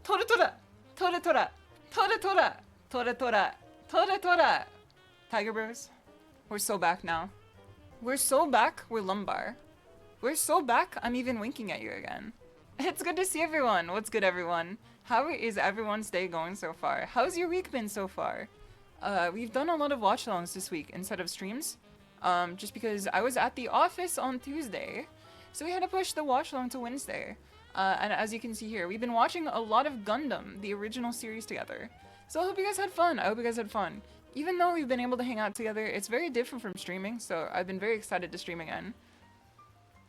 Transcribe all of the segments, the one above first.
Tora tora, tora tora, tora tora, tora tora, tora tora. Tiger Bros, we're so back now. We're so back, we're lumbar. We're so back, I'm even winking at you again. It's good to see everyone. What's good, everyone? How is everyone's day going so far? How's your week been so far? We've done a lot of watch-alongs this week instead of streams. Just because I was at the office on Tuesday, so we had to push the watch-along to Wednesday. And as you can see here, we've been watching a lot of Gundam, the original series, together. So I hope you guys had fun. I hope you guys had fun. Even though we've been able to hang out together, it's very different from streaming, so I've been very excited to stream again.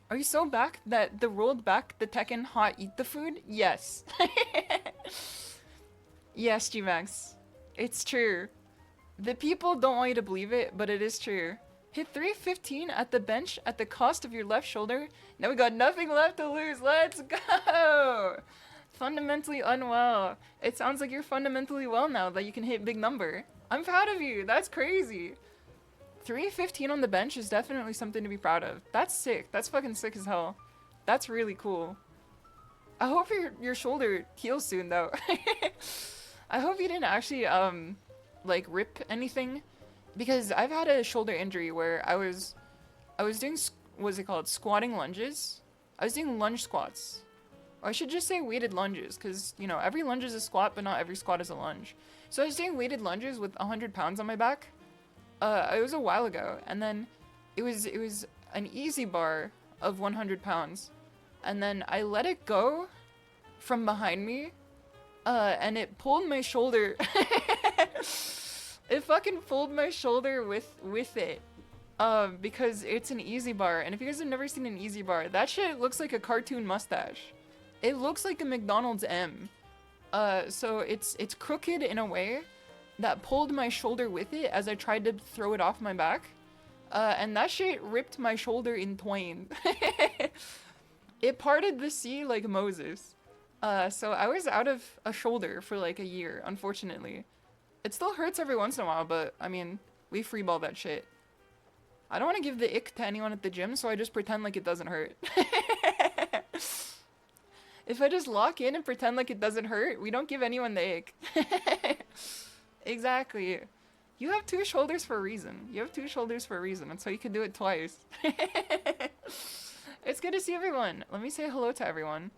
Are you so back that the rolled back the Tekken hot eat the food? Yes. Yes, G-Max. It's true. The people don't want you to believe it, but it is true. Hit 315 at the bench at the cost of your left shoulder. Now we got nothing left to lose. Let's go! Fundamentally unwell. It sounds like you're fundamentally well now that you can hit big number. I'm proud of you. That's crazy. 315 on the bench is definitely something to be proud of. That's sick. That's fucking sick as hell. That's really cool. I hope your shoulder heals soon though. I hope you didn't actually like rip anything, because I've had a shoulder injury where I was doing, what's it called, squatting lunges. I was doing lunge squats. Or I should just say weighted lunges, because, you know, every lunge is a squat, but not every squat is a lunge. So I was doing weighted lunges with 100 pounds on my back. It was a while ago, and then it was an easy bar of 100 pounds. And then I let it go from behind me, and it pulled my shoulder. It fucking pulled my shoulder with it. Because it's an easy bar, and if you guys have never seen an easy bar, that shit looks like a cartoon mustache. It looks like a McDonald's M. So it's crooked in a way that pulled my shoulder with it as I tried to throw it off my back. And that shit ripped my shoulder in twain. It parted the sea like Moses. So I was out of a shoulder for like a year, unfortunately. It still hurts every once in a while, but I mean, we freeball that shit. I don't want to give the ick to anyone at the gym, so I just pretend like it doesn't hurt. If I just lock in and pretend like it doesn't hurt, we don't give anyone the ick. Exactly. You have two shoulders for a reason. You have two shoulders for a reason, and so you can do it twice. It's good to see everyone. Let me say hello to everyone.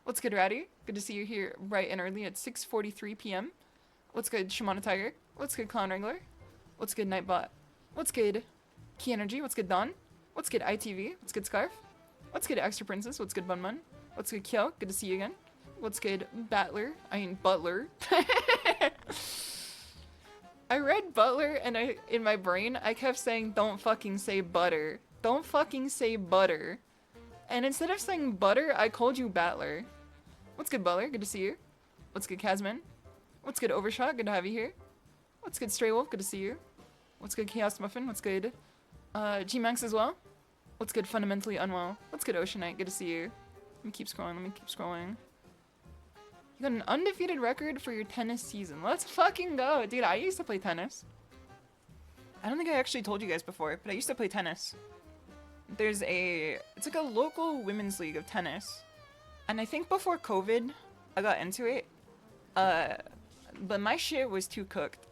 What's good, Ratty? Good to see you here bright and early at 6:43 p.m. What's good, ShimadatiGer? What's good, Clown Wrangler? What's good, Nightbot? What's good, Key Energy? What's good, Dawn? What's good, ITV? What's good, Scarf? What's good, Extra Princess? What's good, Bunmun? What's good, Kyo? Good to see you again. What's good, Butler? I read Butler, and in my brain, I kept saying, don't fucking say butter. Don't fucking say butter. And instead of saying butter, I called you Battler. What's good, Butler? Good to see you. What's good, Kazman? What's good, Overshot? Good to have you here. What's good, Stray Wolf? Good to see you. What's good, Chaos Muffin? What's good, G-Max as well? What's good, Fundamentally Unwell? What's good, Oceanite? Good to see you. Let me keep scrolling. You got an undefeated record for your tennis season. Let's fucking go. Dude, I used to play tennis. I don't think I actually told you guys before, but I used to play tennis. It's like a local women's league of tennis. And I think before COVID, I got into it. But my shit was too cooked.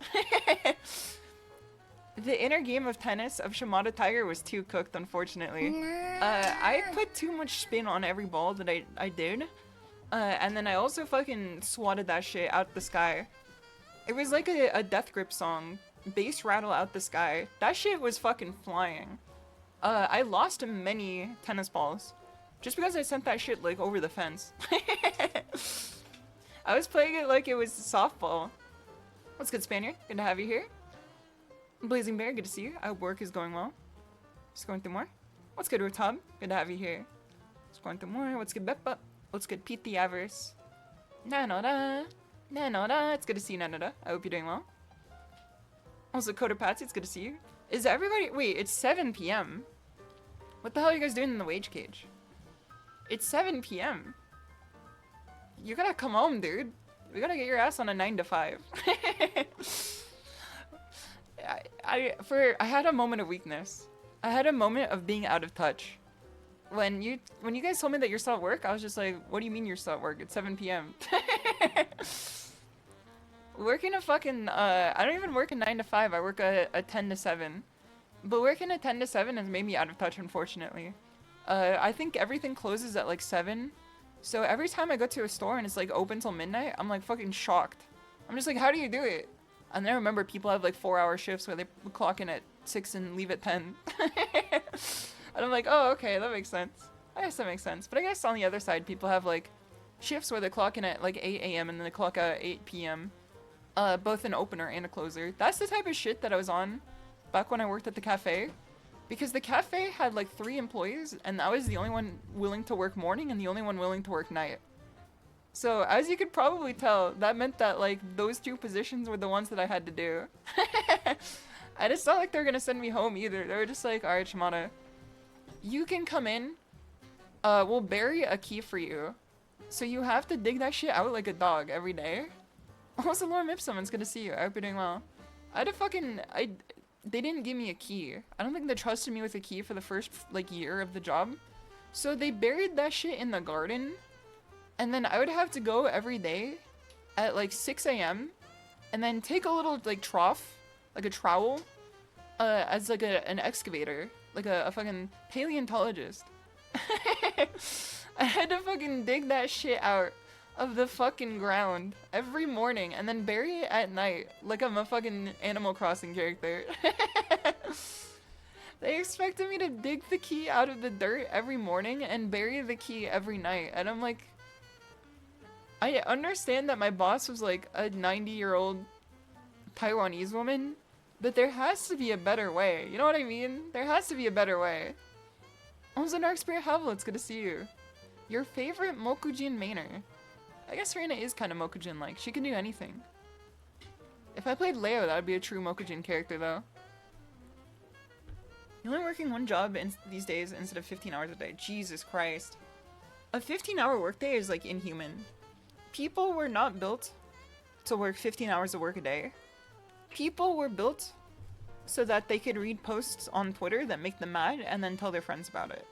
The inner game of tennis of shimadatiger was too cooked, unfortunately. I put too much spin on every ball that I did. And then I also fucking swatted that shit out the sky. It was like a Death Grip song. Bass rattle out the sky. That shit was fucking flying. I lost many tennis balls. Just because I sent that shit like over the fence. I was playing it like it was softball. What's good, Spaniard? Good to have you here. Blazing Bear, good to see you. I hope work is going well. Just going through more. What's good, Rotab? Good to have you here. Just going through more. What's good, Beppa? What's good, Pete the Avarice? Nanora. It's good to see you, Nanora. I hope you're doing well. Also, Coder Patsy, it's good to see you. Is everybody... Wait, it's 7 p.m. What the hell are you guys doing in the wage cage? It's 7 p.m. You gotta come home, dude. We gotta get your ass on a 9 to 5. I had a moment of weakness. I had a moment of being out of touch. When you guys told me that you're still at work, I was just like, what do you mean you're still at work? It's 7 p.m. Working a fucking, I don't even work a 9 to 5, I work a 10 to 7. But working a 10 to 7 has made me out of touch, unfortunately. I think everything closes at like 7. So every time I go to a store and it's like open till midnight, I'm like fucking shocked. I'm just like, how do you do it? And I remember people have like 4-hour shifts where they clock in at 6 and leave at 10. And I'm like, oh, okay, that makes sense. I guess that makes sense. But I guess on the other side, people have like shifts where they clock in at like 8 a.m. and then they clock out at 8 p.m. Both an opener and a closer. That's the type of shit that I was on back when I worked at the cafe. Because the cafe had like 3 employees and I was the only one willing to work morning and the only one willing to work night. So as you could probably tell, that meant that like those 2 positions were the ones that I had to do. And it's not like they're gonna send me home either. They were just like, alright, Shimada, you can come in, we'll bury a key for you. So you have to dig that shit out like a dog every day. Also, Lorem Ipsum, it's good to see you. I hope you're doing well. They didn't give me a key. I don't think they trusted me with a key for the first, like, year of the job. So they buried that shit in the garden. And then I would have to go every day at, like, 6 a.m. And then take a little, like, trough, like a trowel, as, like, an excavator. Like a fucking paleontologist. I had to fucking dig that shit out of the fucking ground every morning and then bury it at night like I'm a fucking Animal Crossing character. They expected me to dig the key out of the dirt every morning and bury the key every night, and I'm like, I understand that my boss was like a 90-year-old Taiwanese woman, but there has to be a better way. You know what I mean? There has to be a better way. Also, Dark Spirit Havel, it's good to see you. Your favorite Mokujin mainer. I guess Reina is kind of Mokujin-like. She can do anything. If I played Leo, that would be a true Mokujin character, though. You're only working one job these days instead of 15 hours a day. Jesus Christ. A 15-hour workday is, like, inhuman. People were not built to work 15 hours of work a day. People were built so that they could read posts on Twitter that make them mad and then tell their friends about it.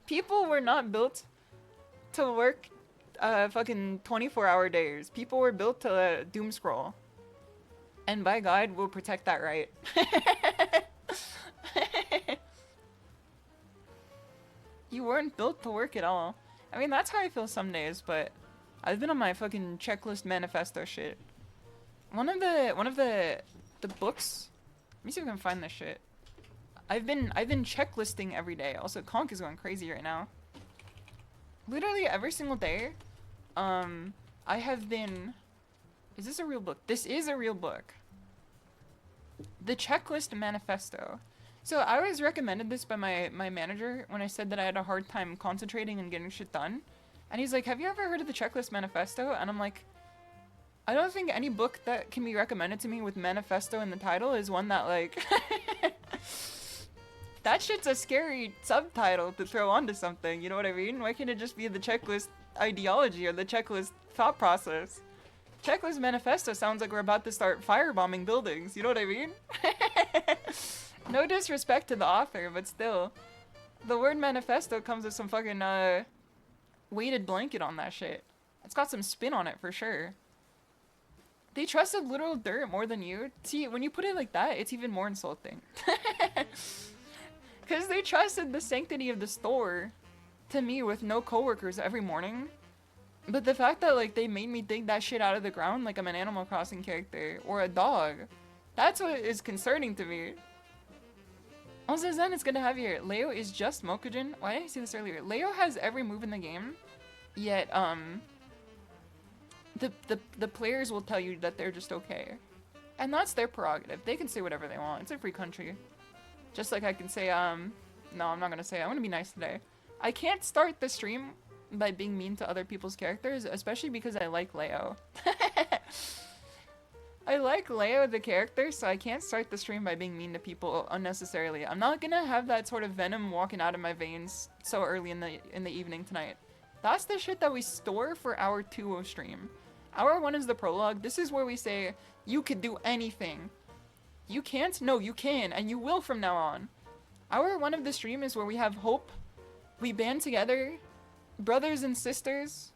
People were not built to work fucking 24-hour days. People were built to doom scroll. And by God, we'll protect that right. You weren't built to work at all. I mean, that's how I feel some days, but I've been on my fucking checklist manifesto shit. One of the books, let me see if I can find this shit. I've been checklisting every day. Also, Conk is going crazy right now. Literally every single day, I have been... Is this a real book? This is a real book. The Checklist Manifesto. So I was recommended this by my manager when I said that I had a hard time concentrating and getting shit done. And he's like, have you ever heard of the Checklist Manifesto? And I'm like, I don't think any book that can be recommended to me with manifesto in the title is one that, like... That shit's a scary subtitle to throw onto something, you know what I mean? Why can't it just be the checklist ideology or the checklist thought process? Checklist manifesto sounds like we're about to start firebombing buildings, you know what I mean? No disrespect to the author, but still. The word manifesto comes with some fucking, weighted blanket on that shit. It's got some spin on it for sure. They trusted literal dirt more than you. See, when you put it like that, it's even more insulting. Because they trusted the sanctity of the store to me with no coworkers every morning. But the fact that, like, they made me dig that shit out of the ground like I'm an Animal Crossing character or a dog, that's what is concerning to me. Also, Zen, it's good to have you here. Leo is just Mokujin. Why didn't I see this earlier? Leo has every move in the game, yet, the players will tell you that they're just okay. And that's their prerogative. They can say whatever they want. It's a free country. Just like I can say, no, I'm not gonna say it. I'm gonna be nice today. I can't start the stream by being mean to other people's characters, especially because I like Leo. I like Leo the character, so I can't start the stream by being mean to people unnecessarily. I'm not gonna have that sort of venom walking out of my veins so early in the evening tonight. That's the shit that we store for Hour 2 of stream. Hour 1 is the prologue. This is where we say, you could do anything. You can't? No, you can, and you will from now on. Hour 1 of the stream is where we have hope. We band together, brothers and sisters.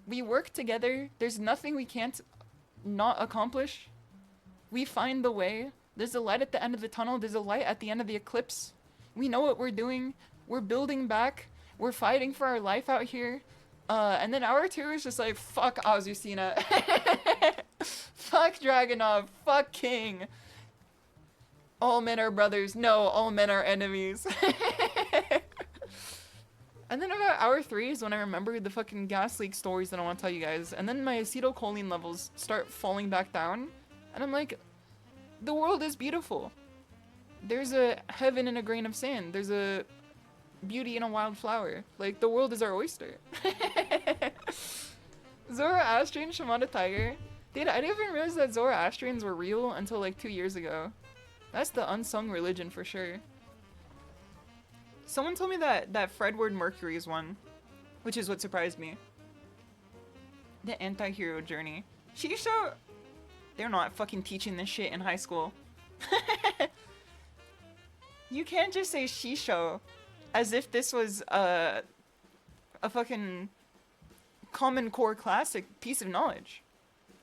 We work together. There's nothing we can't not accomplish. We find the way. There's a light at the end of the tunnel. There's a light at the end of the eclipse. We know what we're doing. We're building back. We're fighting for our life out here. And then Hour 2 is just like, fuck Azucena. Fuck Dragonov. Fuck King. All men are brothers. No, all men are enemies. And then about Hour 3 is when I remember the fucking gas leak stories that I want to tell you guys. And then my acetylcholine levels start falling back down. And I'm like, the world is beautiful. There's a heaven in a grain of sand. There's a beauty in a wild flower. Like, the world is our oyster. Zoroastrian shimadatiger. Dude, I didn't even realize that Zoroastrians were real until like 2 years ago. That's the unsung religion for sure. Someone told me that Fredward Mercury is one, which is what surprised me. The anti-hero journey. SHISHOU! They're not fucking teaching this shit in high school. You can't just say SHISHOU as if this was a fucking Common Core classic piece of knowledge.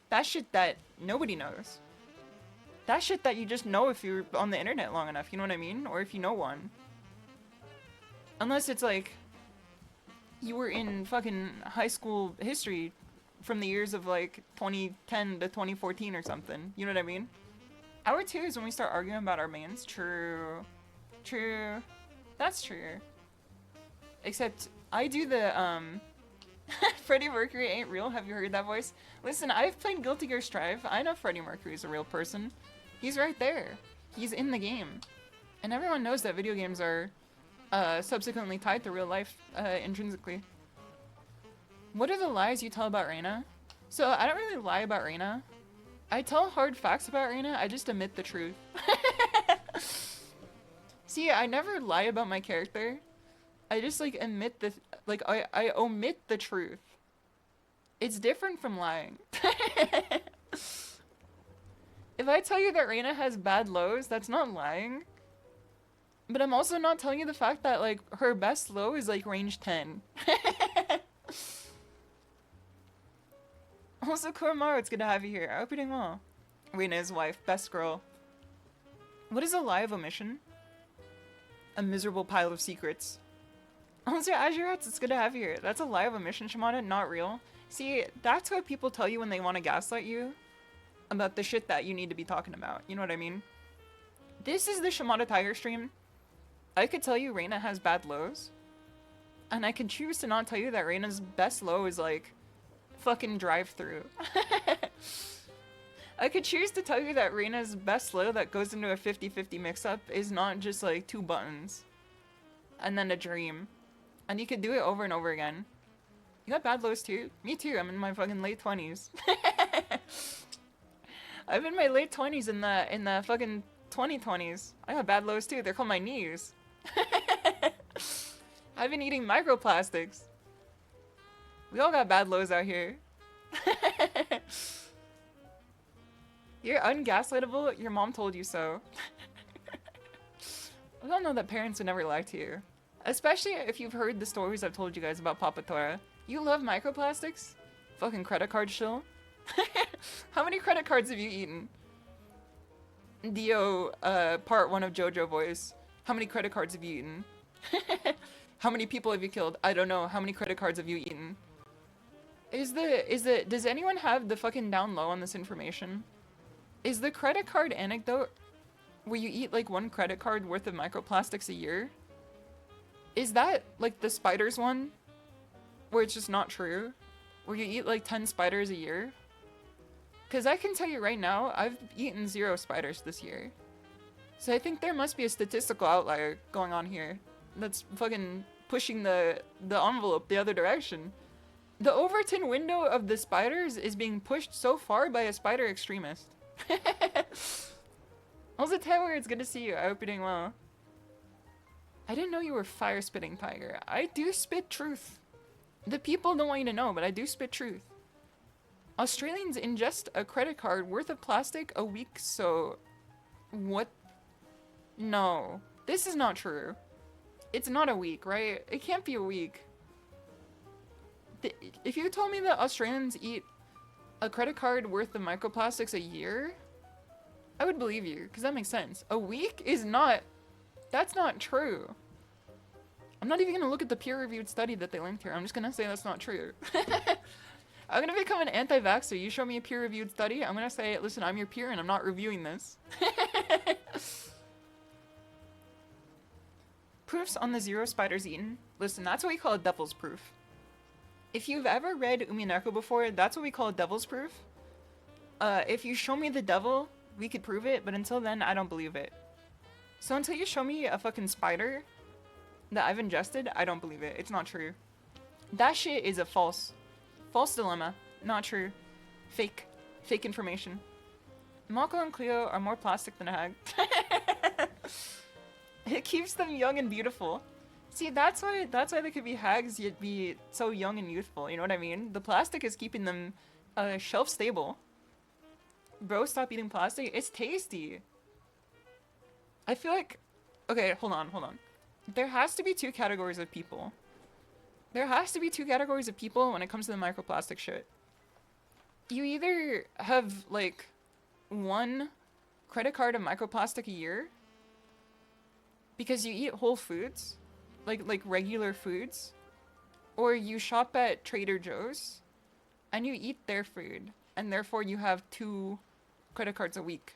That shit that nobody knows. That shit that you just know if you're on the internet long enough, you know what I mean? Or if you know one. Unless it's like, you were in fucking high school history from the years of like 2010 to 2014 or something. You know what I mean? Hour 2 is when we start arguing about our mains. True. True. That's true. Except, I do the, Freddie Mercury ain't real. Have you heard that voice? Listen, I've played Guilty Gear Strive. I know Freddie Mercury is a real person. He's right there. He's in the game. And everyone knows that video games are subsequently tied to real life intrinsically. What are the lies you tell about Reina? So I don't really lie about Reina. I tell hard facts about Reina. I just omit the truth. See, I never lie about my character. I just like omit the I omit the truth. It's different from lying. If I tell you that Reina has bad lows, that's not lying. But I'm also not telling you the fact that, like, her best low is, like, range 10. Also, Kuramaru, it's good to have you here. I hope you're doing well. Reina's wife, best girl. What is a lie of omission? A miserable pile of secrets. Also, Azurats, it's good to have you here. That's a lie of omission, Shimada, not real. See, that's what people tell you when they want to gaslight you about the shit that you need to be talking about. You know what I mean? This is the shimadatiger stream. I could tell you Reina has bad lows. And I could choose to not tell you that Reina's best low is like fucking drive-through. I could choose to tell you that Reina's best low that goes into a 50-50 mix-up is not just like 2 buttons. And then a dream. And you could do it over and over again. You got bad lows too? Me too, I'm in my fucking late 20s. I'm in my late 20s in the fucking 2020s. I got bad lows too, they're called my knees. I've been eating microplastics. We all got bad lows out here. You're ungaslightable, your mom told you so. We all know that parents would never lie to you. Especially if you've heard the stories I've told you guys about Papa Tora. You love microplastics? Fucking credit card shill. How many credit cards have you eaten? Dio, part 1 of JoJo voice. How many credit cards have you eaten? How many people have you killed? I don't know. How many credit cards have you eaten? Does anyone have the fucking down low on this information? Is the credit card anecdote where you eat like 1 credit card worth of microplastics a year? Is that like the spiders one? Where it's just not true? Where you eat like 10 spiders a year? Because I can tell you right now, I've eaten 0 spiders this year. So I think there must be a statistical outlier going on here. That's fucking pushing the envelope the other direction. The Overton window of the spiders is being pushed so far by a spider extremist. Also, Tower, it's good to see you. I hope you're doing well. I didn't know you were fire spitting tiger. I do spit truth. The people don't want you to know, but I do spit truth. Australians ingest a credit card worth of plastic a week, so... What? No. This is not true. It's not a week, right? It can't be a week. If you told me that Australians eat a credit card worth of microplastics a year, I would believe you, because that makes sense. A week is not... That's not true. I'm not even going to look at the peer-reviewed study that they linked here. I'm just going to say that's not true. I'm going to become an anti-vaxxer. You show me a peer-reviewed study, I'm going to say, listen, I'm your peer and I'm not reviewing this. Proofs on the 0 spiders eaten. Listen, that's what we call a devil's proof. If you've ever read NECO before, that's what we call a devil's proof. If you show me the devil, we could prove it, but until then, I don't believe it. So until you show me a fucking spider that I've ingested, I don't believe it. It's not true. That shit is a false dilemma. Not true. Fake information. Mako and Cleo are more plastic than a hag. It keeps them young and beautiful. See, that's why they could be hags yet be so young and youthful, you know what I mean? The plastic is keeping them shelf stable. Bro, stop eating plastic. It's tasty. I feel like... Okay, hold on. There has to be 2 categories of people. There has to be 2 categories of people when it comes to the microplastic shit. You either have, like, 1 credit card of microplastic a year because you eat whole foods, like regular foods, or you shop at Trader Joe's and you eat their food, and therefore you have 2 credit cards a week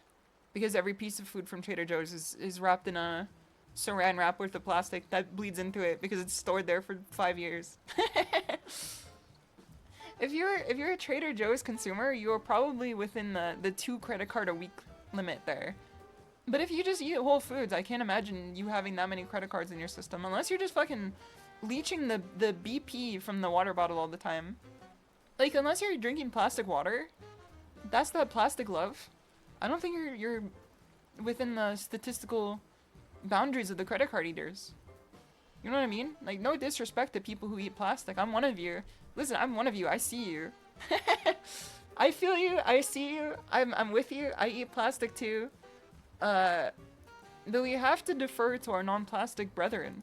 because every piece of food from Trader Joe's is wrapped in a saran wrap with the plastic that bleeds into it because it's stored there for 5 years. If you're a Trader Joe's consumer, you are probably within the 2 credit card a week limit there. But if you just eat whole foods, I can't imagine you having that many credit cards in your system unless you're just fucking leeching the BP from the water bottle all the time. Like, unless you're drinking plastic water, that's that plastic love. I don't think you're within the statistical boundaries of the credit card eaters. You know what I mean? Like, no disrespect to people who eat plastic. I'm one of you. Listen, I'm one of you. I see you. I feel you. I see you. I'm with you. I eat plastic too. Though we have to defer to our non-plastic brethren.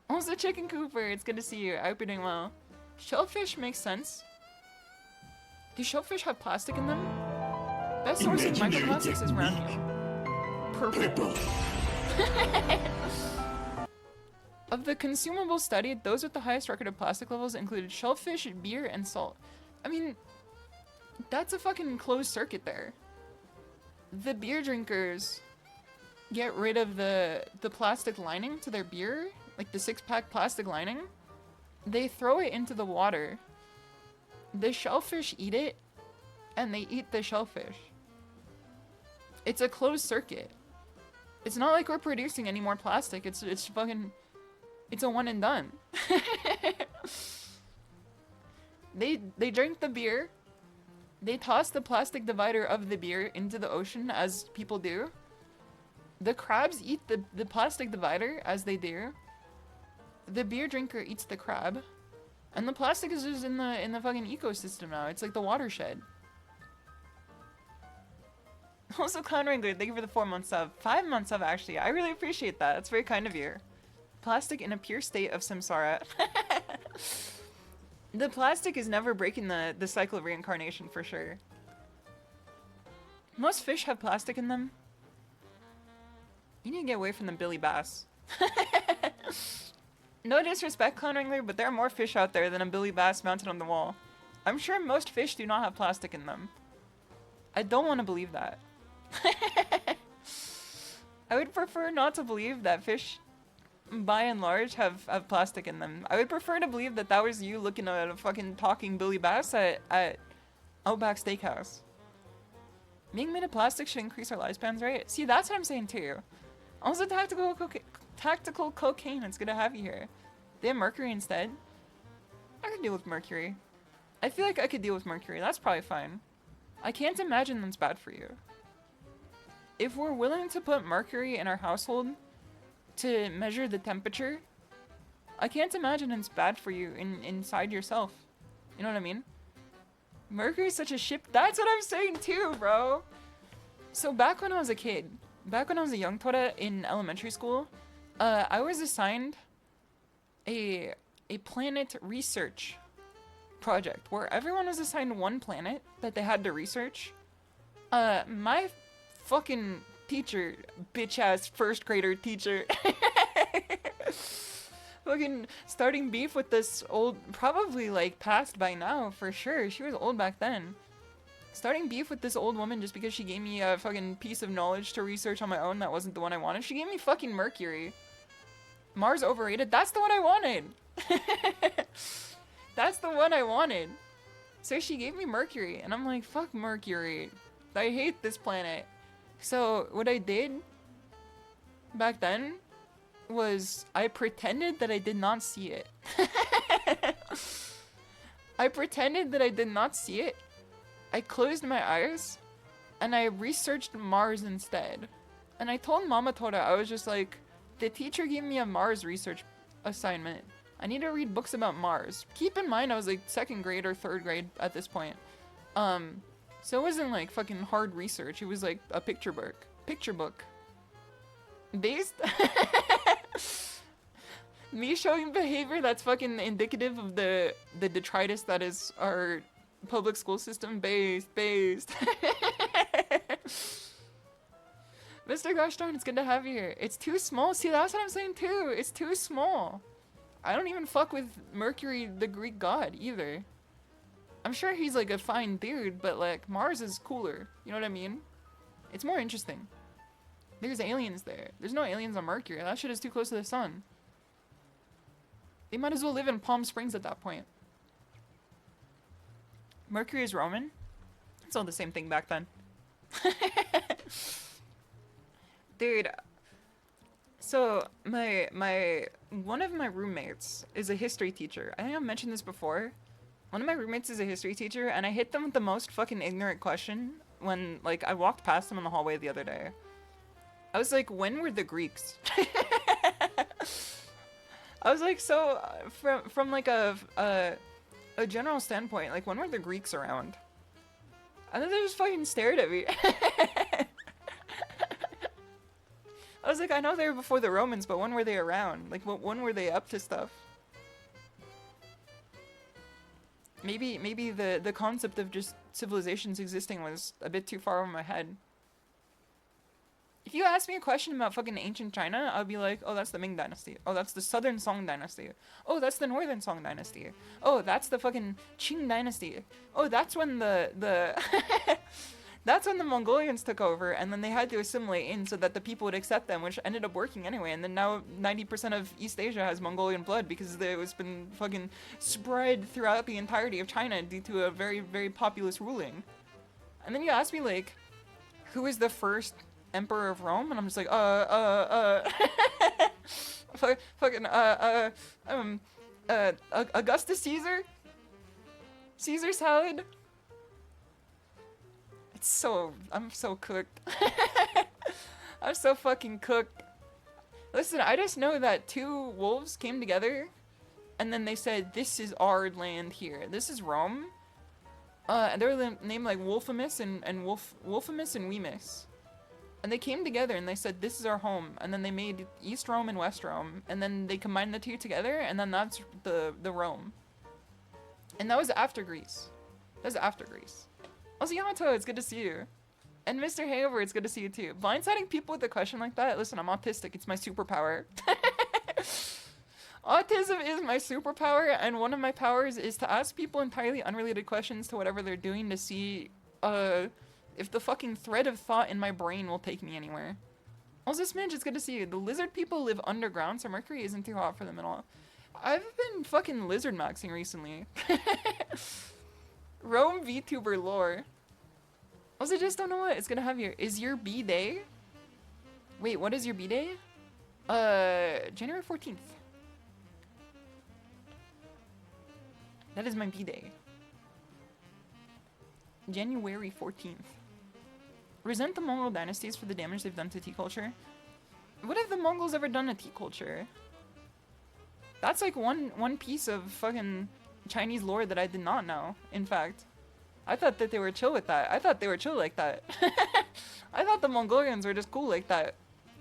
Also, Chicken Cooper, it's good to see you. I hope you're doing well. Shellfish makes sense. Do shellfish have plastic in them? Best source of microplastics is around you. Purple. Of the consumables studied, those with the highest record of plastic levels included shellfish, beer, and salt. I mean, that's a fucking closed circuit there. The beer drinkers get rid of the plastic lining to their beer, like the 6-pack plastic lining. They throw it into the water. The shellfish eat it, and they eat the shellfish. It's a closed circuit. It's not like we're producing any more plastic. It's fucking... It's a one and done. They drink the beer. They toss the plastic divider of the beer into the ocean, as people do. The crabs eat the plastic divider, as they do. The beer drinker eats the crab. And the plastic is just in the fucking ecosystem now. It's like the watershed. Also, Clown Wrangler, thank you for the 4-month sub. 5-month sub, actually. I really appreciate that. That's very kind of you. Plastic in a pure state of samsara. The plastic is never breaking the cycle of reincarnation, for sure. Most fish have plastic in them. You need to get away from the Billy Bass. No disrespect, Clown Wrangler, but there are more fish out there than a Billy Bass mounted on the wall. I'm sure most fish do not have plastic in them. I don't want to believe that. I would prefer not to believe that fish, by and large, have plastic in them. I would prefer to believe that was you looking at a fucking talking Billy Bass at Outback Steakhouse. Being made of plastic should increase our lifespans, right? See, that's what I'm saying too. Also, tactical cocaine, it's good to have you here. They have mercury instead. I could deal with mercury. I feel like I could deal with mercury. That's probably fine. I can't imagine that's bad for you. if we're willing to put mercury in our household to measure the temperature, I can't imagine it's bad for you inside yourself. You know what I mean? Mercury's such a ship. That's what I'm saying too, bro. So back when I was a kid, back when I was a young Tora in elementary school, I was assigned a planet research project where everyone was assigned one planet that they had to research. My fucking teacher, bitch ass first grader teacher, fucking starting beef with this old, probably like passed by now for sure. She was old back then. Starting beef with this old woman just because she gave me a fucking piece of knowledge to research on my own that wasn't the one I wanted. She gave me fucking Mercury. Mars overrated. That's the one I wanted. That's the one I wanted. So she gave me Mercury, and I'm like, fuck Mercury. I hate this planet. So what I did back then was I pretended that I did not see it. I pretended that I did not see it. I closed my eyes and I researched Mars instead. And I told Mama Tora, I was just like, the teacher gave me a Mars research assignment. I need to read books about Mars. Keep in mind I was like 2nd grade or 3rd grade at this point. So it wasn't like fucking hard research. It was like a picture book. Picture book. Based me showing behavior that's fucking indicative of the detritus that is our public school system. Based. Mr. Gosh darn, it's good to have you here. It's too small. See, that's what I'm saying too. It's too small. I don't even fuck with Mercury, the Greek god, either. I'm sure he's like a fine dude, but like Mars is cooler. You know what I mean? It's more interesting. There's aliens there. There's no aliens on Mercury. That shit is too close to the sun. They might as well live in Palm Springs at that point. Mercury is Roman. It's all the same thing back then. Dude, so one of my roommates is a history teacher. I think I've mentioned this before. One of my roommates is a history teacher, and I hit them with the most fucking ignorant question when, like, I walked past them in the hallway the other day. I was like, when were the Greeks? I was like, so, from like a general standpoint, like, when were the Greeks around? And then they just fucking stared at me. I was like, I know they were before the Romans, but when were they around? Like, when were they up to stuff? Maybe the concept of just civilizations existing was a bit too far over my head. If you ask me a question about fucking ancient China, I'll be like, oh, that's the Ming Dynasty. Oh, that's the Southern Song Dynasty. Oh, that's the Northern Song Dynasty. Oh, that's the fucking Qing Dynasty. Oh, that's when the that's when the Mongolians took over, and then they had to assimilate in so that the people would accept them, which ended up working anyway. And then now 90% of East Asia has Mongolian blood because it's been fucking spread throughout the entirety of China due to a very, very populous ruling. And then you ask me, like, who is the first emperor of Rome? And I'm just like, fucking, Augustus Caesar? Caesar salad? I'm so cooked. I'm so fucking cooked. Listen, I just know that 2 wolves came together, and then they said, this is our land here. This is Rome. And they were named like Wolfimus and Wolfimus and Wemus. And they came together and they said, this is our home. And then they made East Rome and West Rome. And then they combined the 2 together, and then that's the Rome. And that was after Greece. That was after Greece. Also, Yamato, it's good to see you. And Mr. Hayover, it's good to see you too. Blindsiding people with a question like that, listen, I'm autistic. It's my superpower. Autism is my superpower, and one of my powers is to ask people entirely unrelated questions to whatever they're doing to see if the fucking thread of thought in my brain will take me anywhere. Also, Smidge, it's good to see you. The lizard people live underground, so Mercury isn't too hot for them at all. I've been fucking lizard maxing recently. Rome VTuber lore. Also, just don't know what it's gonna have here. Is your B-Day? Wait, what is your B-Day? January 14th. That is my B-Day. January 14th. Resent the Mongol dynasties for the damage they've done to tea culture. What have the Mongols ever done to tea culture? That's like one piece of fucking Chinese lore that I did not know, in fact. I thought that they were chill with that. I thought they were chill like that. I thought the Mongolians were just cool like that.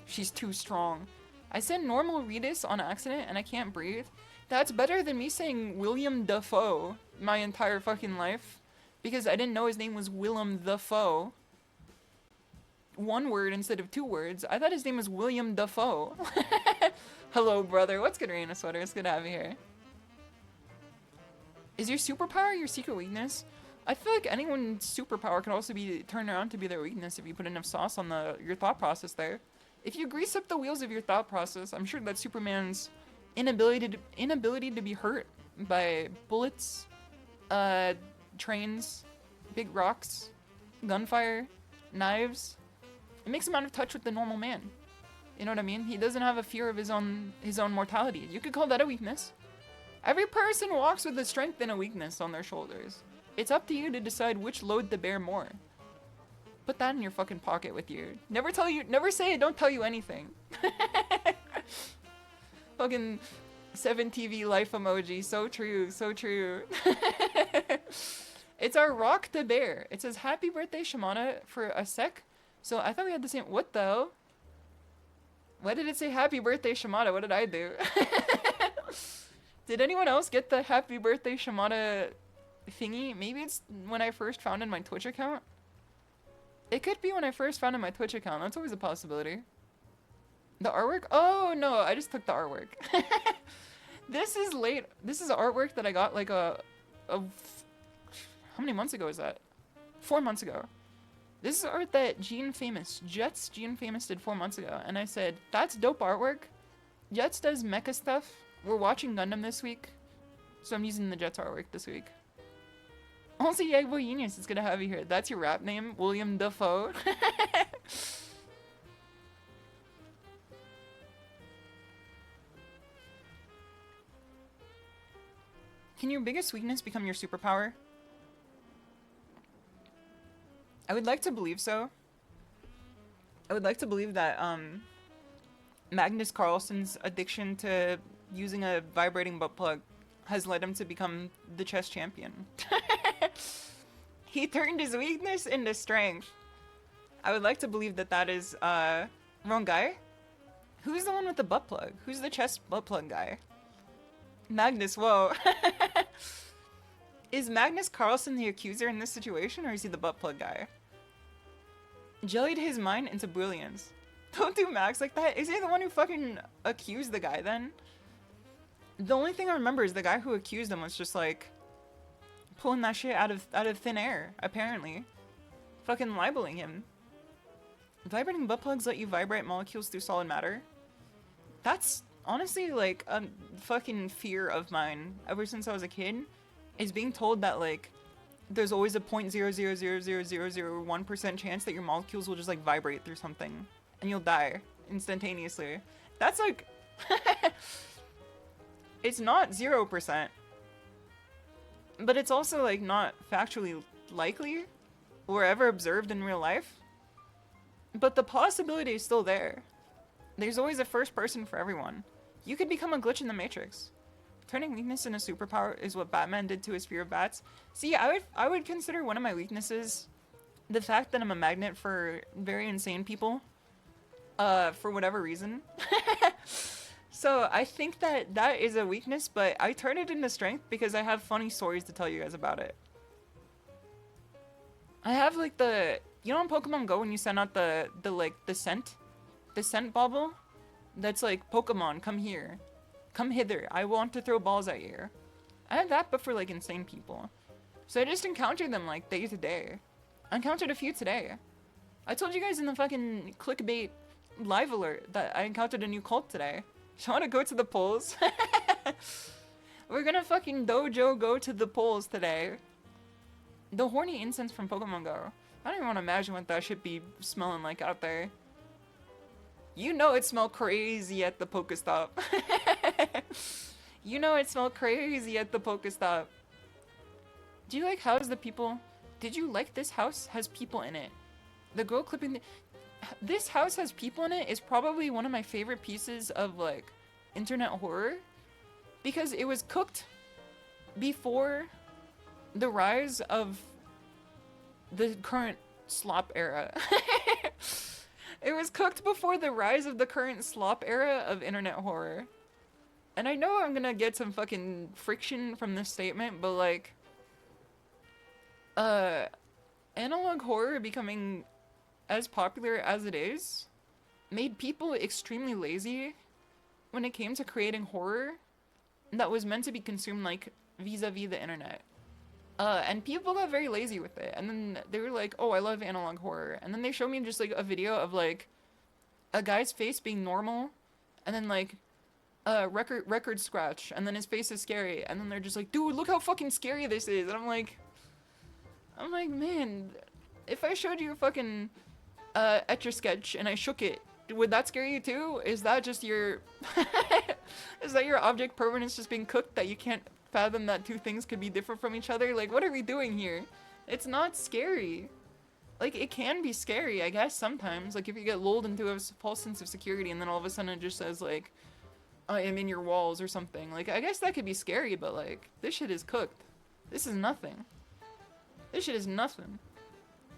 She's too strong. I said normal Redis on accident and I can't breathe. That's better than me saying William Dafoe my entire fucking life. Because I didn't know his name was Willem Dafoe. One word instead of 2 words. I thought his name was William Dafoe. Hello, brother. What's good, Raina Sweater? It's good to have you here. Is your superpower your secret weakness? I feel like anyone's superpower can also be turned around to be their weakness if you put enough sauce on your thought process there. If you grease up the wheels of your thought process, I'm sure that Superman's inability to be hurt by bullets, trains, big rocks, gunfire, knives, it makes him out of touch with the normal man. You know what I mean? He doesn't have a fear of his own mortality. You could call that a weakness. Every person walks with a strength and a weakness on their shoulders. It's up to you to decide which load to bear more. Put that in your fucking pocket with you. Never say I don't tell you anything. Fucking 7TV life emoji. So true, so true. It's our rock to bear. It says happy birthday Shimada for a sec. So I thought we had the same. What the hell? Why did it say happy birthday Shimada? What did I do? Did anyone else get the happy birthday Shimada thingy? Maybe it's when I first founded my Twitch account. It could be when I first founded my Twitch account. That's always a possibility. The artwork? Oh no, I just took the artwork. This is late. This is artwork that I got like how many months ago is that? 4 months ago. This is art that Jets Gene Famous did 4 months ago. And I said, that's dope artwork. Jets does mecha stuff. We're watching Gundam this week. So I'm using the Jets artwork this week. Also, Yagbo Genius, it's good to have you here. That's your rap name, William Dafoe. Can your biggest weakness become your superpower? I would like to believe so. I would like to believe that Magnus Carlsen's addiction to using a vibrating butt plug has led him to become the chess champion. He turned his weakness into strength. I would like to believe that that is, wrong guy? Who's the one with the butt plug? Who's the chess butt plug guy? Magnus, whoa. Is Magnus Carlsen the accuser in this situation, or is he the butt plug guy? Jellied his mind into brilliance. Don't do Max like that. Is he the one who fucking accused the guy then? The only thing I remember is the guy who accused him was just like pulling that shit out of thin air, apparently. Fucking libeling him. Vibrating butt plugs let you vibrate molecules through solid matter. That's honestly like a fucking fear of mine ever since I was a kid. Is being told that like there's always a 0.0000001% chance that your molecules will just like vibrate through something and you'll die instantaneously. That's like it's not 0%, but it's also like not factually likely or ever observed in real life. But the possibility is still there. There's always a first person for everyone. You could become a glitch in the Matrix. Turning weakness into a superpower is what Batman did to his fear of bats. See, I would consider one of my weaknesses the fact that I'm a magnet for very insane people. For whatever reason. So I think that that is a weakness, but I turn it into strength because I have funny stories to tell you guys about it. I have like you know in Pokemon Go when you send out the scent bauble? That's like, Pokemon, come here. Come hither. I want to throw balls at you. I have that, but for like insane people. So I just encounter them like day to day. I encountered a few today. I told you guys in the fucking clickbait live alert that I encountered a new cult today. You wanna go to the polls? We're gonna fucking dojo go to the polls today. The horny incense from Pokemon Go. I don't even want to imagine what that should be smelling like out there. You know it smelled crazy at the Pokestop. You know it smelled crazy at the Pokestop. Do you like house the people? Did you like this house has people in it? The girl clipping the... This house has people in it is probably one of my favorite pieces of, like, internet horror. Because it was cooked before the rise of the current slop era. It was cooked before the rise of the current slop era of internet horror. And I know I'm gonna get some fucking friction from this statement, but like, analog horror becoming as popular as it is made people extremely lazy when it came to creating horror that was meant to be consumed like vis-a-vis the internet. And people got very lazy with it, and then they were like, oh, I love analog horror, and then they showed me just like a video of like a guy's face being normal, and then like record scratch, and then his face is scary, and then they're just like, dude, look how fucking scary this is, and I'm like, man, if I showed you a fucking Etch-a-Sketch and I shook it, would that scare you too? Is that just your is that your object permanence just being cooked that you can't fathom that two things could be different from each other? Like, what are we doing here? It's not scary. Like, it can be scary, I guess, sometimes. Like, if you get lulled into a false sense of security and then all of a sudden it just says, like, I am in your walls or something. Like, I guess that could be scary, but, like, this shit is cooked. This is nothing. This shit is nothing.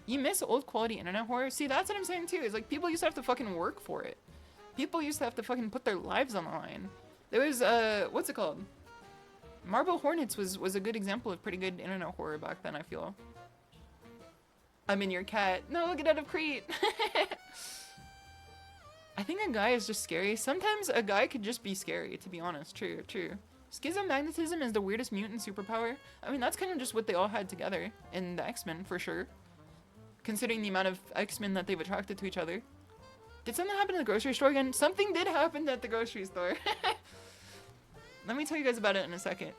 You miss old quality internet horror? See, that's what I'm saying too, is like, people used to have to fucking work for it. People used to have to fucking put their lives on the line. There was, what's it called? Marble Hornets was a good example of pretty good internet horror back then, I feel. I'm in your cat. No, get out of Crete! I think a guy is just scary. Sometimes a guy could just be scary, to be honest. True, true. Schismomagnetism is the weirdest mutant superpower. I mean, that's kind of just what they all had together in the X-Men, for sure. Considering the amount of X-Men that they've attracted to each other. Did something happen at the grocery store again? Something did happen at the grocery store. Let me tell you guys about it in a second.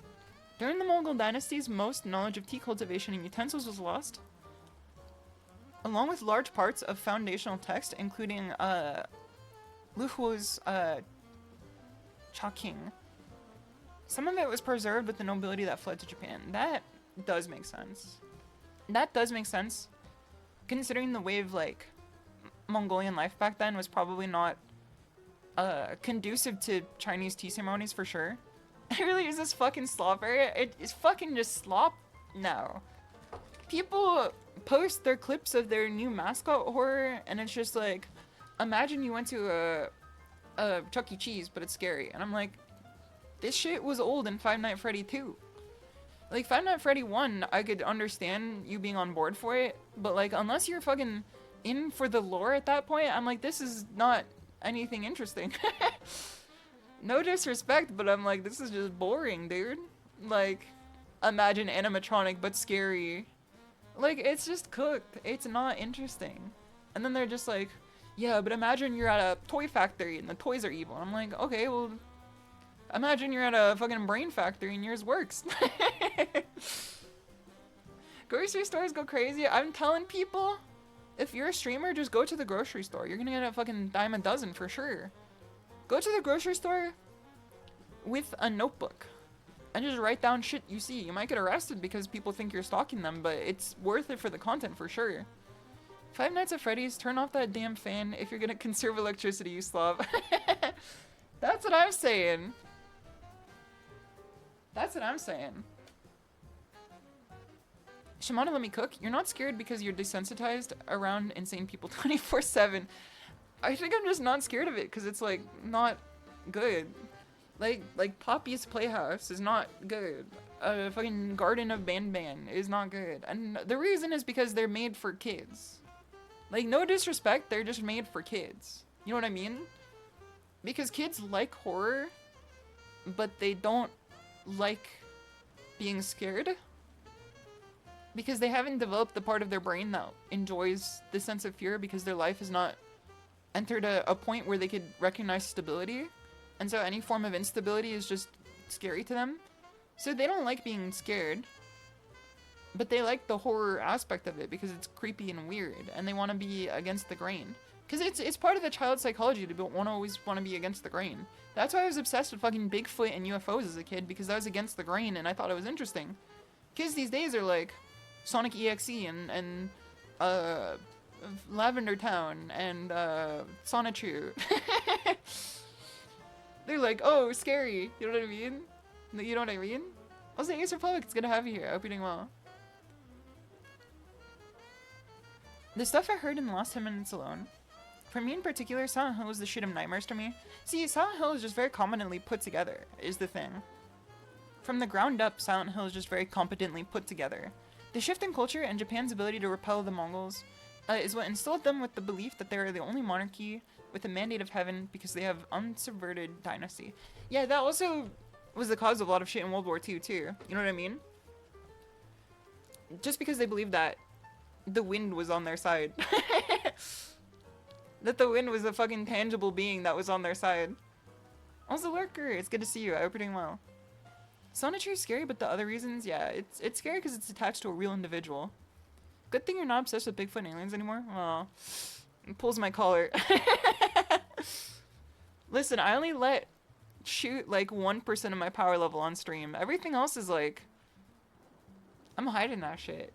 During the Mongol dynasties, most knowledge of tea cultivation and utensils was lost, along with large parts of foundational text, including Luhu's Chaking. Some of it was preserved with the nobility that fled to Japan. That does make sense. That does make sense. Considering the way of, like, Mongolian life back then was probably not conducive to Chinese tea ceremonies for sure. It really is this fucking slop area. It is fucking just slop now. People post their clips of their new mascot horror, and it's just like, imagine you went to a Chuck E. Cheese, but it's scary. And I'm like, this shit was old in Five Nights at Freddy 2. Like, Five Nights at Freddy 1, I could understand you being on board for it, but like, unless you're fucking in for the lore at that point, I'm like, this is not anything interesting. No disrespect, but I'm like, this is just boring, dude. Like, imagine animatronic but scary. Like, it's just cooked. It's not interesting. And then they're just like, yeah, but imagine you're at a toy factory and the toys are evil. I'm like, okay, well, imagine you're at a fucking brain factory and yours works. Grocery stores go crazy. I'm telling people, if you're a streamer, just go to the grocery store. You're gonna get a fucking dime a dozen for sure. Go to the grocery store with a notebook and just write down shit you see. You might get arrested because people think you're stalking them, but it's worth it for the content for sure. Five Nights at Freddy's, turn off that damn fan if you're gonna conserve electricity, you slob. That's what I'm saying. That's what I'm saying. Shimada, let me cook. You're not scared because you're desensitized around insane people 24/7. I think I'm just not scared of it because it's like not good. Like Poppy's Playhouse is not good. Fucking Garden of Ban is not good. And the reason is because they're made for kids. Like, no disrespect, they're just made for kids. You know what I mean? Because kids like horror, but they don't like being scared. Because they haven't developed the part of their brain that enjoys the sense of fear because their life has not entered a point where they could recognize stability. And so any form of instability is just scary to them. So they don't like being scared. But they like the horror aspect of it because it's creepy and weird. And they want to be against the grain. Because it's part of the child psychology to always want to be against the grain. That's why I was obsessed with fucking Bigfoot and UFOs as a kid. Because that was against the grain and I thought it was interesting. Kids these days are like Sonic EXE and Lavender Town and Sonichu. They're like, oh, scary. You know what I mean? You know what I mean? Also, Ace Republic, it's good to have you here. I hope you're doing well. The stuff I heard in the last 10 minutes alone. For me in particular, Silent Hill was the shit of nightmares to me. See, Silent Hill is just very competently put together, is the thing. From the ground up, Silent Hill is just very competently put together. The shift in culture and Japan's ability to repel the Mongols is what instilled them with the belief that they are the only monarchy with a mandate of heaven because they have unsubverted dynasty. Yeah, that also was the cause of a lot of shit in World War II too. You know what I mean? Just because they believed that the wind was on their side. That the wind was a fucking tangible being that was on their side. Also, Lurker, it's good to see you. I hope you're doing well. Sonichu is scary, but the other reasons, yeah, it's scary because it's attached to a real individual. Good thing you're not obsessed with Bigfoot and aliens anymore. Well, it pulls my collar. Listen, I only let shoot like 1% of my power level on stream. Everything else is like, I'm hiding that shit.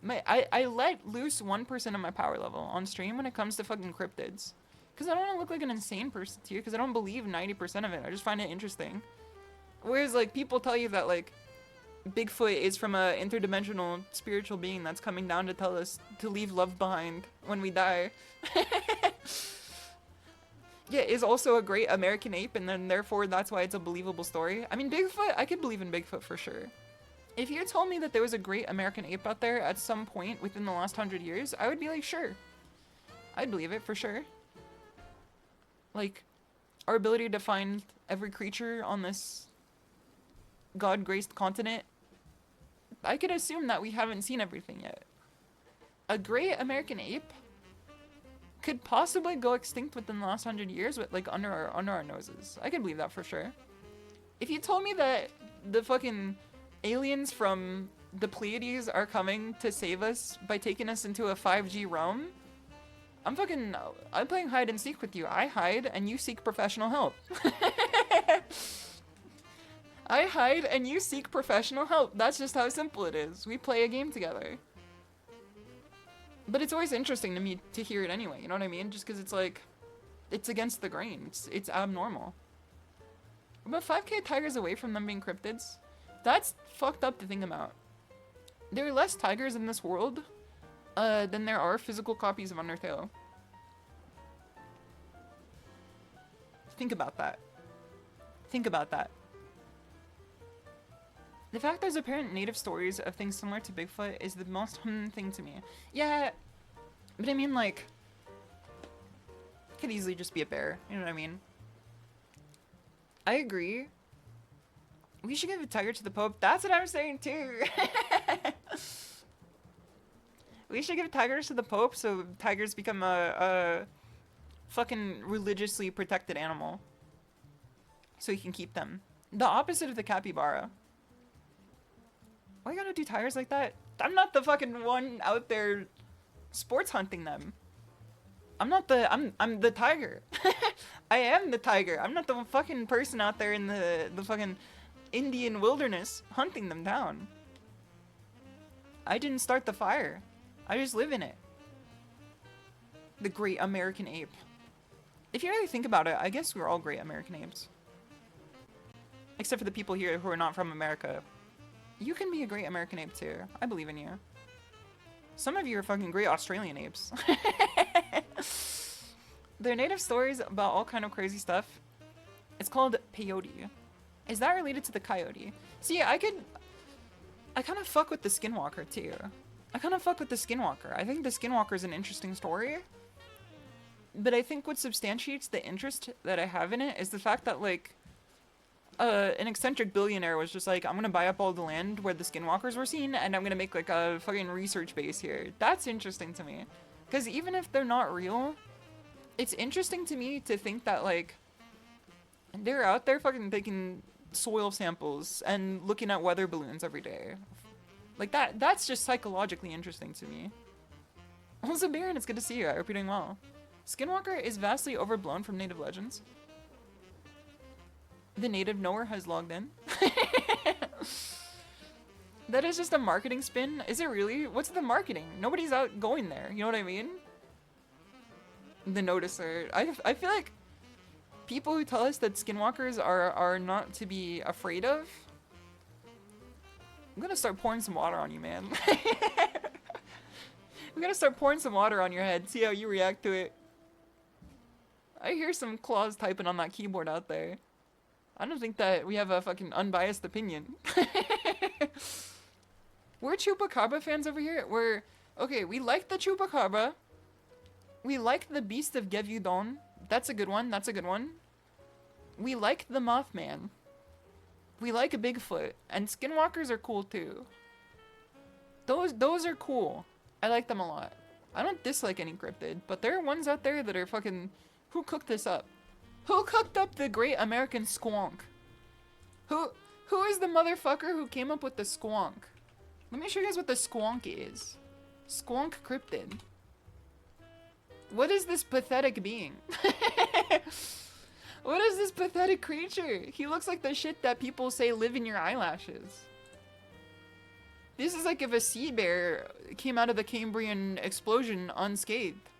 I let loose 1% of my power level on stream when it comes to fucking cryptids. Because I don't want to look like an insane person to you, because I don't believe 90% of it. I just find it interesting. Whereas, like, people tell you that, like, Bigfoot is from a interdimensional spiritual being that's coming down to tell us to leave love behind when we die. Yeah, is also a great American ape, and then therefore that's why it's a believable story. I mean, Bigfoot, I could believe in Bigfoot for sure. If you told me that there was a great American ape out there at some point within the last 100 years, I would be like, sure. I'd believe it for sure. Like, our ability to find every creature on this God-graced continent, I could assume that we haven't seen everything yet. A great American ape could possibly go extinct within the last 100 years with, like, under our noses. I could believe that for sure. If you told me that the fucking aliens from the Pleiades are coming to save us by taking us into a 5G realm, I'm playing hide and seek with you. I hide and you seek professional help. I hide and you seek professional help. That's just how simple it is. We play a game together. But it's always interesting to me to hear it anyway, you know what I mean? Just because it's like, it's against the grain. It's abnormal. About 5k tigers away from them being cryptids? That's fucked up to think about. There are less tigers in this world than there are physical copies of Undertale. Think about that. Think about that. The fact there's apparent native stories of things similar to Bigfoot is the most thing to me. Yeah, but I mean, like, it could easily just be a bear, you know what I mean? I agree. We should give a tiger to the Pope. That's what I'm saying too. We should give tigers to the Pope so tigers become a fucking religiously protected animal. So he can keep them. The opposite of the capybara. Why you gotta do tigers like that? I'm not the fucking one out there sports hunting them. I'm the tiger. I am the tiger. I'm not the fucking person out there in the fucking Indian wilderness hunting them down. I didn't start the fire. I just live in it. The great American ape. If you really think about it, I guess we're all great American apes. Except for the people here who are not from America. You can be a great American ape too. I believe in you. Some of you are fucking great Australian apes. They're native stories about all kind of crazy stuff. It's called peyote. Is that related to the coyote? See, I kind of fuck with the Skinwalker too. I think the Skinwalker is an interesting story. But I think what substantiates the interest that I have in it is the fact that, like, an eccentric billionaire was just like, I'm gonna buy up all the land where the Skinwalkers were seen, and I'm gonna make, like, a fucking research base here. That's interesting to me. Because even if they're not real, it's interesting to me to think that, like, they're out there fucking taking soil samples and looking at weather balloons every day. Like, that's just psychologically interesting to me. Also, Baron, it's good to see you. I hope you're doing well. Skinwalker is vastly overblown from native legends. The native knower has logged in. That is just a marketing spin. Is it really? What's the marketing? Nobody's out going there. You know what I mean? the noticer. I feel like people who tell us that skinwalkers are not to be afraid of. I'm gonna start pouring some water on you, man. I'm gonna start pouring some water on your head, see how you react to it. I hear some claws typing on that keyboard out there. I don't think that we have a fucking unbiased opinion. We're Chupacabra fans over here. Okay, we like the Chupacabra. We like the Beast of Gevyudon. That's a good one, that's a good one. We like the Mothman. We like a Bigfoot. And skinwalkers are cool too. Those are cool. I like them a lot. I don't dislike any cryptid, but there are ones out there that are fucking... Who cooked this up? Who cooked up the great American squonk? Who is the motherfucker who came up with the squonk? Let me show you guys what the squonk is. Squonk cryptid. What is this pathetic being? What is this pathetic creature? He looks like the shit that people say live in your eyelashes. This is like if a sea bear came out of the Cambrian explosion unscathed.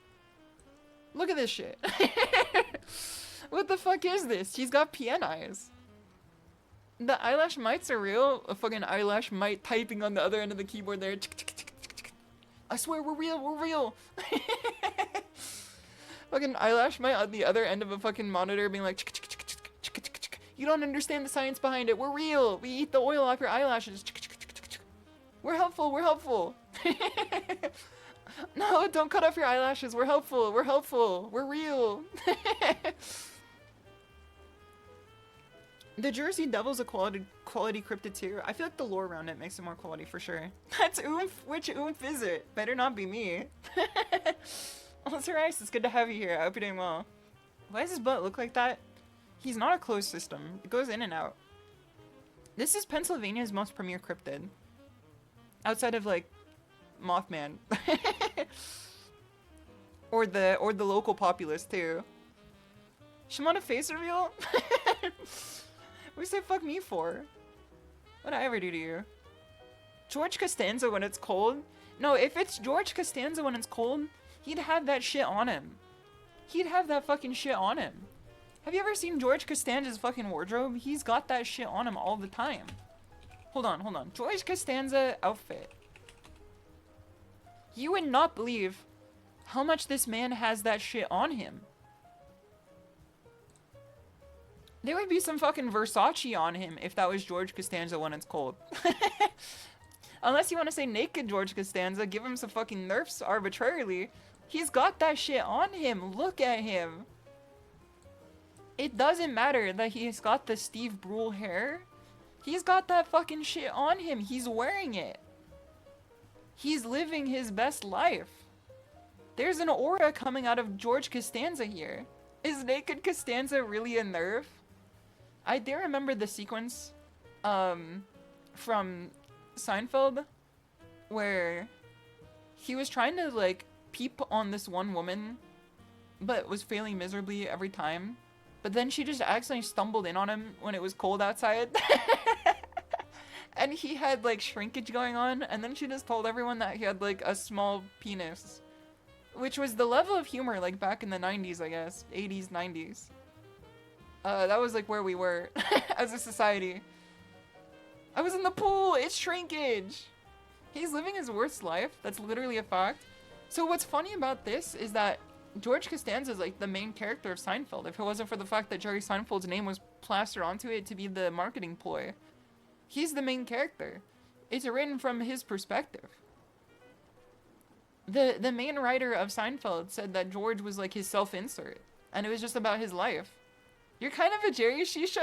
Look at this shit. What the fuck is this? He's got PN eyes. The eyelash mites are real. A fucking eyelash mite typing on the other end of the keyboard there. I swear we're real, we're real. Fucking eyelash mite on the other end of a fucking monitor being like, you don't understand the science behind it. We're real. We eat the oil off your eyelashes. We're helpful, we're helpful. No, don't cut off your eyelashes. We're helpful, we're helpful. We're real. The Jersey Devil's a quality cryptid too. I feel like the lore around it makes it more quality for sure. That's oomph. Which oomph is it? Better not be me. Oh, Sir Ice, it's good to have you here. I hope you're doing well. Why does his butt look like that? He's not a closed system. It goes in and out. This is Pennsylvania's most premier cryptid. Outside of like Mothman. or the local populace too. Shimada face reveal? What do you say fuck me for? What'd I ever do to you? George Costanza when it's cold? No, if it's George Costanza when it's cold, he'd have that shit on him. He'd have that fucking shit on him. Have you ever seen George Costanza's fucking wardrobe? He's got that shit on him all the time. Hold on, hold on. George Costanza outfit. You would not believe how much this man has that shit on him. There would be some fucking Versace on him if that was George Costanza when it's cold. Unless you want to say naked George Costanza, give him some fucking nerfs arbitrarily. He's got that shit on him. Look at him. It doesn't matter that he's got the Steve Brule hair. He's got that fucking shit on him. He's wearing it. He's living his best life. There's an aura coming out of George Costanza here. Is naked Costanza really a nerf? I do remember the sequence from Seinfeld where he was trying to like peep on this one woman but was failing miserably every time. But then she just accidentally stumbled in on him when it was cold outside. And he had like shrinkage going on, and then she just told everyone that he had like a small penis. Which was the level of humor like back in the 90s, I guess. 80s, 90s. That was like where we were as a society. I was in the pool! It's shrinkage! He's living his worst life. That's literally a fact. So what's funny about this is that George Costanza is like the main character of Seinfeld. If it wasn't for the fact that Jerry Seinfeld's name was plastered onto it to be the marketing ploy. He's the main character. It's written from his perspective. The main writer of Seinfeld said that George was like his self-insert. And it was just about his life. You're kind of a Jerry SHISHOU.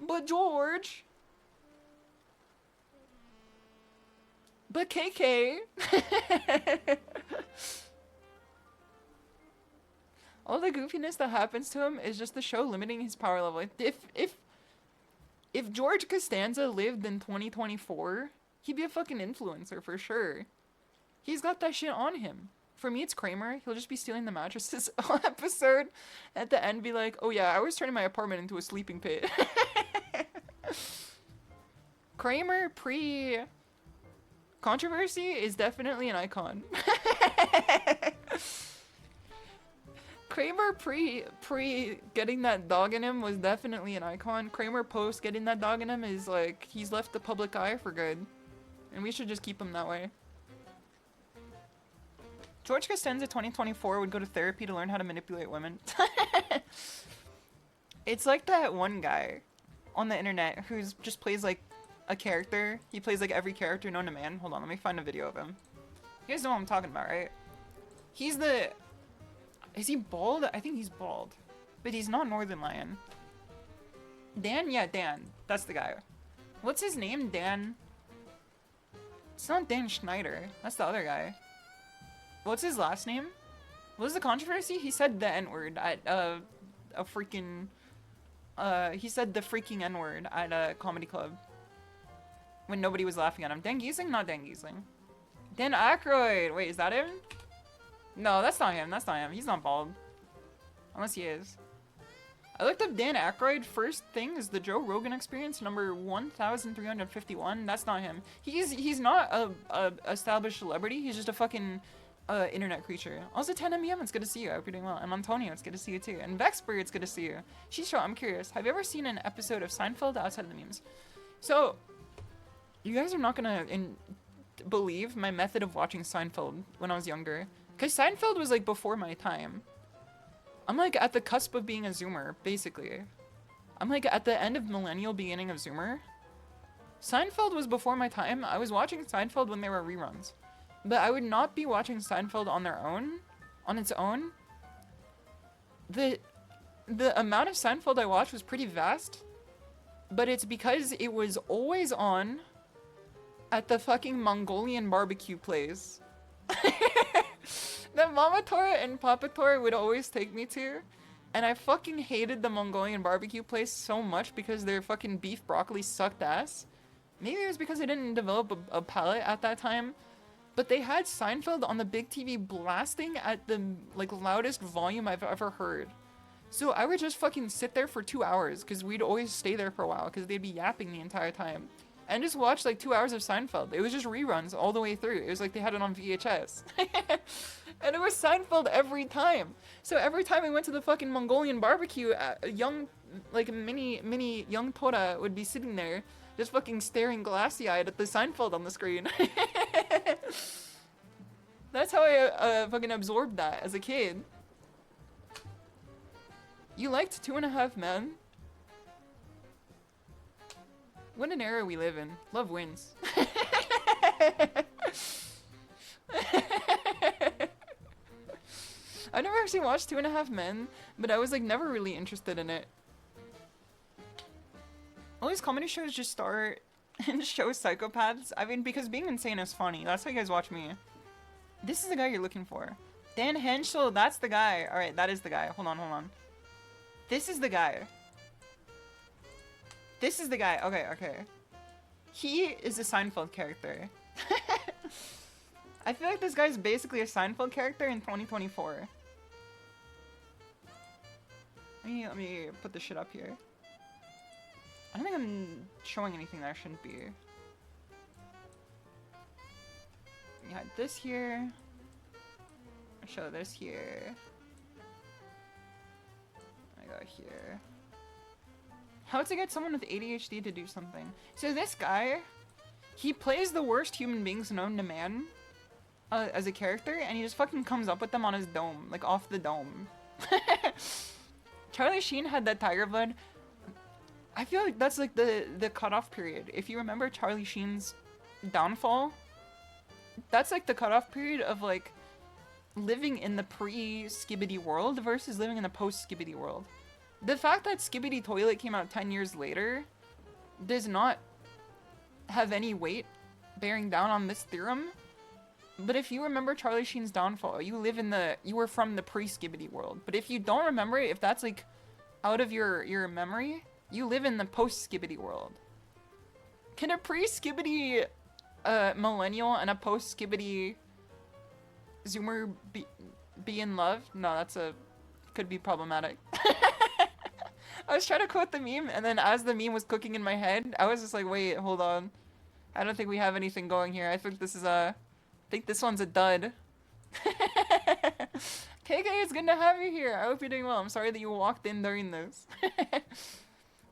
But George. But KK. All the goofiness that happens to him is just the show limiting his power level. If George Costanza lived in 2024, he'd be a fucking influencer for sure. He's got that shit on him. For me, it's Kramer. He'll just be stealing the mattresses all episode. At the end, be like, oh yeah, I was turning my apartment into a sleeping pit. Kramer Controversy is definitely an icon. Kramer pre getting that dog in him was definitely an icon. Kramer post getting that dog in him is like, he's left the public eye for good. And we should just keep him that way. George Costanza 2024 would go to therapy to learn how to manipulate women. It's like that one guy on the internet who's just plays like a character. He plays like every character known to man. Hold on, let me find a video of him. You guys know what I'm talking about, right? He's the... Is he bald? I think he's bald. But he's not Northern Lion. Dan? Yeah, Dan. That's the guy. What's his name? Dan? It's not Dan Schneider. That's the other guy. What's his last name? What was the controversy? He said the N-word at a freaking... he said the freaking N-word at a comedy club. When nobody was laughing at him. Dan Giesling? Not Dan Giesling. Dan Aykroyd! Wait, is that him? No, that's not him. That's not him. He's not bald. Unless he is. I looked up Dan Aykroyd. First thing is the Joe Rogan Experience, number 1,351. That's not him. He's not a established celebrity. He's just a fucking internet creature. Also, 10MEM, it's good to see you. I hope you're doing well. And Antonio, it's good to see you too. And Vexbury, it's good to see you. Shisho, I'm curious. Have you ever seen an episode of Seinfeld outside of the memes? So, you guys are not gonna believe my method of watching Seinfeld when I was younger. Because Seinfeld was like before my time. I'm like at the cusp of being a Zoomer, basically. I'm like at the end of millennial, beginning of Zoomer. Seinfeld was before my time. I was watching Seinfeld when there were reruns. But I would not be watching Seinfeld on its own. The amount of Seinfeld I watched was pretty vast. But it's because it was always on at the fucking Mongolian barbecue place. That Mama Tora and Papa Tora would always take me to. And I fucking hated the Mongolian barbecue place so much because their fucking beef broccoli sucked ass. Maybe it was because I didn't develop a palate at that time. But they had Seinfeld on the big TV blasting at the like loudest volume I've ever heard. So I would just fucking sit there for 2 hours because we'd always stay there for a while because they'd be yapping the entire time. And just watch like 2 hours of Seinfeld. It was just reruns all the way through. It was like they had it on VHS. And it was Seinfeld every time. So every time I went to the fucking Mongolian barbecue, a young, like mini young Tora would be sitting there just fucking staring glassy-eyed at the Seinfeld on the screen. That's how I fucking absorbed that as a kid. You liked 2.5 Men? What an era we live in. Love wins. I never actually watched 2.5 Men, but I was like never really interested in it. All these comedy shows just start and show psychopaths. I mean, because being insane is funny. That's why you guys watch me. This is the guy you're looking for. Dan Henschel, that's the guy. Alright, that is the guy. Hold on. This is the guy. This is the guy. Okay. He is a Seinfeld character. I feel like this guy's basically a Seinfeld character in 2024. Let me put this shit up here. I don't think I'm showing anything that I shouldn't be. We had this here. I show this here. I got here. How to get someone with ADHD to do something. So this guy, he plays the worst human beings known to man as a character, and he just fucking comes up with them on his dome, like off the dome. Charlie Sheen had that tiger blood. I feel like that's like the cutoff period. If you remember Charlie Sheen's downfall, that's like the cutoff period of like living in the pre-Skibidi world versus living in the post-Skibidi world. The fact that Skibidi Toilet came out 10 years later does not have any weight bearing down on this theorem. But if you remember Charlie Sheen's downfall, you were from the pre-Skibidi world. But if you don't remember it, if that's like out of your memory, you live in the post-Skibidi world. Can a pre-Skibidi millennial and a post-Skibidi Zoomer be in love? No, could be problematic. I was trying to quote the meme, and then as the meme was cooking in my head, I was just like, wait, hold on. I don't think we have anything going here. I think this is a... I think this one's a dud. KK, it's good to have you here. I hope you're doing well. I'm sorry that you walked in during this.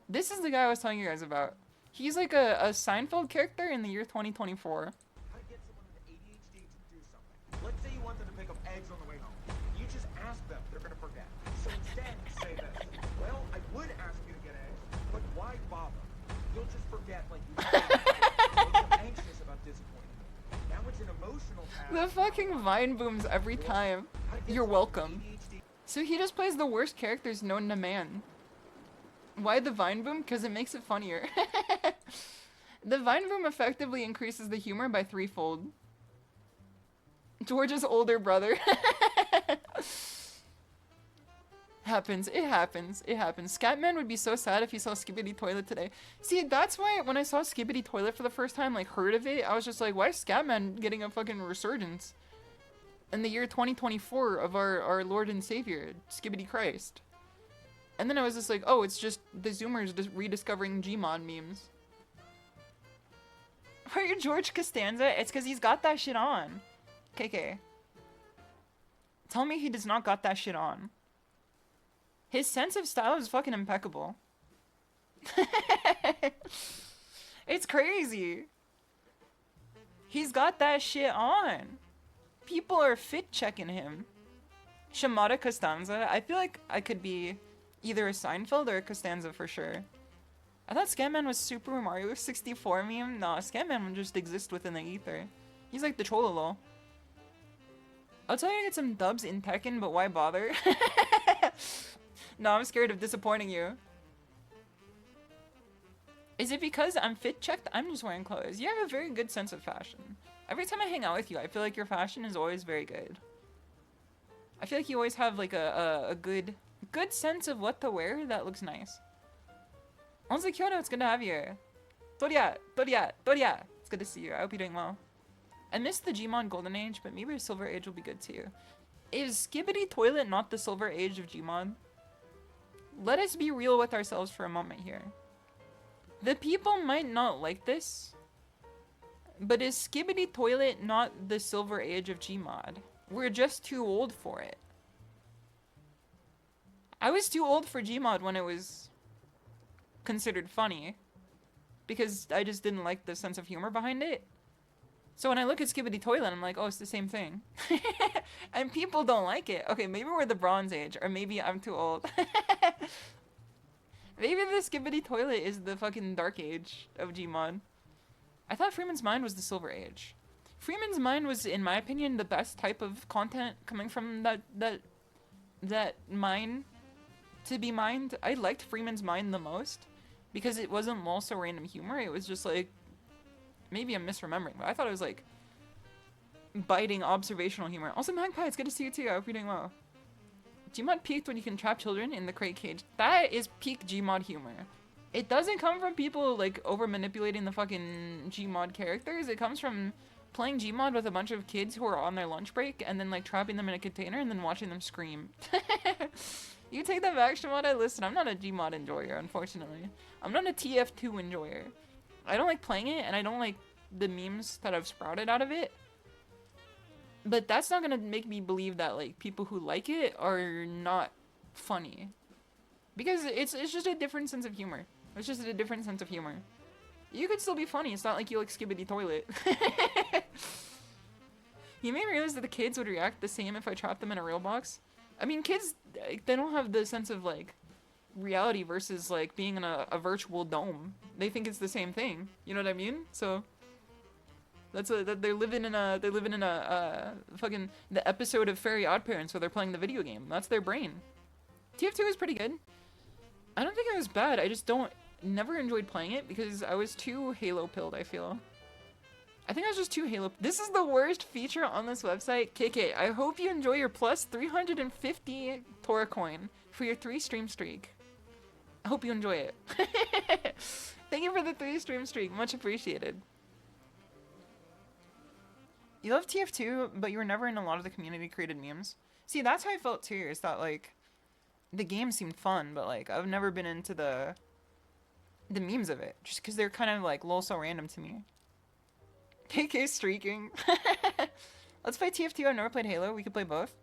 This is the guy I was telling you guys about. He's like a Seinfeld character in the year 2024. How to get someone with ADHD to do something. Let's say you want them to pick up eggs on the way home. You just ask them, they're gonna forget. So instead, say this. Well, I would ask you to get eggs, but why bother? You'll just forget like you make them anxious about disappointing you. Now it's an emotional task. The fucking Vine booms every time. You're welcome. So he just plays the worst characters known to man. Why the Vine boom? Because it makes it funnier. The Vine boom effectively increases the humor by threefold. George's older brother. Happens. It happens. It happens. Scatman would be so sad if he saw Skibidi Toilet today. See, that's why when I saw Skibidi Toilet for the first time, like, heard of it, I was just like, why is Scatman getting a fucking resurgence? In the year 2024 of our Lord and Savior, Skibidi Christ. And then I was just like, oh, it's just the Zoomers just rediscovering Gmod memes. Are you George Costanza? It's because he's got that shit on. KK. Tell me he does not got that shit on. His sense of style is fucking impeccable. It's crazy. He's got that shit on. People are fit checking him. Shimada Costanza. I feel like I could be either a Seinfeld or a Costanza for sure. I thought Scatman was Super Mario 64 meme. No, Scatman would just exist within the ether. He's like the Chololo. I'll tell you to get some dubs in Tekken, but why bother? No, I'm scared of disappointing you. Is it because I'm fit checked? I'm just wearing clothes. You have a very good sense of fashion. Every time I hang out with you, I feel like your fashion is always very good. I feel like you always have like a good sense of what to wear that looks nice. Onzo Kyoto, it's good to have you here. Toria! It's good to see you. I hope you're doing well. I missed the Gmod Golden Age, but maybe a Silver Age will be good too. Is Skibidi Toilet not the Silver Age of Gmod? Let us be real with ourselves for a moment here. The people might not like this, but is Skibidi Toilet not the Silver Age of Gmod? We're just too old for it. I was too old for Gmod when it was considered funny, because I just didn't like the sense of humor behind it. So when I look at Skibidi Toilet, I'm like, oh, it's the same thing. And people don't like it. Okay, maybe we're the Bronze Age, or maybe I'm too old. Maybe the Skibidi Toilet is the fucking Dark Age of Gmod. I thought Freeman's Mind was the Silver Age. Freeman's Mind was, in my opinion, the best type of content coming from that mine to be mined. I liked Freeman's Mind the most, because it wasn't also random humor. It was just like, maybe I'm misremembering, but I thought it was like biting observational humor. Also, Magpie, it's good to see you too. I hope you're doing well. Gmod peaked when you can trap children in the crate cage. That is peak Gmod humor. It doesn't come from people like over manipulating the fucking Gmod characters. It comes from playing Gmod with a bunch of kids who are on their lunch break and then like trapping them in a container and then watching them scream. You take that back, Shimada. Listen, I'm not a Gmod enjoyer, unfortunately. I'm not a TF2 enjoyer. I don't like playing it, and I don't like the memes that have sprouted out of it. But that's not gonna make me believe that like people who like it are not funny. Because it's just a different sense of humor. It's just a different sense of humor. You could still be funny. It's not like you like Skibidi Toilet. You may realize that the kids would react the same if I trapped them in a real box. I mean, kids, they don't have the sense of like reality versus like being in a virtual dome. They think it's the same thing. You know what I mean? So that's they're living in a fucking the episode of Fairy Odd Parents where they're playing the video game. That's their brain. TF2 is pretty good. I don't think it was bad. I just never enjoyed playing it because I was too Halo pilled, I feel. I think I was just too Halo. This is the worst feature on this website. KK, I hope you enjoy your plus 350 Tora coin for your 3 stream streak. I hope you enjoy it. Thank you for the 3 stream streak. Much appreciated. You love TF2, but you were never in a lot of the community created memes. See, that's how I felt too, is that like the game seemed fun, but like I've never been into the memes of it just because they're kind of like lol so random to me. KK streaking. Let's play TF2. I've never played Halo. We could play both.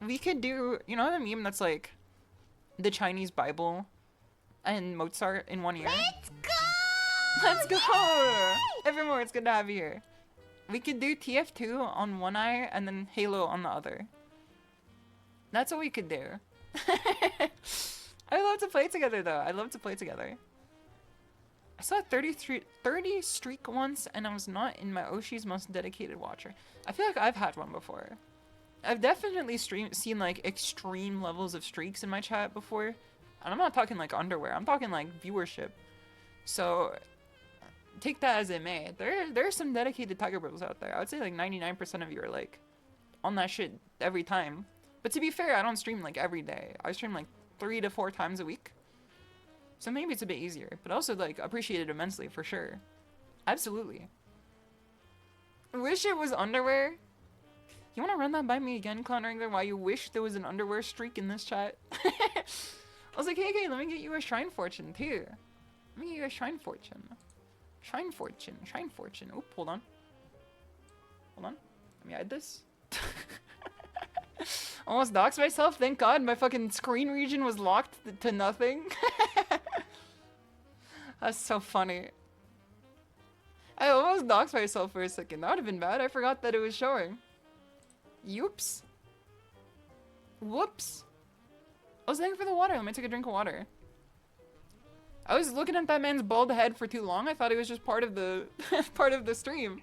We could do, you know the meme that's like the Chinese Bible and Mozart in one ear? Let's go! Let's go! Evermore, it's good to have you here. We could do TF2 on one eye and then Halo on the other. That's what we could do. I love to play together though. I love to play together. I saw a 30 streak once and I was not in my Oshi's most dedicated watcher. I feel like I've had one before. I've definitely seen like extreme levels of streaks in my chat before. And I'm not talking like underwear, I'm talking like viewership. So take that as it may. There are some dedicated Tiger Bros out there. I would say like 99% of you are like on that shit every time. But to be fair, I don't stream like every day. I stream like 3 to 4 times a week. So maybe it's a bit easier, but also like appreciate it immensely for sure. Absolutely. Wish it was underwear. You want to run that by me again, Clown Wrangler? Why you wish there was an underwear streak in this chat? I was like, hey, let me get you a Shrine Fortune too. Let me get you a Shrine Fortune. Shrine Fortune, Shrine Fortune. Oop, hold on. Hold on. Let me hide this. Almost doxed myself. Thank God my fucking screen region was locked to nothing. That's so funny. I almost doxed myself for a second. That would have been bad. I forgot that it was showing. Yoops. Whoops. I was thanking for the water. Let me take a drink of water. I was looking at that man's bald head for too long. I thought it was just part of the part of the stream.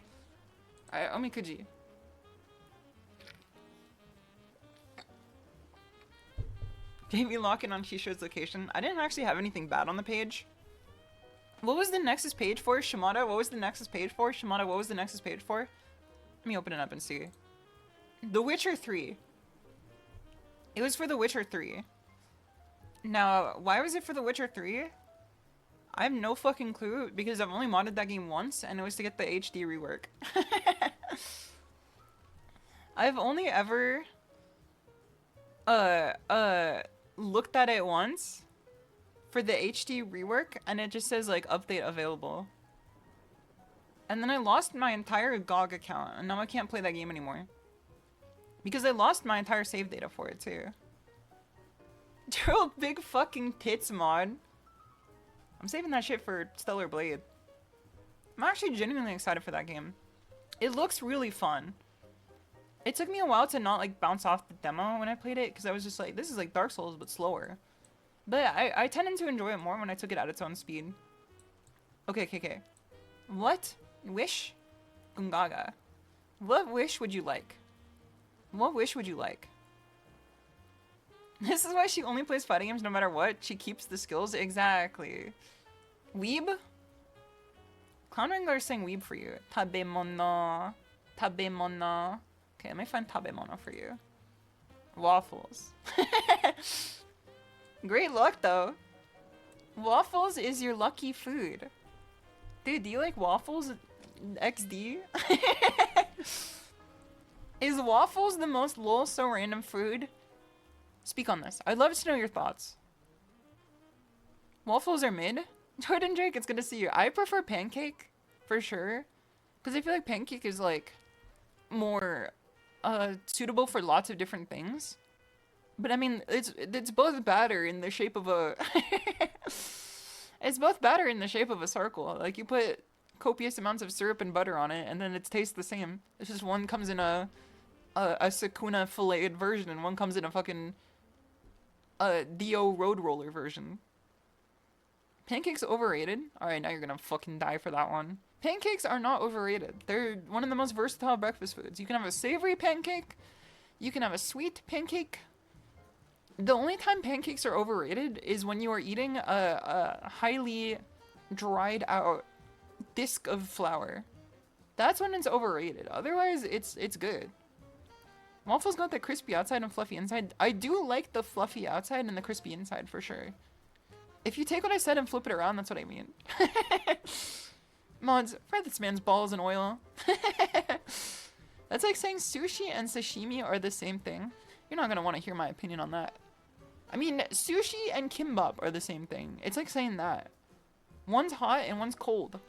Alright, Omikuji. Jamie locking on Shishou's location. I didn't actually have anything bad on the page. What was the Nexus page for? Shimada, what was the Nexus page for? Shimada, what was the Nexus page for? Let me open it up and see. The Witcher 3. It was for The Witcher 3. Now, why was it for The Witcher 3? I have no fucking clue, because I've only modded that game once, and it was to get the HD rework. I've only ever looked at it once for the HD rework, and it just says like update available. And then I lost my entire GOG account, and now I can't play that game anymore. Because I lost my entire save data for it too. Gerald Big Fucking Tits mod. I'm saving that shit for Stellar Blade. I'm actually genuinely excited for that game. It looks really fun. It took me a while to not like bounce off the demo when I played it, because I was just like, this is like Dark Souls but slower. But I tended to enjoy it more when I took it at its own speed. Okay. What wish? Gungaga. What wish would you like? What wish would you like? This is why she only plays fighting games no matter what. She keeps the skills. Exactly. Weeb? Clown Wrangler is saying weeb for you. Tabemono. Tabemono. Okay, let me find tabemono for you. Waffles. Great luck though. Waffles is your lucky food. Dude, do you like waffles? XD? Is waffles the most lol so random food? Speak on this. I'd love to know your thoughts. Waffles are mid? Jordan Drake, it's good to see you. I prefer pancake, for sure. Because I feel like pancake is like more suitable for lots of different things. But I mean, it's both batter in the shape of a... It's both batter in the shape of a circle. Like, you put copious amounts of syrup and butter on it, and then it tastes the same. It's just one comes in a Sakuna filleted version, and one comes in a fucking Dio road roller version. Pancakes overrated? Alright, now you're gonna fucking die for that one. Pancakes are not overrated. They're one of the most versatile breakfast foods. You can have a savory pancake. You can have a sweet pancake. The only time pancakes are overrated is when you are eating a highly dried out disc of flour. That's when it's overrated. Otherwise, it's good. Waffles got the crispy outside and fluffy inside. I do like the fluffy outside and the crispy inside for sure. If you take what I said and flip it around, that's what I mean. Mods, fry this man's balls in oil. That's like saying sushi and sashimi are the same thing. You're not gonna want to hear my opinion on that. I mean, sushi and kimbap are the same thing. It's like saying that. One's hot and one's cold.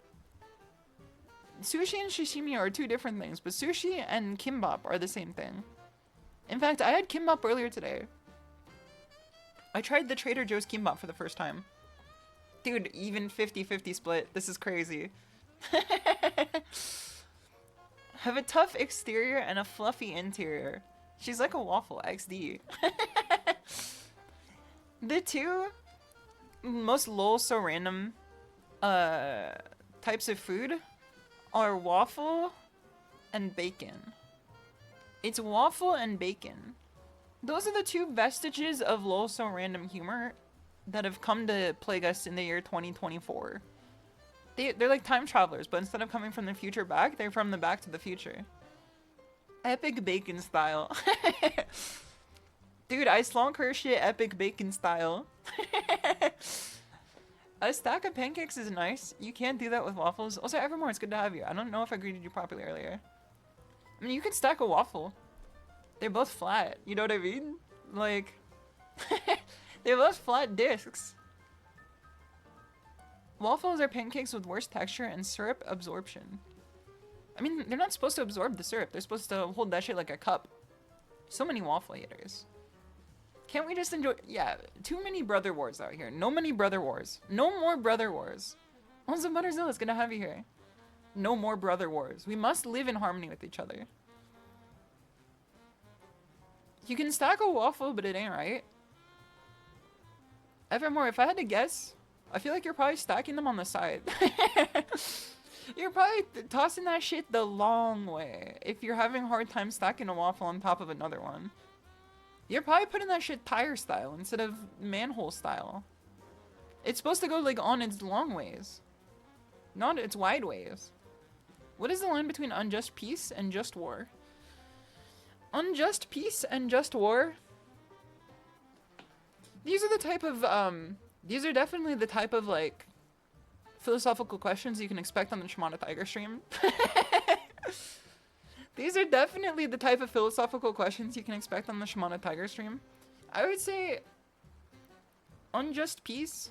sushi and sashimi are two different things, but sushi and kimbap are the same thing. In fact, I had kimbap earlier today. I tried the Trader Joe's kimbap for the first time. Dude, even 50-50 split. This is crazy. Have a tough exterior and a fluffy interior. She's like a waffle, XD. The two most lol so random types of food are waffle and bacon. It's waffle and bacon. Those are the two vestiges of lol so random humor that have come to plague us in the year 2024. They're like time travelers, but instead of coming from the future back, they're from the back to the future. Epic bacon style. Dude, I slonk her shit epic bacon style. A stack of pancakes is nice. You can't do that with waffles. Also, Evermore, it's good to have you. I don't know if I greeted you properly earlier. I mean, you can stack a waffle. They're both flat. You know what I mean? Like, they're both flat discs. Waffles are pancakes with worse texture and syrup absorption. I mean, they're not supposed to absorb the syrup. They're supposed to hold that shit like a cup. So many waffle haters. Can't we just enjoy? Yeah, too many brother wars out here. No many brother wars. No more brother wars. Also, Butterzilla is gonna have you here. No more brother wars. We must live in harmony with each other. You can stack a waffle, but it ain't right. Evermore, if I had to guess, I feel like you're probably stacking them on the side. You're probably tossing that shit the long way if you're having a hard time stacking a waffle on top of another one. You're probably putting that shit tire style instead of manhole style. It's supposed to go like on its long ways, not its wide ways. What is the line between unjust peace and just war? Unjust peace and just war? These are the type of, these are definitely the type of, like, philosophical questions you can expect on the shimadatiger stream. These are definitely the type of philosophical questions you can expect on the shimadatiger stream. I would say unjust peace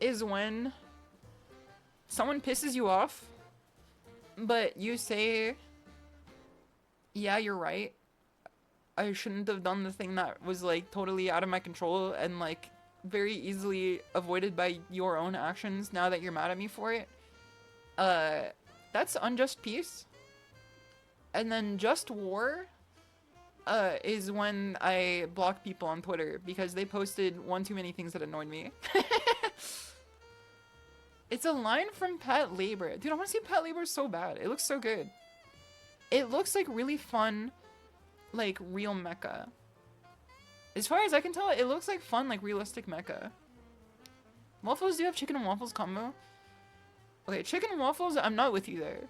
is when someone pisses you off, but you say, yeah, you're right. I shouldn't have done the thing that was, like, totally out of my control and, like, very easily avoided by your own actions now that you're mad at me for it. That's unjust peace. And then just war is when I block people on Twitter because they posted one too many things that annoyed me. It's a line from Pat Labor. Dude, I want to see Pat Labor so bad. It looks so good. It looks like really fun, like real mecha. As far as I can tell, it looks like fun, like realistic mecha. Waffles, do you have chicken and waffles combo? Okay, chicken and waffles, I'm not with you there.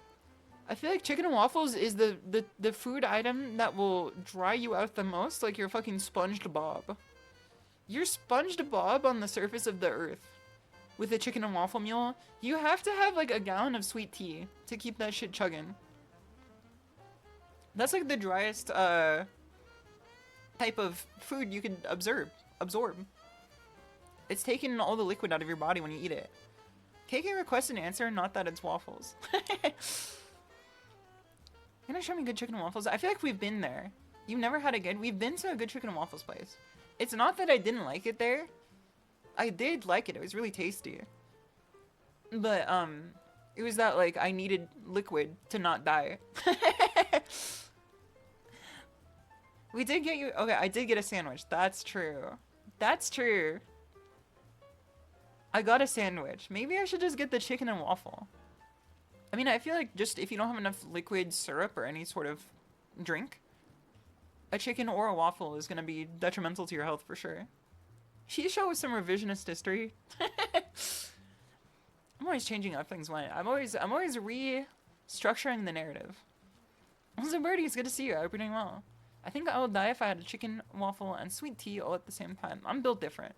I feel like chicken and waffles is the food item that will dry you out the most, like you're fucking SpongeBob. You're SpongeBob on the surface of the earth. With a chicken and waffle meal, you have to have like a gallon of sweet tea to keep that shit chugging. That's like the driest type of food you can absorb. It's taking all the liquid out of your body when you eat it. KK requests an answer, not that it's waffles. You're gonna show me good chicken and waffles? I feel like we've been there. You've never had a good... We've been to a good chicken and waffles place. It's not that I didn't like it there. I did like it. It was really tasty. But, it was that, like, I needed liquid to not die. We did get you... Okay, I did get a sandwich. That's true. That's true. I got a sandwich. Maybe I should just get the chicken and waffle. I mean, I feel like just if you don't have enough liquid syrup or any sort of drink, a chicken or a waffle is going to be detrimental to your health for sure. SHISHOU with some revisionist history. I'm always changing up things when I'm always restructuring the narrative. Also, Birdie, it's good to see you. I hope you're doing well. I think I would die if I had a chicken, waffle, and sweet tea all at the same time. I'm built different.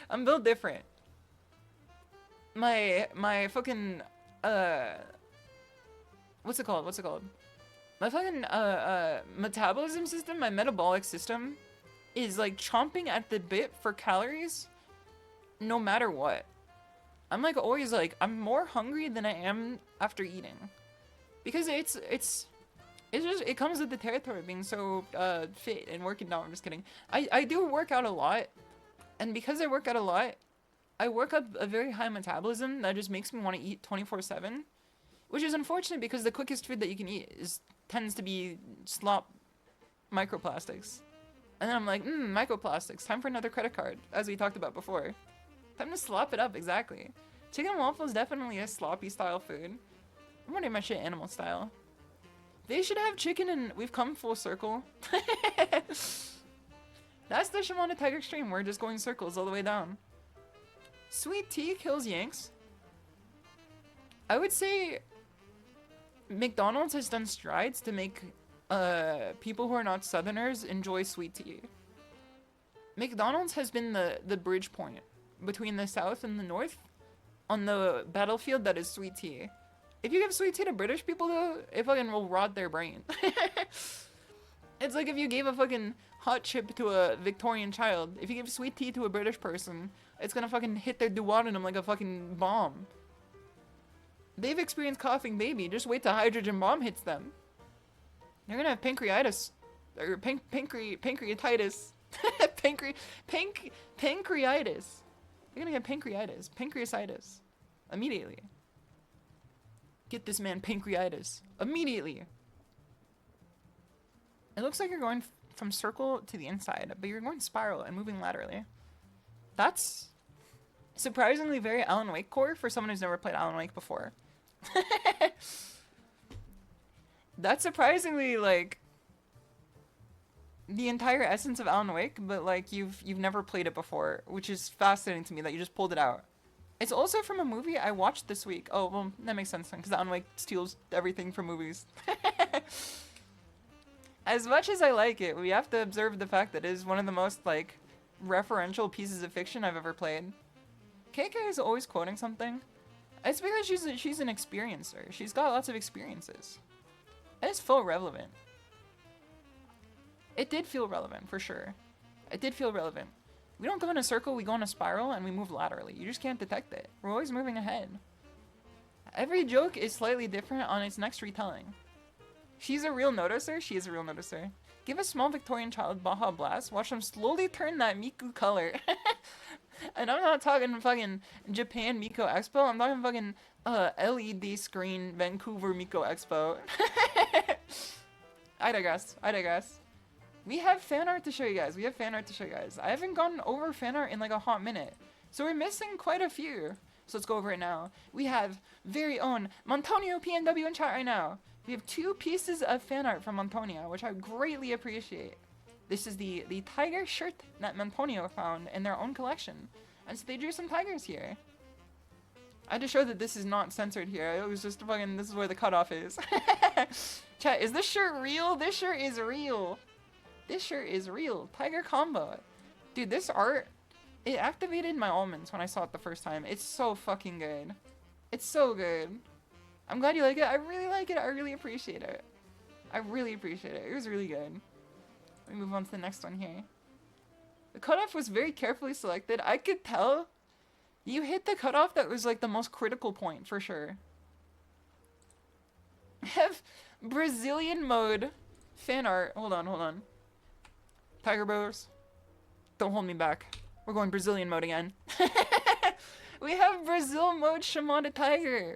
I'm built different. My fucking what's it called? My fucking metabolism system, my metabolic system is like chomping at the bit for calories no matter what. I'm like always like, I'm more hungry than I am after eating. Because it's just, it comes with the territory of being so fit and working out. I'm just kidding. I do work out a lot. And because I work out a lot, I work up a very high metabolism that just makes me want to eat 24/7. Which is unfortunate because the quickest food that you can eat tends to be slop microplastics. And then I'm like, microplastics, time for another credit card, as we talked about before. Time to slop it up, exactly. Chicken and waffles definitely a sloppy style food. I'm gonna my shit animal style. They should have chicken and we've come full circle. That's the shimadatiger extreme, we're just going circles all the way down. Sweet tea kills Yanks. I would say McDonald's has done strides to make people who are not Southerners enjoy sweet tea. McDonald's has been the bridge point between the South and the North on the battlefield that is sweet tea. If you give sweet tea to British people though, it fucking will rot their brain. It's like if you gave a fucking hot chip to a Victorian child. If you give sweet tea to a British person, it's gonna fucking hit their duodenum like a fucking bomb. They've experienced coughing baby. Just wait till hydrogen bomb hits them. They're gonna have pancreatitis. Or pancreatitis. Pancreatitis. They're gonna get pancreatitis. Pancreatitis. Immediately. Get this man pancreatitis. Immediately. It looks like you're going from circle to the inside, but you're going spiral and moving laterally. That's surprisingly very Alan Wake core for someone who's never played Alan Wake before. That's surprisingly like the entire essence of Alan Wake, but like you've never played it before, which is fascinating to me that you just pulled it out. It's also from a movie I watched this week. Oh, well, that makes sense then, because Alan Wake steals everything from movies. As much as I like it, we have to observe the fact that it is one of the most like referential pieces of fiction I've ever played. KK is always quoting something. It's because she's an experiencer. She's got lots of experiences. It's full relevant. It did feel relevant, for sure. It did feel relevant. We don't go in a circle, we go in a spiral, and we move laterally. You just can't detect it. We're always moving ahead. Every joke is slightly different on its next retelling. She's a real noticer, she is a real noticer. Give a small Victorian child Baja Blast, watch them slowly turn that Miku color. And I'm not talking fucking Japan Miko Expo, I'm talking fucking LED screen Vancouver Miko Expo. I digress. We have fan art to show you guys. I haven't gone over fan art in like a hot minute. So we're missing quite a few. So let's go over it now. We have very own Montonio PNW in chat right now. We have 2 pieces of fan art from Montonio, which I greatly appreciate. This is the tiger shirt that Montonio found in their own collection. And so they drew some tigers here. I had to show that this is not censored here. It was just fucking, this is where the cutoff is. Chat, is this shirt real? This shirt is real. This shirt is real. Tiger combo. Dude, this art, it activated my almonds when I saw it the first time. It's so fucking good. It's so good. I'm glad you like it. I really like it. I really appreciate it. It was really good. Let me move on to the next one here. The cutoff was very carefully selected. I could tell you hit the cutoff that was like the most critical point for sure. I have Brazilian mode fan art. Hold on. Tiger Bros, don't hold me back. We're going Brazilian mode again. We have Brazil mode shimadatiger.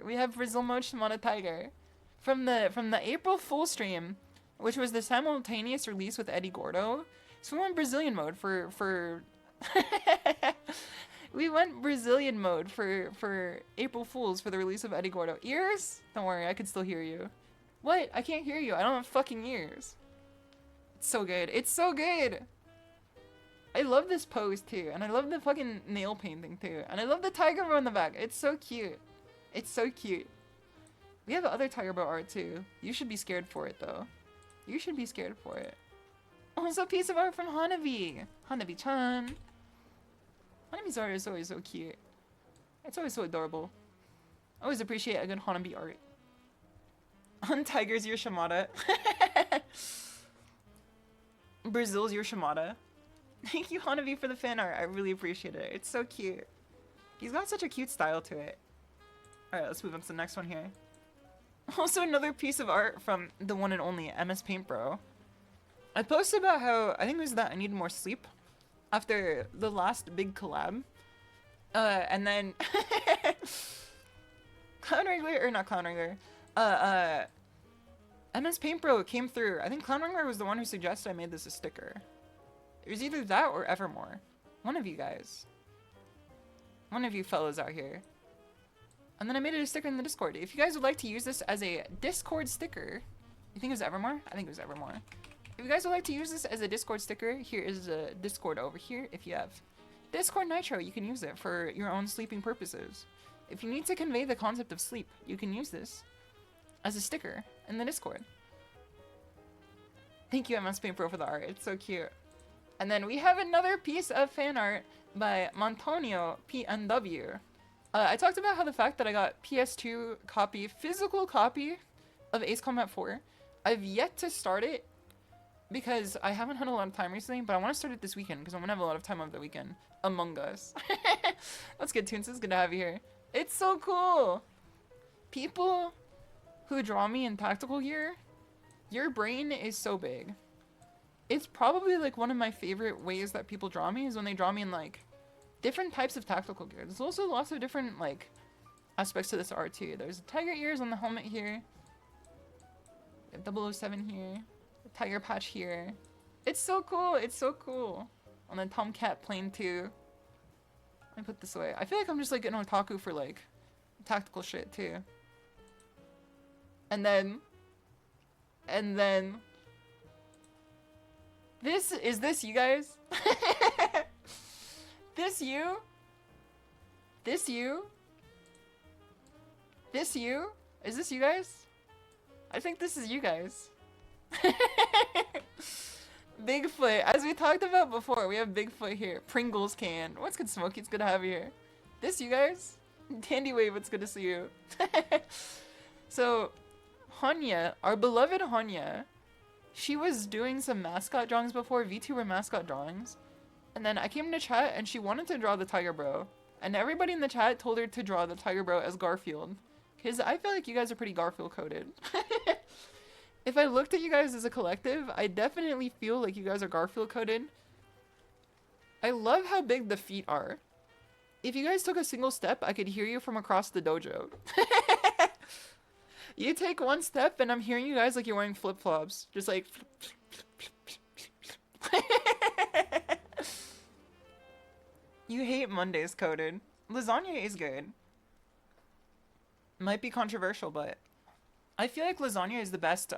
From the April Fool stream, which was the simultaneous release with Eddie Gordo. So we went Brazilian mode for we went Brazilian mode for April Fools for the release of Eddie Gordo. Ears? Don't worry, I can still hear you. What? I can't hear you. I don't have fucking ears. It's so good. It's so good. I love this pose too, and I love the fucking nail painting too, and I love the tiger bow in the back. It's so cute. It's so cute. We have other tiger bow art too. You should be scared for it though. You should be scared for it. Oh, it's a piece of art from Hanabi. Hanabi-chan. Hanabi's art is always so cute. It's always so adorable. I always appreciate a good Hanabi art. On Tiger's your Shimada. Brazil's your Shimada. Thank you, Hanabi, for the fan art. I really appreciate it. It's so cute. He's got such a cute style to it. Alright, let's move on to the next one here. Also another piece of art from the one and only MS Paint Bro. I posted about how, I think it was that I needed more sleep after the last big collab. And then Clown Wrangler, or not Clown Wrangler, MS Paint Bro came through. I think Clown Wrangler was the one who suggested I made this a sticker. It was either that or Evermore. One of you guys. One of you fellas out here. And then I made it a sticker in the Discord. If you guys would like to use this as a Discord sticker, you think it was Evermore? I think it was Evermore. If you guys would like to use this as a Discord sticker, here is a Discord over here. If you have Discord Nitro, you can use it for your own sleeping purposes. If you need to convey the concept of sleep, you can use this as a sticker in the Discord. Thank you, MS Paint Pro, for the art. It's so cute. And then we have another piece of fan art by Montonio PNW. I talked about how the fact that I got PS2 copy, physical copy of Ace Combat 4. I've yet to start it because I haven't had a lot of time recently, but I want to start it this weekend because I'm going to have a lot of time over the weekend. Among Us. That's good, Toons. It's good to have you here. It's so cool. People who draw me in tactical gear, your brain is so big. It's probably like one of my favorite ways that people draw me is when they draw me in like different types of tactical gear. There's also lots of different like aspects to this art too. There's tiger ears on the helmet here. We have 007 here. A tiger patch here. It's so cool. It's so cool. On the Tomcat plane too. Let me put this away. I feel like I'm just like an otaku for like tactical shit too. And then this is you guys? This you? This you? This you? Is this you guys? I think this is you guys. Bigfoot. As we talked about before, we have Bigfoot here. Pringles can. What's good, Smokey? It's good to have you here. This you guys? Dandy Wave, it's good to see you. So, Hanya, our beloved Hanya, she was doing some mascot drawings before, VTuber mascot drawings. And then I came to chat and she wanted to draw the Tiger Bro. And everybody in the chat told her to draw the Tiger Bro as Garfield. Because I feel like you guys are pretty Garfield coded. If I looked at you guys as a collective, I definitely feel like you guys are Garfield coded. I love how big the feet are. If you guys took a single step, I could hear you from across the dojo. You take one step and I'm hearing you guys like you're wearing flip-flops. Just like... You hate Mondays coded. Lasagna is good. Might be controversial, but I feel like lasagna is the best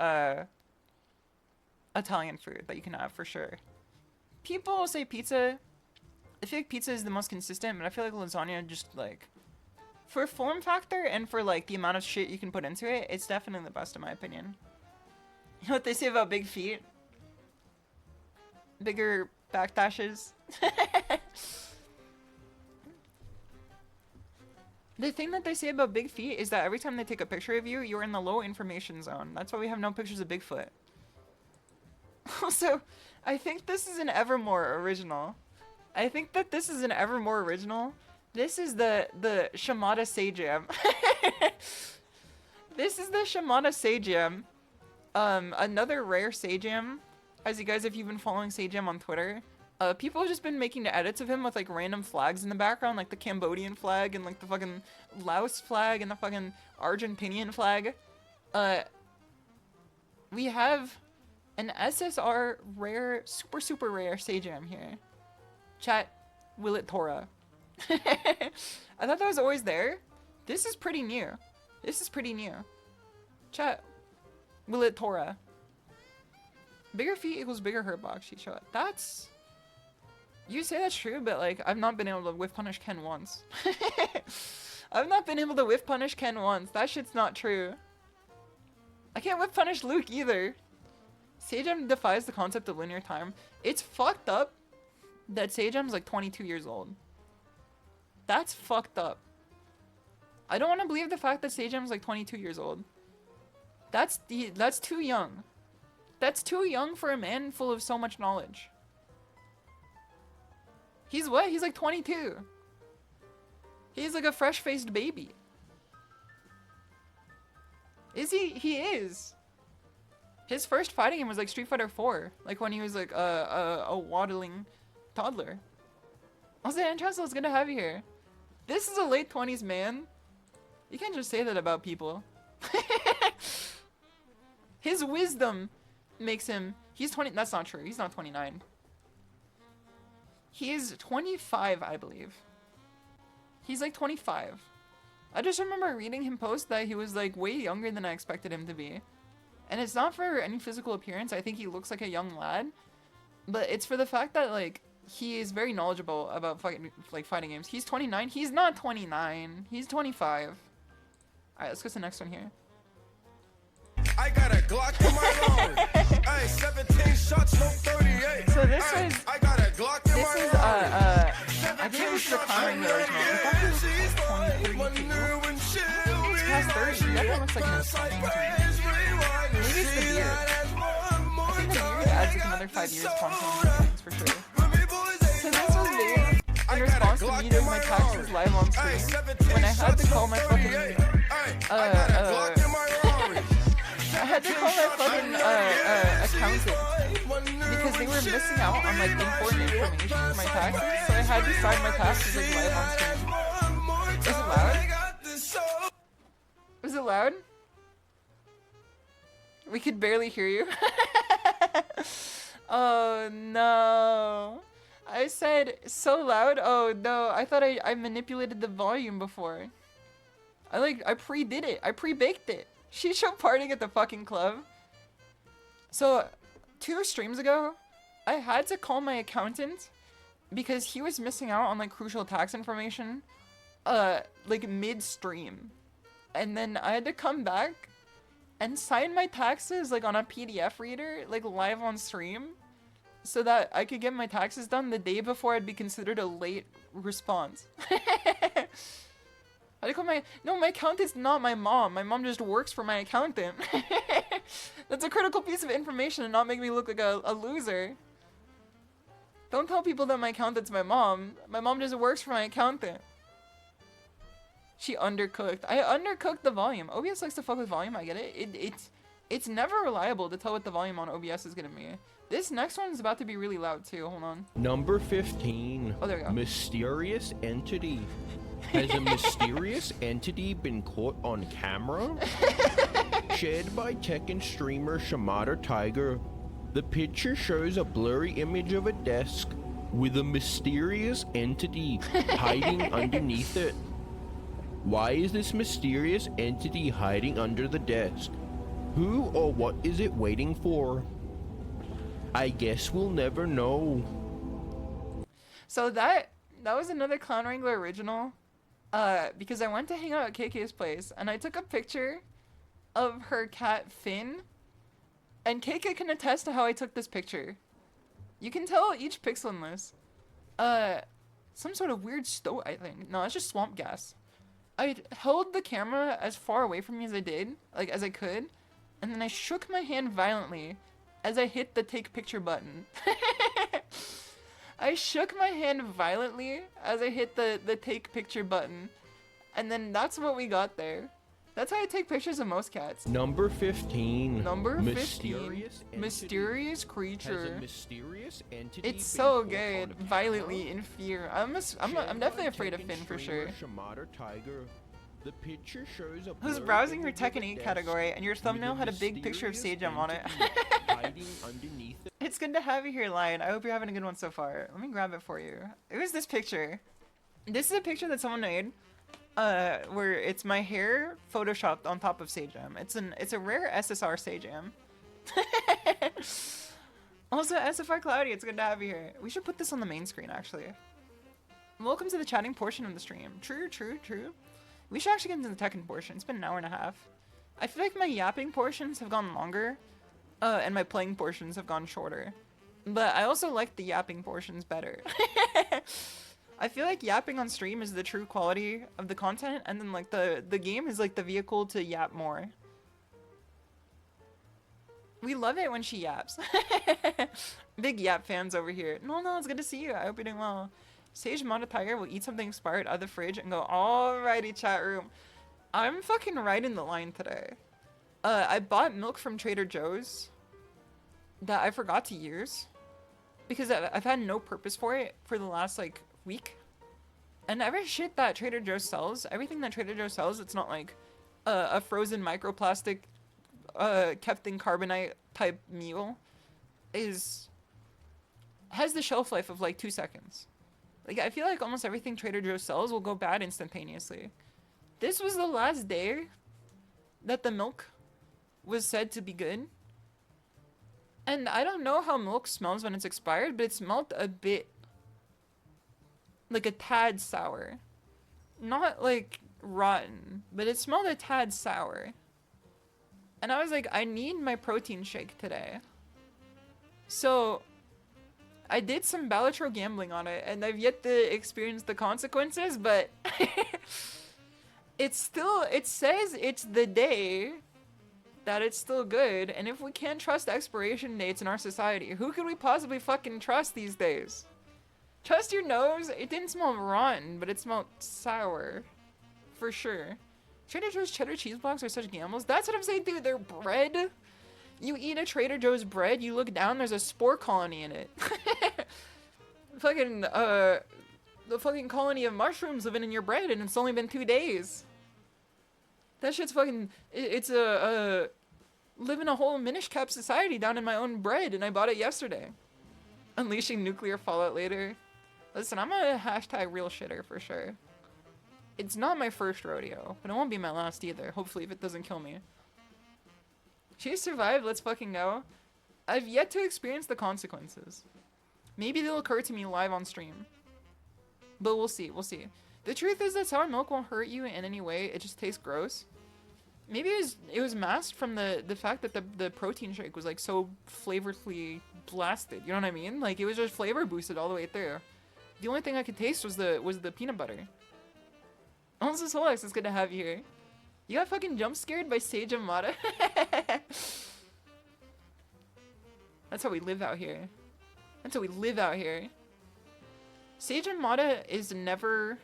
Italian food that you can have for sure. People say pizza. I feel like pizza is the most consistent, but I feel like lasagna just like for form factor and for like the amount of shit you can put into it, it's definitely the best in my opinion. You know what they say about big feet? Bigger backdashes. The thing that they say about big feet is that every time they take a picture of you, you're in the low information zone. That's why we have no pictures of Bigfoot. Also, I think this is an Evermore original. I think that this is an Evermore original. This is the Shimada Seijam. This is the Shimada Seijam. Another rare Seijam. As you guys, if you've been following Seijam on Twitter, people have just been making edits of him with like random flags in the background, like the Cambodian flag and like the fucking Laos flag and the fucking Argentinian flag. We have an SSR rare, super rare Seijam here. Chat, will it Torah? I thought that was always there. This is pretty new. This is pretty new. Chat, will it Torah? Bigger feet equals bigger hurt box, SHISHOU. That's... You say that's true, but like, I've not been able to whiff punish Ken once. I've not been able to whiff punish Ken once. That shit's not true. I can't whiff punish Luke either. Seijam defies the concept of linear time. It's fucked up that Seijam's like 22 years old. That's fucked up. I don't want to believe the fact that Seijam's like 22 years old. That's too young. That's too young for a man full of so much knowledge. He's what? He's like 22. He's like a fresh-faced baby. Is he? He is. His first fighting game was like Street Fighter 4, like when he was like a waddling toddler. Also, Antrasil, it's good to have you here. This is a late 20s man. You can't just say that about people. His wisdom makes him. He's 20. That's not true. He's not 29. He is 25, I believe. He's like 25. I just remember reading him post that he was like way younger than I expected him to be. And it's not for any physical appearance. I think he looks like a young lad. But it's for the fact that like he is very knowledgeable about fighting games. He's 29. He's not 29. He's 25. Alright, let's go to the next one here. I got a Glock in my arm. Hey, 17 shots, no 38. So this was. I got a Glock in This is I think it was the Conning original. I thought he was like 22. He's past 30. He definitely looks like his son. Maybe it's the beard. I think the beard adds like another 5 years constantly things for sure. So this was made in response to me doing my taxes live on stream when I had to call my fucking I had to call my fucking accountant because they were missing out on like important information for my taxes, so I had to sign my taxes like live on stream. Is it loud? Is it loud? We could barely hear you. Oh no. I said so loud. Oh no, I thought I manipulated the volume before. I pre-did it. I pre-baked it. SHISHOU partying at the fucking club. So, 2 streams ago, I had to call my accountant because he was missing out on like crucial tax information, like mid-stream. And then I had to come back and sign my taxes like on a PDF reader, like live on stream, so that I could get my taxes done the day before I'd be considered a late response. I call my accountant's not my mom. My mom just works for my accountant. That's a critical piece of information and not make me look like a loser. Don't tell people that my accountant's my mom. My mom just works for my accountant. She undercooked. I undercooked the volume. OBS likes to fuck with volume, I get it. It's never reliable to tell what the volume on OBS is gonna be. This next one is about to be really loud too, hold on. Number 15. Oh, there we go. Mysterious entity. Has a mysterious entity been caught on camera? Shared by Tekken streamer shimadatiger. The picture shows a blurry image of a desk with a mysterious entity hiding underneath it. Why is this mysterious entity hiding under the desk? Who or what is it waiting for? I guess we'll never know. So that was another Clown Wrangler original. Because I went to hang out at KK's place, and I took a picture of her cat, Finn. And KK can attest to how I took this picture. You can tell each pixel in this. Some sort of weird stoat, I think. No, it's just swamp gas. I held the camera as far away from me as I did, like as I could, and then I shook my hand violently as I hit the take picture button. I shook my hand violently as I hit the take picture button. And then that's what we got there. That's how I take pictures of most cats. Number 15. Number 15. Mysterious creature. Has a mysterious entity It's so been good. caught on Violently camera? in fear. I'm definitely afraid of Finn for sure. shimadatiger. The picture shows a I was blurry browsing your image of a Tekken 8 desk category, and your thumbnail with had a big picture of mysterious Sejam on it. entity hiding underneath it. It's good to have you here, Lion. I hope you're having a good one so far. Let me grab it for you. It was this picture. This is a picture that someone made, where it's my hair photoshopped on top of Sejam. It's a rare SSR Sejam. Also, SFR Cloudy, it's good to have you here. We should put this on the main screen, actually. Welcome to the chatting portion of the stream. True. We should actually get into the Tekken portion. It's been an hour and a half. I feel like my yapping portions have gone longer, and my playing portions have gone shorter. But I also like the yapping portions better. I feel like yapping on stream is the true quality of the content, and then like the game is like the vehicle to yap more. We love it when she yaps. Big yap fans over here. No, it's good to see you. I hope you're doing well. SeiryuKomatsu will eat something expired out of the fridge and go, alrighty, chat room. I'm fucking right in the line today. I bought milk from Trader Joe's that I forgot to use because I've had no purpose for it for the last like week. And every shit that Trader Joe sells, everything that Trader Joe sells, it's not like a frozen microplastic kept in carbonite type meal, has the shelf life of like 2 seconds. Like, I feel like almost everything Trader Joe sells will go bad instantaneously. This was the last day that the milk was said to be good. And I don't know how milk smells when it's expired, but it smelled a bit like a tad sour. Not like rotten, but it smelled a tad sour. And I was like, I need my protein shake today. So I did some Balatro gambling on it, and I've yet to experience the consequences, but it says it's the day that it's still good, and if we can't trust expiration dates in our society, who could we possibly fucking trust these days? Trust your nose? It didn't smell rotten, but it smelled sour. For sure. Trader Joe's cheddar cheese blocks are such gambles. That's what I'm saying, dude. They're bread. You eat a Trader Joe's bread, you look down, there's a spore colony in it. Fucking, the fucking colony of mushrooms living in your bread, and it's only been 2 days. That shit's fucking, it's living a whole Minish Cap society down in my own bread, and I bought it yesterday. Unleashing nuclear fallout later. Listen, I'm a hashtag real shitter for sure. It's not my first rodeo, but it won't be my last either, hopefully, if it doesn't kill me. She survived, let's fucking go. I've yet to experience the consequences. Maybe they'll occur to me live on stream. But we'll see, we'll see. The truth is that sour milk won't hurt you in any way, it just tastes gross. Maybe it was masked from the fact that the protein shake was like so flavorfully blasted, you know what I mean? Like it was just flavor boosted all the way through. The only thing I could taste was the peanut butter. Also, Solex, it's good to have you here. You got fucking jump scared by Sage Amada? That's how we live out here. That's how we live out here. Sage Amada is never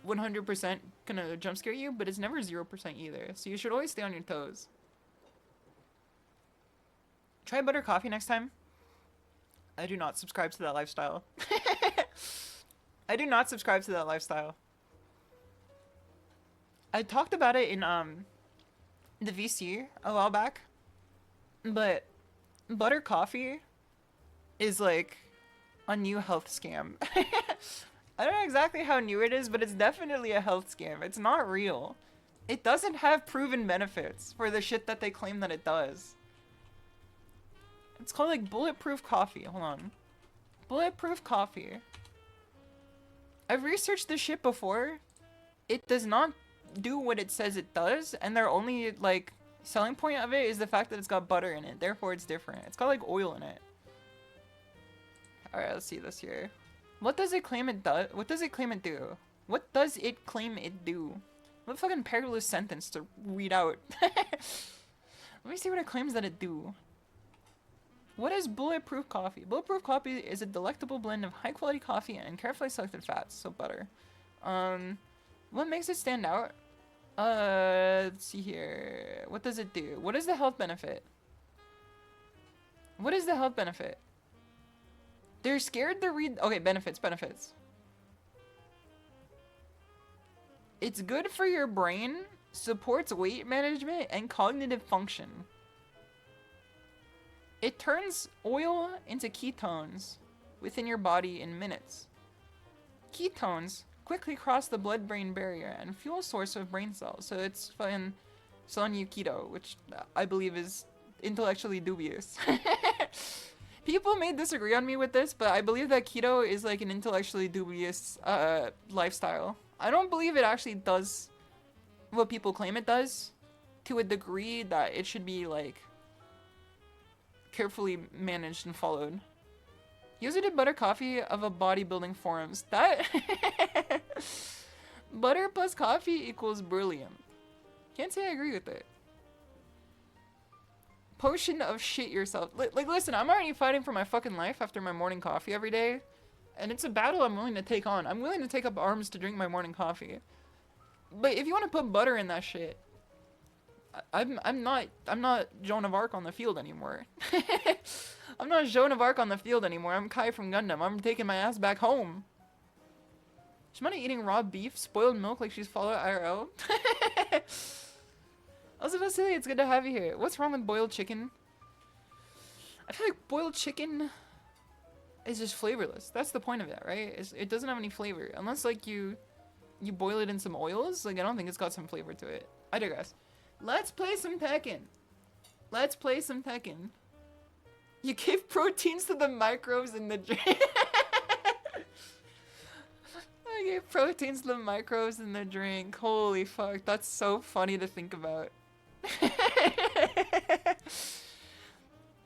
100% gonna jump scare you, but it's never 0% either. So you should always stay on your toes. Try butter coffee next time. I do not subscribe to that lifestyle. I do not subscribe to that lifestyle. I talked about it in the VC a while back, but butter coffee is like a new health scam. I don't know exactly how new it is, but it's definitely a health scam. It's not real. It doesn't have proven benefits for the shit that they claim that it does. It's called like bulletproof coffee. Hold on. Bulletproof coffee. I've researched this shit before. It does not do what it says it does, and their only like selling point of it is the fact that it's got butter in it. Therefore, it's different. It's got like oil in it. All right, let's see this here. What does it claim it does? What does it claim it do? What does it claim it do? What fucking perilous sentence to read out? Let me see what it claims that it do. What is bulletproof coffee? Bulletproof coffee is a delectable blend of high quality coffee and carefully selected fats, so butter. What makes it stand out? Let's see here. What does it do? What is the health benefit? What is the health benefit? They're scared to read. Okay, benefits. It's good for your brain, supports weight management, and cognitive function. It turns oil into ketones within your body in minutes. Ketones quickly cross the blood-brain barrier and fuel source of brain cells. So it's fucking selling keto, which I believe is intellectually dubious. People may disagree on me with this, but I believe that keto is like an intellectually dubious lifestyle. I don't believe it actually does what people claim it does to a degree that it should be like carefully managed and followed. User did butter coffee of a bodybuilding forums. That butter plus coffee equals brilliant. Can't say I agree with it. Potion of shit yourself. Like, listen, I'm already fighting for my fucking life after my morning coffee every day. And it's a battle I'm willing to take on. I'm willing to take up arms to drink my morning coffee. But if you want to put butter in that shit, I'm not Joan of Arc on the field anymore. I'm not Joan of Arc on the field anymore. I'm Kai from Gundam. I'm taking my ass back home. Shimada eating raw beef, spoiled milk like she's followed IRL. Also, Vasily, it's good to have you here. What's wrong with boiled chicken? I feel like boiled chicken is just flavorless. That's the point of it, right? It doesn't have any flavor. Unless, like, you boil it in some oils. Like, I don't think it's got some flavor to it. I digress. Let's play some Tekken. Let's play some Tekken. You gave proteins to the microbes in the drink. I gave proteins to the microbes in the drink. Holy fuck. That's so funny to think about.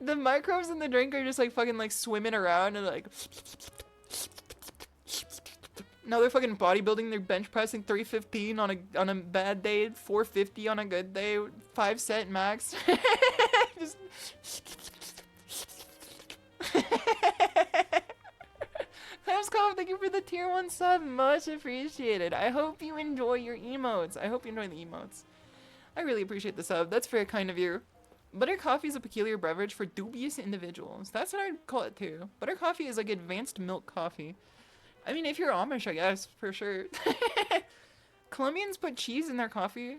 The microbes in the drink are just like fucking like swimming around and like... Now they're fucking bodybuilding, they're bench pressing 315 on a bad day, 450 on a good day, 5 set max. Just... Hamscom, thank you for the tier 1 sub, much appreciated. I hope you enjoy your emotes. I hope you enjoy the emotes. I really appreciate the sub, that's very kind of you. Butter coffee is a peculiar beverage for dubious individuals. That's what I'd call it too. Butter coffee is like advanced milk coffee. I mean, if you're Amish, I guess, for sure. Colombians put cheese in their coffee.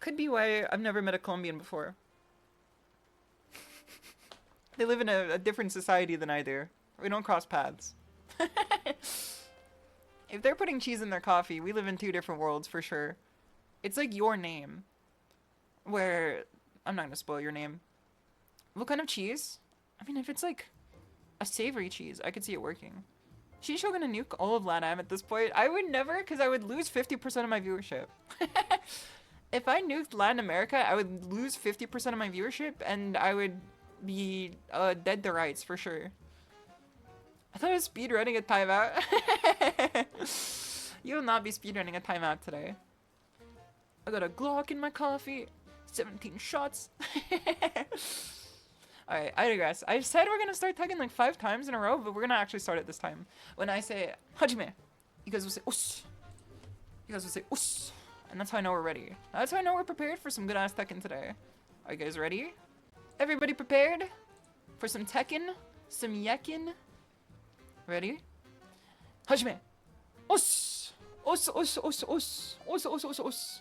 Could be why I've never met a Colombian before. They live in a different society than I do. We don't cross paths. If they're putting cheese in their coffee, we live in 2 different worlds for sure. It's like your name. Where... I'm not gonna spoil your name. What kind of cheese? I mean, if it's like a savory cheese, I could see it working. SHISHOU gonna nuke all of LATAM at this point? I would never, because I would lose 50% of my viewership. If I nuked Latin America, I would lose 50% of my viewership, and I would be dead to rights for sure. I thought I was speedrunning a timeout. You will not be speedrunning a timeout today. I got a Glock in my coffee. 17 shots. Alright, I digress. I said we're gonna start tagging like 5 times in a row, but we're gonna actually start it this time. When I say Hajime, you guys will say us. You guys will say us. And that's how I know we're ready. That's how I know we're prepared for some good ass Tekken today. Are you guys ready? Everybody prepared for some Tekken? Some Yekin? Ready? Hajime! Us! Us, us, us, us. Us, us, us, us.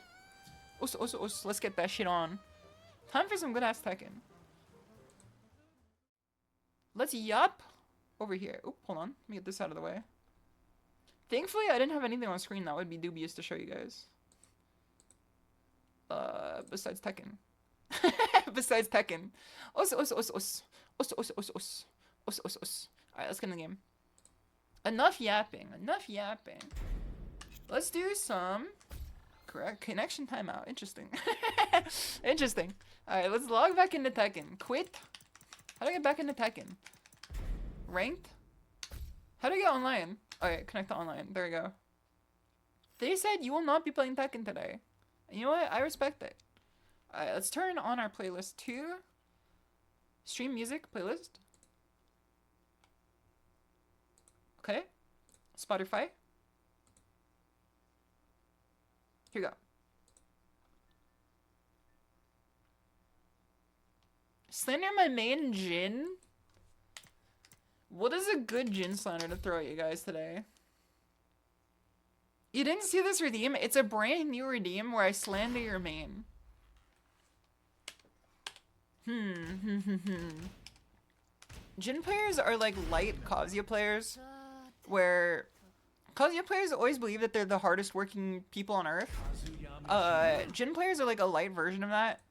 Us, us, us. Let's get that shit on. Time for some good ass Tekken. Let's yap over here. Oh, hold on. Let me get this out of the way. Thankfully, I didn't have anything on screen that would be dubious to show you guys. Besides Tekken. Besides Tekken. Us, us, us, us. Us, us, us, us. Us, us, us. Alright, let's get in the game. Enough yapping. Enough yapping. Let's do some... Correct. Connection timeout. Interesting. Interesting. Alright, let's log back into Tekken. Quit. How do I get back into Tekken? Ranked? How do I get online? Alright, connect to online. There we go. They said you will not be playing Tekken today. And you know what? I respect it. Alright, let's turn on our playlist to... Stream music playlist. Okay. Spotify. Here we go. Slander my main Jin? What is a good Jin slander to throw at you guys today? You didn't see this redeem? It's a brand new redeem where I slander your main. Jin players are like light Kazuya players, where Kazuya players always believe that they're the hardest working people on earth. Jin players are like a light version of that.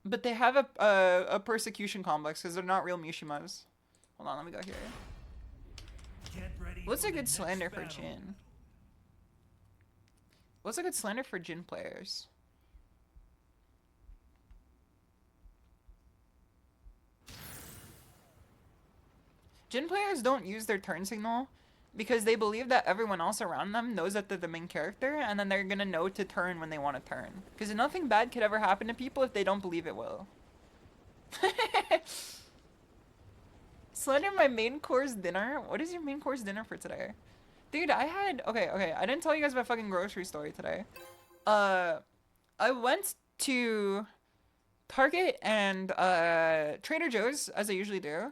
But they have a persecution complex because they're not real Mishimas. Hold on, let me go here. What's a good slander for Jin? What's a good slander for Jin players? Jin players don't use their turn signal because they believe that everyone else around them knows that they're the main character, and then they're gonna know to turn when they want to turn. Because nothing bad could ever happen to people if they don't believe it will. Slender, my main course dinner. What is your main course dinner for today? Dude, I had... Okay. I didn't tell you guys my fucking grocery story today. I went to Target and Trader Joe's, as I usually do.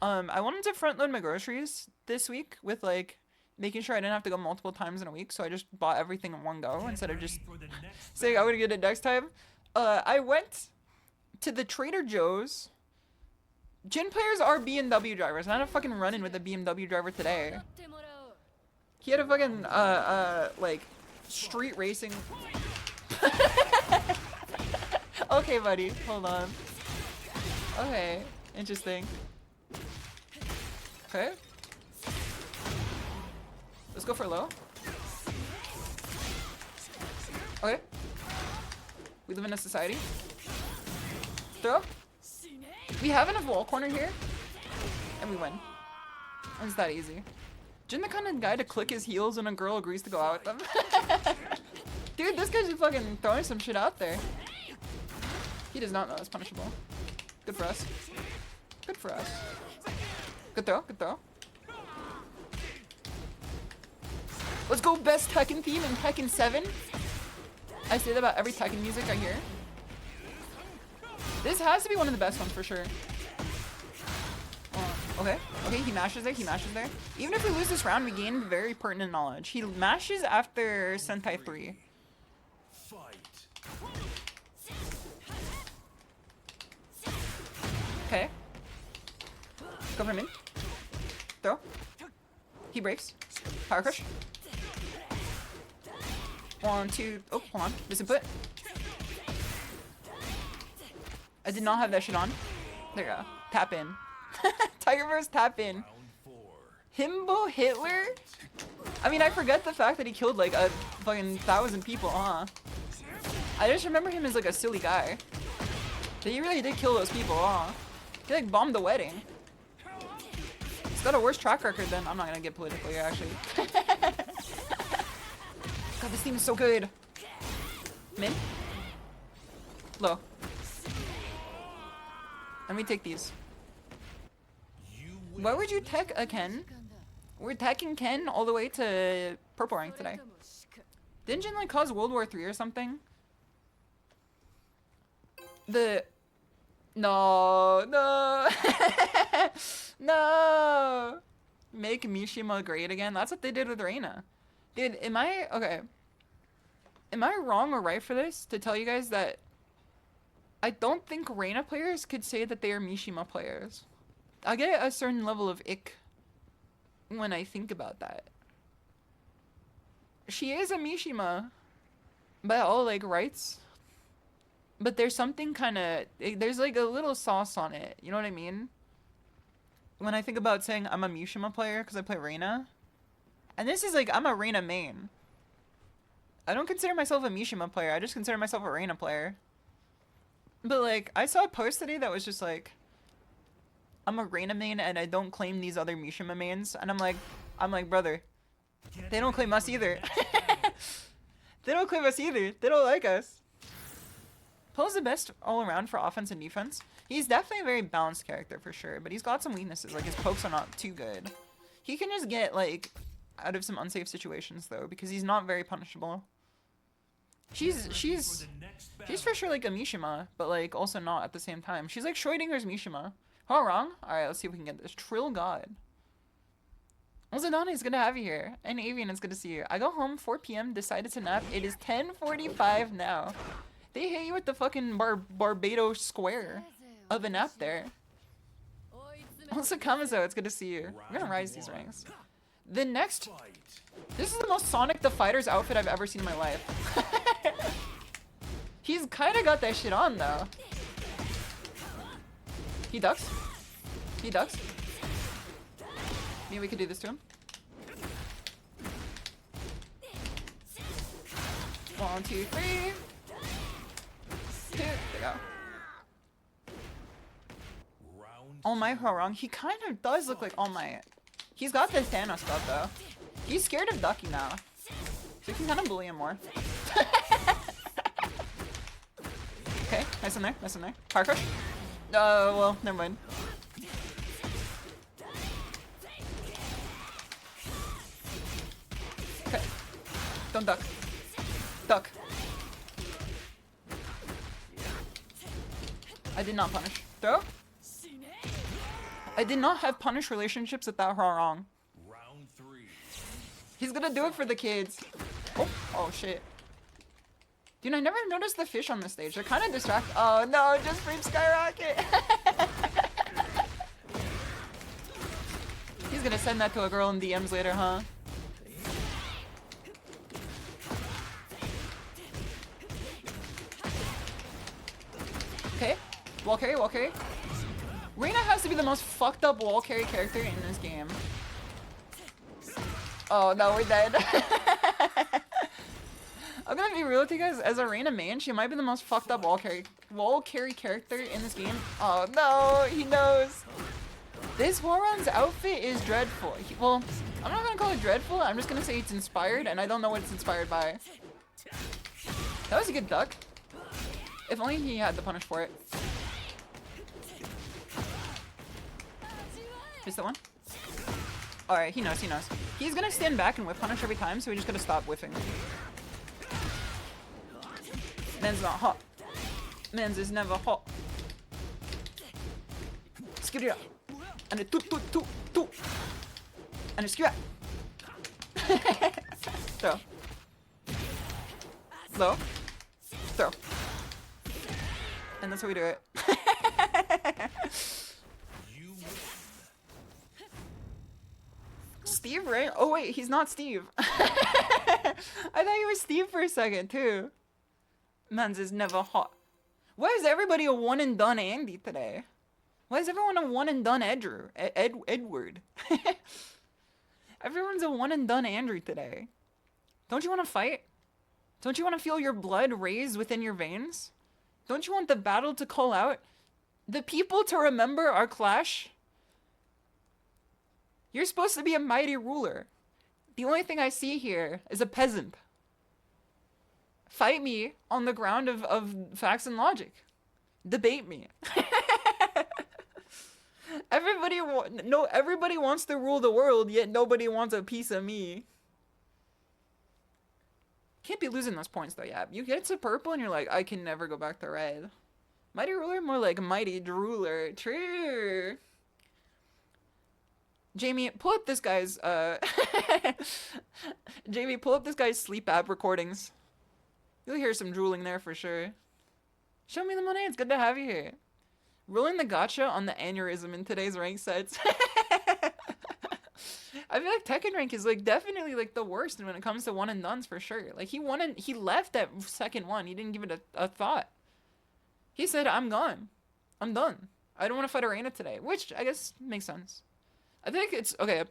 I wanted to front load my groceries this week with, like, making sure I didn't have to go multiple times in a week, so I just bought everything in one go instead of just saying I would get it next time. I went to the Trader Joe's. Gin players are BMW drivers. I had a fucking run-in with a BMW driver today. He had a fucking, like, street racing... Okay, buddy. Hold on. Okay. Interesting. Okay. Let's go for low. Okay. We live in a society. Throw. We have enough wall corner here. And we win. It's that easy. Jin the kind of guy to click his heels when a girl agrees to go out with them. Dude, this guy's just fucking throwing some shit out there. He does not know it's punishable. Good for us. Good for us. Good throw, good throw. Let's go best Tekken theme in Tekken 7. I say that about every Tekken music I hear. This has to be one of the best ones for sure. Okay, he mashes there, Even if we lose this round, we gain very pertinent knowledge. He mashes after Sentai 3. Okay. Go for mid. Throw. He breaks. Power crush. 1, 2. Oh, hold on. Misinput. I did not have that shit on. There you go. Tap in. Tigerverse tap in. Himbo Hitler? I mean, I forget the fact that he killed like a fucking 1,000 people, huh? I just remember him as like a silly guy. But he really did kill those people, huh? He like bombed the wedding. He's got a worse track record than... I'm not gonna get political here, actually. God, this team is so good. Mid? Low. Let me take these. Why would you tech a Ken? We're teching Ken all the way to purple rank today. Didn't Jin like cause World War III or something? No. No. Make Mishima great again. That's what they did with Reina. Dude, am I wrong or right for this to tell you guys that I don't think Reina players could say that they are Mishima players? I get a certain level of ick when I think about that. She is a Mishima by all like rights, but there's something kind of, there's like a little sauce on it, you know what I mean? When I think about saying I'm a Mishima player because I play Reina, and this is like, I'm a Reina main. I don't consider myself a Mishima player, I just consider myself a Reina player. But like, I saw a post today that was just like, I'm a Reina main and I don't claim these other Mishima mains. And I'm like, brother, they don't claim us either. They don't claim us either. They don't like us. Poe's the best all around for offense and defense. He's definitely a very balanced character for sure, but he's got some weaknesses. Like his pokes are not too good. He can just get like out of some unsafe situations though, because he's not very punishable. She's for sure like a Mishima, but like also not at the same time. She's like Schrodinger's Mishima. Oh, wrong? Alright, let's see if we can get this. Trill God. Ozadani, it's good to have you here. And Avian, it's good to see you. I go home 4 p.m. decided to nap. It is 10:45 now. They hit you with the fucking Barbados square of a nap there. Also, Kamazo, it's good to see you. We're gonna rise these ranks. The next... This is the most Sonic the Fighters outfit I've ever seen in my life. He's kinda got that shit on, though. He ducks. He ducks. Maybe we could do this to him. 1, 2, 3. 2. There we go. All Might Harang. He kind of does look like All Might. He's got the Thanos stuff though. He's scared of Ducky now. So you can kind of bully him more. Okay, nice in there, nice in there. Power crush. Well, never mind. Okay. Don't duck. Duck. I did not punish. Throw? I did not have punish relationships with that wrong. Round 3. He's gonna do it for the kids. Oh shit. Dude, I never noticed the fish on the stage. They're kind of distracting. Oh no, just frame skyrocket. He's gonna send that to a girl in DMs later, huh? Okay. Wall carry, wall carry. Reina has to be the most fucked up wall carry character in this game. Oh no, we're dead. I'm gonna be real with you guys, as a Reina main, she might be the most fucked up wall carry character in this game. Oh no, he knows. This Warron's outfit is dreadful. Well, I'm not gonna call it dreadful, I'm just gonna say it's inspired, and I don't know what it's inspired by. That was a good duck. If only he had the punish for it. Is that one? Alright, he knows, he knows. He's gonna stand back and whip punish every time, so we just gotta stop whiffing. Men's not hot. Men's is never hot. Skiddy up. And a toot toot toot toot. And a skew. Throw. Low. Throw. And that's how we do it. Steve, right? Oh wait, he's not Steve. I thought he was Steve for a second too. Man's is never hot. Why is everybody a one and done Andy today? Why is everyone a one and done Edward? Everyone's a one and done Andrew today. Don't you want to fight? Don't you want to feel your blood raise within your veins? Don't you want the battle to call out? The people to remember our clash? You're supposed to be a mighty ruler. The only thing I see here is a peasant. Fight me on the ground of facts and logic. Debate me. Everybody wants to rule the world, yet nobody wants a piece of me. Can't be losing those points though, yeah. You get to purple and you're like, I can never go back to red. Mighty ruler, more like mighty drooler. True. Jamie, pull up this guy's Jamie, pull up this guy's sleep app recordings. You'll hear some drooling there for sure. Show me the money, it's good to have you here. Rolling the gotcha on the aneurysm in today's rank sets. I feel like Tekken rank is like definitely like the worst when it comes to one and dones for sure. Like he left that second one. He didn't give it a thought. He said, I'm gone. I'm done. I don't want to fight Arena today, which I guess makes sense. I think it's okay.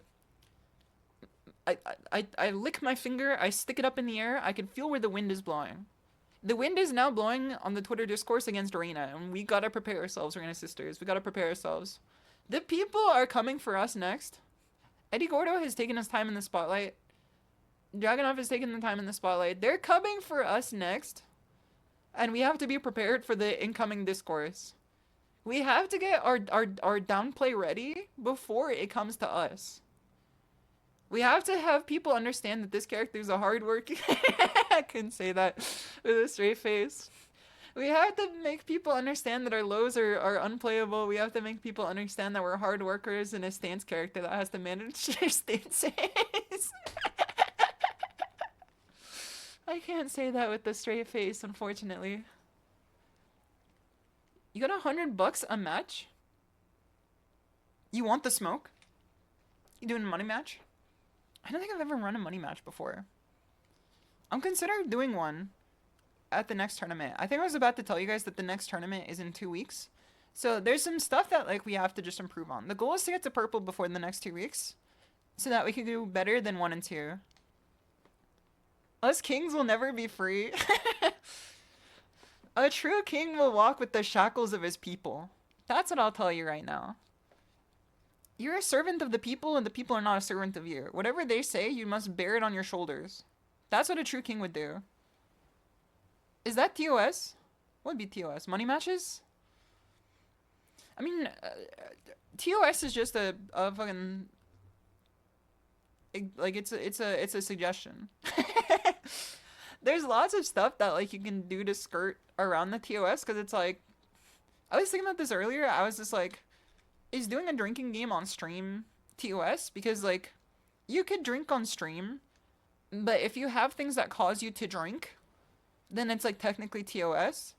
I lick my finger, I stick it up in the air, I can feel where the wind is blowing. The wind is now blowing on the Twitter discourse against Arena, and we gotta prepare ourselves, Arena sisters. We gotta prepare ourselves. The people are coming for us next. Eddie Gordo has taken his time in the spotlight. Dragunov has taken the time in the spotlight. They're coming for us next. And we have to be prepared for the incoming discourse. We have to get our downplay ready before it comes to us. We have to have people understand that this character is a hard worker. I couldn't say that with a straight face. We have to make people understand that our lows are unplayable. We have to make people understand that we're hard workers and a stance character that has to manage their stances. I can't say that with a straight face, unfortunately. You got $100 a match? You want the smoke? You doing a money match? I don't think I've ever run a money match before. I'm considering doing one at the next tournament. I think I was about to tell you guys that the next tournament is in 2 weeks. So there's some stuff that like we have to just improve on. The goal is to get to purple before the next 2 weeks so that we can do better than 1 and 2. Us kings will never be free. A true king will walk with the shackles of his people. That's what I'll tell you right now. You're a servant of the people and the people are not a servant of you. Whatever they say, you must bear it on your shoulders. That's what a true king would do. Is that TOS? What would be TOS? Money matches? I mean, TOS is just a fucking like it's a suggestion. There's lots of stuff that like you can do to skirt around the TOS because it's like I was thinking about this earlier. I was just like, is doing a drinking game on stream TOS? Because like you could drink on stream, but if you have things that cause you to drink, then it's like technically TOS.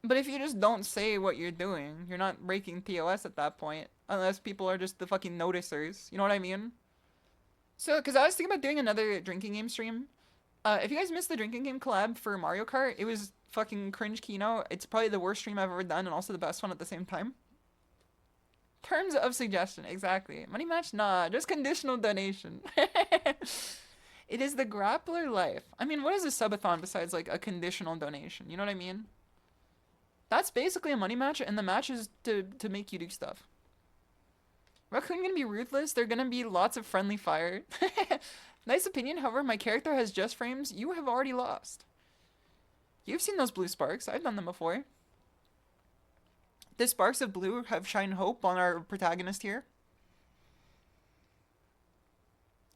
But if you just don't say what you're doing, you're not breaking TOS at that point, unless people are just the fucking noticers. You know what I mean? So, because I was thinking about doing another drinking game stream. If you guys missed the drinking game collab for Mario Kart, it was fucking cringe Kino. It's probably the worst stream I've ever done and also the best one at the same time. Terms of suggestion, exactly. Money match? Nah, just conditional donation. It is the grappler life. I mean, what is a subathon besides like a conditional donation? You know what I mean? That's basically a money match, and the match is to make you do stuff. Raccoon gonna be ruthless. There gonna be lots of friendly fire. Nice opinion. However, my character has just frames. You have already lost. You've seen those blue sparks. I've done them before. The sparks of blue have shined hope on our protagonist here.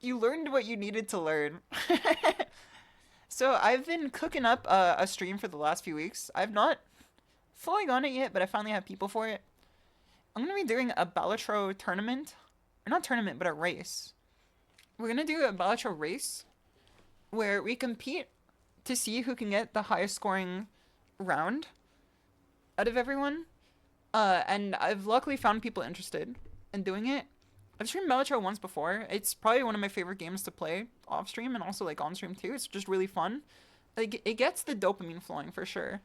You learned what you needed to learn. So I've been cooking up a stream for the last few weeks. I've not fully gone it yet, but I finally have people for it. I'm going to be doing a Balatro tournament. Or not tournament, but a race. We're going to do a Balatro race where we compete to see who can get the highest scoring round out of everyone. And I've luckily found people interested in doing it. I've streamed Balatro once before. It's probably one of my favorite games to play off stream and also like on stream too. It's just really fun. Like it gets the dopamine flowing for sure.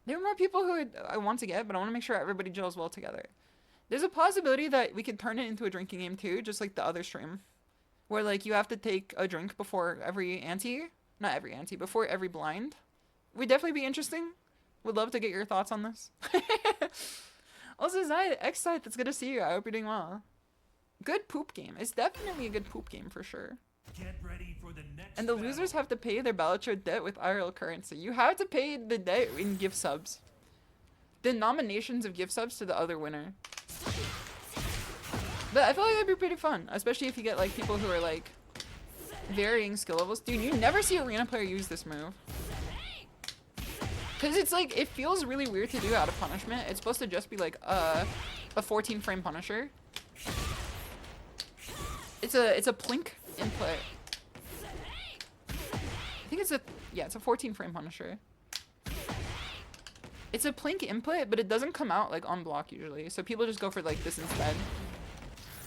There are more people who I want to get, but I want to make sure everybody gels well together. There's a possibility that we could turn it into a drinking game too, just like the other stream. Where like you have to take a drink before every ante. Not every ante, before every blind. Would definitely be interesting. Would love to get your thoughts on this. Also, Zai, X-Site, it's good to see you. I hope you're doing well. Good poop game. It's definitely a good poop game for sure. Get ready for the next And the losers have to pay their Balatro debt with IRL currency. You have to pay the debt in gift subs. The nominations of gift subs to the other winner. But I feel like that'd be pretty fun, especially if you get like people who are like varying skill levels. Dude, you never see arena player use this move. Cause it's like, it feels really weird to do out of punishment. It's supposed to just be like a 14 frame punisher. It's a plink input. I think it's a 14 frame punisher. It's a plink input, but it doesn't come out like on block usually. So people just go for like this instead.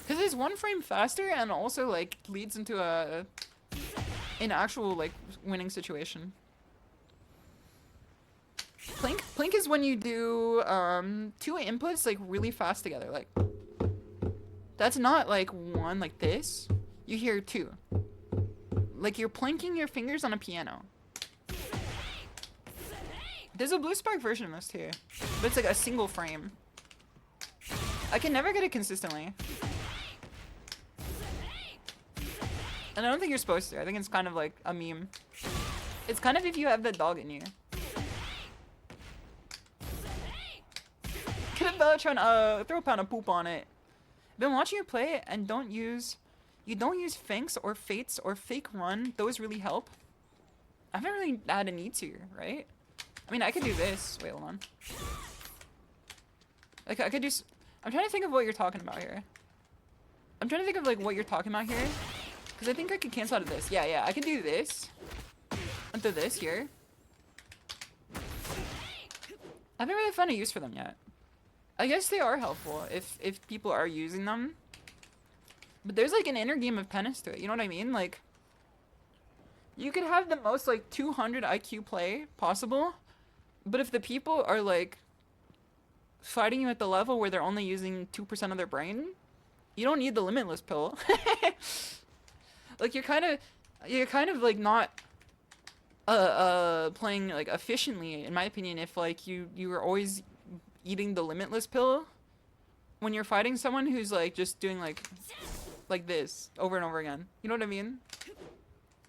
Cause it's 1 frame faster and also like leads into an actual like winning situation. Plink is when you do 2 inputs like really fast together. Like that's not like 1 like this. You hear 2. Like you're plinking your fingers on a piano. There's a Blue Spark version of this too, but it's like a single frame. I can never get it consistently. And I don't think you're supposed to. I think it's kind of like a meme. It's kind of if you have that dog in you. Get a Bellatron, throw a pound of poop on it. Been watching you play it and you don't use Finks or Fates or Fake Run. Those really help. I haven't really had a need to, right? I mean, I could do this. Wait, hold on. Like, I could do... I'm trying to think of what you're talking about here. I'm trying to think of, like, what you're talking about here. Because I think I could cancel out of this. Yeah, I can do this. And do this here. I haven't really found a use for them yet. I guess they are helpful if people are using them. But there's, like, an inner game of penance to it. You know what I mean? Like, you could have the most, like, 200 IQ play possible. But if the people are, like, fighting you at the level where they're only using 2% of their brain, you don't need the limitless pill. Like, you're kind of, like, not, playing, like, efficiently, in my opinion, if, like, you are always eating the limitless pill when you're fighting someone who's, like, just doing, like this over and over again. You know what I mean?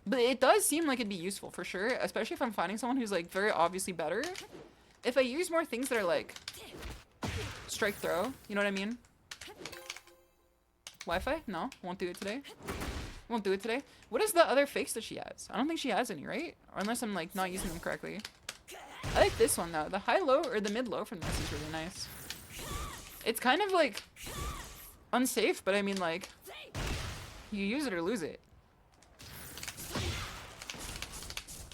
But it does seem like it'd be useful for sure, especially if I'm finding someone who's like very obviously better. If I use more things that are like strike throw. You know what I mean? Wi-Fi? No, won't do it today. Won't do it today. What is the other fakes that she has? I don't think she has any, right? Or unless I'm like not using them correctly. I like this one though. The high-low or the mid-low from this is really nice. It's kind of like unsafe, but I mean like you use it or lose it.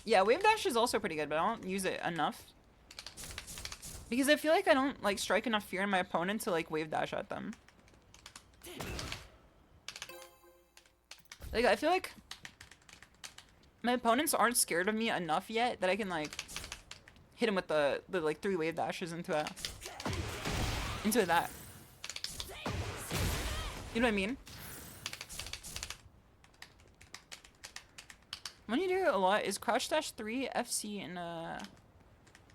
Yeah, wave dash is also pretty good, but I don't use it enough. Because I feel like I don't like strike enough fear in my opponent to like wave dash at them. Like I feel like my opponents aren't scared of me enough yet that I can like hit him with the like 3 wave dashes into that. You know what I mean? When you do it a lot is crouch dash 3 FC and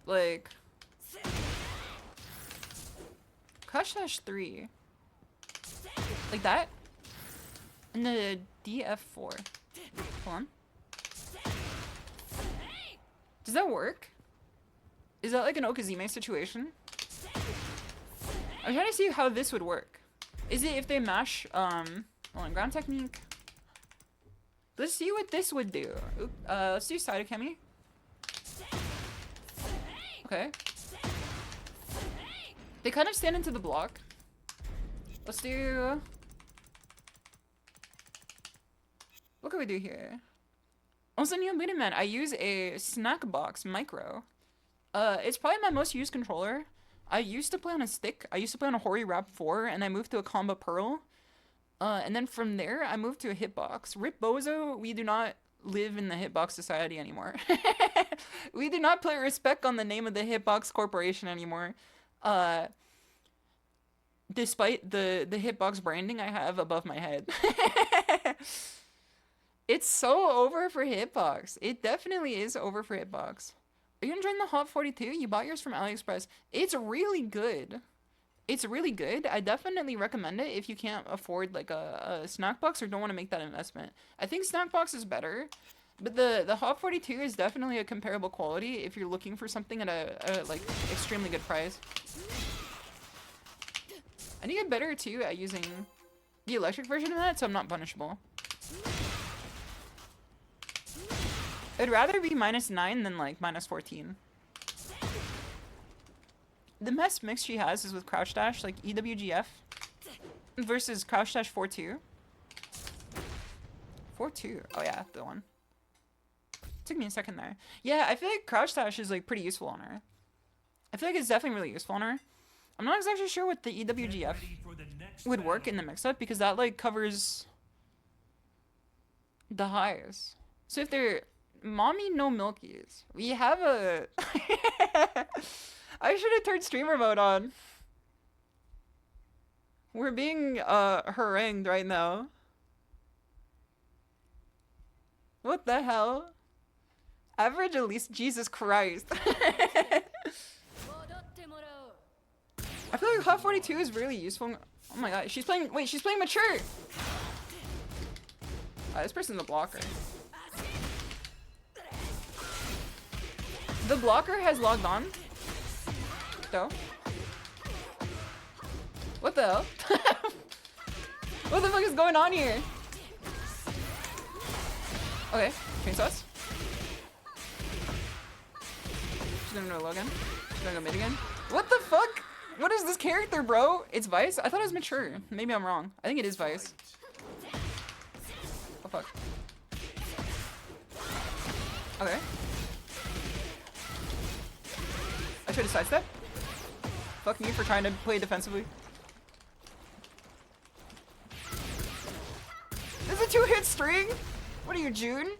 like crouch dash 3 like that and the DF4. Hold on. Does that work? Is that like an Okazime situation? I'm trying to see how this would work. Is it if they mash hold on, ground technique? Let's see what this would do. Let's do SeiryuKomatsu. Okay. They kind of stand into the block. Let's do... What can we do here? Also, wait a minute. I use a snack box micro. It's probably my most used controller. I used to play on a stick. I used to play on a Hori Rap 4, and I moved to a Combo Pearl. And then from there, I moved to a hitbox. Rip Bozo, we do not live in the hitbox society anymore. We do not put respect on the name of the hitbox corporation anymore. Despite the hitbox branding I have above my head. It's so over for hitbox. It definitely is over for hitbox. Are you enjoying the Hot 42? You bought yours from AliExpress. It's really good. It's really good. I definitely recommend it if you can't afford like a snack box or don't want to make that investment. I think snack box is better, but the Hot 42 is definitely a comparable quality if you're looking for something at a like extremely good price. I need to get better too at using the electric version of that so I'm not punishable. I'd rather be -9 than like -14. The best mix she has is with crouch dash, like EWGF versus crouch dash 4-2. 4-2. Oh yeah, the one. Took me a second there. Yeah, I feel like crouch dash is like pretty useful on her. I feel like it's definitely really useful on her. I'm not exactly sure what the EWGF would work in the mix-up because that like covers the highs. So if they're mommy no milkies, we have a I should have turned streamer mode on. We're being harangued right now. What the hell? Average at least, Jesus Christ. I feel like Hot 42 is really useful. Oh my god, she's playing, wait, she's playing mature! This person's a blocker. The blocker has logged on. Though. What the hell? What the fuck is going on here? Okay, chainsaws. She's gonna go low again. She's gonna go mid again. What the fuck? What is this character, bro? It's Vice? I thought it was mature. Maybe I'm wrong. I think it is Vice. Oh fuck. Okay. I tried to sidestep. Fuck me for trying to play defensively. This is a 2-hit string? What are you, June?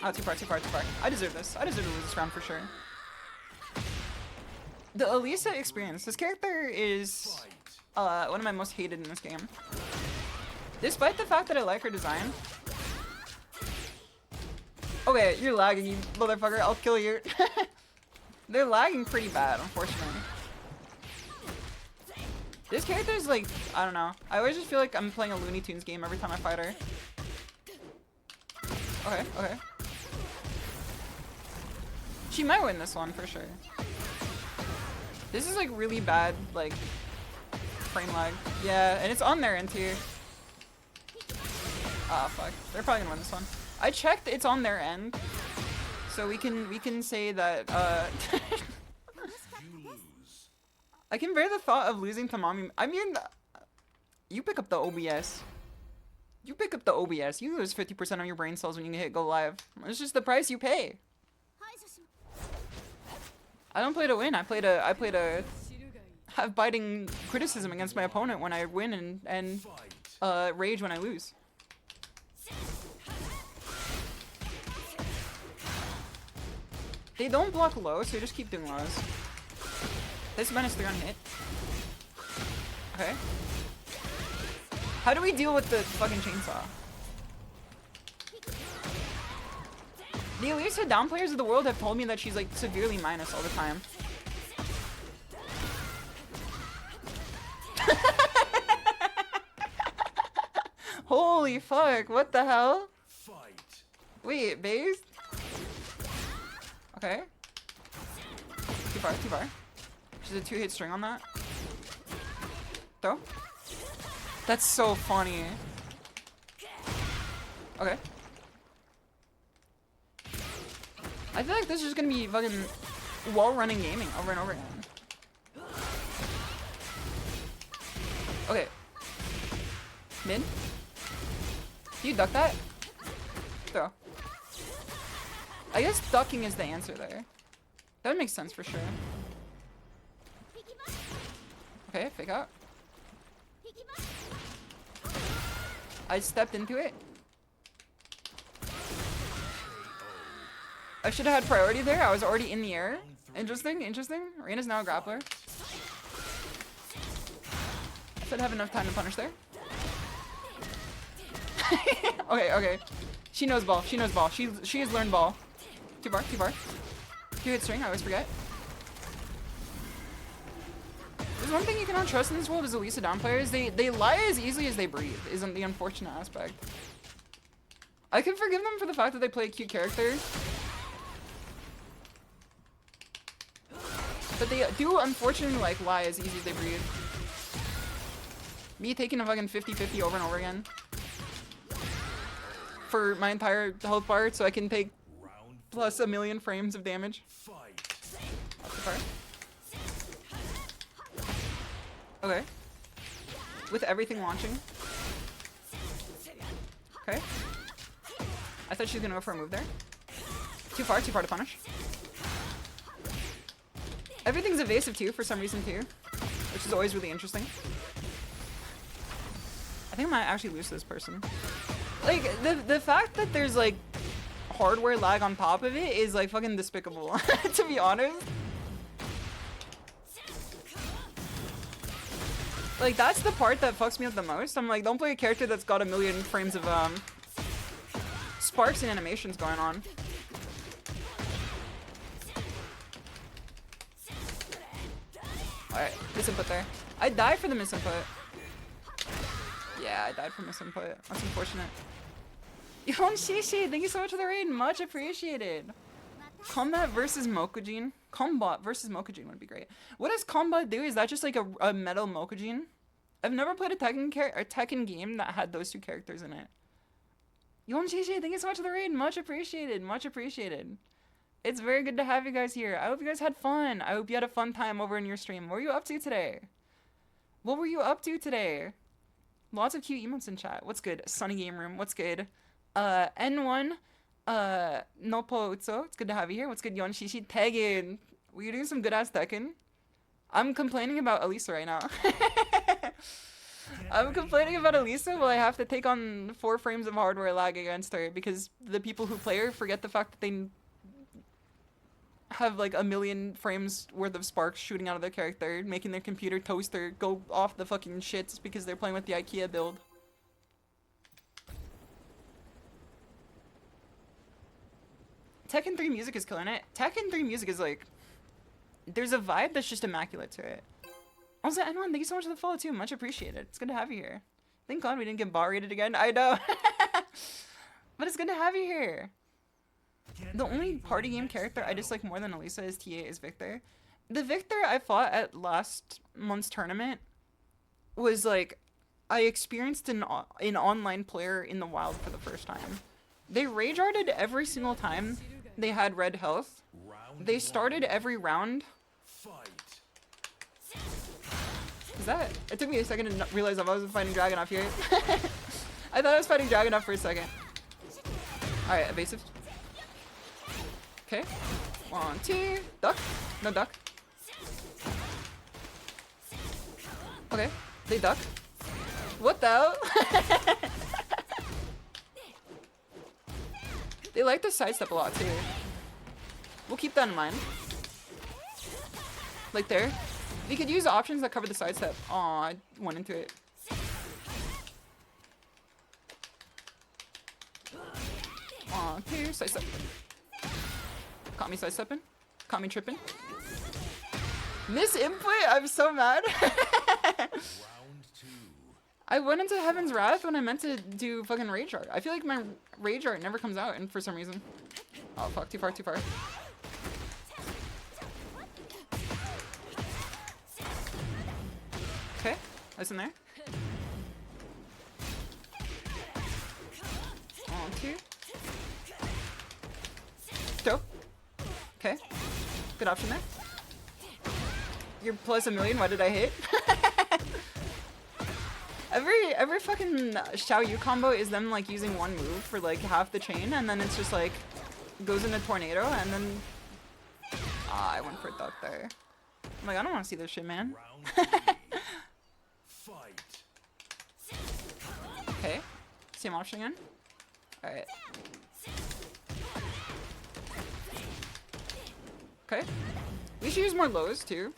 Oh, too far. I deserve this. I deserve to lose this round for sure. The Elisa experience. This character is one of my most hated in this game. Despite the fact that I like her design. Okay, you're lagging, you motherfucker. I'll kill you. They're lagging pretty bad, unfortunately. This character is like, I don't know. I always just feel like I'm playing a Looney Tunes game every time I fight her. Okay. She might win this one for sure. This is like really bad, like frame lag. Yeah, and it's on their end too. Ah, fuck. They're probably gonna win this one. I checked, it's on their end, so we can say that. I can bear the thought of losing to mommy. I mean, you pick up the OBS. You pick up the OBS. You lose 50% of your brain cells when you hit go live. It's just the price you pay. I don't play to win. I play to have biting criticism against my opponent when I win and rage when I lose. They don't block low, so you just keep doing lows. This -3 on hit. Okay. How do we deal with the fucking chainsaw? The Elisa down players of the world have told me that she's like severely minus all the time. Holy fuck, what the hell? Wait, base? Okay. Too far, too far. She's a 2-hit string on that. Throw. That's so funny. Okay. I feel like this is just gonna be fucking wall-running gaming over and over again. Okay. Mid. Do you duck that? Throw. I guess ducking is the answer there. That would make sense for sure. Okay, fake out. I stepped into it. I should have had priority there. I was already in the air. Interesting, interesting. Reina's now a grappler. I should have enough time to punish there. Okay, okay. She knows ball. She knows ball. She has learned ball. Too far, too far. 2-hit string, I always forget. There's one thing you cannot trust in this world is Elisa down players. They lie as easily as they breathe, isn't the unfortunate aspect. I can forgive them for the fact that they play a cute character. But they do unfortunately like lie as easy as they breathe. Me taking a fucking 50-50 over and over again. For my entire health bar so I can take plus 1,000,000 frames of damage. That's the part. Okay. With everything launching. Okay. I thought she was gonna go for a move there. Too far to punish. Everything's evasive too, for some reason too. Which is always really interesting. I think I might actually lose to this person. Like, the fact that there's like hardware lag on top of it is like fucking despicable, to be honest. Like, that's the part that fucks me up the most. I'm like, don't play a character that's got 1,000,000 frames of sparks and animations going on. Alright, misinput there. I died for the misinput. Yeah, I died for misinput. That's unfortunate. Yon Shishi, thank you so much for the raid. Much appreciated. Combat versus Mokujin. Combat versus Mokujin would be great. What does combat do? Is that just like a metal Mokujin? I've never played a Tekken game that had those two characters in it. Yon Shishi, thank you so much for the raid. Much appreciated. Much appreciated. It's very good to have you guys here. I hope you guys had fun. I hope you had a fun time over in your stream. What were you up to today? What were you up to today? Lots of cute emotes in chat. What's good? Sunny Game Room. What's good? N1. Nopo Utso. It's good to have you here. What's good? Yon Shishi. Tekken. Were you doing some good ass Tekken? I'm complaining about Elisa right now. I'm complaining about Elisa while I have to take on 4 frames of hardware lag against her because the people who play her forget the fact that they have like 1,000,000 frames worth of sparks shooting out of their character, making their computer toaster go off the fucking shits because they're playing with the IKEA build. Tekken 3 music is killing it. Tekken 3 music is like, there's a vibe that's just immaculate to it. Also, N1, thank you so much for the follow too. Much appreciated. It's good to have you here. Thank God we didn't get bar rated again. I know. But it's good to have you here. The only party game character I dislike more than Elisa is TA is Victor. The victor I fought at last month's tournament was like, I experienced an online player in the wild for the first time. They rage arted every single time they had red health. They started every round. Is that? It took me a second to realize I wasn't fighting Dragunov here. I thought I was fighting Dragunov for a second. Alright, evasive. Okay. 1, 2. Duck. No duck. Okay. They duck. What the hell? They like to sidestep a lot too. We'll keep that in mind. Like there. We could use options that cover the sidestep. Aw, I went into it. Aw, two, sidestep. Caught me sidestepping. Caught me tripping. Miss input? I'm so mad. I went into Heaven's Wrath when I meant to do fucking Rage Art. I feel like my Rage Art never comes out and for some reason. Oh fuck, too far, too far. Okay, that's in there. 1, 2. Throw. Okay, good option there. You're plus a million, why did I hit? Every fucking SHISHOU combo is them like using one move for like half the chain and then it's just like goes into tornado and then I went for a duck there. I'm like, I don't want to see this shit, man. Okay, same option again. Alright. Okay. We should use more lows too.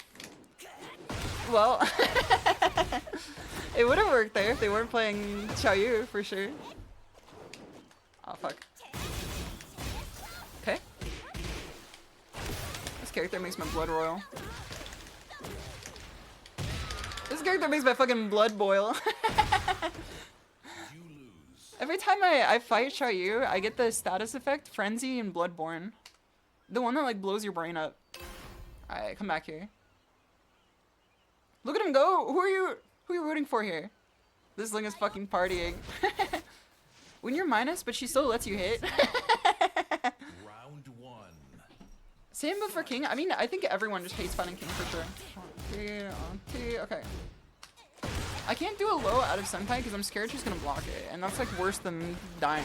Well, it would have worked there if they weren't playing SeiryuKomatsu for sure. Oh fuck. Okay. This character makes my blood royal. This character makes my fucking blood boil. Every time I fight SeiryuKomatsu, I get the status effect Frenzy and Bloodborne. The one that like blows your brain up. Alright, come back here. Look at him go! Who are you rooting for here? This Ling is fucking partying. When you're minus, but she still lets you hit. Round 1. Same but for King. I mean, I think everyone just hates fighting King for sure. 1, 2, okay. I can't do a low out of Senpai because I'm scared she's gonna block it, and that's like worse than dying.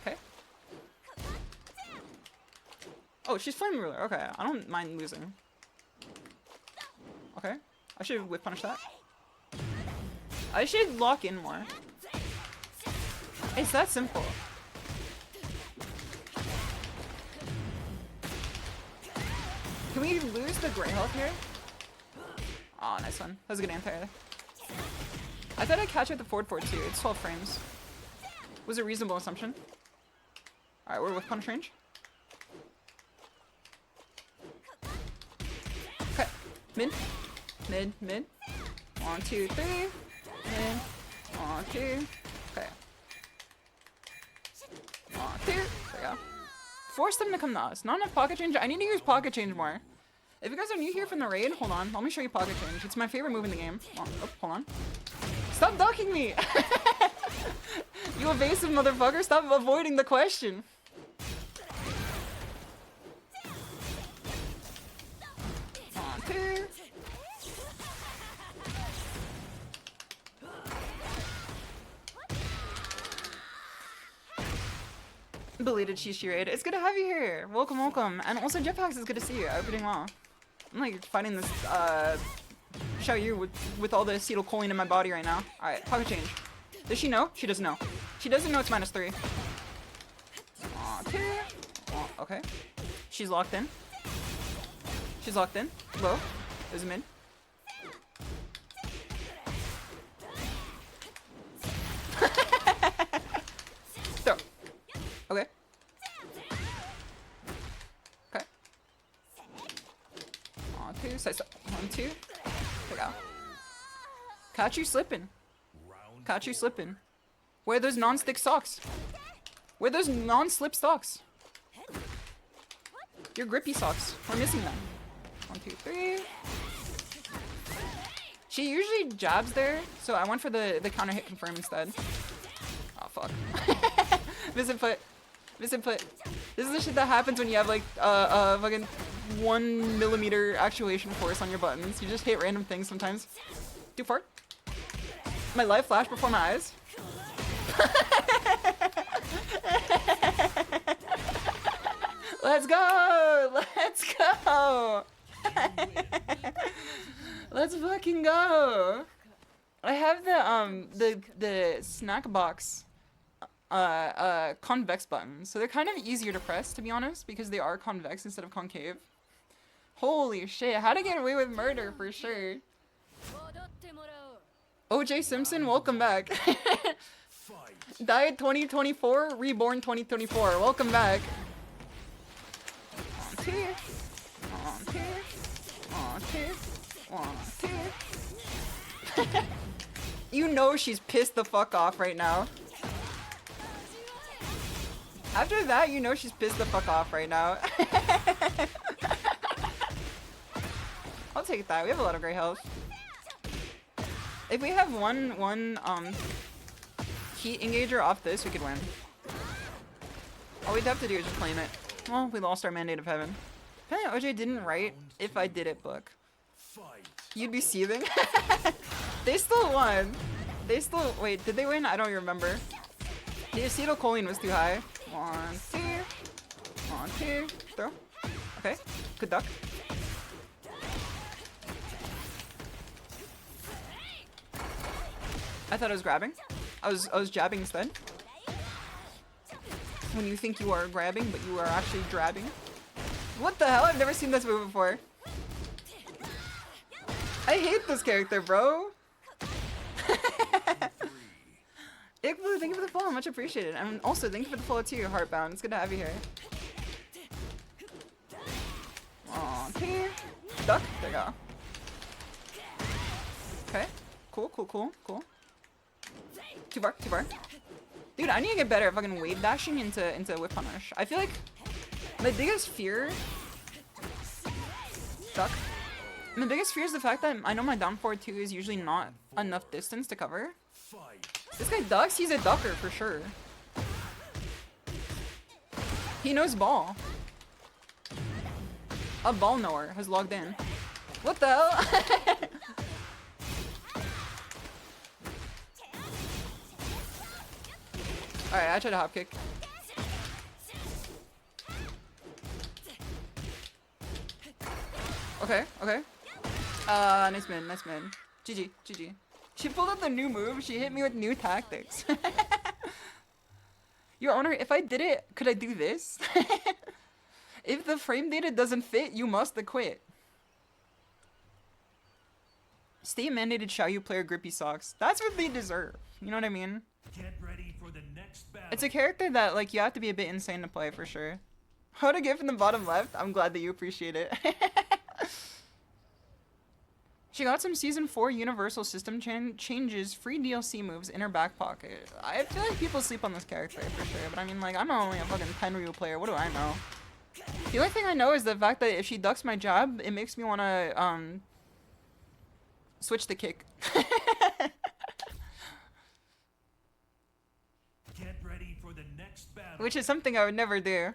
Okay. Oh, she's Flame Ruler. Okay, I don't mind losing. Okay, I should whip punish that. I should lock in more. It's that simple. Can we lose the gray health here? Oh, nice one. That was a good anti-air. I thought I'd catch it with the forward too. It's 12 frames. Was a reasonable assumption. Alright, we're with punish range. Okay. Mid. Mid. Mid. 1, 2, 3. Mid. 1, 2. Okay. 1, 2. There we go. Force them to come to us. Not enough pocket change. I need to use pocket change more. If you guys are new here from the raid, hold on. Let me show you pocket change. It's my favorite move in the game. Oh, hold on. Stop ducking me! You evasive motherfucker. Stop avoiding the question. One, two. Belated Shishi raid. It's good to have you here. Welcome, welcome. And also Jetpacks, it's good to see you. I hope you're doing well. I'm like fighting this SeiryuKomatsu with all the acetylcholine in my body right now. Alright, pocket change. Does she know? She doesn't know. She doesn't know it's -3. Okay. Oh, okay. She's locked in. She's locked in. Low. There's a mid. Throw. Okay. Okay. 1, 2. Side step. 1, 2. There we go. Catch you slipping. Catch you slipping. Wear those non-stick socks. Wear those non-slip socks. Your grippy socks. We're missing them. 1, 2, 3. She usually jabs there, so I went for the counter hit confirm instead. Oh fuck. Visit foot. Visit foot. This is the shit that happens when you have like fucking 1 millimeter actuation force on your buttons. You just hit random things sometimes. Too far. My life flashed before my eyes. Let's go! Let's go! Let's fucking go! I have the snack box convex buttons, so they're kind of easier to press, to be honest, because they are convex instead of concave. Holy shit, how to get away with murder for sure. OJ Simpson, welcome back. Died 2024, reborn 2024. Welcome back. On tier. On tier. On tier. On tier. You know she's pissed the fuck off right now. After that, you know she's pissed the fuck off right now. I'll take that. We have a lot of great health. If we have one heat engager off this, we could win. All we'd have to do is just claim it. Well, we lost our Mandate of Heaven. Apparently OJ didn't write "If I Did It" book. You'd be seething. They still won. They still wait. Did they win? I don't remember. The acetylcholine was too high. 1, 2, 1, 2, throw. Okay, good duck. I thought I was grabbing. I was jabbing instead. When you think you are grabbing, but you are actually drabbing. What the hell? I've never seen this move before. I hate this character, bro. Iqbal, thank you for the follow, much appreciated. And also, thank you for the follow too, Heartbound. It's good to have you here. Aw, here. Duck. There you go. Okay. Cool, cool, cool, cool. Too far, too far. Dude, I need to get better at fucking wave dashing into whip punish. I feel like my biggest fear. Duck. My biggest fear is the fact that I know my down forward 2 is usually not enough distance to cover. This guy ducks, he's a ducker for sure. He knows ball. A ball knower has logged in. What the hell? Alright, I tried a hop kick. Okay, okay. Nice man, nice man. GG, GG. She pulled out the new move, she hit me with new tactics. Your Honor, if I did it, could I do this? If the frame data doesn't fit, you must acquit. State mandated SHISHOU player grippy socks. That's what they deserve. You know what I mean? Get ready for the next battle. It's a character that, like, you have to be a bit insane to play for sure. How to get from the bottom left? I'm glad that you appreciate it. She got some Season 4 Universal System changes, free DLC moves in her back pocket. I feel like people sleep on this character for sure, but I mean, like, I'm only a fucking Tenryu player. What do I know? The only thing I know is the fact that if she ducks my jab, it makes me want to, switch the kick. Get ready for the next battle. Which is something I would never do.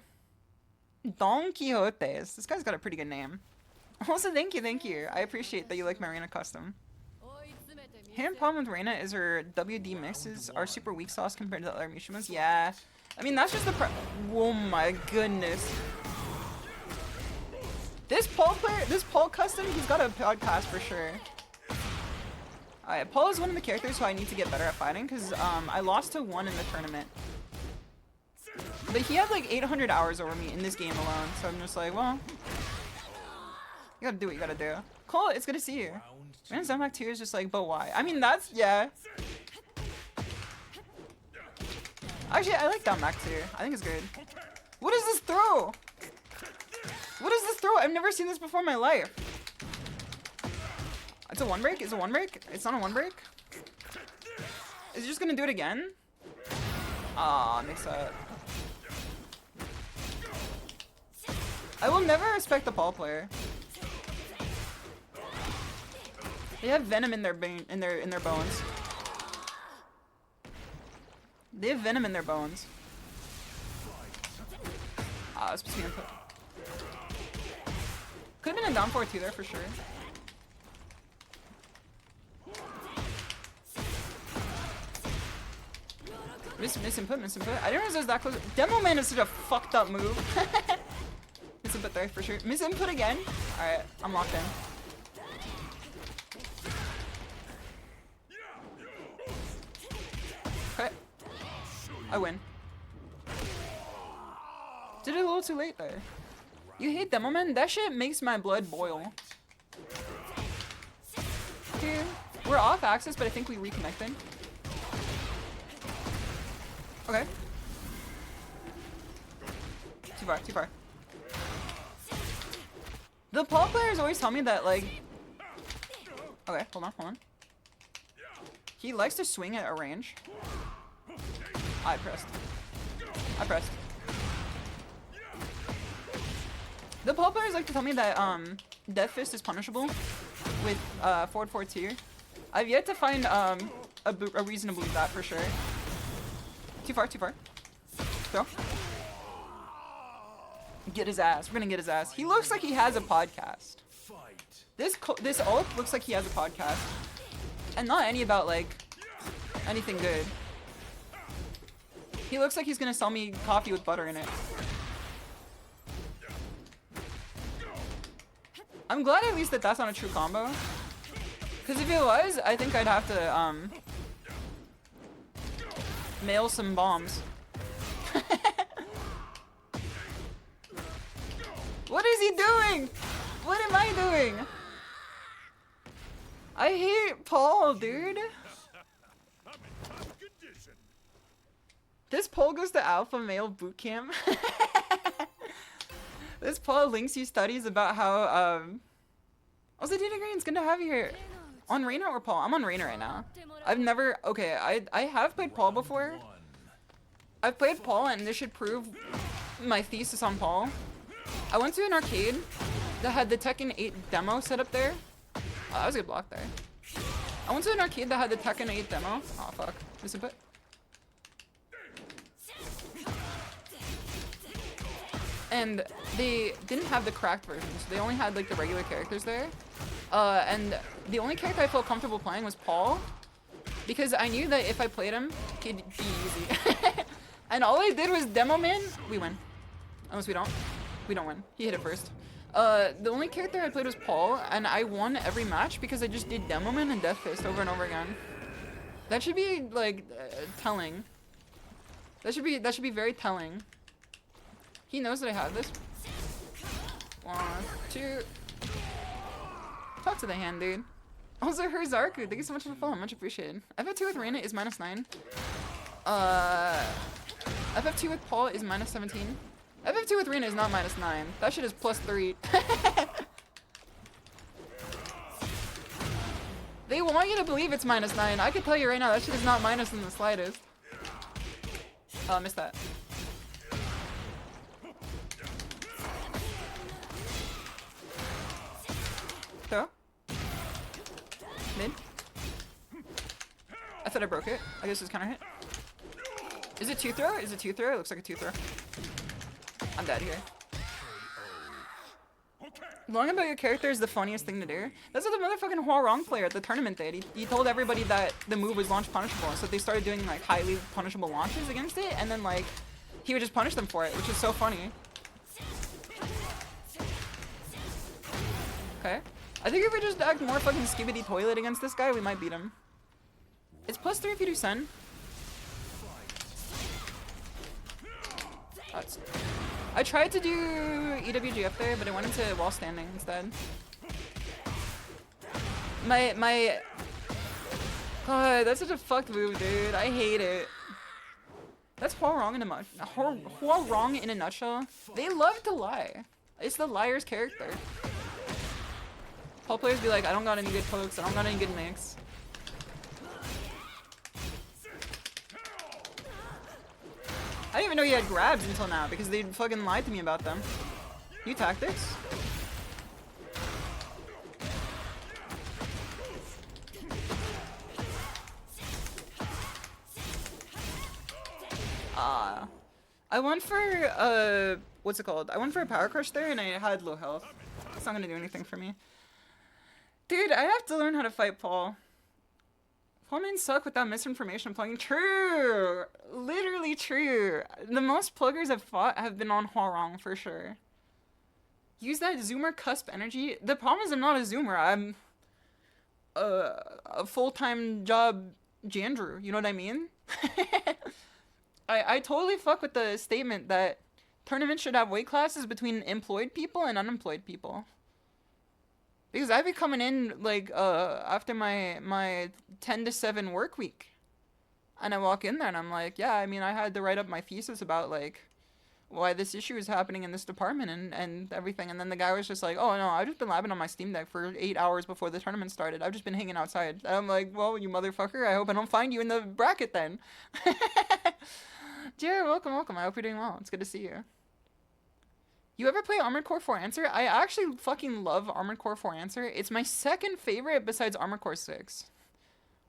Don Quixotes. This guy's got a pretty good name. Also, thank you, thank you. I appreciate that you like my Reina custom. Hidden problem with Reina is her WD mixes are super weak sauce compared to the other Mishimas. Yeah. I mean, that's just the oh my goodness. This Paul player, this Paul custom, he's got a podcast for sure. Alright, Paul is one of the characters who I need to get better at fighting because I lost to one in the tournament. But he had like 800 hours over me in this game alone, so I'm just like, well, you gotta do what you gotta do. Cool, it's good to see you. Man, Zomac 2 is just like, but why? I mean, that's, yeah. Actually, I like Zomac 2. I think it's good. What is this throw? What is this throw? I've never seen this before in my life. It's a one break? Is it one break? It's not a one break? Is he just gonna do it again? Aw, mix up. I will never respect the Paul player. They have venom in their bones. They have venom in their bones. Ah, that's supposed to be input. Could have been a down 4-2 there for sure. Miss input. I didn't realize it was that close. Demo Man is such a fucked up move. Miss input there for sure. Miss input again. Alright, I'm locked in. Okay. I win. Did it a little too late there. You hate Demo Man? That shit makes my blood boil. Dude, we're off axis, but I think we reconnected. Okay. Too far. The Paul players always tell me that, like... Okay, hold on. He likes to swing at a range. I pressed. The Paul players like to tell me that, Death Fist is punishable with, forward 4-2. I've yet to find, a reason to believe that for sure. Too far. Go. Get his ass. We're gonna get his ass. He looks like he has a podcast. This ult looks like he has a podcast. And not any about, like, anything good. He looks like he's gonna sell me coffee with butter in it. I'm glad at least that that's not a true combo. Because if it was, I think I'd have to, mail some bombs. What is he doing? What am I doing? I hate Paul, dude. This poll goes to Alpha Male Bootcamp. This poll links you studies about how, Also, Data Green's good to have you here. On Reyna or Paul? I'm on Reyna right now. I've never... Okay, I have played Paul before. I've played Paul, and this should prove my thesis on Paul. I went to an arcade that had the Tekken 8 demo set up there. Oh, that was a good block there. I went to an arcade that had the Tekken 8 demo. Oh, fuck. Misinput. And they didn't have the cracked version, so they only had, like, the regular characters there. And the only character I felt comfortable playing was Paul, because I knew that if I played him, he'd be easy. And all I did was Demo Man. We win. Unless we don't. We don't win. He hit it first. The only character I played was Paul, and I won every match because I just did Demo Man and Death Fist over and over again. That should be, like, telling. That should be very telling. He knows that I have this. 1, 2. Talk to the hand, dude. Also, Herzarku, thank you so much for the follow. Much appreciated. FF2 with Reyna is -9. FF2 with Paul is -17. FF2 with Reyna is not -9. That shit is +3. They want you to believe it's -9. I can tell you right now, that shit is not minus in the slightest. Oh, I missed that. Throw. Mid. I thought I broke it. I guess it's counter hit. Is it 2-throw? Is it 2-throw? It looks like a 2-throw. I'm dead here. Lying about your character is the funniest thing to do. That's what the motherfucking Huarong player at the tournament did. He told everybody that the move was launch punishable, so they started doing like highly punishable launches against it, and then like he would just punish them for it, which is so funny. Okay. I think if we just act more fucking skibidi toilet against this guy, we might beat him. It's +3 if you do Sen. I tried to do EWGF there, but I went into wall standing instead. God, that's such a fucked move, dude. I hate it. That's Huarong in a Huarong in a nutshell. They love to lie. It's the liar's character. Paul players be like, I don't got any good pokes, I don't got any good mix. I didn't even know you had grabs until now because they fucking lied to me about them. New tactics? I went for what's it called? I went for a power crush there and I had low health. It's not gonna do anything for me. Dude, I have to learn how to fight Paul. Paul mains suck without misinformation plugging. True! Literally true. The most pluggers I've fought have been on Hwarong for sure. Use that zoomer cusp energy. The problem is I'm not a zoomer. I'm a full-time job Jandrew. You know what I mean? I totally fuck with the statement that tournaments should have weight classes between employed people and unemployed people. Because I've been coming in, like, after my 10 to 7 work week. And I walk in there and I'm like, yeah, I mean, I had to write up my thesis about, like, why this issue is happening in this department and everything. And then the guy was just like, oh, no, I've just been labbing on my Steam Deck for 8 hours before the tournament started. I've just been hanging outside. And I'm like, well, you motherfucker, I hope I don't find you in the bracket then. Jared, welcome, welcome. I hope you're doing well. It's good to see you. You ever play Armored Core 4 Answer? I actually fucking love Armored Core 4 Answer. It's my second favorite besides Armored Core 6.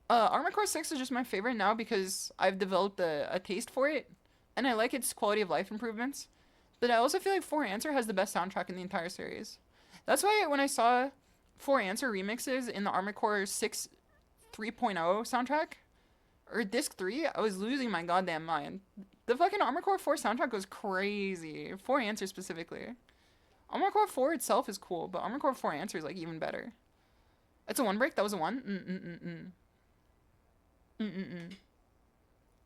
Armored Core 6 is just my favorite now because I've developed a taste for it. And I like its quality of life improvements. But I also feel like 4 Answer has the best soundtrack in the entire series. That's why when I saw 4 Answer remixes in the Armored Core 6 3.0 soundtrack, or Disc 3, I was losing my goddamn mind. The fucking Armored Core 4 soundtrack was crazy. 4 Answer specifically. Armored Core 4 itself is cool, but Armored Core 4 Answer is like even better. It's a 1 break? That was a 1?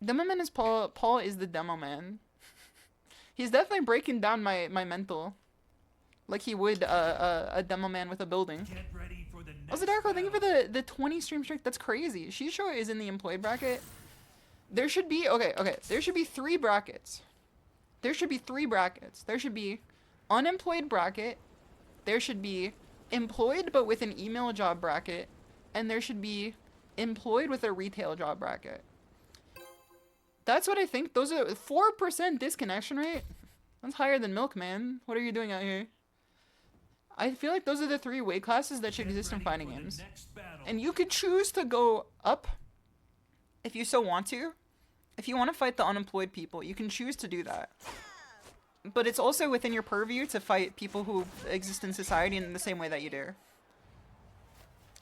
Demo man is Paul. Paul is the demo man. He's definitely breaking down my mental. Like he would a demo man with a building. Get ready for the next Also, Darko, thank you for battle. the 20 stream streak. That's crazy. SHISHOU is in the employed bracket. There should be, okay, there should be 3 brackets. There should be 3 brackets. There should be unemployed bracket. There should be employed but with an email job bracket. And there should be employed with a retail job bracket. That's what I think. Those are 4% disconnection rate. That's higher than milk, man. What are you doing out here? I feel like those are the 3 weight classes that should exist in fighting games. And you could choose to go up if you so want to. If you want to fight the unemployed people, you can choose to do that. But it's also within your purview to fight people who exist in society in the same way that you do.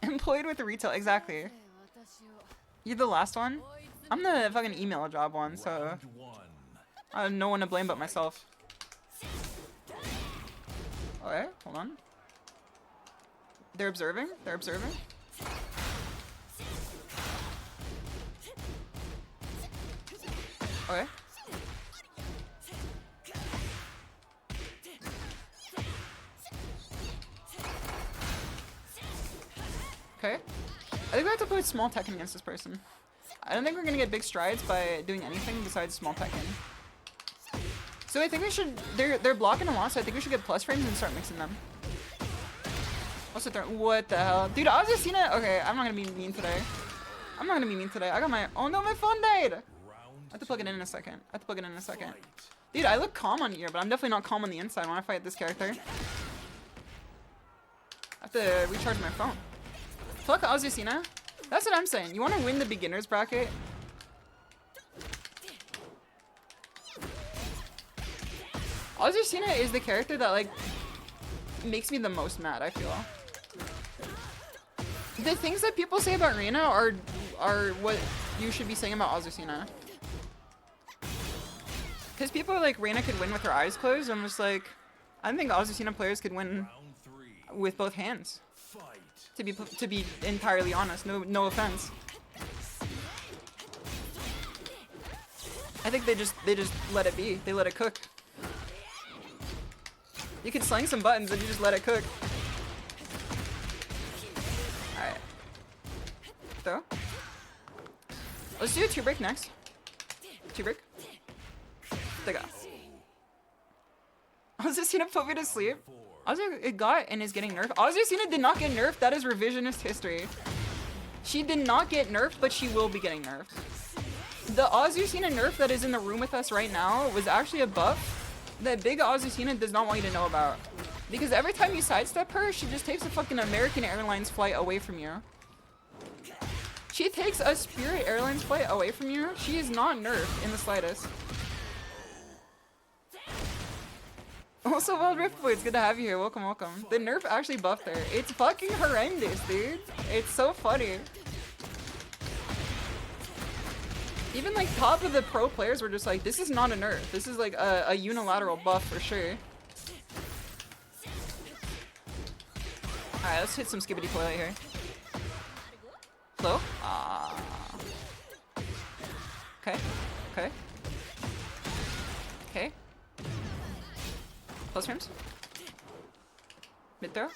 Employed with the retail, exactly. You're the last one? I'm the fucking email job one, so I have no one to blame but myself. Okay, hold on. They're observing? They're observing? Okay. Okay. I think we have to put small Tekken against this person. I don't think we're gonna get big strides by doing anything besides small Tekken. So I think we should, they're blocking a lot, so I think we should get plus frames and start mixing them. Also, what the hell? Dude, I was just seeing it. Okay, I'm not gonna be mean today. I'm not gonna be mean today. I got my, oh no, my phone died! I have to plug it in a second. Dude, I look calm on here, but I'm definitely not calm on the inside when I fight this character. I have to recharge my phone. Fuck Azucena. That's what I'm saying. You want to win the beginners bracket? Azucena is the character that, like, makes me the most mad, I feel. The things that people say about Reina are what you should be saying about Azucena. Because people are like, Reina could win with her eyes closed. I'm just like, I think Azucena players could win with both hands. To be entirely honest, no offense. I think they just let it be. They let it cook. You can slang some buttons and you just let it cook. Alright. So let's do a 2 break next. 2 break. There you go. Azucena put me to sleep. It got and is getting nerfed. Azucena did not get nerfed. That is revisionist history. She did not get nerfed, but she will be getting nerfed. The Azucena nerf that is in the room with us right now was actually a buff that big Azucena does not want you to know about. Because every time you sidestep her, she just takes a fucking American Airlines flight away from you. She takes a Spirit Airlines flight away from you. She is not nerfed in the slightest. Also, Wild Rift Boy, it's good to have you here. Welcome, welcome. The nerf actually buffed her. It's fucking horrendous, dude. It's so funny. Even like top of the pro players were just like, this is not a nerf. This is like a unilateral buff for sure. Alright, let's hit some skibbity play here. Slow? Ah. Okay. Okay. Okay. Close frames. Mid throw.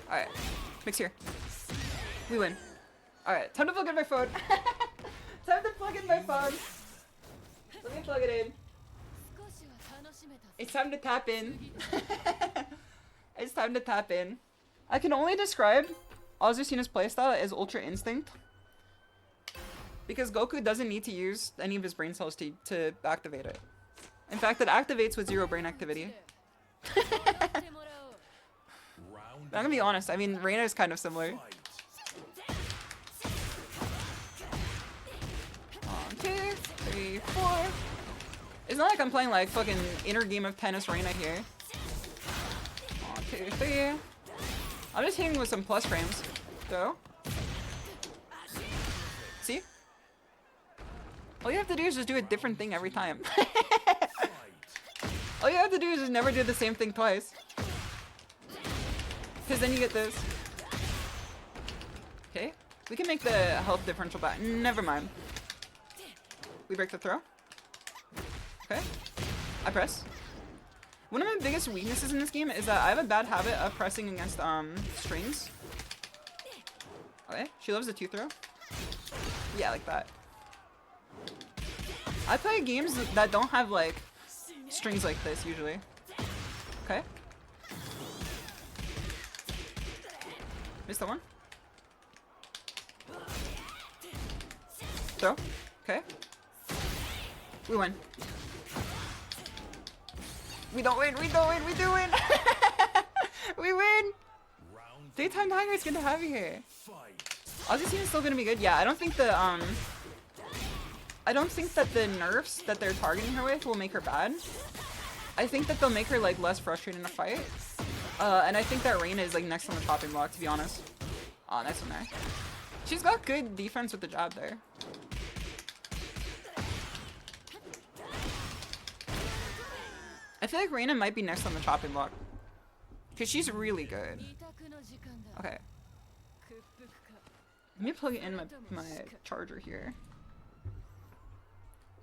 Alright. Mix here. We win. Alright, time to plug in my phone. Time to plug in my phone. Let me plug it in. It's time to tap in. It's time to tap in. I can only describe Azucena's playstyle as Ultra Instinct. Because Goku doesn't need to use any of his brain cells to activate it. In fact, it activates with 0 brain activity. I'm gonna be honest, I mean, Reina is kind of similar. 1, 2, 3, 4. It's not like I'm playing like fucking inner game of tennis Reina here. 1, 2, 3. I'm just hitting with some plus frames. Go. See? All you have to do is just do a different thing every time. All you have to do is just never do the same thing twice. Because then you get this. Okay. We can make the health differential back. Never mind. We break the throw. Okay. I press. One of my biggest weaknesses in this game is that I have a bad habit of pressing against strings. Okay. She loves the 2 throw. Yeah, like that. I play games that don't have like strings like this usually. Okay. Missed that one. Throw. Okay. We win. We don't win. We don't win. We do win. We win. Daytime Tiger is good to have you here. Obviously, it's still gonna be good. Yeah, I don't think the I don't think that the nerfs that they're targeting her with will make her bad. I think that they'll make her like less frustrated in a fight. And I think that Reina is like next on the chopping block, to be honest. Oh, nice one there. She's got good defense with the jab there. I feel like Reina might be next on the chopping block. Because she's really good. Okay. Let me plug in my charger here.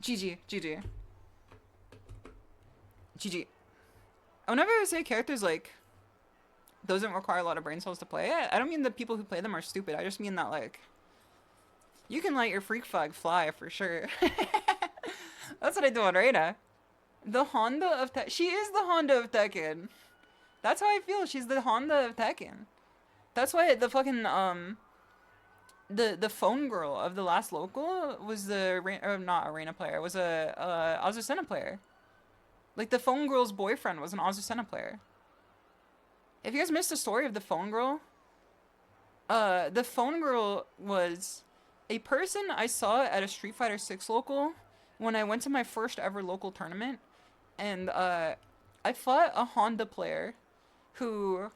GG. GG. GG. Whenever I say characters like doesn't require a lot of brain cells to play it, I don't mean the people who play them are stupid. I just mean that like you can let your freak flag fly for sure. That's what I do on Reina. The Honda of Tekken. She is the Honda of Tekken. That's how I feel. She's the Honda of Tekken. That's why the fucking the phone girl of the last local was the not a Reina player. Was a Azucena player. Like the phone girl's boyfriend was an Azucena player. If you guys missed the story of the phone girl, the phone girl was a person I saw at a Street Fighter 6 local when I went to my first ever local tournament, and I fought a Honda player who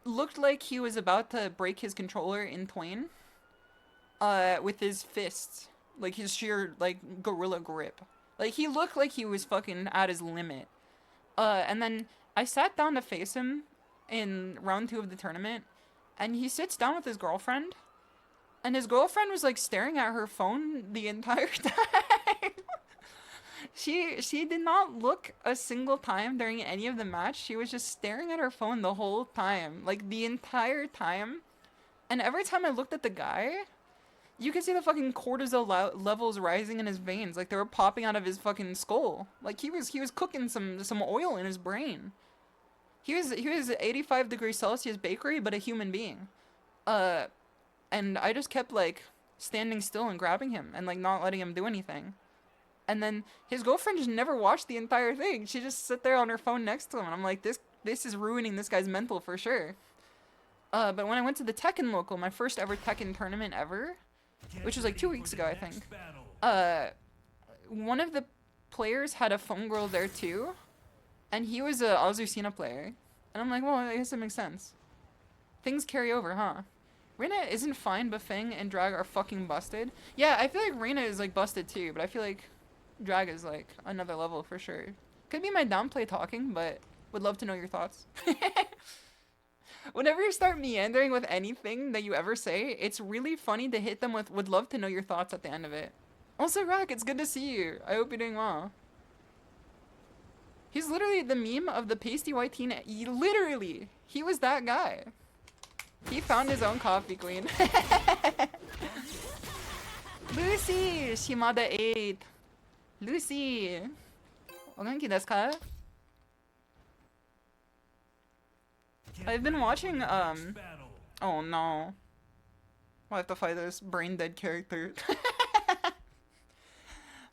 looked like he was about to break his controller in twain with his fists, like his sheer like gorilla grip. Like he looked like he was fucking at his limit. And then I sat down to face him in round 2 of the tournament, and he sits down with his girlfriend, and his girlfriend was like staring at her phone the entire time. She did not look a single time during any of the match. She was just staring at her phone the whole time, like the entire time. And every time I looked at the guy, you could see the fucking cortisol levels rising in his veins, like they were popping out of his fucking skull. Like he was cooking some oil in his brain. He was 85 degrees Celsius bakery, but a human being. And I just kept like standing still and grabbing him and like not letting him do anything. And then his girlfriend just never watched the entire thing. She just sat there on her phone next to him, and I'm like, this is ruining this guy's mental for sure. But when I went to the Tekken local, my first ever Tekken tournament ever, which was like 2 weeks ago, I think. One of the players had a phone girl there too, And he was a Azucena player. And I'm like, well, I guess that makes sense. Things carry over, huh? Reina isn't fine, but Fang and Drag are fucking busted. Yeah, I feel like Reina is like busted too, but I feel like Drag is like another level for sure. Could be my downplay talking, but would love to know your thoughts. Whenever you start meandering with anything that you ever say, it's really funny to hit them with would love to know your thoughts at the end of it. Also, Rack, it's good to see you. I hope you're doing well. He's literally the meme of the pasty white teen. Literally, he was that guy. He found his own coffee queen. Lucy! Shimada 8. Lucy! O genki desu ka? I've been watching, oh no. I have to fight this brain dead character.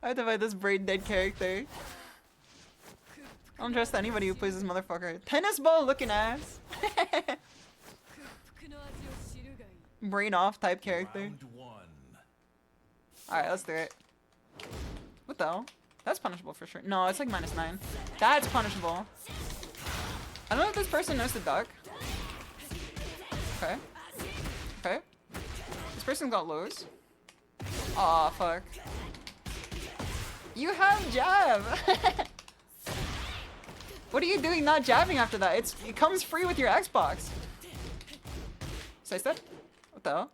I have to fight this brain dead character. I don't trust anybody who plays this motherfucker. Tennis ball looking ass! Brain off type character. Round 1. Alright, let's do it. What the hell? That's punishable for sure. No, it's like -9. That's punishable. I don't know if this person knows to duck. Okay. Okay. This person's got lows. Aw, fuck. You have jab! What are you doing not jabbing after that? It comes free with your Xbox. Side step? What the hell?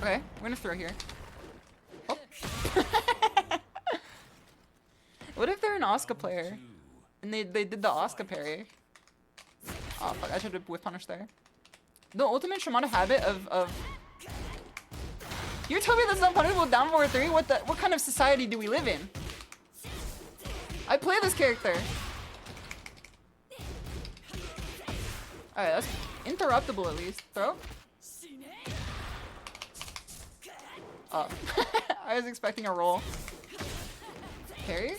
Okay, we're gonna throw here. Oh. What if they're an Asuka player? And they did the Asuka parry? Oh fuck, I should have whip punish there. The ultimate Shimada habit of You're telling me that's not punishable down forward 3? What kind of society do we live in? I play this character. Alright, that's interruptible at least. Throw? Oh. I was expecting a roll. Parry?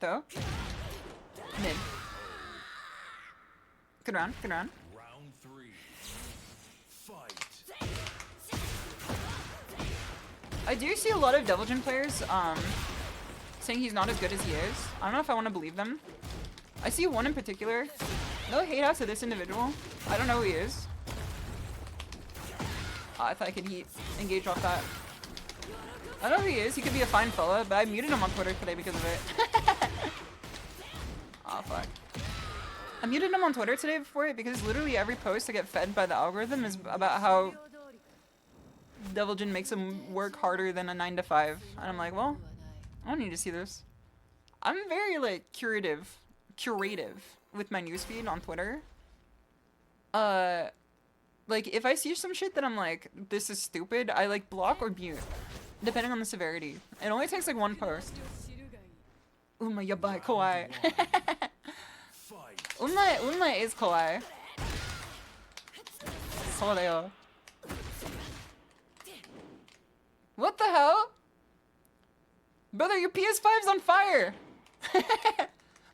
Throw? Mid. Good round, good round. Round 3. Fight. I do see a lot of Devil Jin players saying he's not as good as he is. I don't know if I want to believe them. I see one in particular. No hate out to this individual. I don't know who he is. I thought I could engage off that. I don't know who he is. He could be a fine fella, but I muted him on Twitter today because of it. Oh fuck. I muted him on Twitter today for it because literally every post I get fed by the algorithm is about how Devil Jin makes him work harder than a 9 to 5. And I'm like, well, I don't need to see this. I'm very like curative with my newsfeed on Twitter. Like if I see some shit that I'm like, this is stupid, I like block or mute, depending on the severity. It only takes like one post. Uma yabai kawaii. Uma is kawaii. Soreo. What the hell? Brother, your PS5's on fire!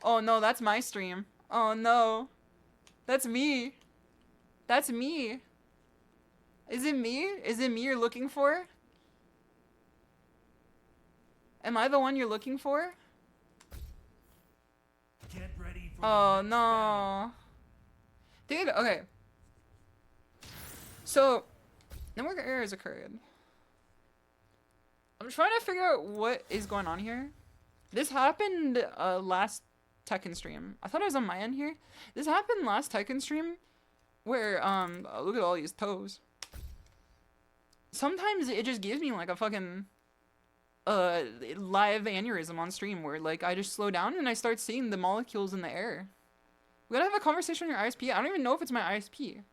Oh no, that's my stream. Oh no. That's me. That's me. Is it me? Is it me you're looking for? Am I the one you're looking for? Get ready for Oh the next no. Dude, okay. So, network errors occurred. I'm trying to figure out what is going on here. This happened last Tekken stream. I thought it was on my end here. This happened last Tekken stream where, look at all these toes. Sometimes it just gives me like a fucking live aneurysm on stream where like I just slow down and I start seeing the molecules in the air. We gotta have a conversation on your ISP. I don't even know if it's my ISP.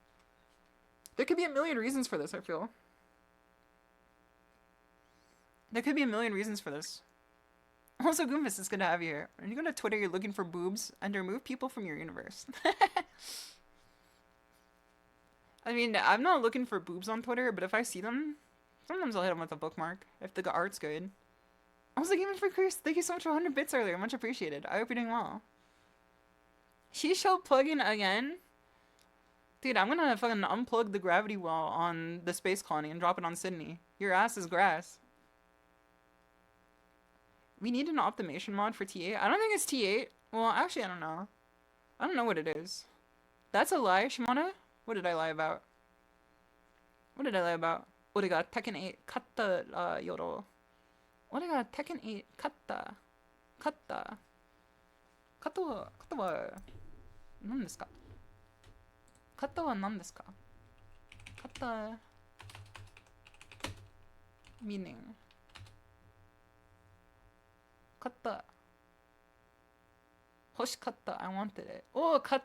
There could be a million reasons for this, I feel. There could be a million reasons for this. Also, Goomfist, it's good to have you here. When you go to Twitter, you're looking for boobs and to remove people from your universe. I mean, I'm not looking for boobs on Twitter, but if I see them, sometimes I'll hit them with a bookmark if the art's good. Also, Game for Chris, thank you so much for 100 bits earlier. Much appreciated. I hope you're doing well. SHISHOU plugin again? Dude, I'm gonna fucking unplug the gravity well on the space colony and drop it on Sydney. Your ass is grass. We need an optimization mod for T8. I don't think it's T8. Well, actually, I don't know. I don't know what it is. That's a lie, Shimada? What did I lie about? What did I lie about? Origa Tekken 8 katta yoro. Origa Tekken 8 katta. Katta. Katta wa nan desu ka? Katta wa nan desu ka? Katta meaning. Katta. Hoshikatta. I wanted it. Oh, cut.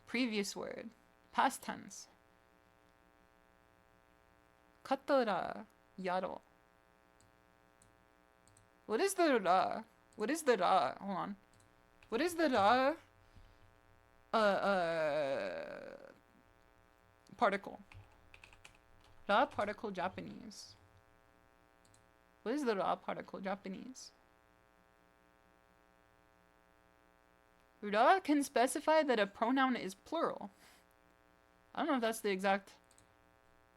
Previous word. Past tense. Katta ra yaro. What is the ra? What is the ra? Hold on. What is the ra? Particle. Ra particle Japanese. What is the ra particle Japanese? Ra can specify that a pronoun is plural. I don't know if that's the exact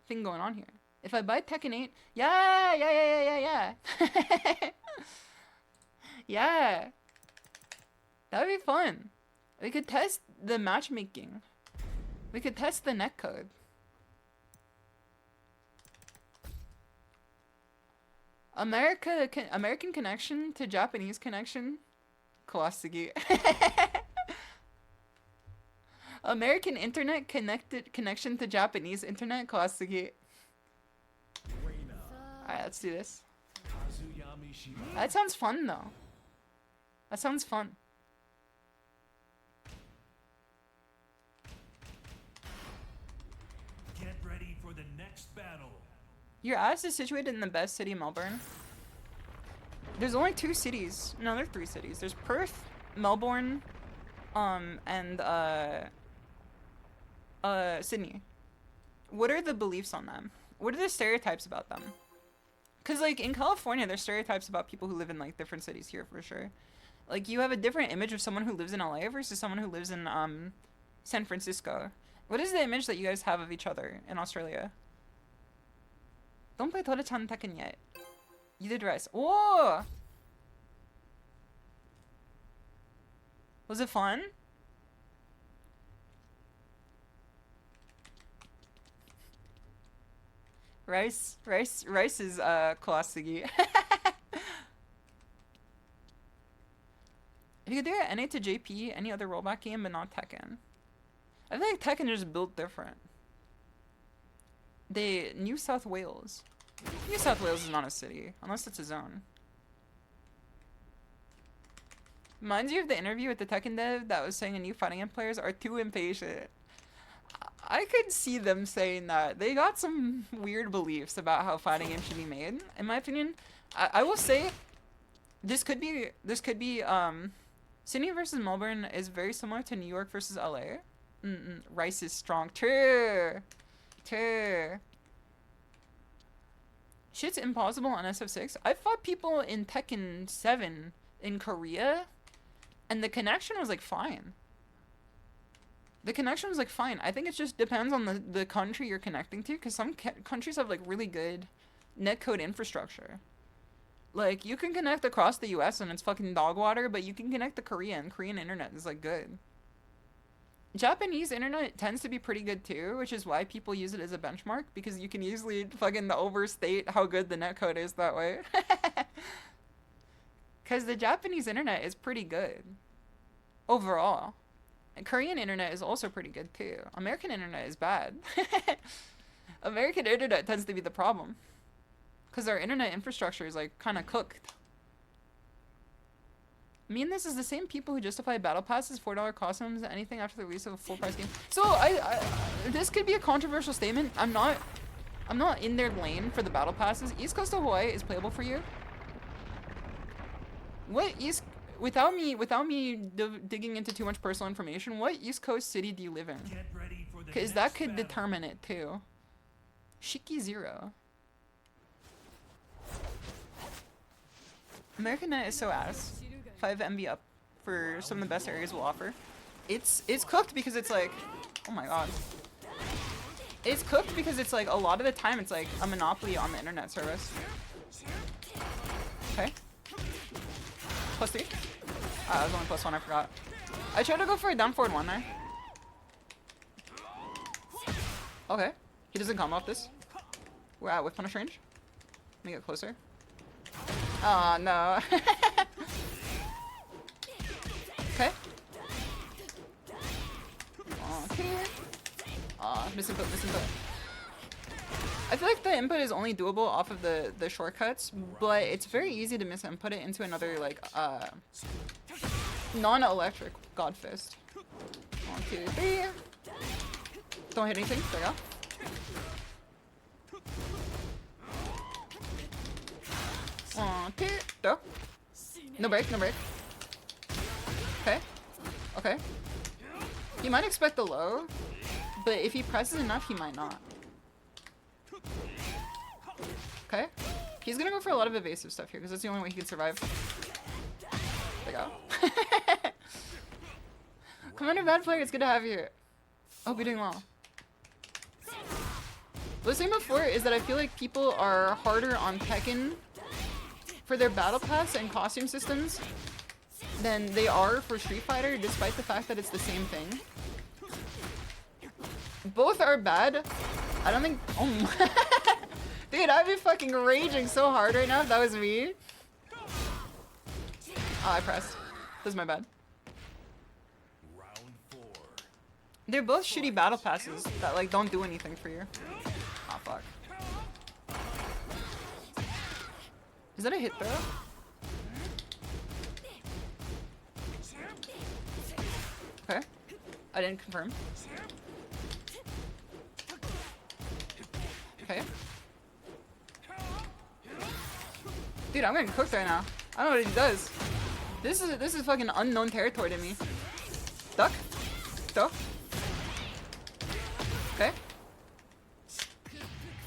thing going on here. If I buy Tekken 8, yeah. Yeah. That would be fun. We could test the matchmaking. We could test the netcode. American connection to Japanese connection. Kawasugi. American internet connection to Japanese internet. Kawasugi. Alright, let's do this. That sounds fun though. That sounds fun. Get ready for the next battle. Your ass is situated in the best city, Melbourne. There's only 2 cities. No, there are 3 cities. There's Perth, Melbourne, and Sydney. What are the beliefs on them? What are the stereotypes about them? Cause like in California, there's stereotypes about people who live in like different cities here for sure. Like you have a different image of someone who lives in LA versus someone who lives in San Francisco. What is the image that you guys have of each other in Australia? Don't play Tora-chan Tekken yet. You did rice. Oh! Was it fun? Rice is Kawasugi. If you could do it NA to JP, any other rollback game, but not Tekken. I feel like Tekken is just built different. New South Wales. New South Wales is not a city, unless it's a zone. Reminds you of the interview with the Tekken dev that was saying the new fighting game players are too impatient. I could see them saying that. They got some weird beliefs about how fighting games should be made. In my opinion, I will say this could be Sydney versus Melbourne is very similar to New York versus LA. Rice is strong. True. Shit's impossible on SF6. I fought people in Tekken 7 in Korea, and the connection was like fine. The connection was like fine. I think it just depends on the country you're connecting to, because some countries have like really good netcode infrastructure. Like you can connect across the US and it's fucking dog water, but you can connect to Korea and Korean internet is like good. Japanese internet tends to be pretty good too, which is why people use it as a benchmark, because you can easily fucking overstate how good the netcode is that way. Because the Japanese internet is pretty good overall. And Korean internet is also pretty good too. American internet is bad. American internet tends to be the problem, because our internet infrastructure is like kind of cooked. I mean, this is the same people who justify battle passes, $4 costumes, anything after the release of a full price game. So this could be a controversial statement. I'm not in their lane for the battle passes. East Coast of Hawaii is playable for you. Without me digging into too much personal information, what East Coast city do you live in? Because that could determine it too. Shiki 0. American Net is so ass. 5 MB up for some of the best areas will offer. It's cooked because it's like, oh my god. It's cooked because it's like a lot of the time it's like a monopoly on the internet service. Okay. +3. Ah, that was only +1, I forgot. I tried to go for a down forward 1 there. Okay. He doesn't combo off this. We're at whip punish range. Let me get closer. Oh no. Okay. Okay. Misinput, misinput. I feel like the input is only doable off of the shortcuts, but it's very easy to misinput it into another like non-electric God Fist. 1, 2, 3. Don't hit anything. There you go. Go. No break, no break. Okay. Okay. You might expect the low, but if he presses enough, he might not. Okay. He's gonna go for a lot of evasive stuff here, because that's the only way he can survive. There you go. Commander Bad Player, it's good to have you here. Hope you're doing well. What I was saying before is that I feel like people are harder on Tekken for their battle pass and costume systems than they are for Street Fighter, despite the fact that it's the same thing. Both are bad. I don't think. Oh my. Dude, I'd be fucking raging so hard right now if that was me. Oh, I pressed. This is my bad. Round 4. They're both shitty battle passes that like don't do anything for you. Oh fuck. Is that a hit throw? Okay. I didn't confirm. Okay. Dude, I'm getting cooked right now. I don't know what he does. This is fucking unknown territory to me. Duck. Duck. Okay.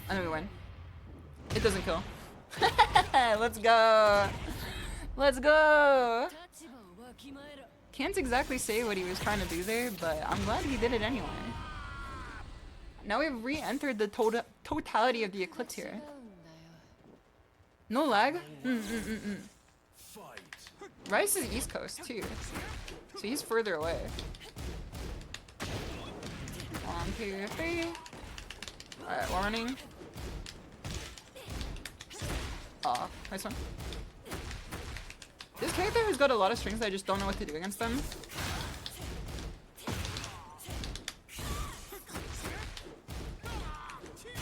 I know we win. It doesn't kill. Let's go. Let's go. Can't exactly say what he was trying to do there, but I'm glad he did it anyway. Now we've re-entered the totality of the eclipse here. No lag? Rice is East Coast too, so he's further away. 1, 2, 3. Alright, warning. Aw, nice one. This character has got a lot of strings that I just don't know what to do against them.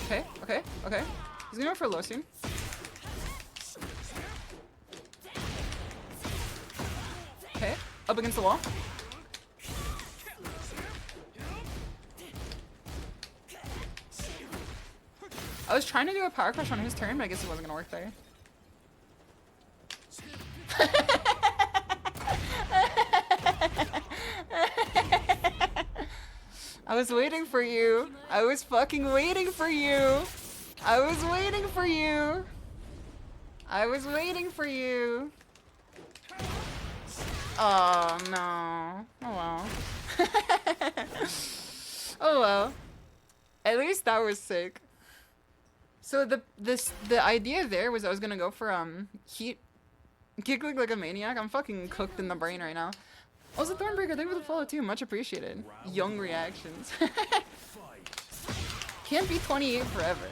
Okay, okay, okay. He's gonna go for low soon. Okay, up against the wall. I was trying to do a power crush on his turn, but I guess it wasn't gonna work there. I was waiting for you. I was fucking waiting for you. I was waiting for you. I was waiting for you. Oh no. Oh well. Oh well. At least that was sick. So the idea there was I was gonna go for heat kick like a maniac. I'm fucking cooked in the brain right now. Also Thornbreaker, thank you for the follow too, much appreciated. Young reactions. Can't be 28 forever.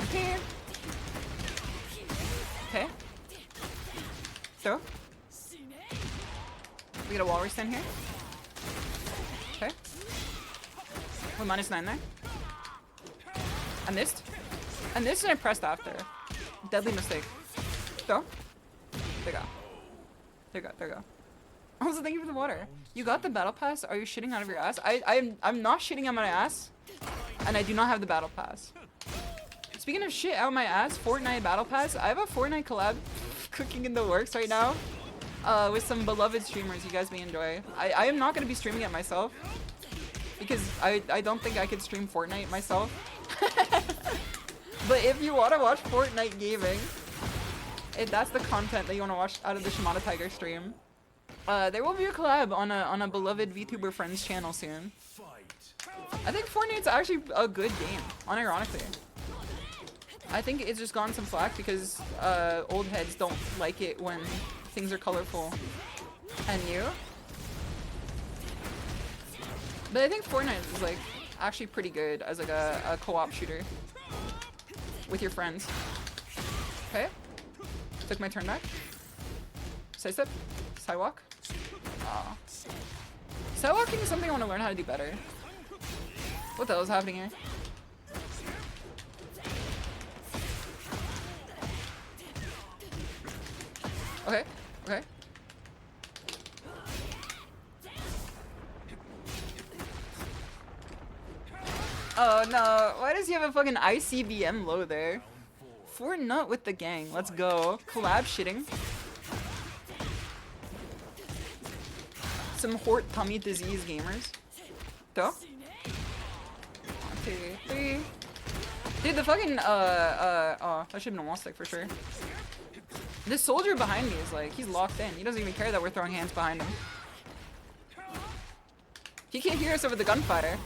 Okay. Okay. So we get a wall restand here. Okay. We're -9 there. I missed. And this and I pressed after. Deadly mistake. So. There you go. There you go. There you go. Also, thank you for the water. You got the battle pass? Are you shitting out of your ass? I'm not shitting out my ass. And I do not have the battle pass. Speaking of shit out my ass, Fortnite battle pass. I have a Fortnite collab cooking in the works right now. With some beloved streamers you guys may enjoy. I am not going to be streaming it myself. Because I don't think I could stream Fortnite myself. But if you want to watch Fortnite gaming, if that's the content that you want to watch out of the shimadatiger stream, There will be a collab on a beloved VTuber friend's channel soon. I think Fortnite's actually a good game, unironically. I think it's just gotten some flack because old heads don't like it when things are colorful and new. But I think Fortnite is like actually pretty good as like a co-op shooter with your friends. Okay, took my turn back. Side step, sidewalk. Aw. Sidewalking is something I want to learn how to do better. What the hell is happening here? Okay, okay. Oh no, why does he have a fucking ICBM low there? Fortnite with the gang, let's go. Collab shitting. Some hort tummy disease gamers. Go. 1, 2, 3. Dude, the fucking, oh, that should've been a wall stick for sure. This soldier behind me is like, he's locked in. He doesn't even care that we're throwing hands behind him. He can't hear us over the gunfire.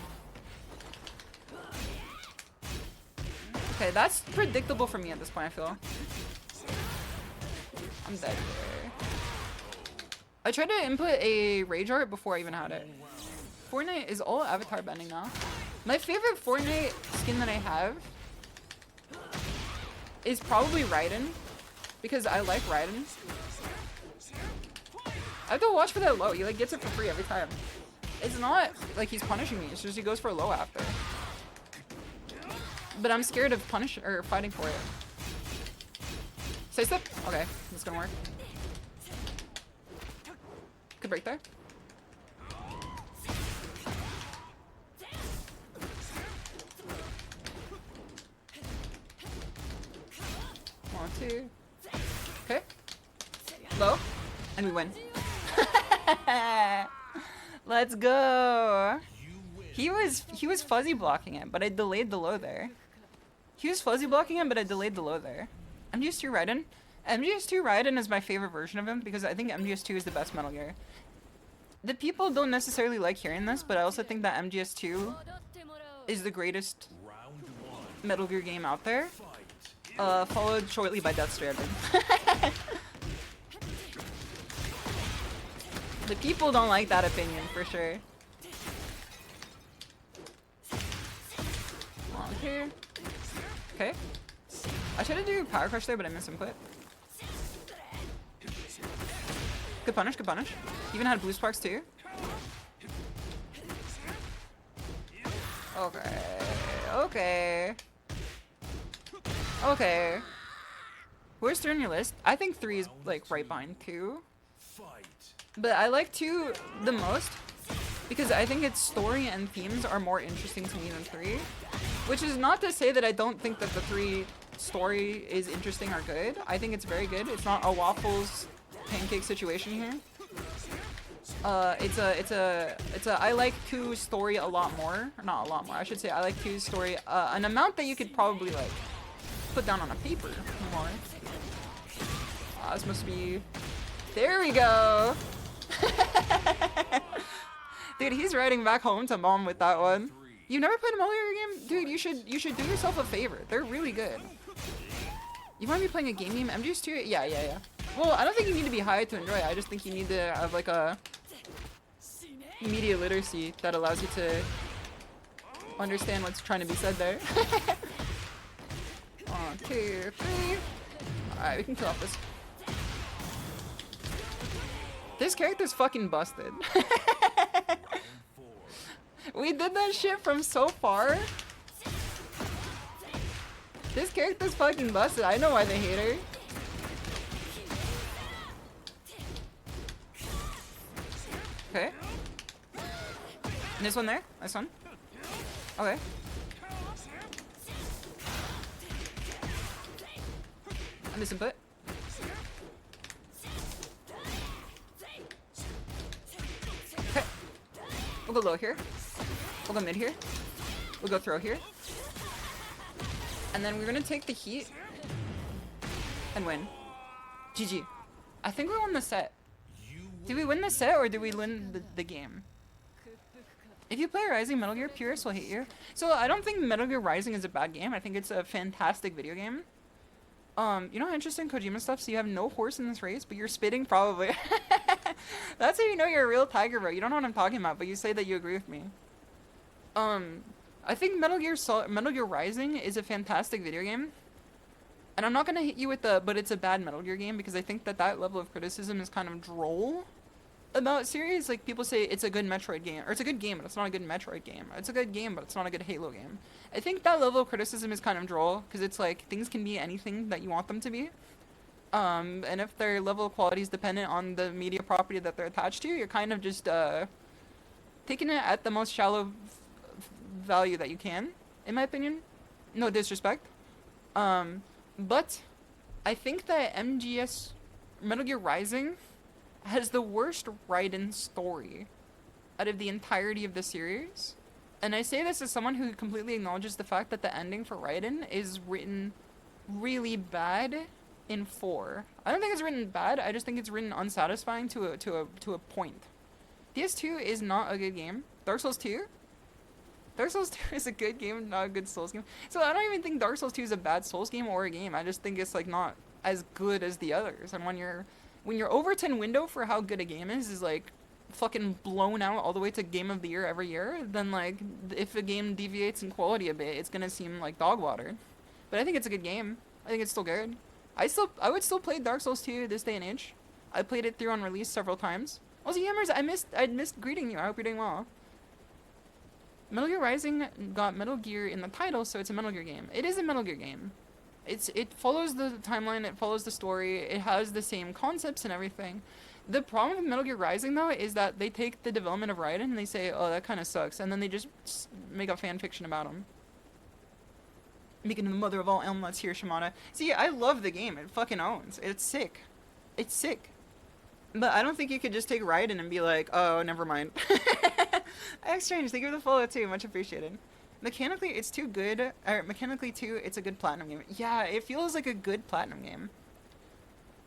Okay, that's predictable for me at this point, I feel. I'm dead there. I tried to input a rage art before I even had it. Fortnite is all avatar bending now. My favorite Fortnite skin that I have is probably Raiden, because I like Raiden. I have to watch for that low. He like gets it for free every time. It's not like he's punishing me. It's just he goes for a low after. But I'm scared of fighting for it. Side step? Okay, that's gonna work. Good break there. One, two. Okay. Low. And we win. Let's go. He was fuzzy blocking it, but I delayed the low there. He was fuzzy blocking him, but I delayed the low there. MGS2 Raiden. MGS2 Raiden is my favorite version of him because I think MGS2 is the best Metal Gear. The people don't necessarily like hearing this, but I also think that MGS2 is the greatest Metal Gear game out there. Followed shortly by Death Stranding. The people don't like that opinion for sure. On here. Okay. I tried to do power crush there, but I missed input. Good punish, good punish. Even had blue sparks too. Okay. Okay. Okay. Where's 3 on your list? I think 3 is like right behind 2. But I like 2 the most because I think its story and themes are more interesting to me than 3. Which is not to say that I don't think that the 3 story is interesting or good. I think it's very good. It's not a waffles pancake situation here. I like 2's story a lot more. Or not a lot more. I should say I like 2's story an amount that you could probably like put down on a paper more. This must be. There we go. Dude, he's riding back home to mom with that one. You never played a Metal Gear game? Dude, you should do yourself a favor. They're really good. You want to be playing a game? MGS2? Yeah. Well, I don't think you need to be high to enjoy it. I just think you need to have like a media literacy that allows you to understand what's trying to be said there. 1, 2, 3. Alright, we can kill off this. This character's fucking busted. We did that shit from so far. This character's fucking busted. I know why they hate her. Okay. And this one there. Nice one. Okay. And this input. Okay. We'll go low here. We'll go mid here. We'll go throw here. And then we're gonna take the heat and win. GG. I think we won the set. Do we win the set or do we win the game? If you play Rising, Metal Gear purists will hate you. So I don't think Metal Gear Rising is a bad game. I think it's a fantastic video game. You know how interesting Kojima stuff? So you have no horse in this race, but you're spitting probably. That's how you know you're a real tiger, bro. You don't know what I'm talking about, but you say that you agree with me. I think Metal Gear Rising is a fantastic video game. And I'm not gonna hit you with but it's a bad Metal Gear game, because I think that level of criticism is kind of droll about series. Like, people say it's a good Metroid game, or it's a good game, but it's not a good Metroid game. It's a good game, but it's not a good Halo game. I think that level of criticism is kind of droll, because it's like, things can be anything that you want them to be. And if their level of quality is dependent on the media property that they're attached to, you're kind of just, taking it at the most shallow value that you can, in my opinion. No disrespect. But I think that Metal Gear Rising has the worst Raiden story out of the entirety of the series. And I say this as someone who completely acknowledges the fact that the ending for Raiden is written really bad in 4. I don't think it's written bad, I just think it's written unsatisfying to a point. DS2 is not a good game. Dark Souls 2? Dark Souls 2 is a good game, not a good Souls game. So I don't even think Dark Souls 2 is a bad Souls game or a game. I just think it's like not as good as the others. And when your Overton window for how good a game is like fucking blown out all the way to Game of the Year every year, then like if a game deviates in quality a bit, it's gonna seem like dog water. But I think it's a good game. I think it's still good. I would still play Dark Souls 2 this day and age. I played it through on release several times. Also, Yammers, I missed greeting you. I hope you're doing well. Metal Gear Rising got Metal Gear in the title, so it's a Metal Gear game. It is a Metal Gear game. It follows the timeline, it follows the story, it has the same concepts and everything. The problem with Metal Gear Rising, though, is that they take the development of Raiden and they say, oh, that kind of sucks, and then they just make a fan fiction about him. Making the mother of all Elmlets here, Shimada. See, I love the game. It fucking owns. It's sick. It's sick. But I don't think you could just take Raiden and be like, oh, never mind. X-Strange, thank you for the follow too, much appreciated. Mechanically, it's too good. Mechanically too, it's a good platinum game. Yeah, it feels like a good platinum game.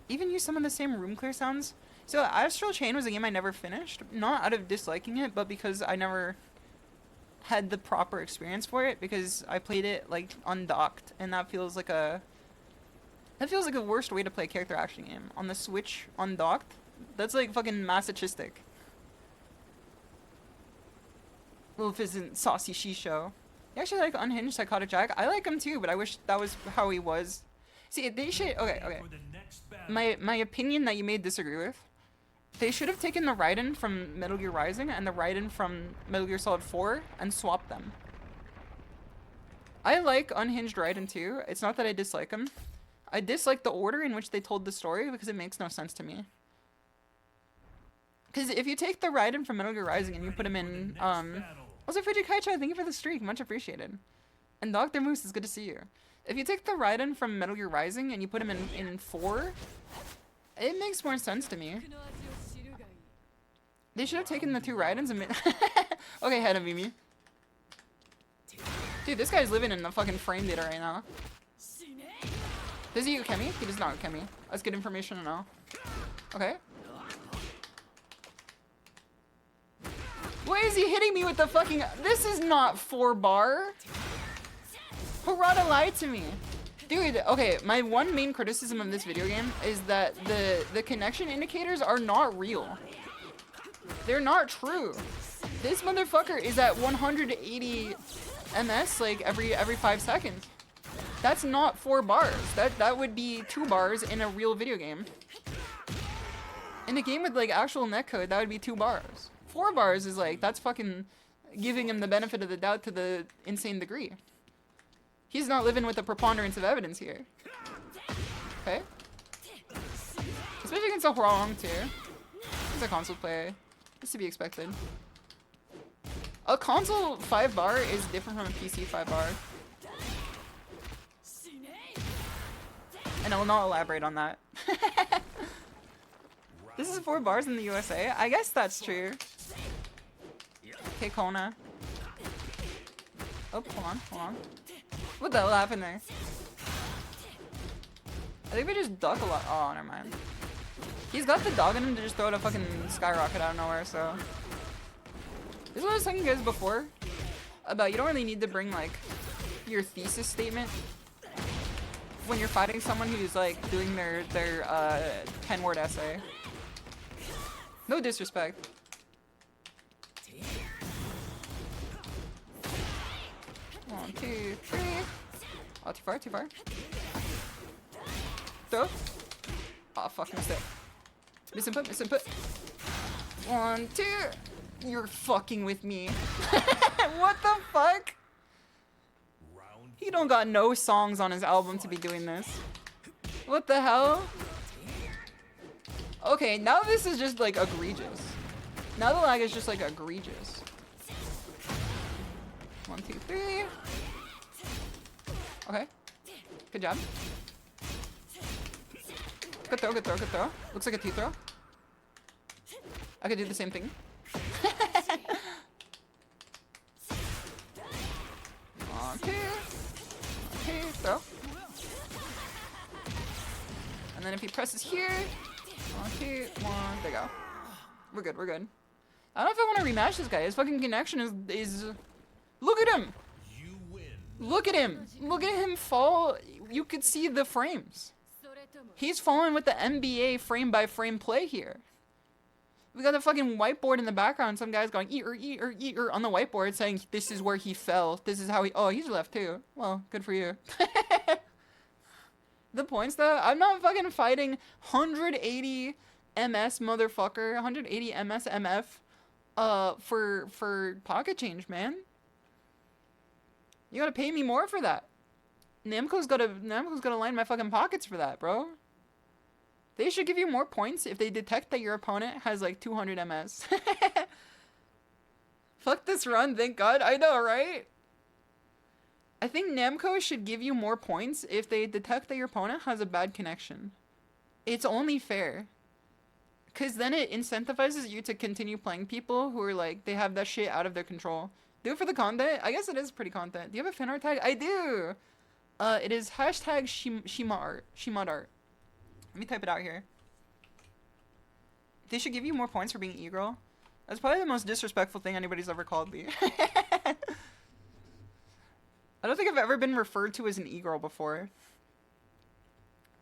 Even use some of the same room clear sounds. So Astral Chain was a game I never finished, not out of disliking it, but because I never had the proper experience for it, because I played it like undocked, and that feels like a worst way to play a character action game. On the Switch undocked, that's like fucking masochistic. Wolf isn't saucy SHISHOU. You actually like Unhinged Psychotic Jack? I like him too, but I wish that was how he was. See, they should... Okay. My opinion that you may disagree with. They should have taken the Raiden from Metal Gear Rising and the Raiden from Metal Gear Solid 4 and swapped them. I like Unhinged Raiden too. It's not that I dislike him. I dislike the order in which they told the story because it makes no sense to me. Because if you take the Raiden from Metal Gear Rising and you put him in... Also, Fujikaicha, thank you for the streak. Much appreciated. And Dr. Moose, it's good to see you. If you take the Raiden from Metal Gear Rising and you put him in 4, it makes more sense to me. They should have taken the 2 Raidens and... Okay, head of Mimi. Dude, this guy's living in the fucking frame data right now. Does he Ukemi? He does not Ukemi. That's good information to know. Okay. Why is he hitting me with the fucking... This is not 4-bar. Harada lied to me. Dude, okay, my one main criticism of this video game is that the connection indicators are not real. They're not true. This motherfucker is at 180 ms like every 5 seconds. That's not 4 bars. That would be 2 bars in a real video game. In a game with like actual netcode, that would be 2 bars. 4 bars is like, that's fucking giving him the benefit of the doubt to the insane degree. He's not living with a preponderance of evidence here. Okay. Especially against a Hurong too. He's a console player. It's to be expected. A console 5 bar is different from a PC 5 bar. And I will not elaborate on that. This is 4 bars in the USA? I guess that's true. Okay, Kona. Oh, hold on. What the hell happened there? I think we just duck a lot. Oh, never mind. He's got the dog in him to just throw it a fucking skyrocket out of nowhere, so. This is what I was telling you guys before. About you don't really need to bring, like, your thesis statement when you're fighting someone who's, like, doing their 10-word essay. No disrespect. One, two, three. Oh, too far, too far. Throw. Oh, fuck, missed it. Miss input, miss input. One, two. You're fucking with me. What the fuck? He don't got no songs on his album to be doing this. What the hell? Okay, now this is just like egregious. Now the lag is just like egregious. One, two, three. Okay. Good job. Good throw, good throw, good throw. Looks like a T-throw. I could do the same thing. Okay, throw. And then if he presses here, okay, one, there you go. We're good, we're good. I don't know if I want to rematch this guy. His fucking connection is look at him! Look at him! Look at him fall. You could see the frames. He's falling with the NBA frame by frame play here. We got a fucking whiteboard in the background. Some guy's going eat on the whiteboard saying this is where he fell. This is how he. Oh, he's left too. Well, good for you. The points though, I'm not fucking fighting 180 MS motherfucker, 180 MS MF, for pocket change, man. You gotta pay me more for that. Namco's gotta line my fucking pockets for that, bro. They should give you more points if they detect that your opponent has like 200 MS. Fuck this run, thank God. I know, right? I think Namco should give you more points if they detect that your opponent has a bad connection. It's only fair. Because then it incentivizes you to continue playing people who are like, they have that shit out of their control. Do it for the content? I guess it is pretty content. Do you have a fan art tag? I do! It is hashtag Shimada. Let me type it out here. They should give you more points for being e-girl. That's probably the most disrespectful thing anybody's ever called me. I don't think I've ever been referred to as an e-girl before.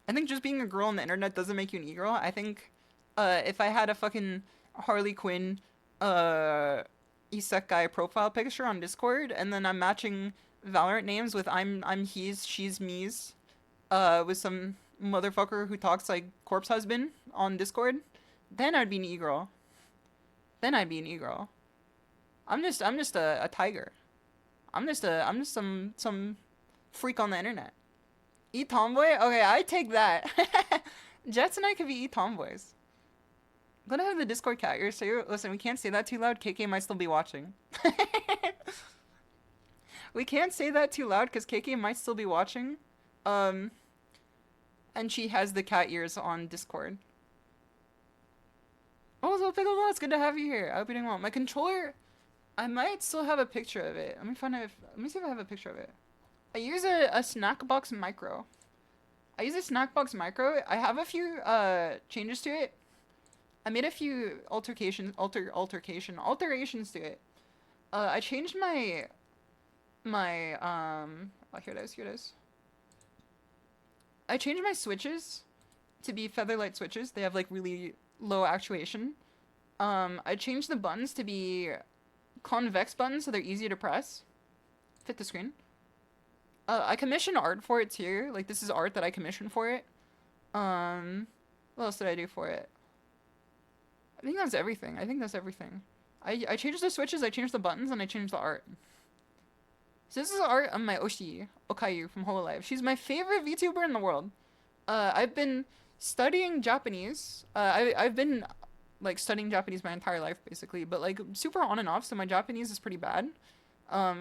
I think just being a girl on the internet doesn't make you an e-girl. I think if I had a fucking Harley Quinn isekai profile picture on Discord and then I'm matching Valorant names with I'm he's, she's, me's with some motherfucker who talks like corpse husband on Discord, then I'd be an e-girl. Then I'd be an e-girl. I'm just a tiger. I'm just some freak on the internet. E-tomboy? Okay, I take that. Jets and I could be e-tomboys. I'm gonna have the Discord cat ears, so listen, we can't say that too loud. KK might still be watching. We can't say that too loud because KK might still be watching. And she has the cat ears on Discord. Oh, so Pickleball, it's good to have you here. I hope you're doing well. My controller, I might still have a picture of it. Let me see if I have a picture of it. I use a Snackbox Micro. I have a few changes to it. I made a few alterations to it. I changed my oh, here it is. I changed my switches to be featherlight switches. They have like really low actuation. I changed the buttons to be convex buttons so they're easy to press. Fit the screen. I commissioned art for it too. Like this is art that I commissioned for it. What else did I do for it? I think that's everything. I changed the switches, I changed the buttons, and I changed the art. So this is art of my Oshi, Okayu from Hololive. She's my favorite VTuber in the world. I've been studying Japanese. I've been like studying Japanese my entire life basically, but like super on and off, so my Japanese is pretty bad.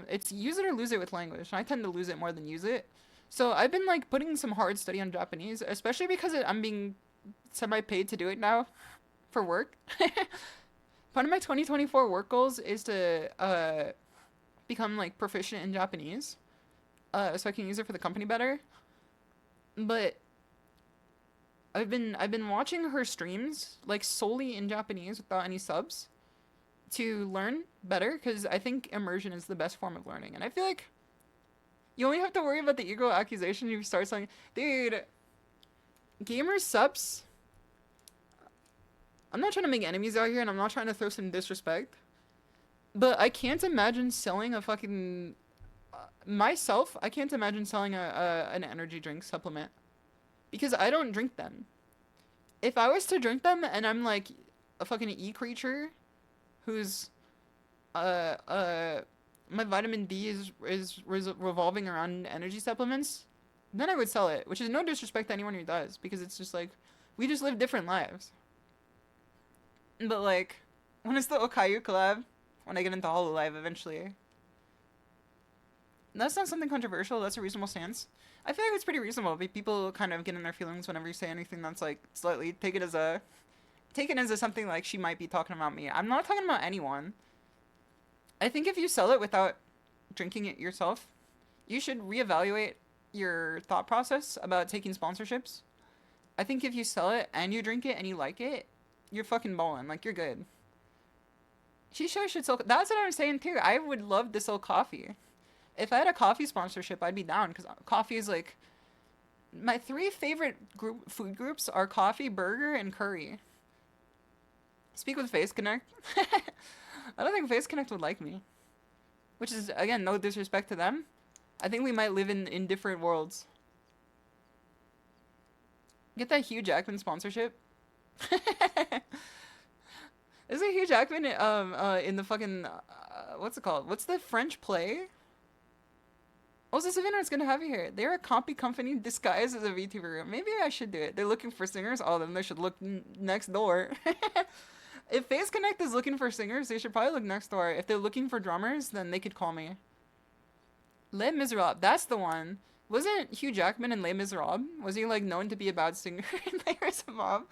It's use it or lose it with language, and I tend to lose it more than use it. So I've been like putting some hard study on Japanese, especially because I'm being semi-paid to do it now for work. Part of my 2024 work goals is to become like proficient in Japanese, so I can use it for the company better. But I've been watching her streams like solely in Japanese without any subs to learn better, because I think immersion is the best form of learning. And I feel like you only have to worry about the ego accusation if you start saying, dude, gamers subs. I'm not trying to make enemies out here, and I'm not trying to throw some disrespect, but I can't imagine selling a fucking myself. I can't imagine selling an energy drink supplement because I don't drink them. If I was to drink them and I'm like a fucking creature who's my vitamin D is revolving around energy supplements, then I would sell it, which is no disrespect to anyone who does, because it's just like we just live different lives. But like when it's the Okayu collab, when I get into Hololive eventually, that's not something controversial. That's a reasonable stance. I feel like it's pretty reasonable, but people kind of get in their feelings whenever you say anything that's like slightly taken as something like she might be talking about me. I'm not talking about anyone. I think if you sell it without drinking it yourself, you should reevaluate your thought process about taking sponsorships. I think if you sell it and you drink it and you like it, you're fucking ballin'. Like, you're good. SHISHOU should sell. That's what I'm saying too. I would love to sell coffee. If I had a coffee sponsorship, I'd be down, because coffee is like my 3 favorite food groups are coffee, burger, and curry. Speak with Face Connect. I don't think Face Connect would like me, which is, again, no disrespect to them. I think we might live in different worlds. Get that Hugh Jackman sponsorship. Is it Hugh Jackman in the fucking what's it called? What's the French play? Oh, the Savannah's gonna have you here. They're a copy company disguised as a VTuber. Maybe I should do it. They're looking for singers. Oh, then they should look next door. If Face Connect is looking for singers, they should probably look next door. If they're looking for drummers, then they could call me. Les Miserables, that's the one. Wasn't Hugh Jackman in Les Miserables? Was he like known to be a bad singer in Les Miserables?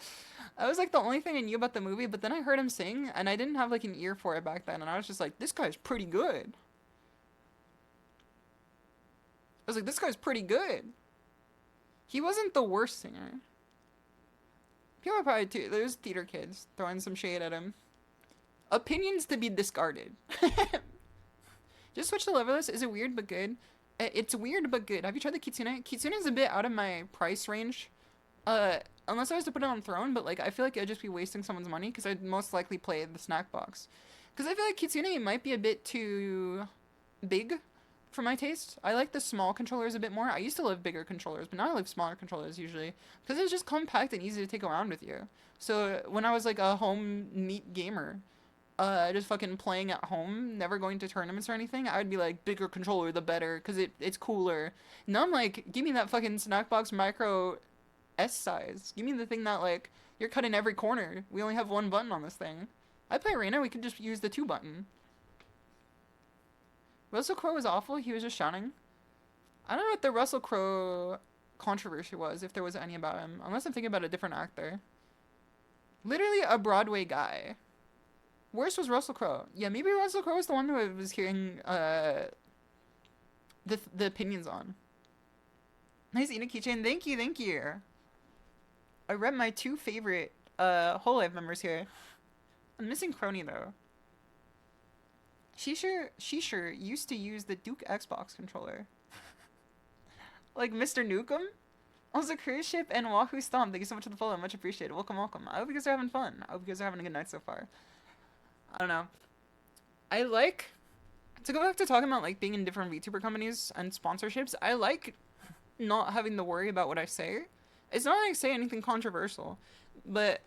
That was like the only thing I knew about the movie, but then I heard him sing, and I didn't have like an ear for it back then, and I was just like, this guy's pretty good. I was like, this guy's pretty good. He wasn't the worst singer. People are probably too. There's theater kids throwing some shade at him. Opinions to be discarded. Just switch to Leverless. Is it weird but good? It's weird but good. Have you tried the Kitsune? Kitsune is a bit out of my price range. Unless I was to put it on Throne, but like I feel like I'd just be wasting someone's money, because I'd most likely play the snack box. Because I feel like Kitsune might be a bit too big for my taste. I like the small controllers a bit more. I used to love bigger controllers, but now I love smaller controllers usually, because it's just compact and easy to take around with you. So when I was like a home neat gamer, just fucking playing at home, never going to tournaments or anything, I would be like, bigger controller the better, because it's cooler. Now I'm like, give me that fucking snack box micro S size. Give me the thing that like you're cutting every corner. We only have 1 button on this thing. I play Arena, we could just use the 2 button. Russell Crowe was awful. He was just shouting. I don't know what the Russell Crowe controversy was, if there was any about him, unless I'm thinking about a different actor. Literally a Broadway guy. Worst was Russell Crowe. Yeah, maybe Russell Crowe was the one who I was hearing the opinions on. Nice Ina keychain. Thank you, thank you. I read my 2 favorite Hololive members here. I'm missing Crony though. SHISHOU used to use the Duke Xbox controller. Like Mr. Nukem? Also, cruise ship and Wahoo Stomp. Thank you so much for the follow. Much appreciated. Welcome, welcome. I hope you guys are having fun. I hope you guys are having a good night so far. I don't know. I like, to go back to talking about like being in different VTuber companies and sponsorships, I like not having to worry about what I say. It's not like I say anything controversial, but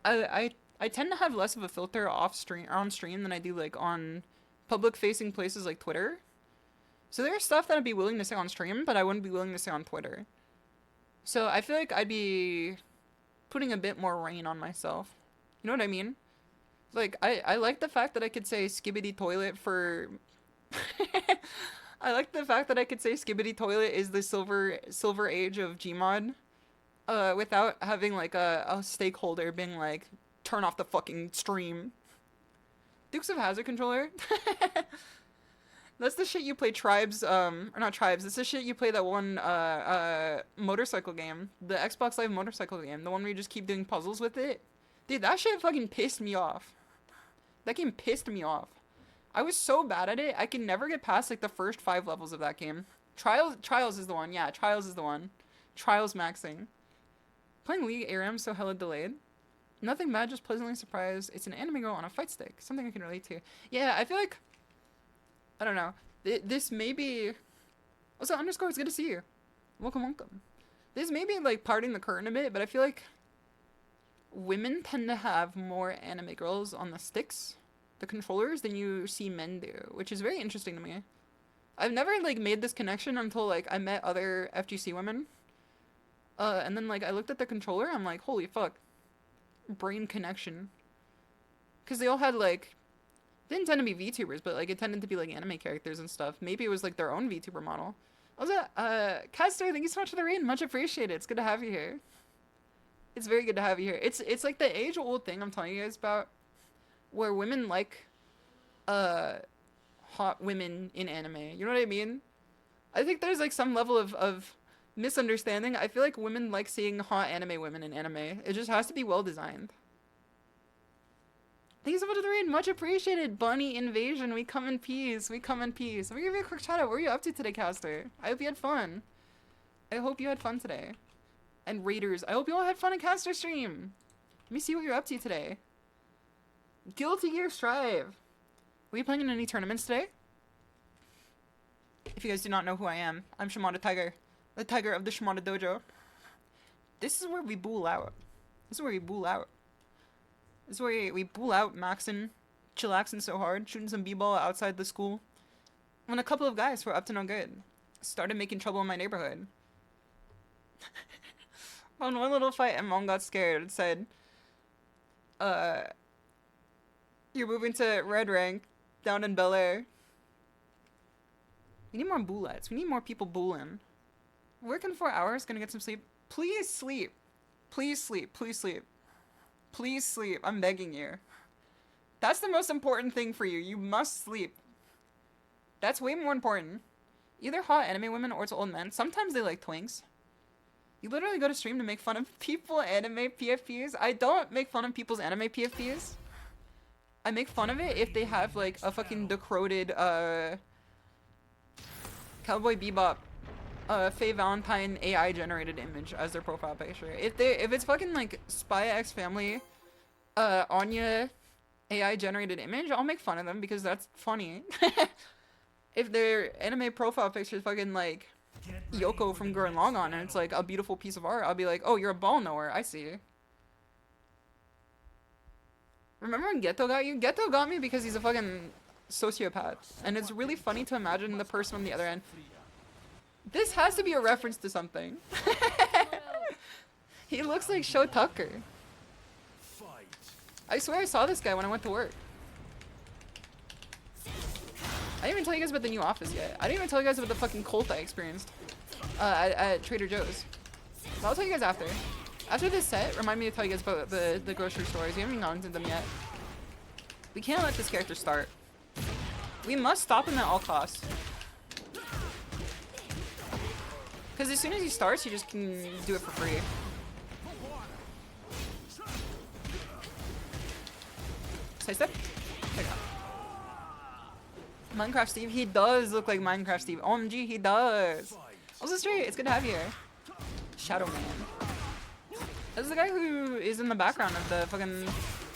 I tend to have less of a filter off stream or on stream than I do like on public facing places like Twitter. So there's stuff that I'd be willing to say on stream, but I wouldn't be willing to say on Twitter. So I feel like I'd be putting a bit more rein on myself. You know what I mean? Like, I like the fact that I could say skibbity toilet for... I like the fact that I could say skibbity toilet is the silver age of Gmod, without having like a stakeholder being like, turn off the fucking stream. Dukes of Hazzard controller? That's the shit you play Tribes, or not Tribes, it's the shit you play that one, motorcycle game. The Xbox Live motorcycle game. The one where you just keep doing puzzles with it. Dude, that shit fucking pissed me off. That game pissed me off. I was so bad at it, I can never get past, like, the first 5 levels of that game. Trials is the one, yeah, Trials is the one. Trials maxing. Playing League ARM so hella delayed. Nothing bad, just pleasantly surprised. It's an anime girl on a fight stick. Something I can relate to. Yeah, I feel like... I don't know. This may be... Also, underscore, it's good to see you. Welcome, welcome. This may be, like, parting the curtain a bit, but I feel like... women tend to have more anime girls on the sticks, the controllers, than you see men do. Which is very interesting to me. I've never, like, made this connection until, like, I met other FGC women. And then, like, I looked at the controller, I'm like, holy fuck. Brain connection. Because they all had, like, they didn't tend to be VTubers, but, like, it tended to be, like, anime characters and stuff. Maybe it was, like, their own VTuber model. Also, Caster, thank you so much for the raid. Much appreciated. It's good to have you here. It's very good to have you here. It's like the age-old thing I'm telling you guys about, where women like, hot women in anime. You know what I mean? I think there's, like, some level of misunderstanding. I feel like women like seeing hot anime women in anime. It just has to be well designed. Thank you so much for the raid. Much appreciated. Bunny invasion. We come in peace. We come in peace. Let me give you a quick shout out. What are you up to today, Caster? I hope you had fun. I hope you had fun today. And raiders, I hope you all had fun in Caster stream. Let me see what you're up to today. Guilty Gear Strive. Were you playing in any tournaments today? If you guys do not know who I am, I'm Shimadatiger. The tiger of the Shimada Dojo. This is where we bull out. This is where we bull out. This is where we bull out, maxing, chillaxing so hard, shooting some b-ball outside the school. When a couple of guys who were up to no good started making trouble in my neighborhood. On one little fight, and mom got scared and said, you're moving to red rank down in Bel Air. We need more bullets. We need more people bulling. Working 4 hours, gonna get some sleep. Please sleep. Please sleep. Please sleep. Please sleep. I'm begging you. That's the most important thing for you. You must sleep. That's way more important. Either hot anime women or it's old men. Sometimes they like twinks. You literally go to stream to make fun of people anime PFPs. I don't make fun of people's anime PFPs. I make fun of it if they have, like, a fucking decroded, Cowboy Bebop, Faye Valentine AI generated image as their profile picture. If it's fucking, like, Spy X Family, Anya AI generated image, I'll make fun of them because that's funny. If their anime profile picture is fucking, like, Yoko from Gurren Lagann and it's like a beautiful piece of art, I'll be like, oh, you're a ball knower, I see. Remember when Geto got you? Geto got me because he's a fucking sociopath, and it's really funny to imagine the person on the other end. This has to be a reference to something. He looks like Sho Tucker. I swear I saw this guy when I went to work. I didn't even tell you guys about the new office yet. I didn't even tell you guys about the fucking cult I experienced at Trader Joe's. But I'll tell you guys after. After this set, remind me to tell you guys about the grocery stores. We haven't even gone into them yet. We can't let this character start. We must stop him at all costs. Because as soon as he starts, he just can do it for free. Side step? There you go. Minecraft Steve, he does look like Minecraft Steve. OMG, he does. Also straight, it's good to have you here. Shadow Man. This is the guy who is in the background of the fucking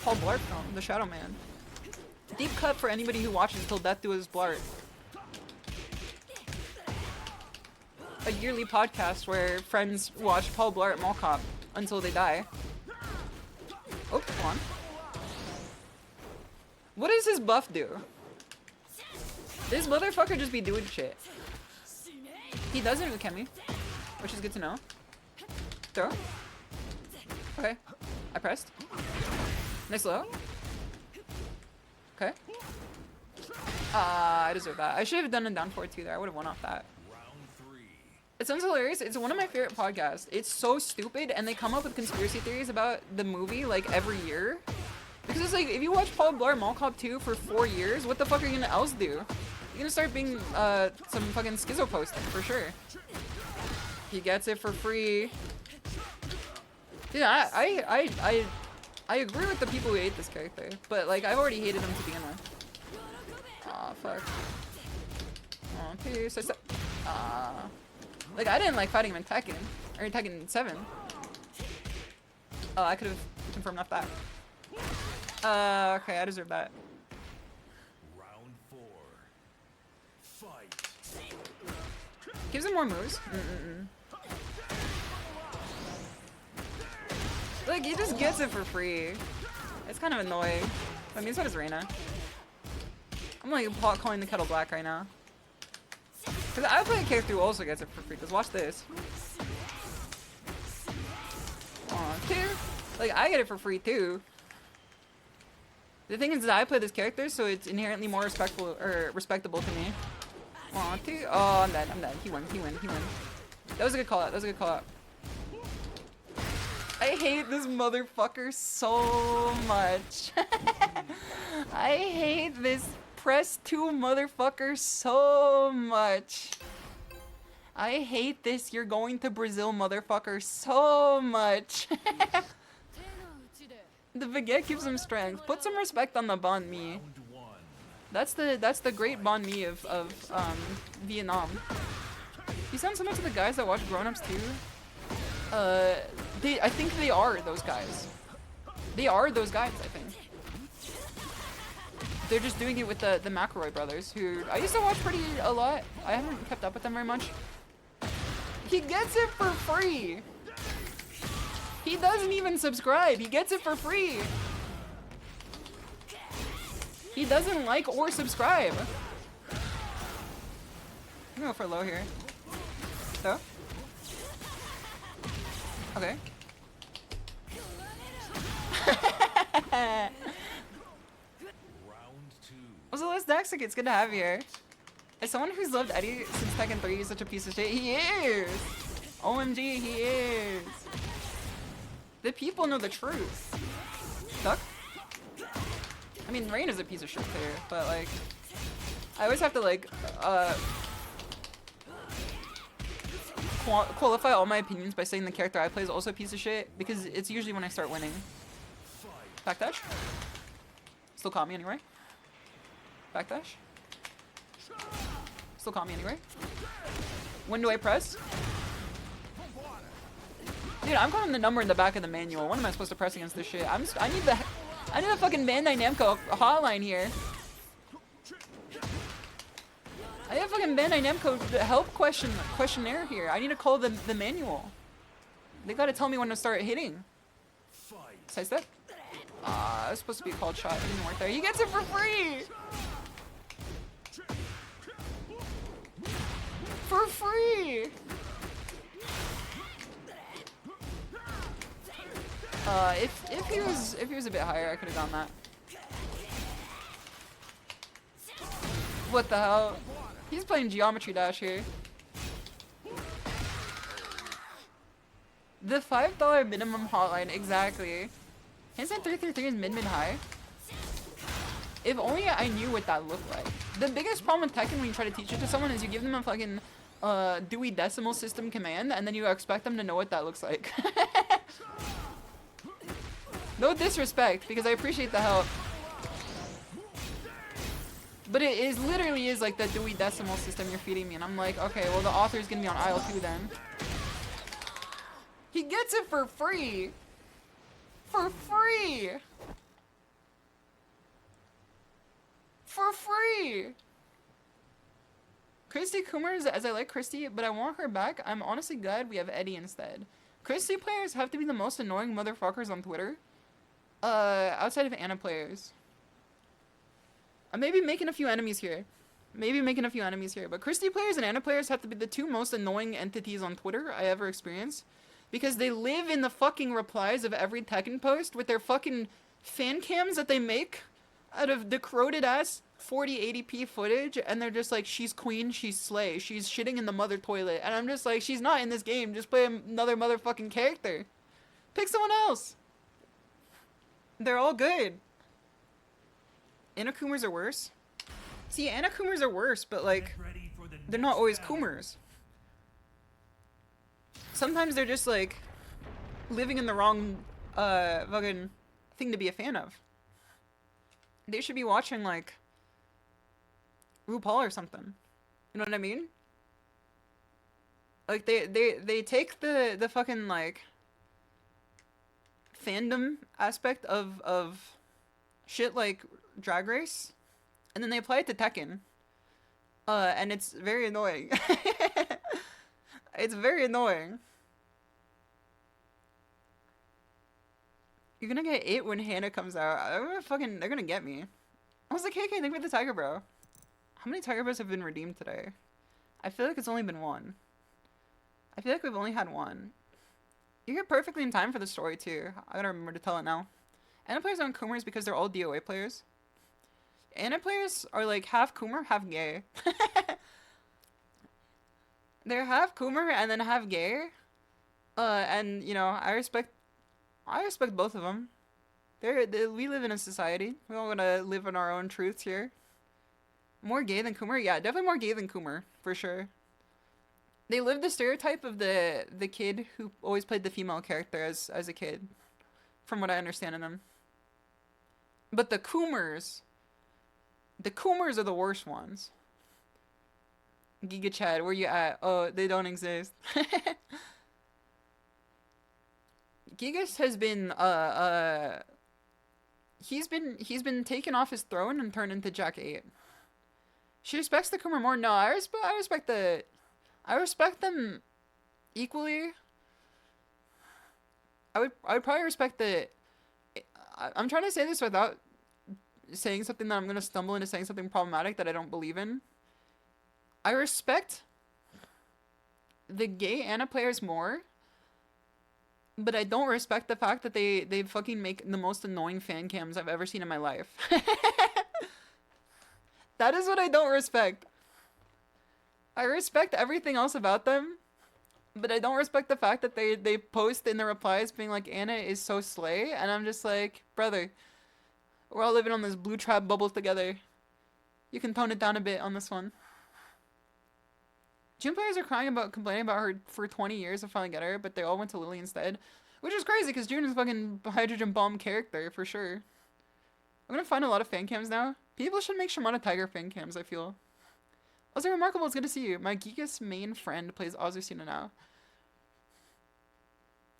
Paul Blart film, The Shadow Man. Deep cut for anybody who watches Till Death Do Us Blart. A yearly podcast where friends watch Paul Blart Mall Cop until they die. Oh, come on. What does his buff do? This motherfucker just be doing shit. He does it with Kemi, which is good to know. Throw. Okay. I pressed. Nice low. Okay. I deserve that. I should have done a down 4-2 there. I would have won off that. It sounds hilarious. It's one of my favorite podcasts. It's so stupid, and they come up with conspiracy theories about the movie, like, every year. Because it's like, if you watch Paul Blart Mall Cop 2 for 4 years, what the fuck are you gonna else do? You're gonna start being, some fucking schizo posting, for sure. He gets it for free. Yeah, I agree with the people who hate this character, but like, I've already hated him to begin with. Aw, fuck. Aw, peace. Like, I didn't like fighting him in Tekken, or in Tekken 7. Oh, I could've confirmed not that. Okay, I deserve that. Round 4. Fight. Gives him more moves. Like, he just gets it for free. It's kind of annoying. I mean, so does Reina. I'm like calling the kettle black right now. Because I play a character who also gets it for free. Because watch this. Aw, too. Like, I get it for free too. The thing is that I play this character, so it's inherently more respectful or respectable to me. Aw, too. Oh, I'm dead. I'm dead. He won. That was a good call out. I hate this motherfucker so much. I hate this press 2 motherfucker so much. I hate this you're going to Brazil motherfucker so much. The baguette gives him strength. Put some respect on the banh mi. Round 1. That's the great banh mi of Vietnam. You sound similar to the guys that watch Grown Ups too. I think they are those guys. They are those guys, I think. They're just doing it with the McElroy brothers, who I used to watch a lot. I haven't kept up with them very much. He gets it for free. He doesn't even subscribe. He gets it for free. He doesn't like or subscribe. I'm gonna go for low here. So? Okay. Round 2. Also, Les Daxic, it's good to have you here. As someone who's loved Eddie since Tekken 3, he's such a piece of shit. He is! OMG, he is! The people know the truth. Duck? I mean, Rain is a piece of shit too, but like, I always have to like, qualify all my opinions by saying the character I play is also a piece of shit, because it's usually when I start winning. Backdash? Still caught me anyway. Backdash? Still caught me anyway. When do I press? Dude, I'm calling the number in the back of the manual. When am I supposed to press against this shit? I need the fucking Bandai Namco hotline here. I have fucking Bandai Namco help questionnaire here. I need to call the manual. They gotta tell me when to start hitting. Side step? It was supposed to be a called shot. It didn't work there. He gets it for free! For free! If he was a bit higher, I could have done that. What the hell? He's playing Geometry Dash here. The $5 minimum hotline, exactly. Handstand 333 is mid-high. If only I knew what that looked like. The biggest problem with Tekken when you try to teach it to someone is you give them a fucking Dewey Decimal System command and then you expect them to know what that looks like. No disrespect, because I appreciate the help. But it is literally is like the Dewey Decimal System you're feeding me, and I'm like, okay, well the author's gonna be on aisle 2 then. He gets it for free! For free! For free! Christy Coomers, as I like Christy, but I want her back, I'm honestly glad we have Eddie instead. Christy players have to be the most annoying motherfuckers on Twitter. Outside of Anna players. I may be making a few enemies here. But Christy players and Anna players have to be the 2 most annoying entities on Twitter I ever experienced. Because they live in the fucking replies of every Tekken post with their fucking fan cams that they make out of decroded ass 4080p footage, and they're just like, she's queen, she's slay, she's shitting in the mother toilet. And I'm just like, she's not in this game, just play another motherfucking character. Pick someone else. They're all good. Anakumars are worse. See, Anakumars are worse, but like, Ready for the they're not next always battle. Kumars. Sometimes they're just like living in the wrong fucking thing to be a fan of. They should be watching like RuPaul or something. You know what I mean? Like they take the fucking like fandom aspect of shit like Drag Race, and then they apply it to Tekken. And it's very annoying. It's very annoying. You're gonna get it when Hannah comes out. They're gonna get me. I was like, hey, thank you for the Tiger Bro. How many Tiger Bros have been redeemed today? I feel like it's only been one. I feel like we've only had one. You're here perfectly in time for the story, too. I gotta remember to tell it now. Anna players aren't Coomers because they're all DOA players. Anna players are like half Coomer, half gay. They're half Coomer and then half gay. And, you know, I respect both of them. We live in a society. We all gotta live in our own truths here. More gay than Coomer? Yeah, definitely more gay than Coomer, for sure. They live the stereotype of the kid who always played the female character as a kid, from what I understand in them. But the Coomers are the worst ones. Giga Chad, where you at? Oh, they don't exist. Gigas has been he's been taken off his throne and turned into Jack 8. She respects the Coomer more. No, I respect them equally. I would probably respect I'm trying to say this without saying something that I'm gonna stumble into saying something problematic that I don't believe in. I respect the gay Anna players more, but I don't respect the fact that they fucking make the most annoying fan cams I've ever seen in my life. That is what I don't respect. I respect everything else about them, but I don't respect the fact that they post in the replies being like, Anna is so slay, and I'm just like, brother, we're all living on this blue trap bubble together. You can tone it down a bit on this one. Gym players are complaining about her for 20 years to finally get her, but they all went to Lily instead. Which is crazy, because June is a fucking hydrogen bomb character, for sure. I'm gonna find a lot of fan cams now. People should make Shimadatiger fan cams, I feel. Also, Remarkable, it's good to see you. My Gigas main friend plays Azucena now.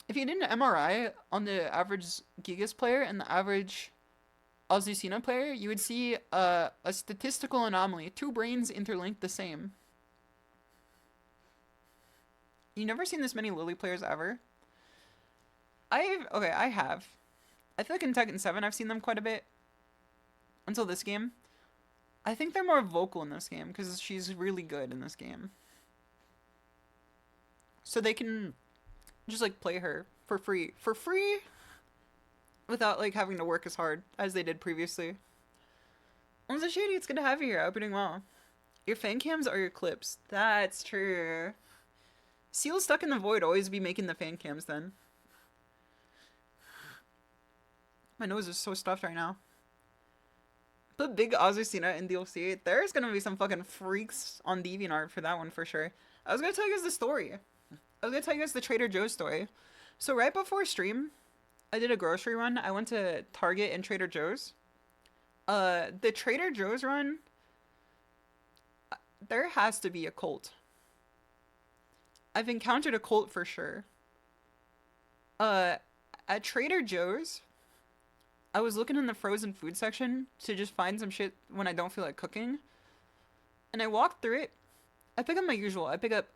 If you did an MRI on the average Gigas player and the average Azucena player, you would see a statistical anomaly. 2 brains interlinked the same. You never seen this many Lily players ever? I have. I feel like in Tekken 7 I've seen them quite a bit. Until this game. I think they're more vocal in this game because she's really good in this game. So they can just like play her for free. For free? Without like having to work as hard as they did previously. Well, so Shady, it's good to have you here. I hope you're doing well. Your fan cams are your clips. That's true. Seal stuck in the void always be making the fan cams then. My nose is so stuffed right now. Put big Azucena in DLC. There's gonna be some fucking freaks on DeviantArt for that one for sure. I was gonna tell you guys the story. I was gonna tell you guys the Trader Joe's story. So right before stream, I did a grocery run. I went to Target and Trader Joe's. The Trader Joe's run, there has to be a cult. I've encountered a cult for sure. At Trader Joe's, I was looking in the frozen food section to just find some shit when I don't feel like cooking. And I walked through it. I pick up my usual. I pick up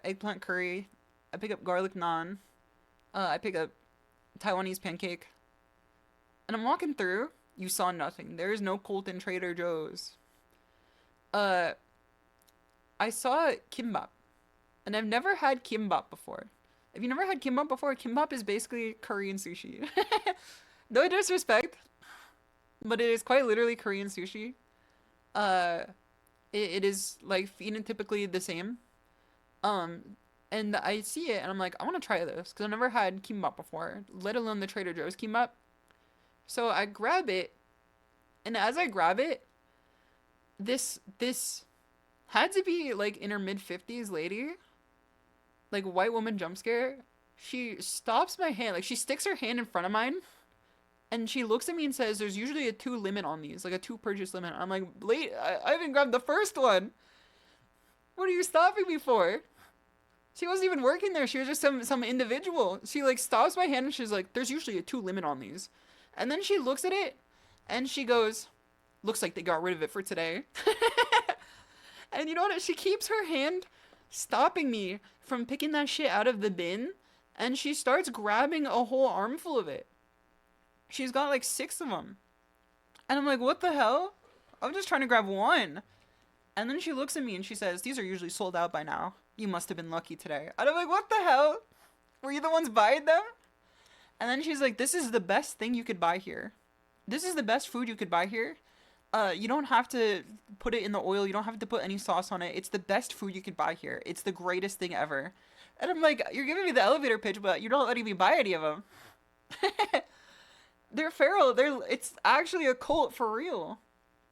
eggplant curry. I pick up garlic naan. I pick up Taiwanese pancake. And I'm walking through. You saw nothing. There is no cult in Trader Joe's. I saw kimbap. And I've never had kimbap before. If you've never had kimbap before, kimbap is basically Korean sushi. No disrespect, but it is quite literally Korean sushi. It is like phenotypically the same. And I see it and I'm like, I want to try this because I've never had kimbap before, let alone the Trader Joe's kimbap. So I grab it And as I grab it, this had to be like in her mid-50s lady, like white woman jump scare. She stops my hand, like she sticks her hand in front of mine, and she looks at me and says, "There's usually a 2 limit on these, like a 2 purchase limit." I'm like, I haven't grabbed the first one. What are you stopping me for? She wasn't even working there. She was just some individual. She like stops my hand and she's like, "There's usually a 2 limit on these." And then she looks at it and she goes, "Looks like they got rid of it for today." And you know what? She keeps her hand stopping me from picking that shit out of the bin, and she starts grabbing a whole armful of it. She's got like 6 of them. And I'm like, what the hell? I'm just trying to grab one. And then she looks at me and she says, "These are usually sold out by now. You must have been lucky today." And I'm like, what the hell? Were you the ones buying them? And then she's like, "This is the best thing you could buy here. This is the best food you could buy here. You don't have to put it in the oil. You don't have to put any sauce on it. It's the best food you could buy here. It's the greatest thing ever." And I'm like, you're giving me the elevator pitch, but you're not letting me buy any of them. They're feral. It's actually a cult for real.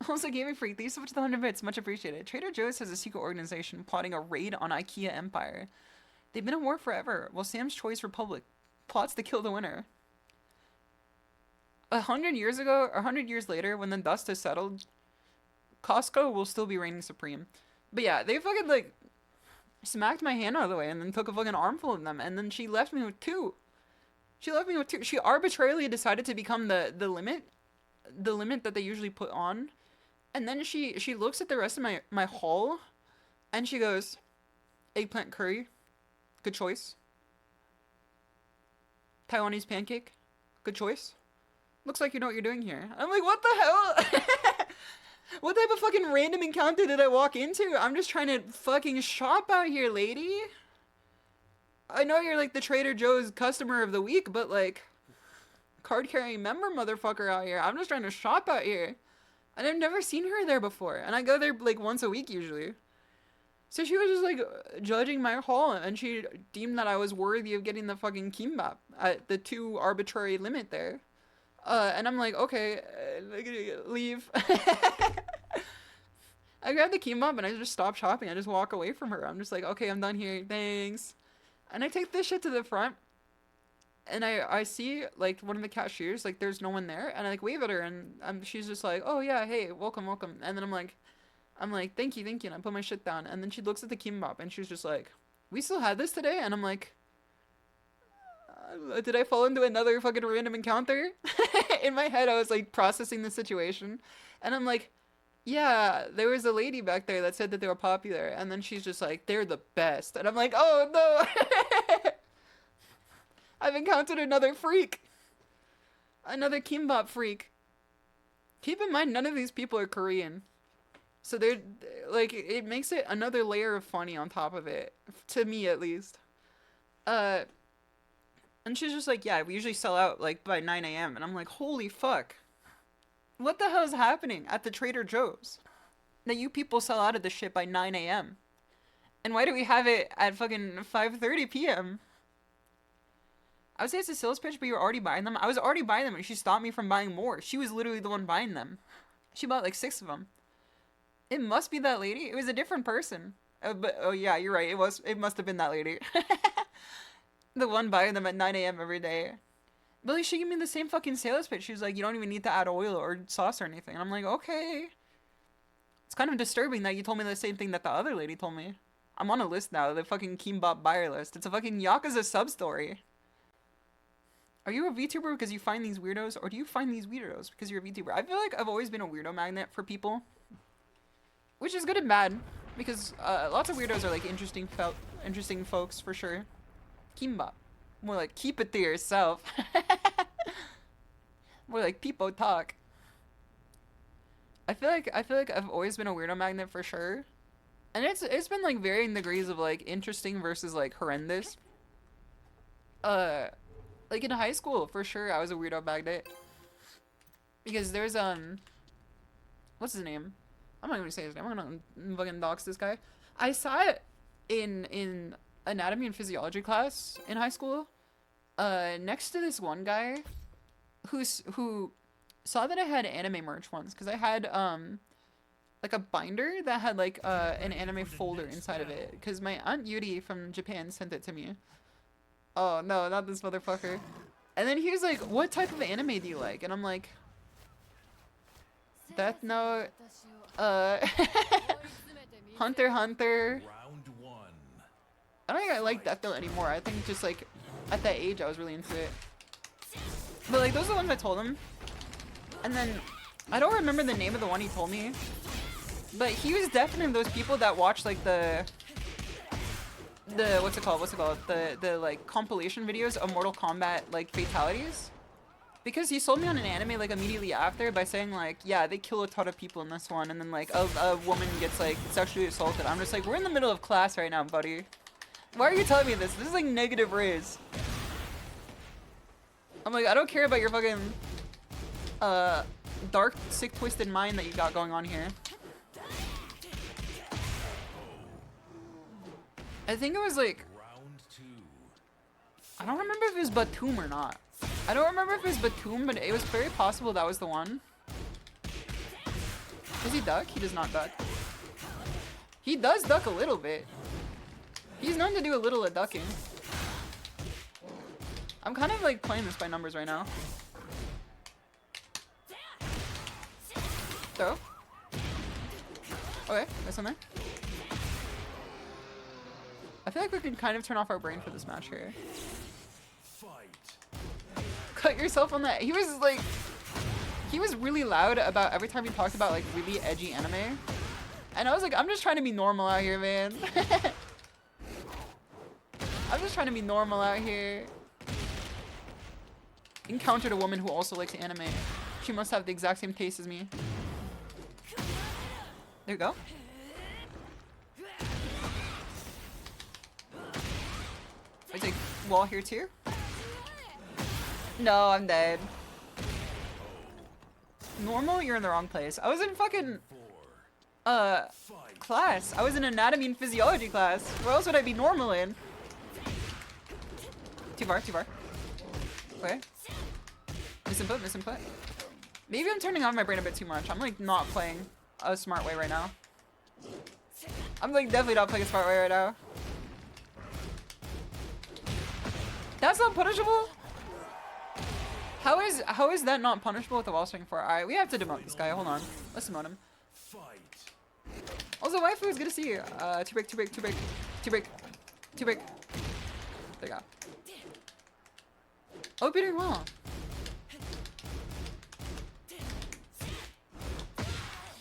Also, Gaming Freak, thank you so much for the 100 bits. Much appreciated. Trader Joe's has a secret organization plotting a raid on IKEA Empire. They've been at war forever, while Sam's Choice Republic plots to kill the winner. 100 years ago, or 100 years later, when the dust has settled, Costco will still be reigning supreme. But yeah, they fucking, like, smacked my hand out of the way and then took a fucking armful of them, and then she left me with 2. She left me with 2. She arbitrarily decided to become the limit that they usually put on. And then she looks at the rest of my haul, and she goes, "Eggplant curry, good choice. Taiwanese pancake, good choice. Looks like you know what you're doing here." I'm like, what the hell? What type of fucking random encounter did I walk into? I'm just trying to fucking shop out here, lady. I know you're like the Trader Joe's customer of the week, but like, card-carrying member motherfucker out here. I'm just trying to shop out here. And I've never seen her there before. And I go there like once a week usually. So she was just like judging my haul, and she deemed that I was worthy of getting the fucking kimbap at the 2 arbitrary limit there. And I'm like, okay, leave. I grab the kimbap and I just stop shopping. I just walk away from her. I'm just like, okay, I'm done here. Thanks. And I take this shit to the front. And I see like one of the cashiers, like there's no one there. And I like wave at her, and she's just like, "Oh yeah, hey, welcome. And then I'm like, thank you. And I put my shit down. And then she looks at the kimbap and she's just like, "We still had this today?" And I'm like, did I fall into another fucking random encounter? In my head, I was like processing the situation, and I'm like, yeah, there was a lady back there that said that they were popular, and then she's just like, "They're the best," and I'm like, oh no. I've encountered another freak, another kimbap freak. Keep in mind, none of these people are Korean, so they're like, it makes it another layer of funny on top of it, to me at least. And she's just like, "Yeah, we usually sell out like by 9 a.m. And I'm like, holy fuck. What the hell is happening at the Trader Joe's? That you people sell out of this shit by 9 a.m. And why do we have it at fucking 5:30 p.m.? I would say it's a sales pitch, but you were already buying them. I was already buying them, and she stopped me from buying more. She was literally the one buying them. She bought like 6 of them. It must be that lady. It was a different person. But oh yeah, you're right. It must have been that lady. The one buying them at 9 a.m. every day. But like, she gave me the same fucking sales pitch. She was like, "You don't even need to add oil or sauce or anything." And I'm like, okay. It's kind of disturbing that you told me the same thing that the other lady told me. I'm on a list now, the fucking kimbap buyer list. It's a fucking Yakuza sub-story. Are you a VTuber because you find these weirdos, or do you find these weirdos because you're a VTuber? I feel like I've always been a weirdo magnet for people. Which is good and bad, because lots of weirdos are like interesting folks for sure. Kimbap. More like keep it to yourself. More like people talk. I feel like I've always been a weirdo magnet for sure. And it's been like varying degrees of like interesting versus like horrendous. Like in high school for sure I was a weirdo magnet. Because there's what's his name? I'm not gonna say his name. I'm gonna fucking dox this guy. I saw it in anatomy and physiology class in high school, next to this one guy who saw that I had anime merch once because I had like a binder that had like an anime folder inside of it because my aunt Yuri from Japan sent it to me. Oh no, not this motherfucker. And then he was like, what type of anime do you like? And I'm like, Death Note, Hunter x Hunter. Round one. I don't think I like Death Note anymore. I think just like at that age I was really into it. But like those are the ones I told him. And then I don't remember the name of the one he told me. But he was definitely those people that watch like the what's it called? The like compilation videos of Mortal Kombat like fatalities. Because he sold me on an anime like immediately after by saying like, yeah, they kill a ton of people in this one, and then like a woman gets like sexually assaulted. I'm just like, we're in the middle of class right now, buddy. Why are you telling me this? This is like negative rays. I'm like, I don't care about your fucking dark, sick, twisted mind that you got going on here. I think it was like, Round two. I don't remember if it was Batum or not. I don't remember if it was Batum, but it was very possible that was the one. Does he duck? He does not duck. He does duck a little bit. He's known to do a little of ducking. I'm kind of like playing this by numbers right now. Throw. Okay, there's something. I feel like we can kind of turn off our brain for this match here. Fight. Cut yourself on that. He was like, he was really loud about every time he talked about like really edgy anime. And I was like, I'm just trying to be normal out here, man. I'm just trying to be normal out here. Encountered a woman who also likes anime. She must have the exact same taste as me. There you go. I take wall here too. No, I'm dead. Normal? You're in the wrong place. I was in fucking class. I was in anatomy and physiology class. Where else would I be normal in? Too far, too far. Okay. Misinput, misinput. Maybe I'm turning on my brain a bit too much. I'm like not playing a smart way right now. I'm like definitely not playing a smart way right now. That's not punishable? How is that not punishable with the wall swing for? Alright, we have to demote this guy. Hold on. Let's demote him. Also, waifu, it's good to see you. Too big, too big, too big, too big, too big. There you go. Oh, you're doing well.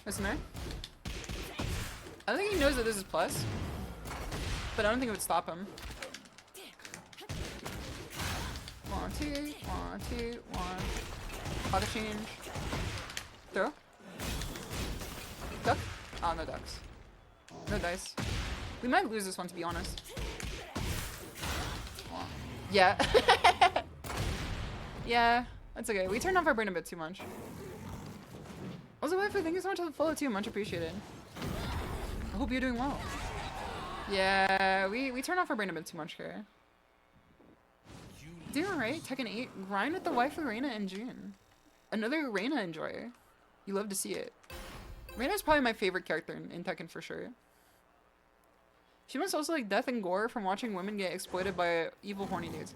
Listen there. I think he knows that this is plus, but I don't think it would stop him. 1, 2, 1, 2, 1. Auto change. Throw. Duck. Oh, no ducks. No dice. We might lose this one, to be honest. Yeah. Yeah, that's okay. We turned off our brain a bit too much. Also, waifu, thank you so much for the follow too. Much appreciated. I hope you're doing well. Yeah, we turned off our brain a bit too much here. Doing alright. Tekken 8. Grind with the waifu Reina in June. Another Reina enjoyer. You love to see it. Reina's probably my favorite character in Tekken for sure. She must also like death and gore from watching women get exploited by evil horny dudes.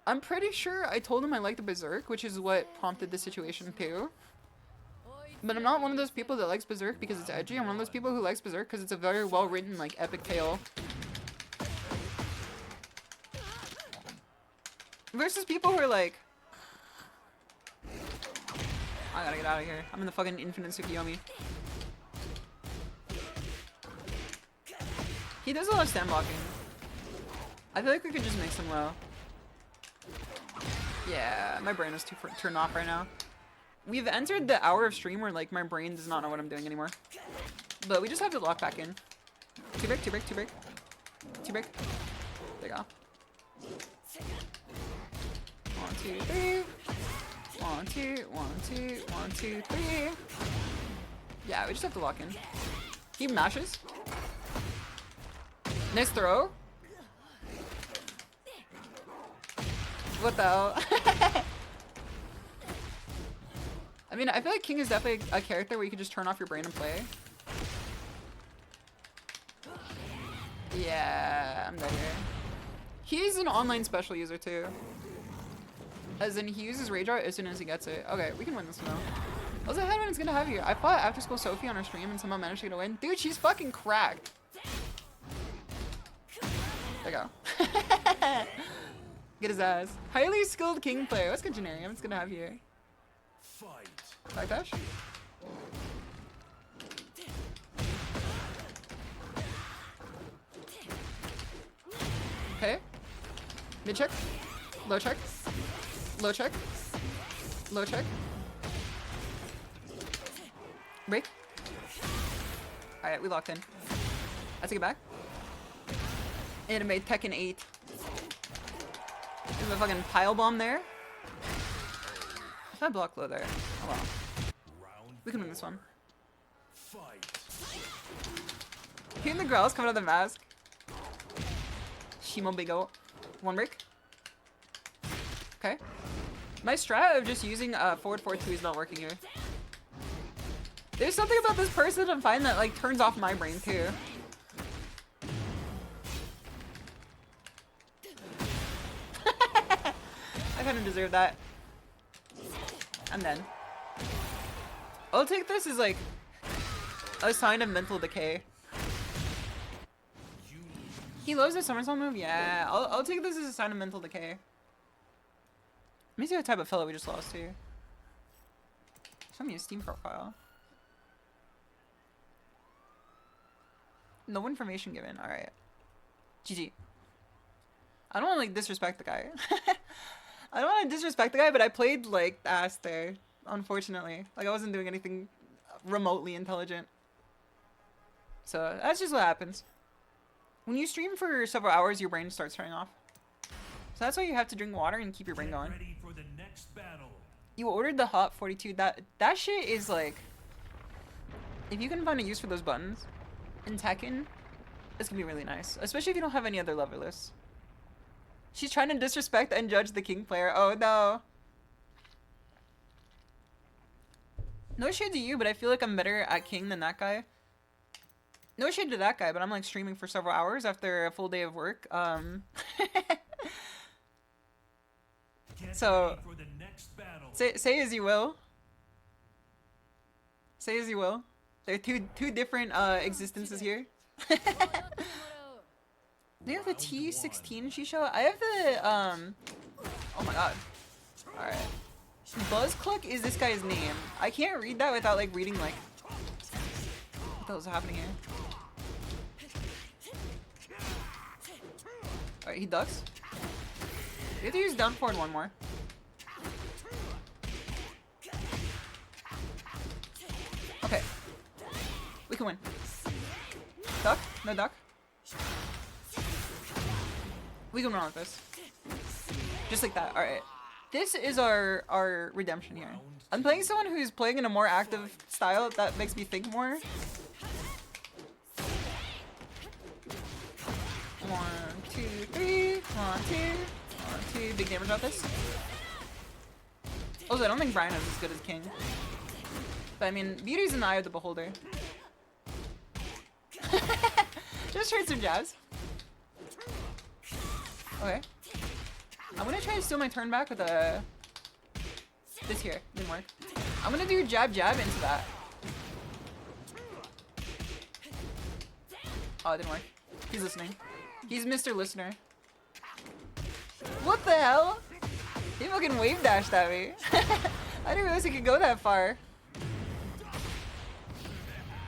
I'm pretty sure I told him I liked the Berserk, which is what prompted the situation too. But I'm not one of those people that likes Berserk because it's edgy. I'm one of those people who likes Berserk because it's a very well written like epic tale. Versus people who are like, I gotta get out of here. I'm in the fucking infinite Tsukiyomi. He does a lot of stand blocking. I feel like we could just mix him low. Yeah, my brain is too turned off right now. We've entered the hour of stream where like my brain does not know what I'm doing anymore. But we just have to lock back in. Too big, too big, too big. Too big. There you go. 1, 2, 3. 1, 2, 1, 2, 1, 2, 3. Yeah, we just have to lock in. He mashes. Nice throw. What the hell? I mean, I feel like King is definitely a character where you can just turn off your brain and play. Yeah, I'm dead here. He's an online special user too. As in, he uses Rage Art as soon as he gets it. Okay, we can win this now. What's the headwind it's gonna have here? I fought After School Sophie on her stream and somehow managed to get a win. Dude, she's fucking cracked. There you go. Get his ass. Highly skilled King player. What's good, Janarium? It's gonna have here. Fight. Backdash. Okay. Mid check. Low check. Low check. Low check. Break. Alright, we locked in. I take it back. Anime Tekken 8. There's a fucking pile bomb there. If I block low there. Oh well. We can win this one. Fight. Hearing the growls coming out of the mask. Shimo Bigo. One break. Okay. My strat of just using forward 4-2 is not working here. There's something about this person I'm finding that like turns off my brain too. I kind of deserve that. I'm dead. I'll take this as like a sign of mental decay. He loves the somersault move? Yeah, I'll take this as a sign of mental decay. Let me see what type of fellow we just lost to. Show me his Steam profile. No information given. Alright. GG. I don't want to like disrespect the guy. I don't want to disrespect the guy, but I played like ass there. Unfortunately. Like I wasn't doing anything remotely intelligent. So that's just what happens. When you stream for several hours, your brain starts turning off. So that's why you have to drink water and keep your brain going. Ready for the next battle. You ordered the Hot 42. That shit is like... If you can find a use for those buttons in Tekken, it's gonna be really nice. Especially if you don't have any other lever lists. She's trying to disrespect and judge the King player. Oh no. No shade to you, but I feel like I'm better at King than that guy. No shade to that guy, but I'm like streaming for several hours after a full day of work. So, For the next battle. say as you will. Say as you will. There are two different existences here. Do you have the T16 SHISHOU? I have the oh my god. Alright. Buzzclick is this guy's name. I can't read that without like reading like what the hell's happening here? Alright, he ducks. We have to use down forward one more. Okay. We can win. Duck? No duck? We can run with this. Just like that. Alright. This is our redemption here. I'm playing someone who's playing in a more active style that makes me think more. 1, 2, 3. 1, 2. 1, 2. Big damage off this. Also, I don't think Brian is as good as King. But I mean, beauty's in the eye of the beholder. Just heard some jabs. Okay. I'm gonna try to steal my turn back with a... This here. Didn't work. I'm gonna do jab jab into that. Oh, it didn't work. He's listening. He's Mr. Listener. What the hell? He fucking wave dashed at me. I didn't realize he could go that far.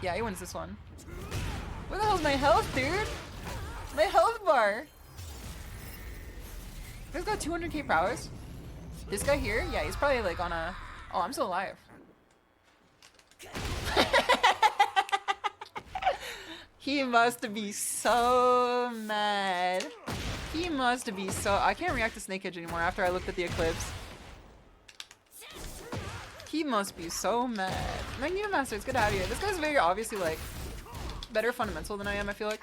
Yeah, he wins this one. Where the hell's my health, dude? My health bar. This got 200k prowess. This guy here? Yeah, he's probably like on a... Oh, I'm still alive. He must be so mad. He must be so... I can't react to Snake Edge anymore after I looked at the Eclipse. He must be so mad. Magneto Master, it's good to have you. This guy's very obviously like better fundamental than I am, I feel like.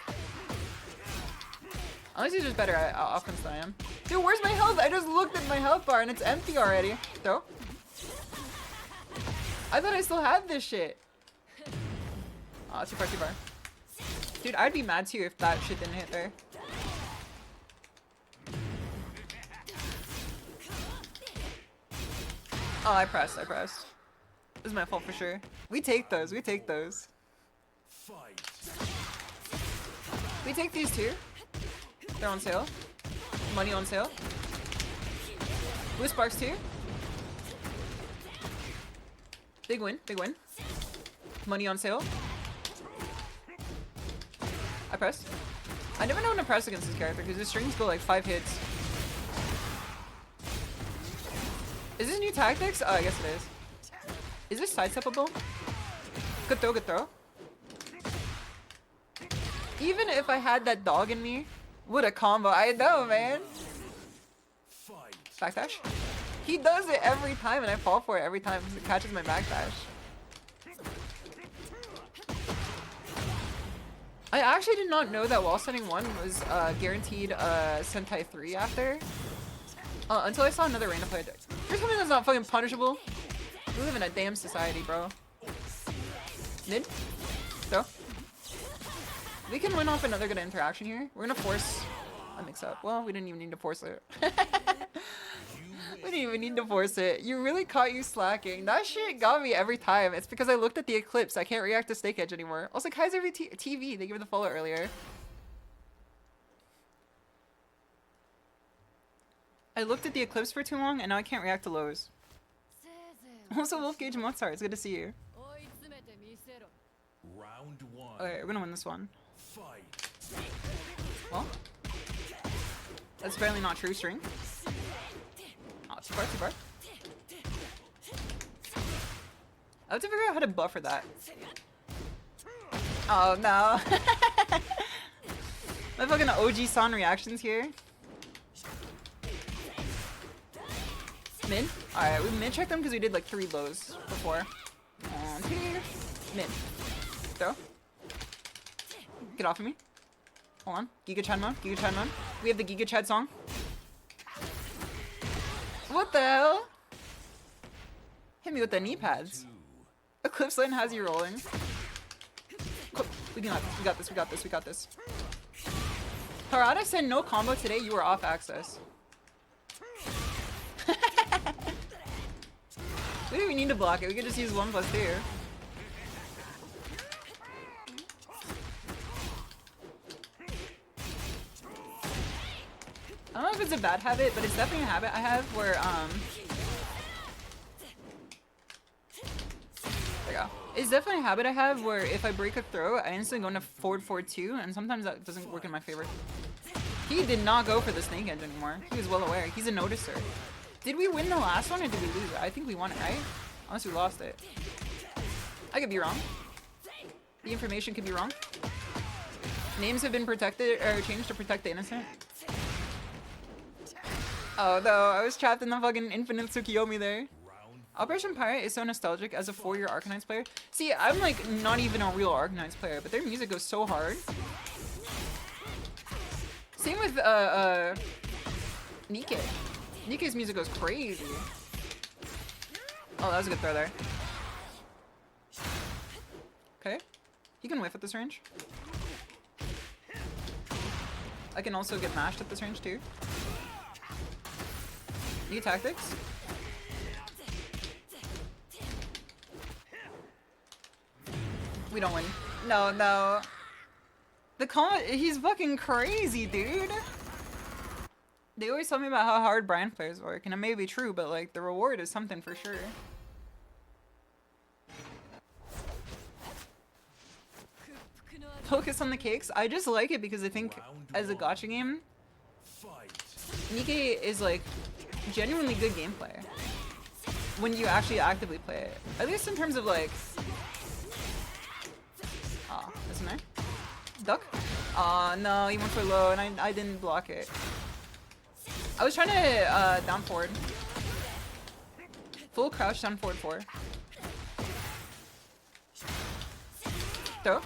Unless he's just better at offense than I am. Dude, where's my health? I just looked at my health bar and it's empty already. Throw. I thought I still had this shit. Oh, too far, too far. Dude, I'd be mad too if that shit didn't hit there. Oh, I pressed. This is my fault for sure. We take those, we take those. Fight. We take these too. They're on sale. Money on sale. Blue sparks too. Big win, big win. Money on sale. I pressed. I never know when to press against this character because his strings go like 5 hits. Is this new tactics? Oh, I guess it is. Is this sidesteppable? Good throw, good throw. Even if I had that dog in me, what a combo. I know, man. Fight. Backdash. He does it every time and I fall for it every time because it catches my backdash. I actually did not know that wall setting 1 was guaranteed Sentai 3 after. Until I saw another random player. There's something that's not fucking punishable. We live in a damn society, bro. Mid? Throw. We can win off another good interaction here. We're gonna force a mix up. Well, we didn't even need to force it. We didn't even need to force it. You really caught you slacking. That shit got me every time. It's because I looked at the eclipse. I can't react to Snake Edge anymore. Also, Kaiser TV, they gave me the follow earlier. I looked at the eclipse for too long and now I can't react to lows. Also, Wolf Gauge Mozart, it's good to see you. Round 1. Okay, we're gonna win this one. Fight. Well, that's apparently not true string. Oh, too far, too far. I have to figure out how to buffer that. Oh no. My fucking OG-san reactions here. Mid? Alright, we mid-checked them because we did like 3 lows before. And here. Mid. Throw. Get off of me. Hold on. Giga Chad mode. Giga Chad mode. We have the Giga Chad song. What the hell? Hit me with the knee pads. Eclipse Lane has you rolling. We got this, we got this, we got this. Harada said no combo today, you were off access. We don't even need to block it, we could just use 1+2. I don't know if it's a bad habit, but it's definitely a habit I have where, there you go. It's definitely a habit I have where if I break a throw, I instantly go into forward 4-2, and sometimes that doesn't work in my favor. He did not go for the Snake Edge anymore. He was well aware. He's a noticer. Did we win the last one or did we lose it? I think we won it, right? Unless we lost it. I could be wrong. The information could be wrong. Names have been protected or changed to protect the innocent. Oh no, I was trapped in the fucking infinite Tsukiyomi there. Operation Pirate is so nostalgic as a 4-year Arcanites player. See, I'm like not even a real Arcanites player, but their music goes so hard. Same with Nikkei. Nikkei's music goes crazy. Oh, that was a good throw there. Okay. You can whiff at this range. I can also get mashed at this range too. New tactics. We don't win. No, no. The comment, he's fucking crazy, dude. They always tell me about how hard Brian players work, and it may be true, but like the reward is something for sure. Focus on the cakes. I just like it because I think as a gacha game, Nikkei is like genuinely good gameplay when you actually actively play it. At least in terms of like, ah, isn't there? Duck? Aw, no, he went for low and I didn't block it. I was trying to down forward. Full crouch down forward 4. Throw.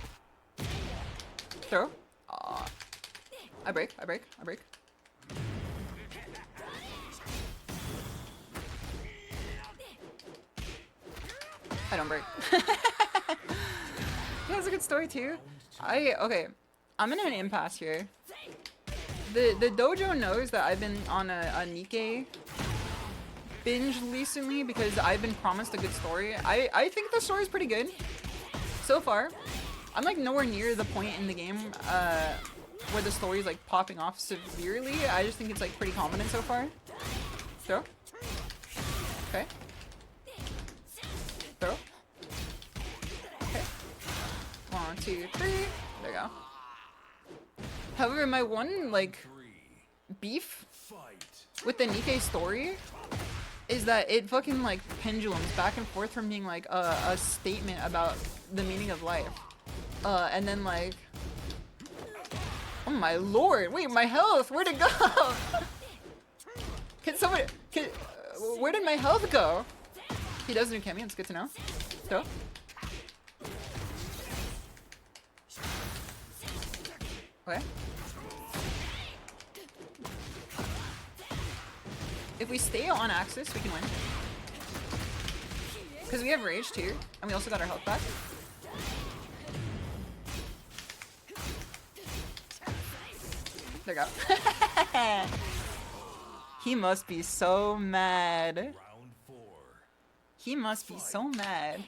Throw. Aw. I break, I break, I break. I don't break. Yeah, it's a good story too. Okay, I'm in an impasse here. The dojo knows that I've been on a Nikkei binge recently because I've been promised a good story. I think the story's pretty good so far. I'm like nowhere near the point in the game where the story's like popping off severely. I just think it's like pretty competent so far. Throw. Okay. Throw. Okay. 1, 2, 3. There you go. However, my one like beef with the Nikkei story is that it fucking like pendulums back and forth from being like a statement about the meaning of life, and then like, oh my lord, wait, my health, where'd it go? Where did my health go? He does do Kemi, it's good to know. So. Okay. If we stay on axis, we can win. Because we have rage too, and we also got our health back. There we go. He must be so mad. Round 4. He must be so mad.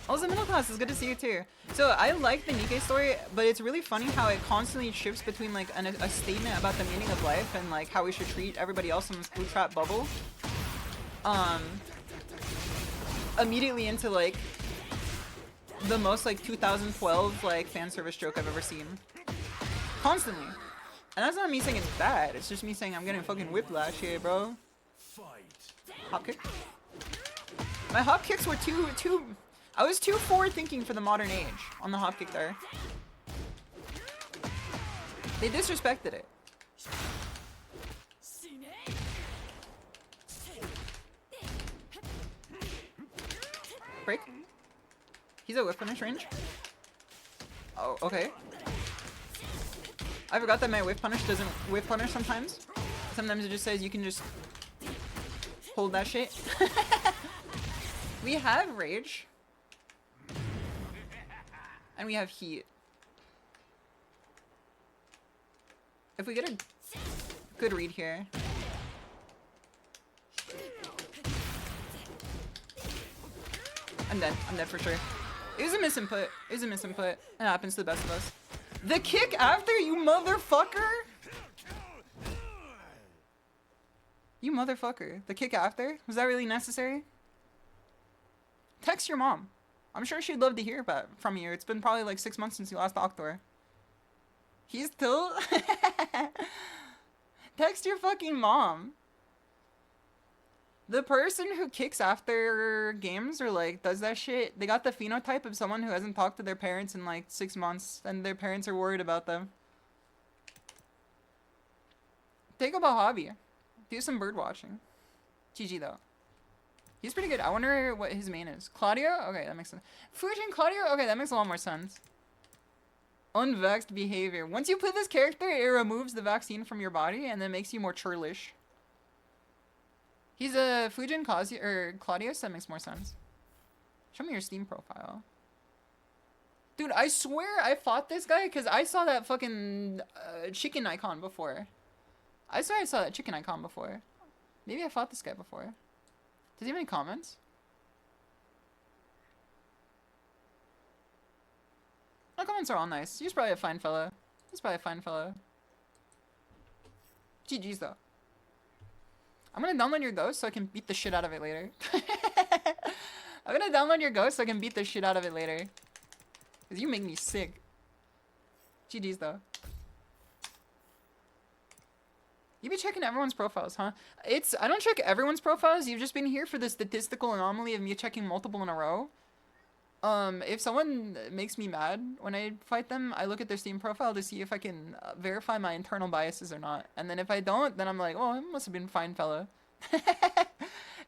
Also, middle class, it's good to see you too. So I like the Nikkei story, but it's really funny how it constantly shifts between like a statement about the meaning of life and like how we should treat everybody else in this blue trap bubble. Immediately into like the most like 2012 like fan service joke I've ever seen. Constantly. And that's not me saying it's bad, it's just me saying I'm getting fucking whiplash here, bro. Hop kick. My hop kicks were too I was too forward thinking for the modern age on the hop kick there. They disrespected it. Break. He's at whip punish range. Oh, okay. I forgot that my whip punish doesn't whip punish sometimes. Sometimes it just says you can just hold that shit. We have rage. And we have heat. If we get a good read here. I'm dead. I'm dead for sure. It was a misinput. It was a misinput. It happens to the best of us. The kick after, you motherfucker! You motherfucker. The kick after? Was that really necessary? Text your mom. I'm sure she'd love to hear from you. It's been probably like 6 months since you lost Octor. He's still... Text your fucking mom. The person who kicks after games or like does that shit, they got the phenotype of someone who hasn't talked to their parents in like 6 months and their parents are worried about them. Take up a hobby. Do some bird watching. GG though. He's pretty good. I wonder what his main is. Claudio? Okay, that makes sense. Fujin Claudio? Okay, that makes a lot more sense. Unvaxxed behavior. Once you play this character, it removes the vaccine from your body and then makes you more churlish. He's a Fujin Claudius? That makes more sense. Show me your Steam profile. Dude, I swear I fought this guy because I saw that fucking chicken icon before. I swear I saw that chicken icon before. Maybe I fought this guy before. Does he have any comments? My comments are all nice. He's probably a fine fellow. He's probably a fine fellow. GG's though. I'm gonna download your ghost so I can beat the shit out of it later. I'm gonna download your ghost so I can beat the shit out of it later. Cause you make me sick. GG's though. You be checking everyone's profiles, huh? I don't check everyone's profiles. You've just been here for the statistical anomaly of me checking multiple in a row. If someone makes me mad when I fight them, I look at their Steam profile to see if I can verify my internal biases or not. And then if I don't, then I'm like, oh, it must have been fine fella.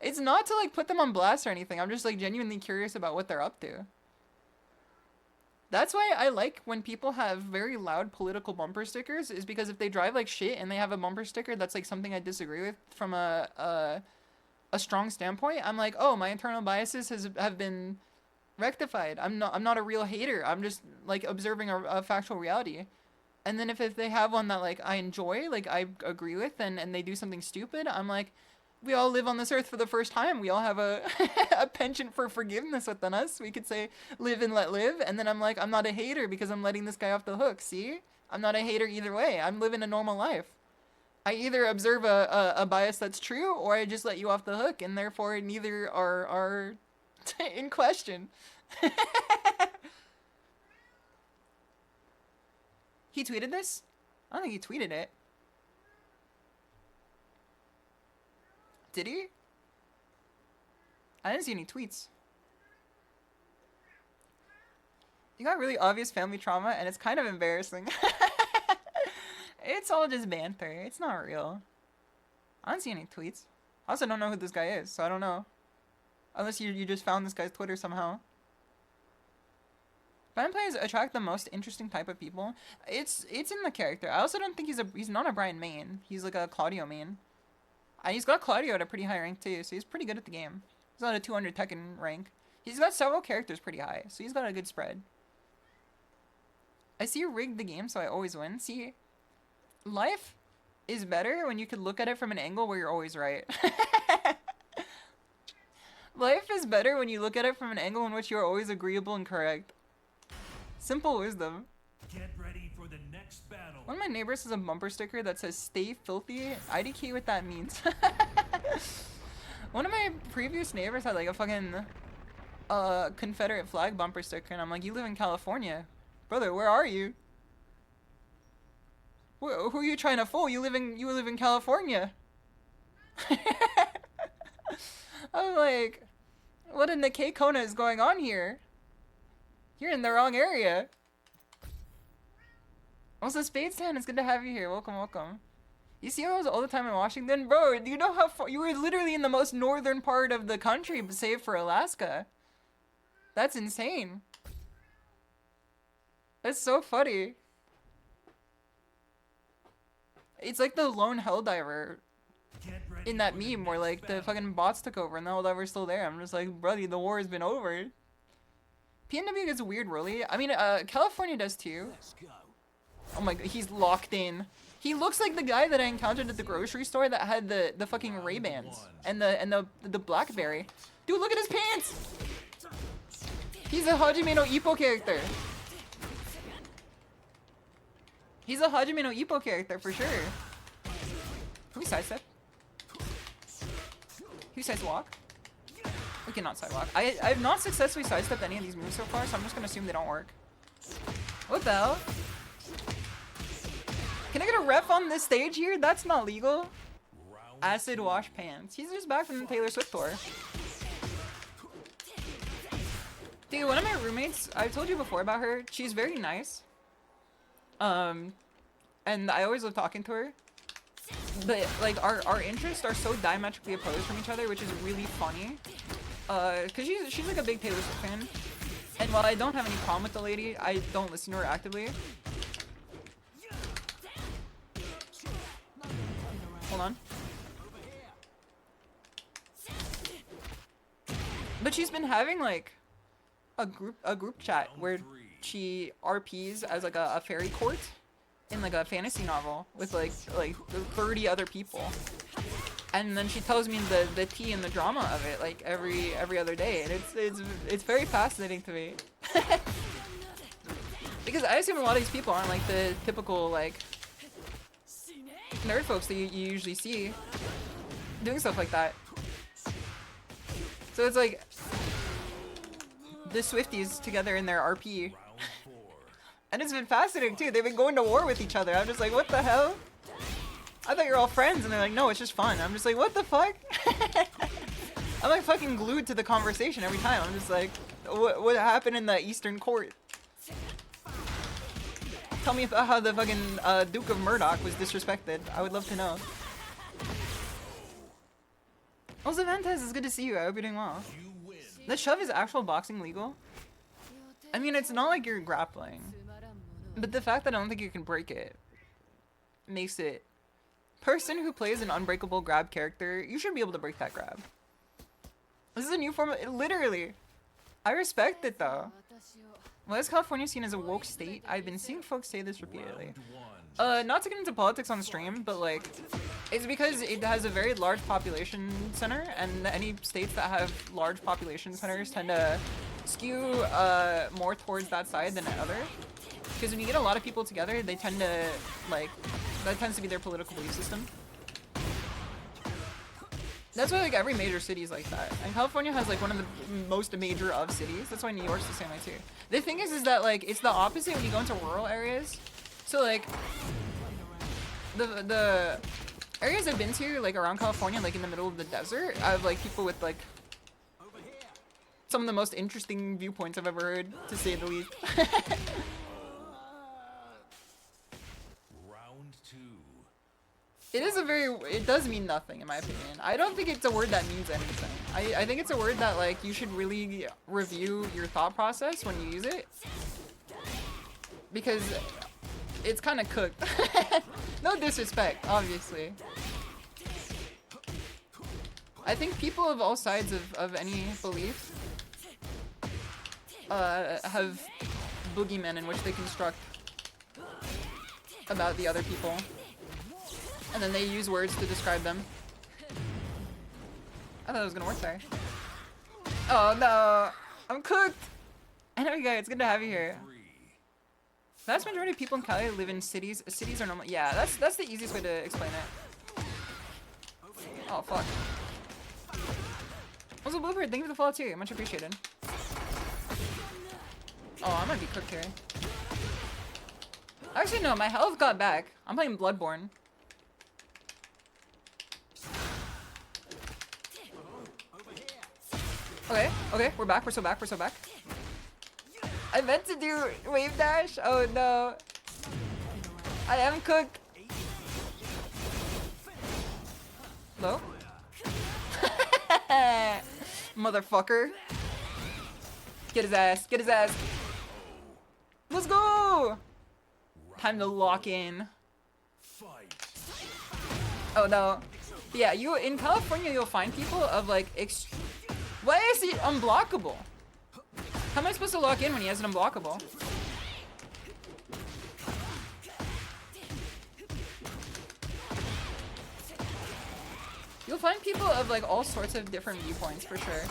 It's not to like put them on blast or anything. I'm just like genuinely curious about what they're up to. That's why I like when people have very loud political bumper stickers, is because if they drive like shit and they have a bumper sticker that's like something I disagree with from a a strong standpoint, I'm like, oh, my internal biases have been rectified. I'm not a real hater. I'm just like observing a factual reality. And then if they have one that like I enjoy, like I agree with, and they do something stupid, I'm like, we all live on this earth for the first time. We all have a a penchant for forgiveness within us. We could say live and let live. And then I'm like, I'm not a hater because I'm letting this guy off the hook. See? I'm not a hater either way. I'm living a normal life. I either observe a bias that's true, or I just let you off the hook, and therefore neither are in question. He tweeted this? I don't think he tweeted it. Did he? I didn't see any tweets. You got really obvious family trauma, and it's kind of embarrassing. It's all just banter. It's not real. I don't see any tweets. I also don't know who this guy is, so I don't know. Unless you just found this guy's Twitter somehow. Fan players attract the most interesting type of people. It's in the character. I also don't think he's not a Brian main. He's like a Claudio main. And he's got Claudio at a pretty high rank too, so he's pretty good at the game. He's got a 200 Tekken rank. He's got several characters pretty high, so he's got a good spread. I see you rigged the game, so I always win. See, life is better when you can look at it from an angle where you're always right. Life is better when you look at it from an angle in which you are always agreeable and correct. Simple wisdom. Get ready for the next battle. One of my neighbors has a bumper sticker that says "Stay filthy." IDK what that means. One of my previous neighbors had like a fucking Confederate flag bumper sticker, and I'm like, you live in California, brother. Where are you? Who are you trying to fool? You live in California. I'm like, what in the K-Kona is going on here? You're in the wrong area. Also, Spadestan, it's good to have you here. Welcome, welcome. You see those all the time in Washington? Bro, do you know how far? You were literally in the most northern part of the country, save for Alaska. That's insane. That's so funny. It's like the lone helldiver in that meme where like the fucking bots took over and the helldiver's still there. I'm just like, brother, the war has been over. PNW gets weird, really. I mean, California does too. Oh my god, he's locked in. He looks like the guy that I encountered at the grocery store that had the fucking Ray-Bans and the Blackberry. Dude, look at his pants! He's a Hajime no Ippo character. He's a Hajime no Ippo character for sure. Can we sidestep? Can we sidewalk? We cannot sidewalk. I have not successfully sidestepped any of these moves so far, so I'm just gonna assume they don't work. What the hell? Can I get a ref on this stage here? That's not legal. Acid wash pants. He's just back from the Taylor Swift tour. Dude, one of my roommates, I've told you before about her. She's very nice. And I always love talking to her. But like our interests are so diametrically opposed from each other, which is really funny. Cause she's like a big Taylor Swift fan. And while I don't have any problem with the lady, I don't listen to her actively. Hold on. But she's been having like a group chat where she RPs as like a fairy court in like a fantasy novel with like 30 other people. And then she tells me the tea and the drama of it like every other day, and it's very fascinating to me. Because I assume a lot of these people aren't like the typical like nerd folks that you usually see doing stuff like that. So it's like the Swifties together in their RP. And it's been fascinating too. They've been going to war with each other. I'm just like, what the hell? I thought you're all friends, and they're like, no, it's just fun. I'm just like, what the fuck? I'm like fucking glued to the conversation every time. I'm just like, what happened in the Eastern Court? Tell me about how the fucking Duke of Murdoch was disrespected. I would love to know. Also, Vantez, it's good to see you. I hope you're doing well. The shove is actual boxing legal? I mean, it's not like you're grappling. But the fact that I don't think you can break it makes it... Person who plays an unbreakable grab character, you should be able to break that grab. This is a new form of, literally. I respect it though. Why is California seen as a woke state? I've been seeing folks say this repeatedly. Not to get into politics on stream, but like, it's because it has a very large population center, and any states that have large population centers tend to skew more towards that side than other. Because when you get a lot of people together, they tend to, like, that tends to be their political belief system. That's why, like, every major city is like that. And California has, like, one of the most major of cities. That's why New York's the same way, too. The thing is that, like, it's the opposite when you go into rural areas. So, like, the areas I've been to, like, around California, like, in the middle of the desert, I have, like, people with, like, some of the most interesting viewpoints I've ever heard, to say the least. It is a very, it does mean nothing in my opinion. I don't think it's a word that means anything. I think it's a word that, like, you should really review your thought process when you use it. Because it's kind of cooked. No disrespect, obviously. I think people of all sides of any belief have boogeymen in which they construct about the other people. And then they use words to describe them. I thought it was gonna work there. Oh no! I'm cooked! Anyway guys, it's good to have you here. The vast majority of people in Cali live in cities. Cities are normal. Yeah, that's the easiest way to explain it. Oh fuck. Also, Bluebird, thank you for the follow too. Much appreciated. Oh, I'm gonna be cooked here. Actually, no, my health got back. I'm playing Bloodborne. Okay, okay, we're back, we're so back, we're so back. I meant to do wave dash. Oh no. I am cooked. Hello? Motherfucker. Get his ass, get his ass. Let's go! Time to lock in. Oh no. Yeah, you in California you'll find people of like why is he unblockable? How am I supposed to lock in when he has an unblockable? You'll find people of like all sorts of different viewpoints for sure.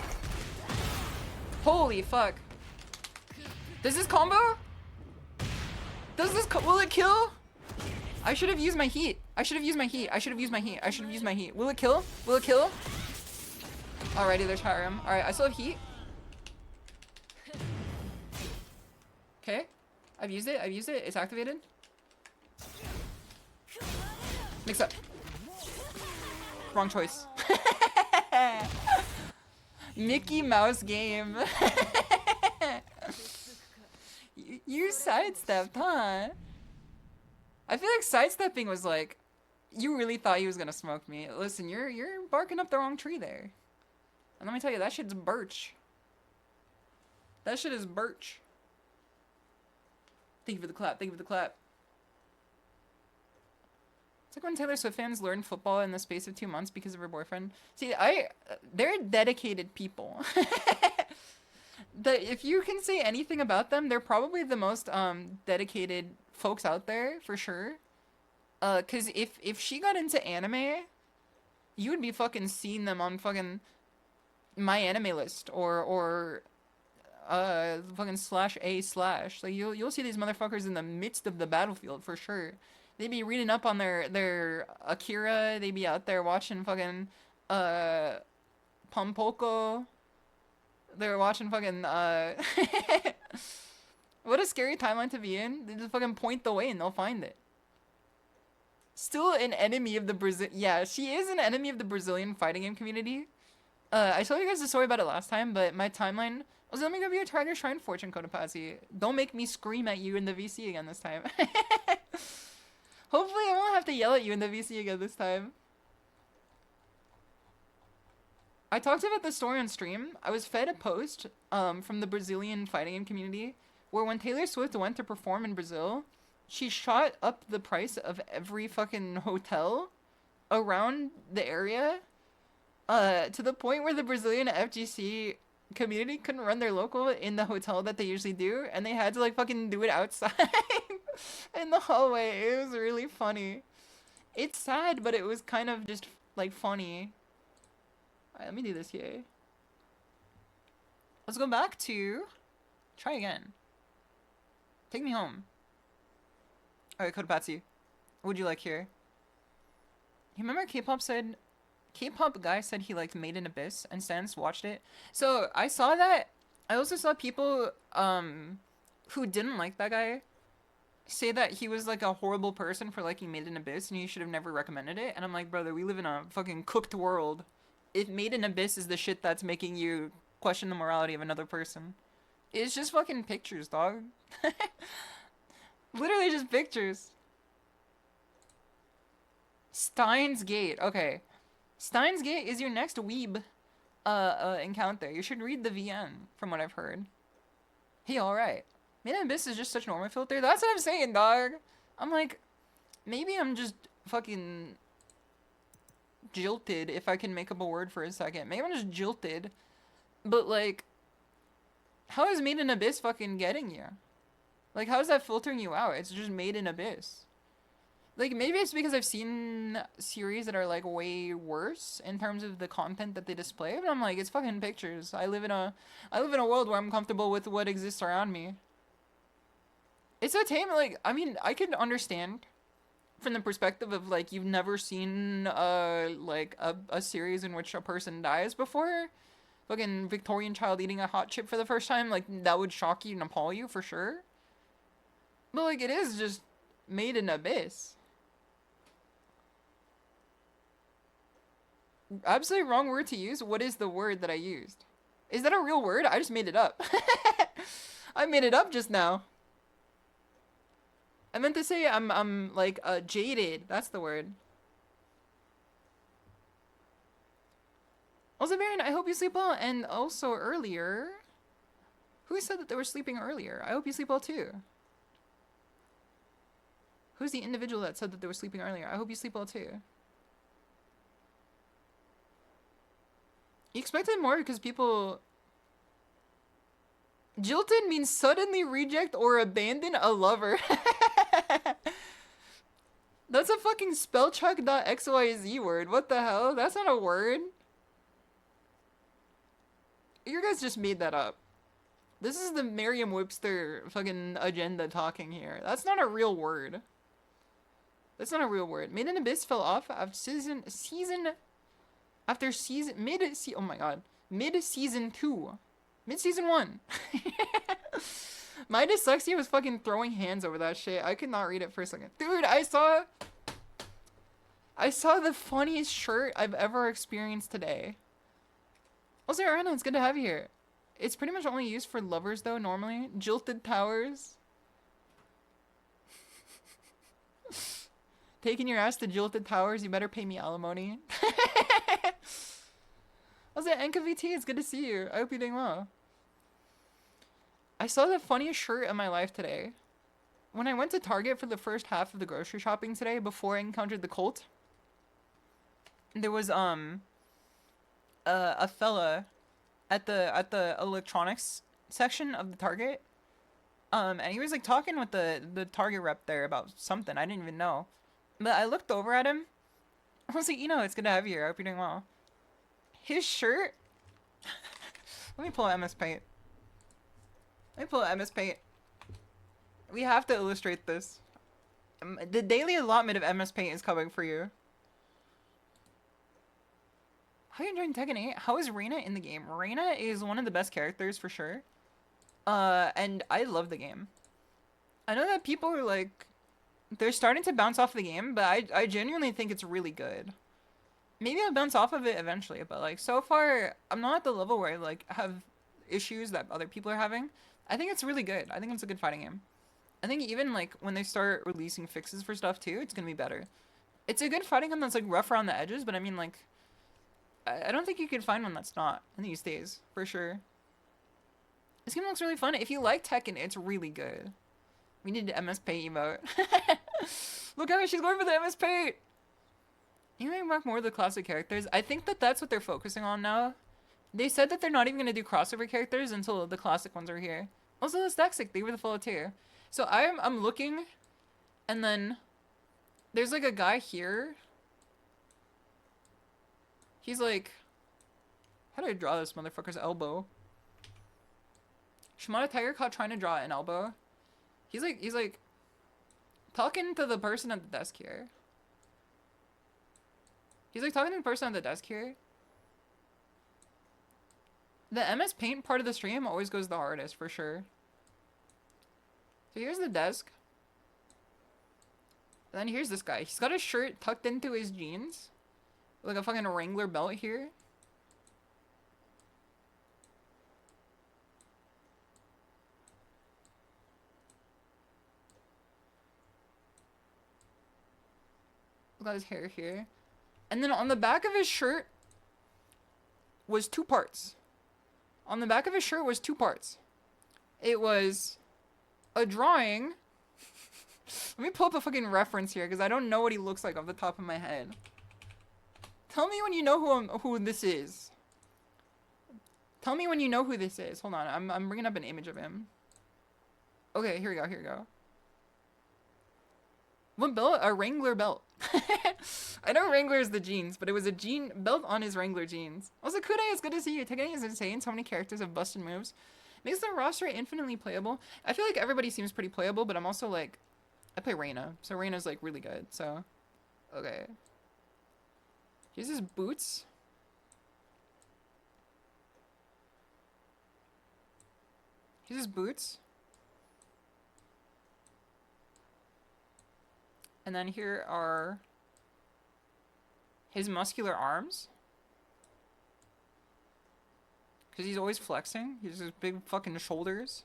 Holy fuck. Does this combo? Does this will it kill? I should have used my heat. I should have used my heat. I should have used my heat. I should have used my heat. Will it kill? Will it kill? Alrighty, there's Hiram. Alright, I still have heat. Okay. I've used it. I've used it. It's activated. Mix up. Wrong choice. Mickey Mouse game. You sidestepped, huh? I feel like sidestepping was like, you really thought he was gonna smoke me. Listen, you're barking up the wrong tree there. And let me tell you, that shit's birch. That shit is birch. Thank you for the clap. Thank you for the clap. It's like when Taylor Swift fans learned football in the space of 2 months because of her boyfriend. See, they're dedicated people. If you can say anything about them, they're probably the most dedicated folks out there for sure. Cause if she got into anime, you would be fucking seeing them on fucking my anime list or fucking /A/. Like you'll see these motherfuckers in the midst of the battlefield for sure. They'd be reading up on their Akira. They'd be out there watching fucking Pompoko. They're watching fucking what a scary timeline to be in. They just fucking point the way and they'll find it. Still an enemy of the Brazil. Yeah, she is an enemy of the Brazilian fighting game community. I told you guys the story about it last time, but my timeline was, let me give you a Tiger Shrine Fortune Kotopazi. Don't make me scream at you in the VC again this time. Hopefully I won't have to yell at you in the VC again this time. I talked about this story on stream. I was fed a post from the Brazilian fighting game community where when Taylor Swift went to perform in Brazil, she shot up the price of every fucking hotel around the area To the point where the Brazilian FGC community couldn't run their local in the hotel that they usually do, and they had to like fucking do it outside in the hallway. It was really funny. It's sad, but it was kind of just like funny. Alright, let me do this here. Let's go back to try again. Take me home. Alright, Kotopatsy. What would you like here? You remember K-pop guy said he liked Made in Abyss and Sans watched it. So I saw that. I also saw people who didn't like that guy say that he was like a horrible person for liking Made in Abyss and he should have never recommended it. And I'm like, brother, we live in a fucking cooked world. If Made in Abyss is the shit that's making you question the morality of another person, it's just fucking pictures, dog. Literally just pictures. Steins Gate. Okay. Steins Gate is your next weeb encounter. You should read the VN, from what I've heard. Hey, alright. Made in Abyss is just such an normal filter. That's what I'm saying, dog. I'm like, maybe I'm just fucking jilted, if I can make up a word for a second. Maybe I'm just jilted. But, like, how is Made in Abyss fucking getting you? Like, how is that filtering you out? It's just Made in Abyss. Like, maybe it's because I've seen series that are, like, way worse in terms of the content that they display, but I'm like, it's fucking pictures. I live in a world where I'm comfortable with what exists around me. It's a tame, like, I mean, I can understand from the perspective of, like, you've never seen, like, a series in which a person dies before. Fucking Victorian child eating a hot chip for the first time, like, that would shock you and appall you, for sure. But, like, it is just Made in Abyss. Absolutely wrong word to use. What is the word that I used? Is that a real word? I just made it up. I made it up just now. I meant to say I'm like jaded. That's the word. Also, Baron, I hope you sleep well. And also earlier, who said that they were sleeping earlier? I hope you sleep well too. Who's the individual that said that they were sleeping earlier? I hope you sleep well too. You expected more because people... Jilted means suddenly reject or abandon a lover. That's a fucking spellcheck.xyz word. What the hell? That's not a word. You guys just made that up. This is the Merriam-Webster fucking agenda talking here. That's not a real word. That's not a real word. Made in Abyss fell off after mid-season 2. Mid-season 1. My dyslexia was fucking throwing hands over that shit. I could not read it for a second. Dude, I saw the funniest shirt I've ever experienced today. Also, Arana, it's good to have you here. It's pretty much only used for lovers, though, normally. Jilted Towers. Taking your ass to Jilted Towers, you better pay me alimony. Also, NKVT, it's good to see you. I hope you're doing well. I saw the funniest shirt of my life today. When I went to Target for the first half of the grocery shopping today, before I encountered the cult, there was a fella at the electronics section of the Target, and he was like talking with the Target rep there about something I didn't even know. But I looked over at him. I was like, it's good to have you here. I hope you're doing well. His shirt. Let me pull out MS Paint. We have to illustrate this. The daily allotment of MS Paint is coming for you. How are you enjoying Tekken 8? How is Reina in the game? Reina is one of the best characters for sure. And I love the game. I know that people are like, they're starting to bounce off the game, but I genuinely think it's really good. Maybe I'll bounce off of it eventually, but like so far, I'm not at the level where I like have issues that other people are having. I think it's really good. I think it's a good fighting game. I think even like when they start releasing fixes for stuff too, it's gonna be better. It's a good fighting game that's like rough around the edges, but I mean like, I don't think you could find one that's not in these days, for sure. This game looks really fun. If you like Tekken, it's really good. We need the MS Paint emote. Look how she's going for the MS Paint! You bring back more of the classic characters. I think that that's what they're focusing on now. They said that they're not even gonna do crossover characters until the classic ones are here. Also, the Staxic, they were the follow tier. So I'm looking, and then there's like a guy here. He's like, how do I draw this motherfucker's elbow? ShimadatiGer caught trying to draw an elbow. He's like talking to the person at the desk here. He's like talking to the person at the desk here. The MS Paint part of the stream always goes the hardest, for sure. So here's the desk. And then here's this guy. He's got his shirt tucked into his jeans. Like a fucking Wrangler belt here. Look at his hair here. And then on the back of his shirt was two parts. On the back of his shirt was two parts. It was a drawing. Let me pull up a fucking reference here because I don't know what he looks like off the top of my head. Tell me when you know who this is. Tell me when you know who this is. Hold on, I'm bringing up an image of him. Okay, here we go, here we go. What belt? A Wrangler belt. I know Wrangler is the jeans, but it was a jean belt on his Wrangler jeans. Also, Kude, it's good to see you. Tekken is insane. So many characters have busted moves. Makes the roster infinitely playable. I feel like everybody seems pretty playable, but I'm also like, I play Reina, so Reina's like really good. So, okay. Here's his boots. Here's his boots. And then here are his muscular arms. Because he's always flexing. He has his big fucking shoulders.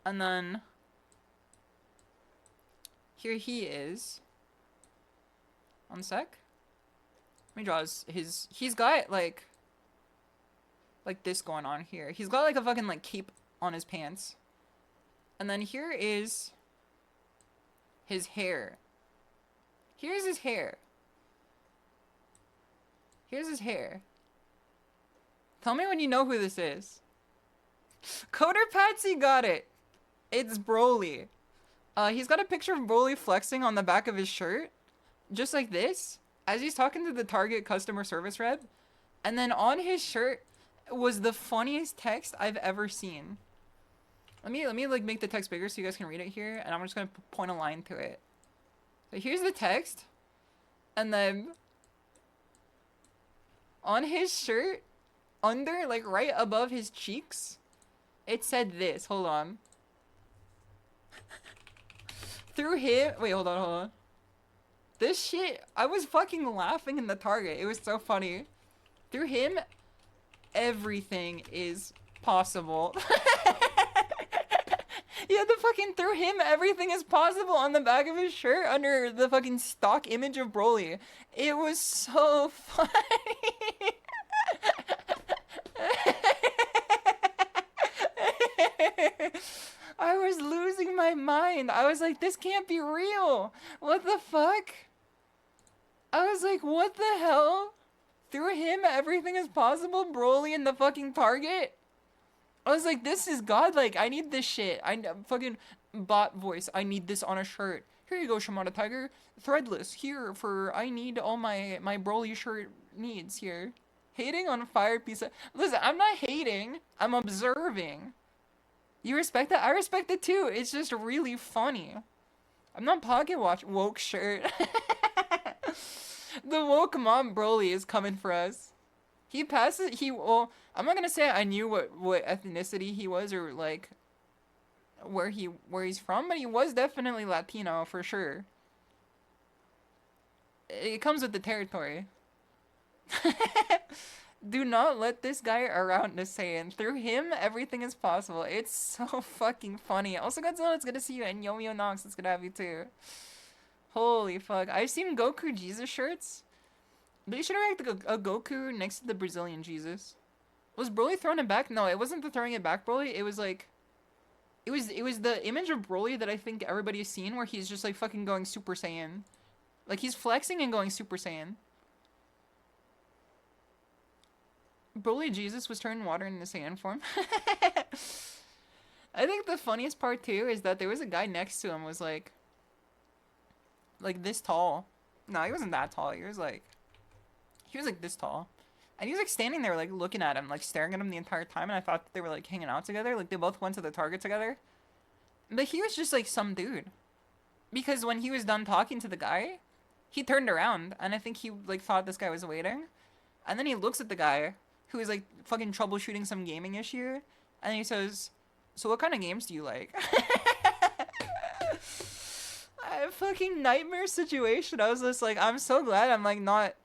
And then here he is. One sec. Let me draw his he's got like this going on here. He's got like a fucking like cape on his pants. And then here is his hair. Here's his hair. Here's his hair. Tell me when you know who this is. Coder Patsy got it. It's Broly. He's got a picture of Broly flexing on the back of his shirt. Just like this. As he's talking to the Target customer service rep. And then on his shirt was the funniest text I've ever seen. Let me like make the text bigger so you guys can read it here, and I'm just gonna point a line to it. So here's the text, and then on his shirt, under like right above his cheeks, it said this. Hold on. Through him, wait, hold on. This shit, I was fucking laughing in the Target. It was so funny. Through him, everything is possible. Yeah, the fucking through him, everything is possible on the back of his shirt under the fucking stock image of Broly. It was so funny. I was losing my mind. I was like, this can't be real. What the fuck? I was like, what the hell? Through him, everything is possible? Broly in the fucking Target? I was like, this is godlike. I need this shit. Fucking bot voice. I need this on a shirt. Here you go, ShimadatiGer. Threadless. Here for I need all my Broly shirt needs here. Hating on fire piece of... Listen, I'm not hating. I'm observing. You respect that? I respect it too. It's just really funny. I'm not pocket watch. Woke shirt. The woke mom Broly is coming for us. He passes, well, I'm not gonna say I knew what ethnicity he was or like where he's from, but he was definitely Latino for sure. It comes with the territory. Do not let this guy around us saying through him everything is possible. It's so fucking funny. Also, Godzilla, it's good to see you, and NELNOX, it's good to have you too. Holy fuck. I've seen Goku Jesus shirts. They should have had a Goku next to the Brazilian Jesus. Was Broly throwing it back? No, it wasn't the throwing it back Broly. It was like... It was the image of Broly that I think everybody's seen where he's just like fucking going Super Saiyan. Like, he's flexing and going Super Saiyan. Broly Jesus was turning water into Saiyan form. I think the funniest part, too, is that there was a guy next to him was, like this tall. No, he wasn't that tall. He was, like, this tall. And he was, like, standing there, like, looking at him, like, staring at him the entire time, and I thought that they were, like, hanging out together. Like, they both went to the Target together. But he was just, like, some dude. Because when he was done talking to the guy, he turned around, and I think he, like, thought this guy was waiting. And then he looks at the guy, who is, like, fucking troubleshooting some gaming issue, and he says, so what kind of games do you like? A fucking nightmare situation. I was just like, I'm so glad I'm, like, not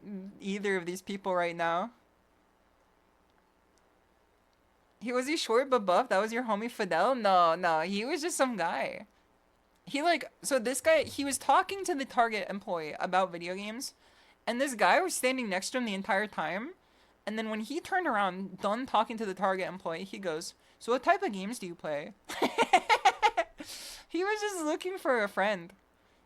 either of these people right now. Was he short but buff? That was your homie Fidel? No, he was just some guy. He, like, so this guy, he was talking to the Target employee about video games, and this guy was standing next to him the entire time, and then when he turned around, done talking to the Target employee, he goes, so what type of games do you play? He was just looking for a friend,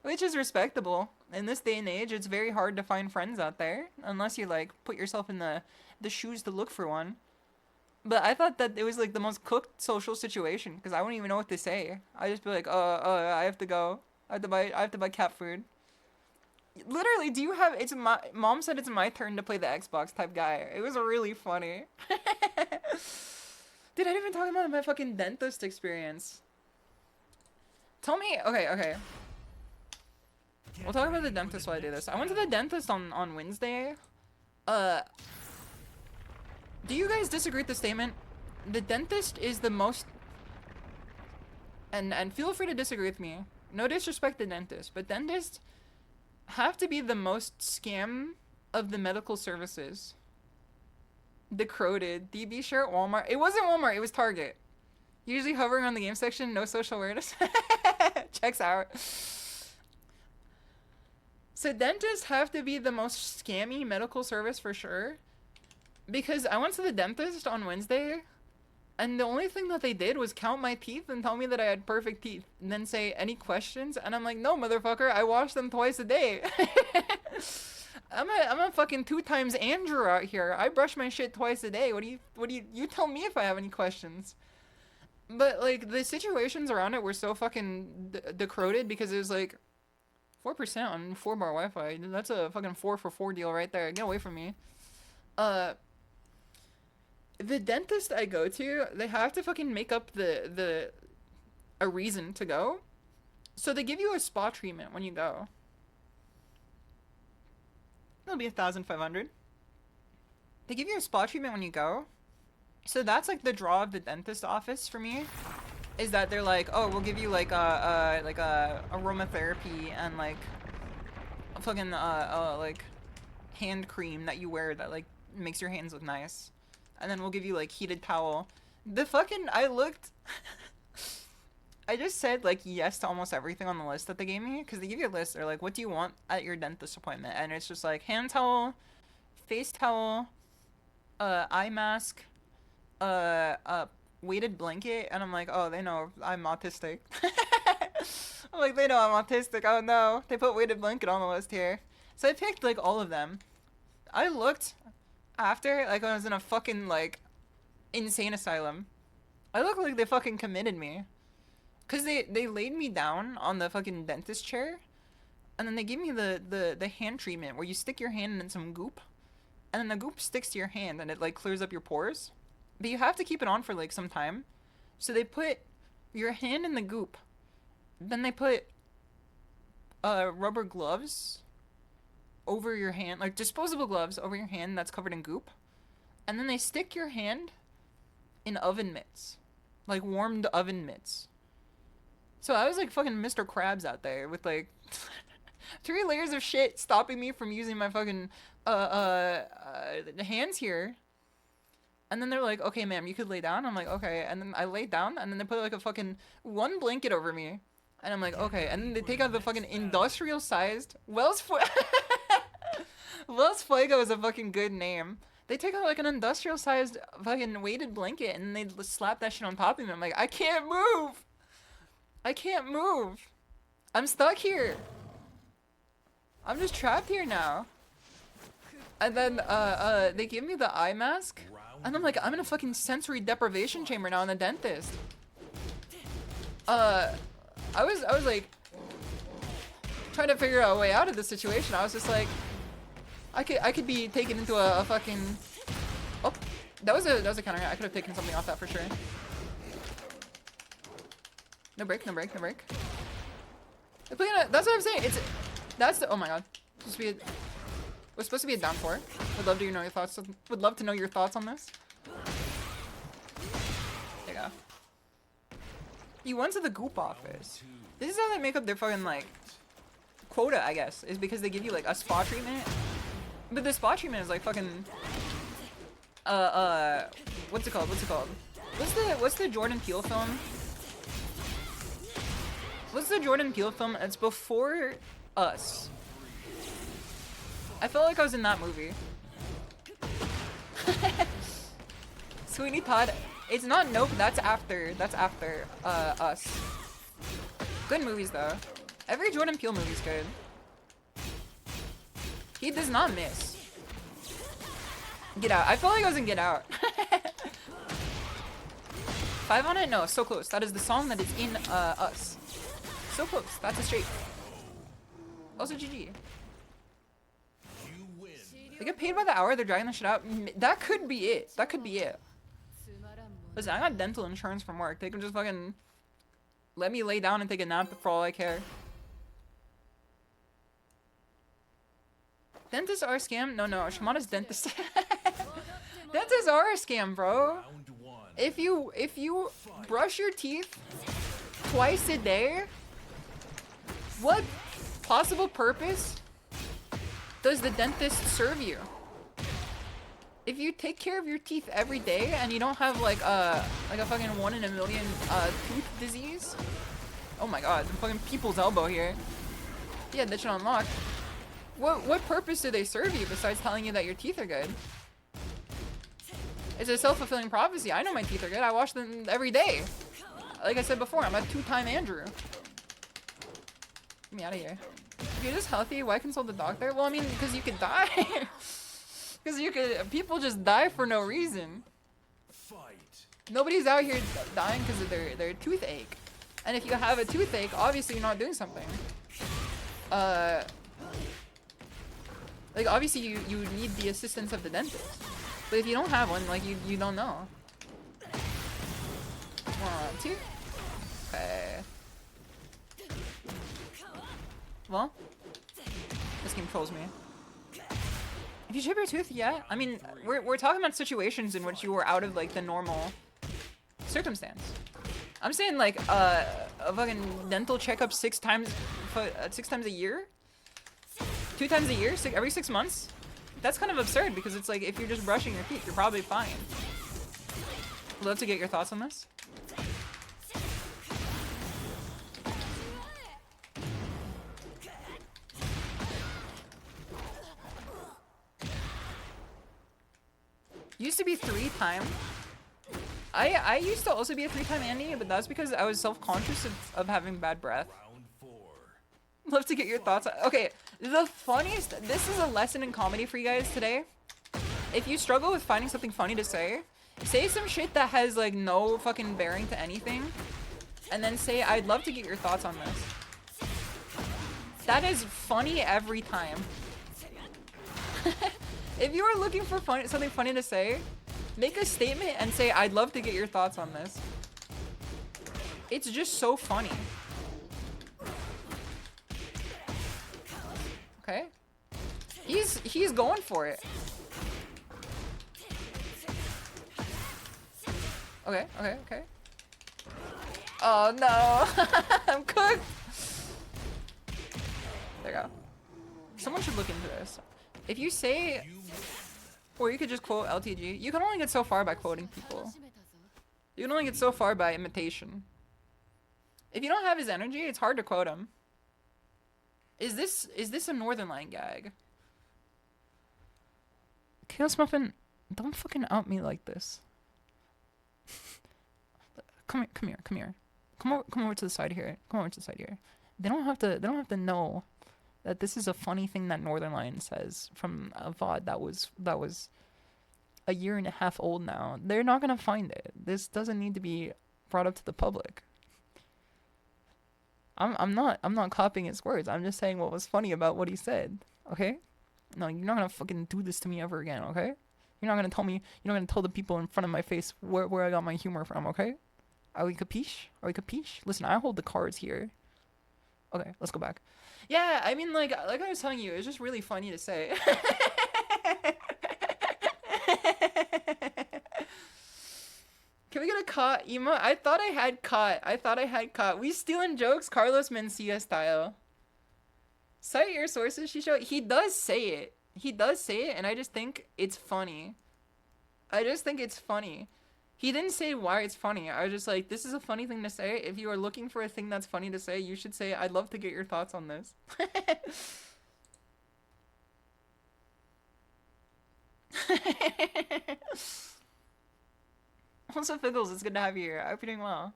which is respectable. In this day and age, it's very hard to find friends out there, unless you, like, put yourself in the shoes to look for one. But I thought that it was, like, the most cooked social situation, because I wouldn't even know what to say. I'd just be like, I have to go. I have to buy cat food. Literally, do you have, mom said it's my turn to play the Xbox type guy. It was really funny. Dude, I didn't even talk about my fucking dentist experience. Tell me, okay. We'll talk about the dentist while I do this. I went to the dentist on Wednesday. Do you guys disagree with the statement? The dentist is the most... And feel free to disagree with me. No disrespect to dentists, but dentists have to be the most scam of the medical services. Decroded. DB shirt, Walmart. It wasn't Walmart, it was Target. Usually hovering on the game section, no social awareness. Checks out. So dentists have to be the most scammy medical service for sure. Because I went to the dentist on Wednesday, and the only thing that they did was count my teeth and tell me that I had perfect teeth, and then say, any questions? And I'm like, no, motherfucker, I wash them twice a day. I'm a fucking 2 times Andrew out here. I brush my shit twice a day. You tell me if I have any questions. But, like, the situations around it were so fucking decroded because it was like 4% on 4-bar Wi-Fi. That's a fucking 4 for 4 deal right there. Get away from me. The dentist I go to, they have to fucking make up a reason to go. So they give you a spa treatment when you go. That'll be 1,500. They give you a spa treatment when you go. So that's like the draw of the dentist office for me. Is that they're like, oh, we'll give you like a aromatherapy and like a fucking like hand cream that you wear that like makes your hands look nice. And then we'll give you like heated towel. I looked I just said like yes to almost everything on the list that they gave me, because they give you a list. They're like, what do you want at your dentist appointment? And it's just like hand towel, face towel, eye mask, weighted blanket. And I'm like, oh, they know I'm autistic. I'm like, they know I'm autistic. Oh no, they put weighted blanket on the list here. So I picked like all of them. I looked after like I was in a fucking like insane asylum. I looked like they fucking committed me. Cause they laid me down on the fucking dentist chair, and then they gave me the hand treatment where you stick your hand in some goop, and then the goop sticks to your hand and it like clears up your pores. But you have to keep it on for like some time. So they put your hand in the goop. Then they put rubber gloves over your hand, like disposable gloves over your hand that's covered in goop. And then they stick your hand in oven mitts, like warmed oven mitts. So I was like fucking Mr. Krabs out there with like 3 layers of shit stopping me from using my fucking hands here. And then they're like, okay, ma'am, you could lay down. I'm like, okay. And then I lay down, and then they put like a fucking 1 blanket over me. And I'm like, okay. And then they take out the fucking industrial-sized Wells Fuego is a fucking good name. They take out like an industrial-sized fucking weighted blanket, and they slap that shit on top of me. I'm like, I can't move. I can't move. I'm stuck here. I'm just trapped here now. And then they give me the eye mask, and I'm like, I'm in a fucking sensory deprivation chamber now in the dentist. I was like trying to figure out a way out of this situation. I was just like, I could be taken into a fucking. Oh, that was a counter hit. I could have taken something off that for sure. No break, no break, no break. That's what I'm saying. That's the. Oh my god. Was supposed to be a down 4. Would love to know your thoughts. Would love to know your thoughts on this. There you go. You went to the goop office. This is how they make up their fucking like quota, I guess, is because they give you like a spa treatment. But the spa treatment is like fucking what's it called? What's the Jordan Peele film? What's the Jordan Peele film? It's before Us. I felt like I was in that movie. Sweeney Todd. It's not Nope. That's after. That's after Us. Good movies though. Every Jordan Peele movie's good. He does not miss. Get Out. I felt like I was in Get Out. 5 on it? No, so close. That is the song that is in Us. So close. That's a straight. Also GG. They get paid by the hour, they're dragging the shit out. That could be it. That could be it. Listen, I got dental insurance from work. They can just fucking let me lay down and take a nap for all I care. Dentists are a scam? No, Shimada's dentist. Dentists are a scam, bro. If you brush your teeth twice a day, what possible purpose does the dentist serve you? If you take care of your teeth every day and you don't have like a fucking 1 in a million tooth disease, oh my god, fucking people's elbow here. Yeah, that should unlock. What purpose do they serve you besides telling you that your teeth are good? It's a self-fulfilling prophecy. I know my teeth are good. I wash them every day. Like I said before, I'm a 2-time Andrew. Get me out of here. If you're just healthy, why consult the doctor? Well, I mean, because you could die. Because people just die for no reason. Nobody's out here dying because of their toothache. And if you have a toothache, obviously you're not doing something. Like obviously you need the assistance of the dentist. But if you don't have one, like you don't know. 1, 2. Okay. Well, this game trolls me. If you chip your tooth, yeah. I mean, we're talking about situations in which you were out of like the normal circumstance. I'm saying like a fucking dental checkup 6 times a year, 2 times a year, every 6 months. That's kind of absurd because it's like if you're just brushing your teeth, you're probably fine. I'd love to get your thoughts on this. Used to be 3-time. I used to also be a 3-time Andy, but that's because I was self-conscious of having bad breath. Love to get your thoughts on. Okay, the funniest. This is a lesson in comedy for you guys today. If you struggle with finding something funny to say some shit that has like no fucking bearing to anything, and then say, I'd love to get your thoughts on this. That is funny every time. If you are looking for something funny to say, make a statement and say, I'd love to get your thoughts on this. It's just so funny. Okay. He's going for it. Okay. Oh no. I'm cooked. There you go. Someone should look into this. If you say, or you could just quote LTG, you can only get so far by quoting people. You can only get so far by imitation. If you don't have his energy, it's hard to quote him. Is this a Northern Line gag? Chaos Muffin, don't fucking out me like this. Come here. Come over to the side here. They don't have to know that this is a funny thing that Northern Lion says from a VOD that was a year and a half old now. They're not gonna find it. This doesn't need to be brought up to the public. I'm not copying his words. I'm just saying what was funny about what he said. Okay? No, you're not gonna fucking do this to me ever again, okay? You're not gonna tell me, you're not gonna tell the people in front of my face where I got my humor from, okay? Are we capiche? Are we capiche? Listen, I hold the cards here. Okay, let's go back. Yeah, I mean, like I was telling you, it's just really funny to say. Can we get a caught emote? I thought I had caught. We stealing jokes, Carlos Mencia style. Cite your sources, Shisho. He does say it. And I just think it's funny. He didn't say why it's funny. I was just like, this is a funny thing to say. If you are looking for a thing that's funny to say, you should say, I'd love to get your thoughts on this. Also, Figgles, it's good to have you here. I hope you're doing well.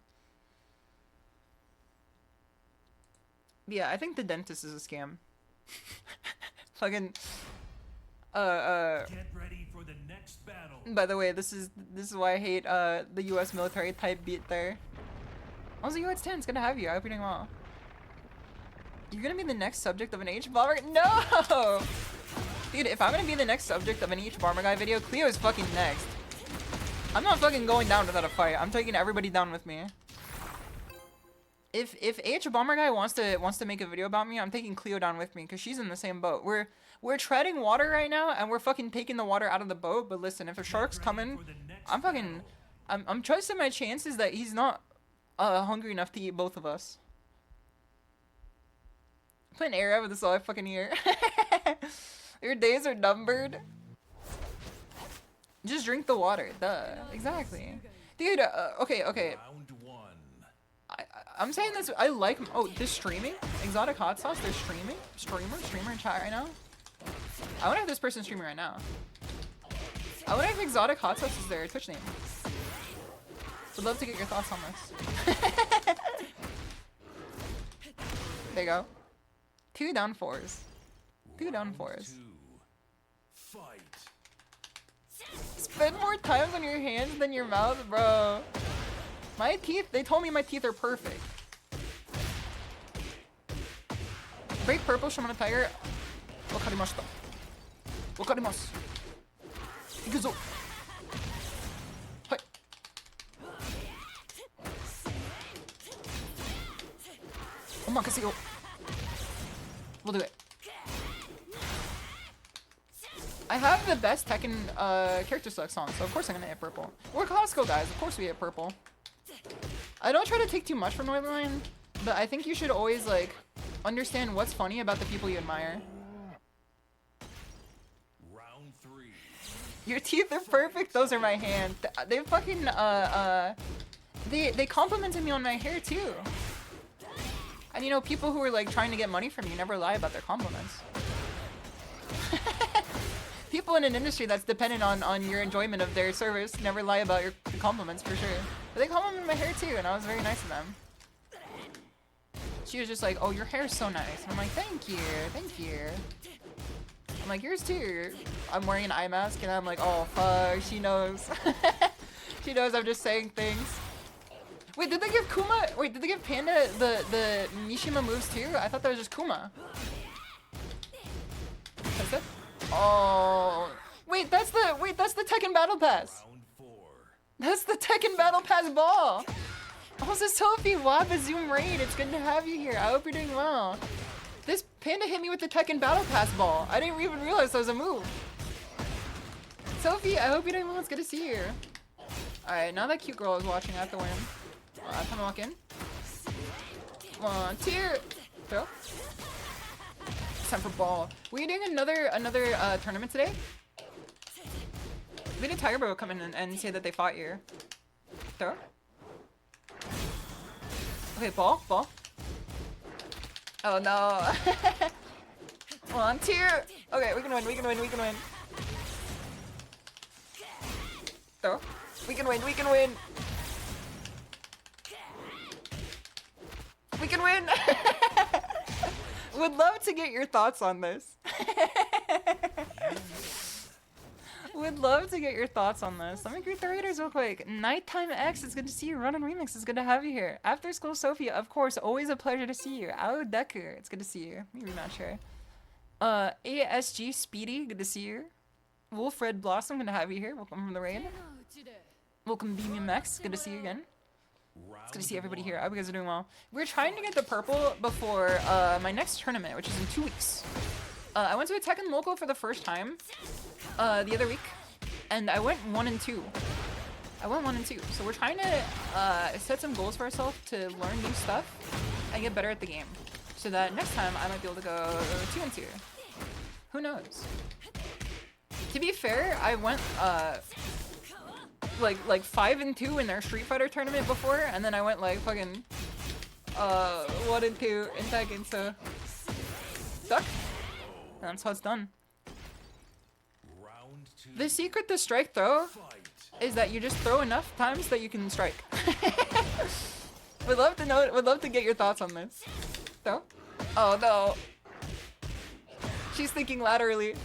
Yeah, I think the dentist is a scam. Fucking Get ready for the next battle. by the way, this is why I hate the US military type beat there. Also, it's 10, it's good to have you. I hope you're doing well. You're gonna be the next subject of an H bomber? No! Dude, if I'm gonna be the next subject of an H bomber guy video, Cleo's fucking next. I'm not fucking going down without a fight. I'm taking everybody down with me. If H bomber guy wants to make a video about me, I'm taking Cleo down with me because she's in the same boat. We're treading water right now and we're fucking taking the water out of the boat. But listen, if a shark's coming, I'm trusting my chances that he's not hungry enough to eat both of us. I'm playing air with this all I fucking hear. Your days are numbered. Just drink the water. Duh. Exactly. Dude, okay. Round one. I'm saying this. I like. Oh, this streaming. Exotic hot sauce. They're streaming. Streamer in chat right now. I wonder if this person's streaming right now. I wonder if Exotic hot sauce is their Twitch name. Would love to get your thoughts on this. There you go. 2 down 4s. 2 down 4s. Fight. Spend more time on your hands than your mouth, bro. My teeth, they told me my teeth are perfect. Break purple, shimadatiger. Wakarimashita. Wakarimasu. Ikuzo. Hai. Omakase yo. We'll do it. I have the best Tekken character select song, so of course I'm gonna hit purple. We're Costco guys, of course we hit purple. I don't try to take too much from Northern Lion, but I think you should always like understand what's funny about the people you admire. Round 3. Your teeth are perfect. Those are my hands. They fucking they complimented me on my hair too. And you know, people who are like trying to get money from you never lie about their compliments. People in an industry that's dependent on your enjoyment of their service never lie about your compliments for sure. But they complimented my hair too, and I was very nice to them. She was just like, "Oh, your hair's so nice." And I'm like, "Thank you, thank you." I'm like, "Yours too." I'm wearing an eye mask, and I'm like, "Oh fuck, she knows." She knows I'm just saying things. Wait, did they give Kuma? Wait, did they give Panda the Mishima moves too? I thought that was just Kuma. That's it? Oh, wait, that's the Tekken Battle Pass. Round 4. That's the Tekken Battle Pass ball. Also, Sophie, Wabazoom Raid, it's good to have you here. I hope you're doing well. This Panda hit me with the Tekken Battle Pass ball. I didn't even realize that was a move. Sophie, I hope you're doing well. It's good to see you. Alright, now that cute girl is watching, I have to win. Time to walk in. 1, 2, throw. It's time for ball. Were you doing another tournament today? We had a Tiger Bro come in and say that they fought you. Throw. Okay, ball. Oh no. 1, 2. Okay, we can win. Throw. We can win. We can win. Would love to get your thoughts on this. Would love to get your thoughts on this. Let me greet the raiders real quick. Nighttime X, it's good to see you. Run on Remix, it's good to have you here. After School Sophia, of course, always a pleasure to see you. Ao Deku, it's good to see you. Let me rematch here. ASG Speedy, good to see you. Wolfred Blossom, good to have you here. Welcome from the raid. Welcome BMX, good to see you again. It's good to see everybody here. I hope you guys are doing well. We're trying to get the purple before my next tournament, which is in 2 weeks. I went to a Tekken local for the first time the other week, and I went 1 and 2. I went 1 and 2. So we're trying to set some goals for ourselves to learn new stuff and get better at the game, so that next time I might be able to go 2 and 2. Who knows? To be fair, I went like 5 and 2 in their Street Fighter tournament before, and then I went like fucking 1 and 2 in Tekken, so suck. And that's how it's done. The secret to strike throw is that you just throw enough times that you can strike. Would love to know. Would love to get your thoughts on this. Throw? Oh no. She's thinking laterally.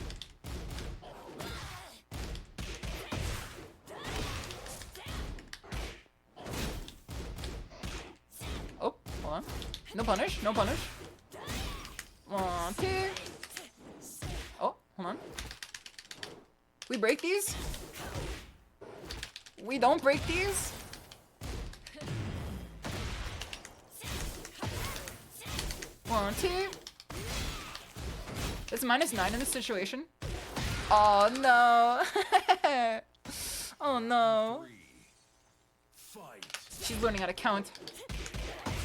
Oh, hold on. No punish. No punish. 1, 2. Oh, hold on. We break these? We don't break these? One, two. It's -9 in this situation. Oh no. Oh no. She's learning how to count.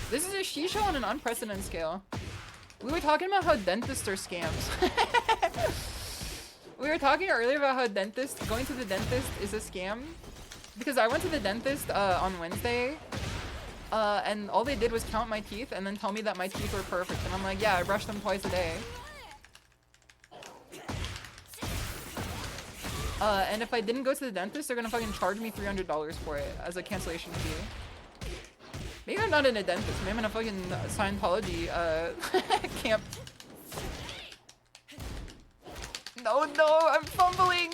This is a SHISHOU on an unprecedented scale. We were talking about how dentists are scams. We were talking earlier about how going to the dentist is a scam. Because I went to the dentist on Wednesday, and all they did was count my teeth and then tell me that my teeth were perfect. And I'm like, yeah, I brush them twice a day. And if I didn't go to the dentist, they're gonna fucking charge me $300 for it as a cancellation fee. Maybe I'm not in a dentist. Maybe I'm in a fucking Scientology camp. No, no, I'm fumbling.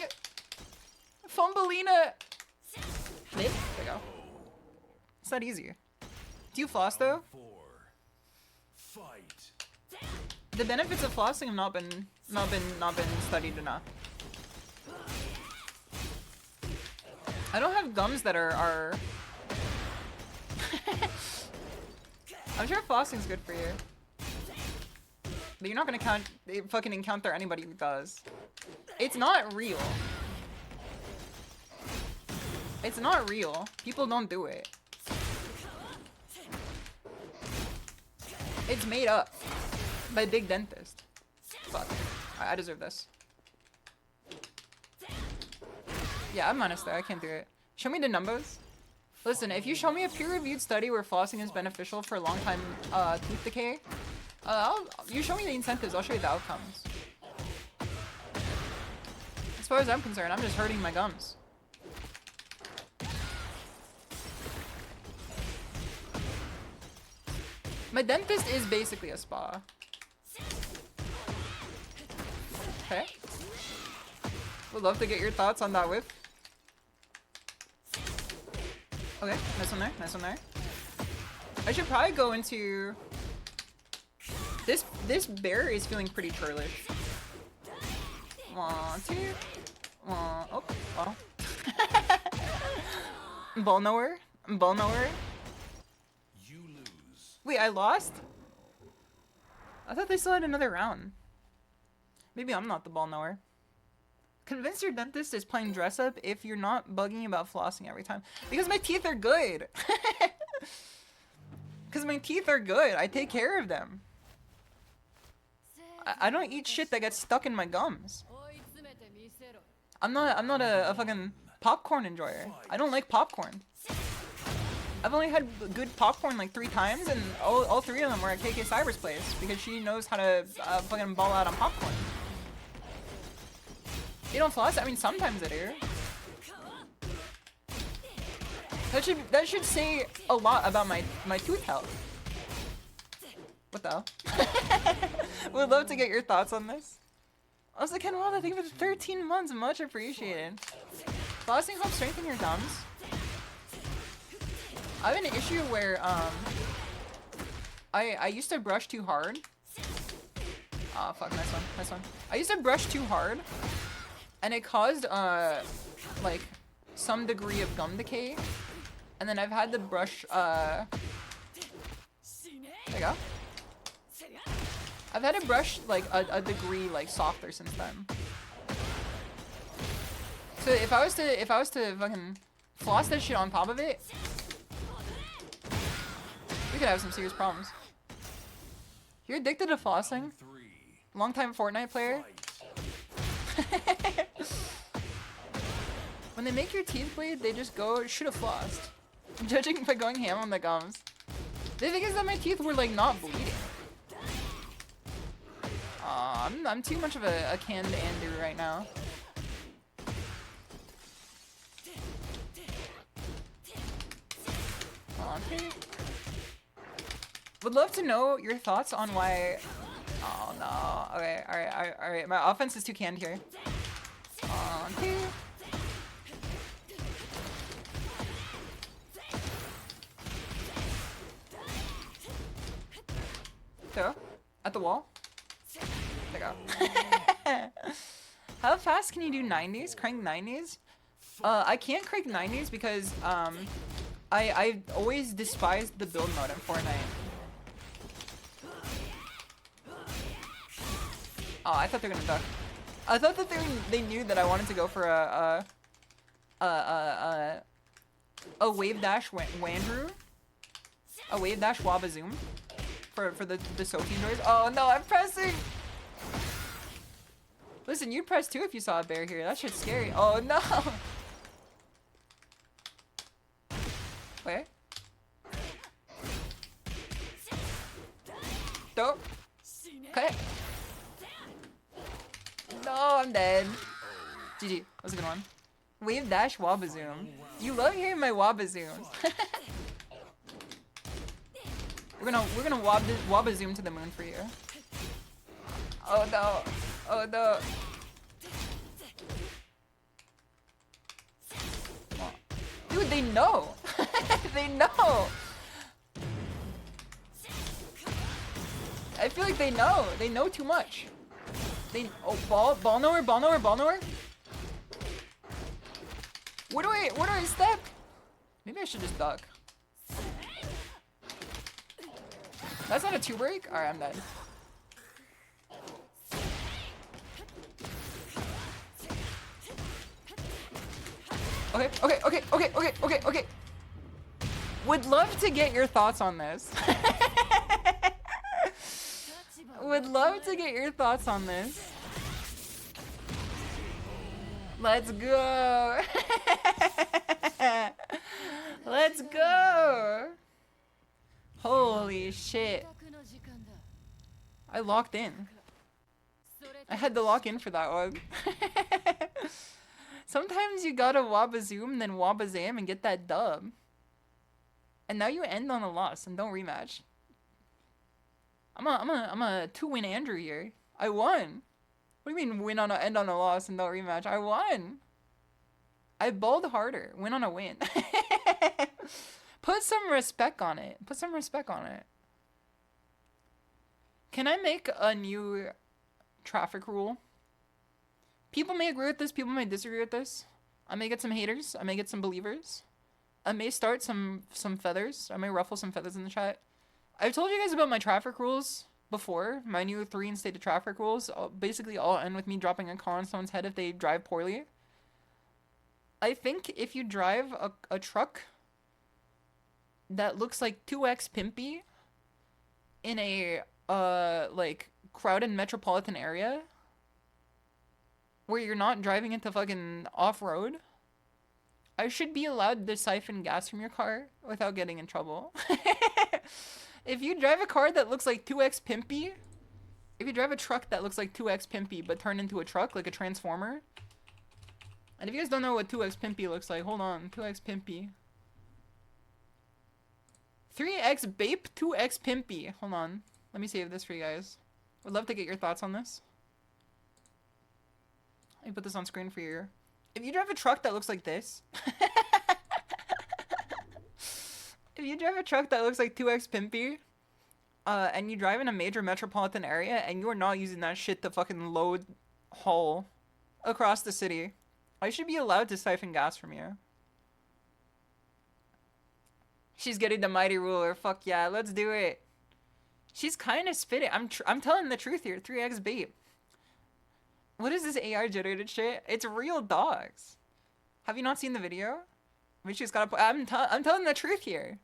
Fumbleina. There you go. It's not easy. Do you floss though? The benefits of flossing have not been studied enough. I don't have gums that are I'm sure flossing's good for you. But you're not gonna fucking encounter anybody who does. It's not real. It's not real. People don't do it. It's made up by big dentist. Fuck. I deserve this. Yeah, I'm honest there. I can't do it. Show me the numbers. Listen, if you show me a peer-reviewed study where flossing is beneficial for long-time tooth decay, you show me the incentives, I'll show you the outcomes. As far as I'm concerned, I'm just hurting my gums. My dentist is basically a spa. Okay. Would love to get your thoughts on that whip. Okay, nice one there, nice one there. I should probably go into... This bear is feeling pretty churlish. 1, 2. 1, oh, well. Ball knower? Ball knower? You lose. Wait, I lost? I thought they still had another round. Maybe I'm not the ball knower. Convince your dentist is playing dress up if you're not bugging about flossing every time. Because my teeth are good. Because my teeth are good. I take care of them. I don't eat shit that gets stuck in my gums. I'm not a fucking popcorn enjoyer. I don't like popcorn. I've only had good popcorn like 3 times, and all 3 of them were at KK Cyber's place because she knows how to fucking ball out on popcorn. You don't floss? I mean, sometimes I do. That should say a lot about my tooth health. What the hell? Would love to get your thoughts on this. Also, Ken Wanda, thank you for the 13 months. Much appreciated. Flossing helps strengthen your gums. I have an issue where, I used to brush too hard. Oh, fuck, nice one, nice one. I used to brush too hard, and it caused, like, some degree of gum decay. And then I've had to brush, there you go. I've had to brush, like, a degree, like, softer since then. So if I was to fucking floss that shit on top of it, we could have some serious problems. You're addicted to flossing? Longtime Fortnite player? When they make your teeth bleed, they just go, should've flossed. Judging by going ham on the gums. The thing is that my teeth were, like, not bleeding. I'm too much of a canned Andrew right now. Okay. Would love to know your thoughts on why... Oh no. Okay, alright. My offense is too canned here. Okay. So, at the wall. There you go. How fast can you do 90s? Crank 90s? I can't crank 90s because, I always despised the build mode in Fortnite. Oh, I thought they were gonna duck. I thought that they knew that I wanted to go for a wave dash Wandrew, a wave dash Wabazoom for the Sophie doors. Oh no, I'm pressing. Listen, you'd press too if you saw a bear here. That shit's scary. Oh no. Where? Dope. Okay. No, I'm dead. GG. That was a good one. Wave dash Wabazoom. You love hearing my Wabazooms. we're gonna Wabazoom to the moon for you. Oh no. Oh no. Dude, they know. They know. I feel like they know. They know too much. Oh, ball nowhere. Where do I step? Maybe I should just duck. That's not a 2-break? Alright, I'm dead. Okay. Would love to get your thoughts on this. Would love to get your thoughts on this. Let's go. Let's go. Holy shit. I locked in. I had to lock in for that one. Sometimes you gotta Wabazoom, then Wabazam and get that dub. And now you end on a loss and don't rematch. I'm a 2-win Andrew here. I won. What do you mean end on a loss and don't rematch? I won. I bowled harder. Win on a win. Put some respect on it. Put some respect on it. Can I make a new traffic rule? People may agree with this, people may disagree with this. I may get some haters, I may get some believers. I may start some feathers. I may ruffle some feathers in the chat. I've told you guys about my traffic rules before. My new 3 instated traffic rules basically all end with me dropping a car on someone's head if they drive poorly. I think if you drive a truck that looks like 2x pimpy in a like crowded metropolitan area where you're not driving into fucking off-road, I should be allowed to siphon gas from your car without getting in trouble. If you drive a car that looks like 2x pimpy, if you drive a truck that looks like 2x pimpy but turned into a truck, like a transformer, and if you guys don't know what 2x pimpy looks like, hold on, 2x pimpy. 3x bape, 2x pimpy, hold on. Let me save this for you guys. Would love to get your thoughts on this. Let me put this on screen for you. If you drive a truck that looks like this, if you drive a truck that looks like 2x Pimpy, and you drive in a major metropolitan area and you are not using that shit to fucking load haul across the city, I should be allowed to siphon gas from you. She's getting the mighty ruler. Fuck yeah, let's do it. She's kind of spitting. I'm telling the truth here. 3x bait. What is this AI generated shit? It's real dogs. Have you not seen the video? I mean, she's got. I'm telling the truth here.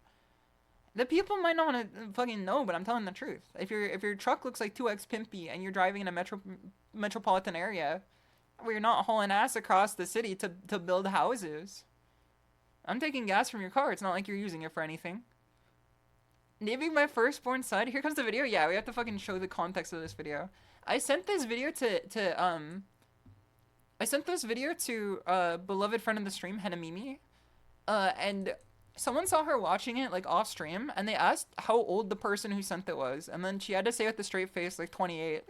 The people might not fucking know, but I'm telling the truth. If your truck looks like 2x Pimpy and you're driving in a metropolitan area, where you're not hauling ass across the city to build houses, I'm taking gas from your car. It's not like you're using it for anything. Naming my firstborn son. Here comes the video. Yeah, we have to fucking show the context of this video. I sent this video to a beloved friend of the stream, Henamimi, and someone saw her watching it like off stream, and they asked how old the person who sent it was, and then she had to say with a straight face like 28.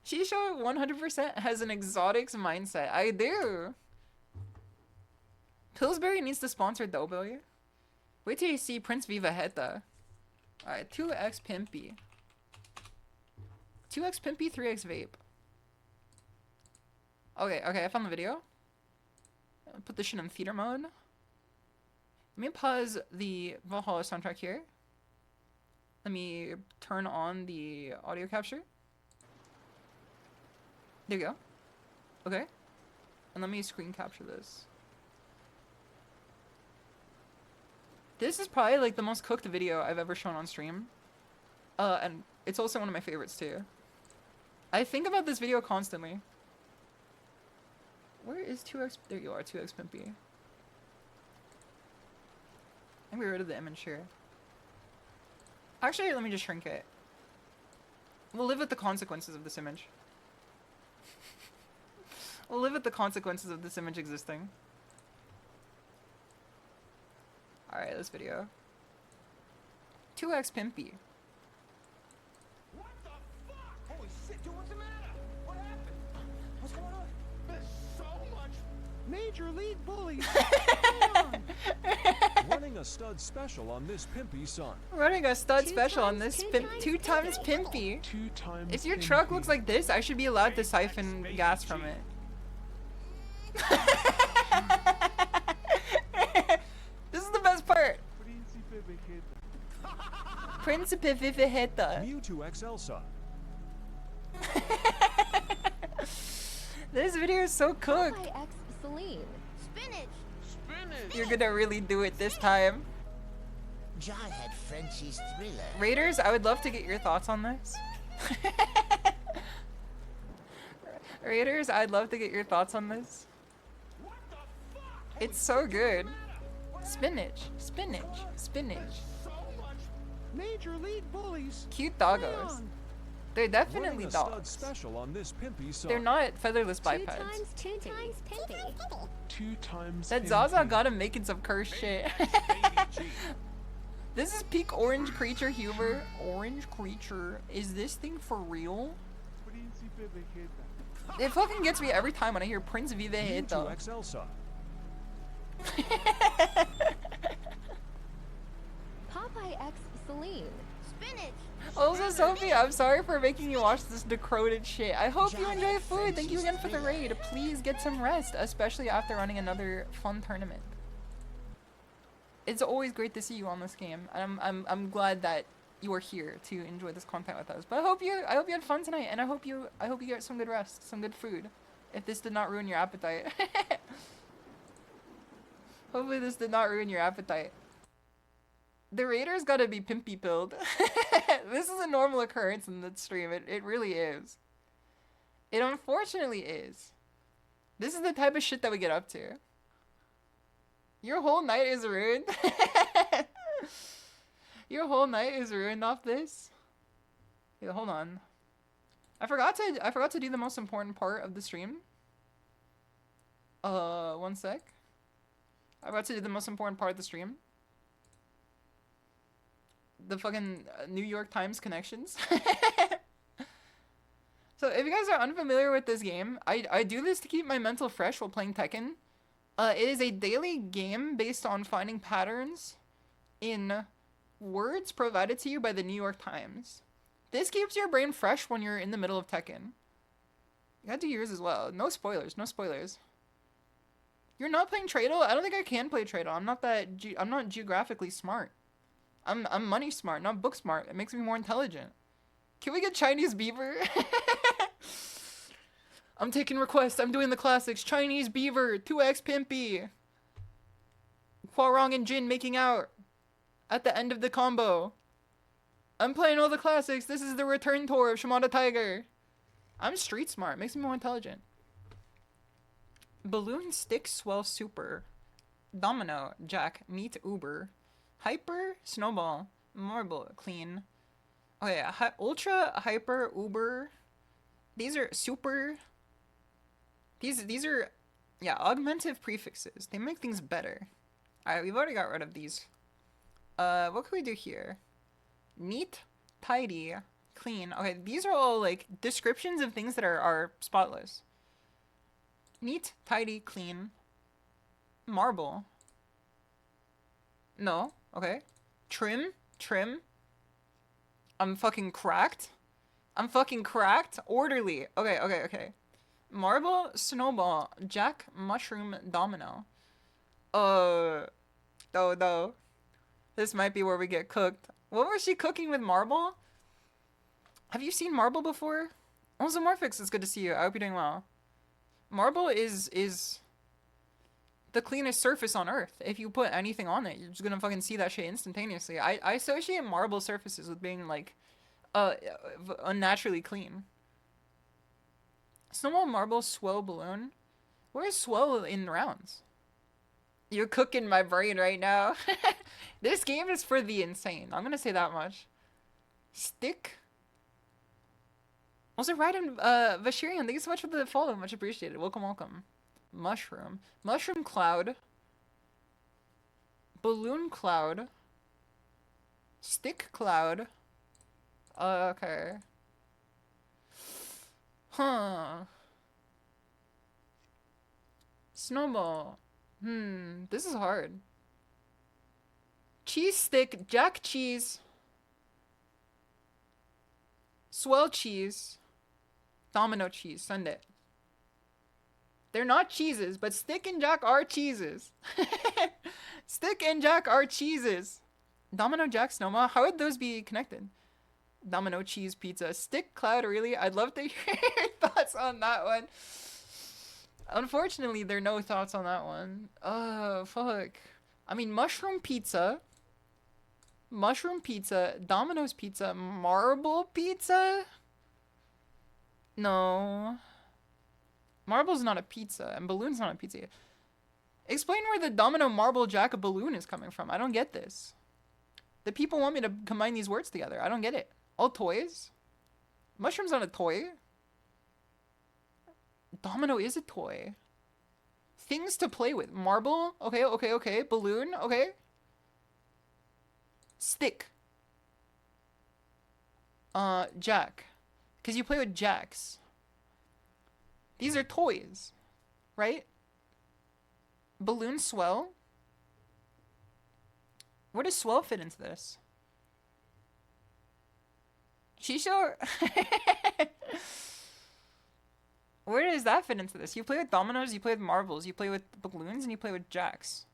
SHISHOU 100% has an exotics mindset. I do. Pillsbury needs to sponsor Doughboy. Wait till you see Prince Viva Heta. Alright, 2x Pimpy. 2x Pimpy, 3x Vape. Okay, I found the video. I'll put this shit in theater mode. Let me pause the Valhalla soundtrack here. Let me turn on the audio capture. There you go. Okay. And let me screen capture this. This is probably like the most cooked video I've ever shown on stream. And it's also one of my favorites too. I think about this video constantly. Where is 2x? There you are, 2x Pimpy. I'm gonna get rid of the image here. Actually, let me just shrink it. We'll live with the consequences of this image. We'll live with the consequences of this image existing. Alright, this video. 2x Pimpy. What the fuck? Holy shit, dude, what's the matter? What happened? What's going on? There's so much Major League Bullies. Running a stud special on this Pimpy son. Running a stud special on this two times Pimpy. 2 times. If your truck looks like this, I should be allowed to siphon gas from it. This is the best part. Principe Viviheta. Mewtwo XL son. This video is so cooked. Spinach. You're gonna really do it this time. Jarhead Frenchie's Thriller. Raiders, I would love to get your thoughts on this. Raiders, I'd love to get your thoughts on this. It's so good. Spinach, spinach, spinach. Major League Bullies. Cute doggos. They're definitely Running a stud dogs. special on this Pimpy son. They're not featherless bipeds. 2 times Pimpy. 2 times. That Zaza got him making some cursed shit. This is peak orange creature humor. Orange creature. Is this thing for real? It fucking gets me every time when I hear Prince Vive hit though. Mewtwo XL son. Popeye X Celine. Spinach. Also, Sophie, I'm sorry for making you watch this decroded shit. I hope you enjoy food. Thank you again for the raid. Please get some rest, especially after running another fun tournament. It's always great to see you on this game. I'm glad that you are here to enjoy this content with us. But I hope you had fun tonight, and I hope you get some good rest, some good food. If this did not ruin your appetite. Hopefully this did not ruin your appetite. The Raiders gotta be pimpy pilled. This is a normal occurrence in the stream. It really is. It unfortunately is. This is the type of shit that we get up to. Your whole night is ruined. Your whole night is ruined off this. Yeah, hold on. I forgot to do the most important part of the stream. One sec. I forgot to do the most important part of the stream. the fucking New York Times connections. So if you guys are unfamiliar with this game, I do this to keep my mental fresh while playing Tekken. It is a daily game based on finding patterns in words provided to you by the New York Times. This keeps your brain fresh when you're in the middle of Tekken. You gotta do yours as well. No spoilers, no spoilers. You're not playing Tradle? I don't think I can play Tradle. I'm not geographically smart. I'm money smart, not book smart. It makes me more intelligent. Can we get Chinese Beaver? I'm taking requests. I'm doing the classics. Chinese Beaver, 2X Pimpy. Hwarong and Jin making out at the end of the combo. I'm playing all the classics. This is the return tour of shimadatiger. I'm street smart. Makes me more intelligent. Balloon, Stick, Swell, Super. Domino, Jack, Neat, Uber. Hyper, Snowball, Marble, Clean. Okay, Ultra, Hyper, Uber. These are super. These are, yeah, augmentive prefixes. They make things better. Alright, we've already got rid of these. What can we do here? Neat, tidy, clean. Okay, these are all like descriptions of things that are spotless. Neat, tidy, clean. Marble. No, okay. Trim. I'm fucking cracked. Orderly. Okay. Marble, Snowball, Jack, Mushroom, Domino. No. This might be where we get cooked. What was she cooking with Marble? Have you seen Marble before? Ozomorphix, it's good to see you. I hope you're doing well. Marble is the cleanest surface on Earth. If you put anything on it, you're just gonna fucking see that shit instantaneously. I associate marble surfaces with being like unnaturally clean. Snowball, Marble, Swell, Balloon. Where's Swell in rounds? You're cooking my brain right now. This game is for the insane. I'm gonna say that much. Stick. Also, Raiden, Vashirian, thank you so much for the follow. Much appreciated. Welcome. Mushroom. Mushroom Cloud. Balloon Cloud. Stick Cloud. Okay. Huh. Snowball. This is hard. Cheese Stick, Jack Cheese. Swell Cheese. Domino Cheese, send it. They're not cheeses, but Stick and Jack are cheeses. Stick and Jack are cheeses. Domino, Jack, Snowball, how would those be connected? Domino, cheese, pizza, Stick, Cloud, really? I'd love to hear your thoughts on that one. Unfortunately, there are no thoughts on that one. Oh, fuck. I mean, mushroom pizza, Domino's pizza, marble pizza? No. Marble's not a pizza, and balloon's not a pizza. Explain where the Domino, Marble, Jack, balloon is coming from. I don't get this. The people want me to combine these words together. I don't get it. All toys? Mushroom's not a toy. Domino is a toy. Things to play with. Marble? Okay. Balloon? Okay. Stick. Jack. Because you play with jacks. These are toys, right? Balloon, Swell. Where does Swell fit into this? SHISHOU? Where does that fit into this? You play with dominoes, you play with marbles, you play with balloons, and you play with jacks.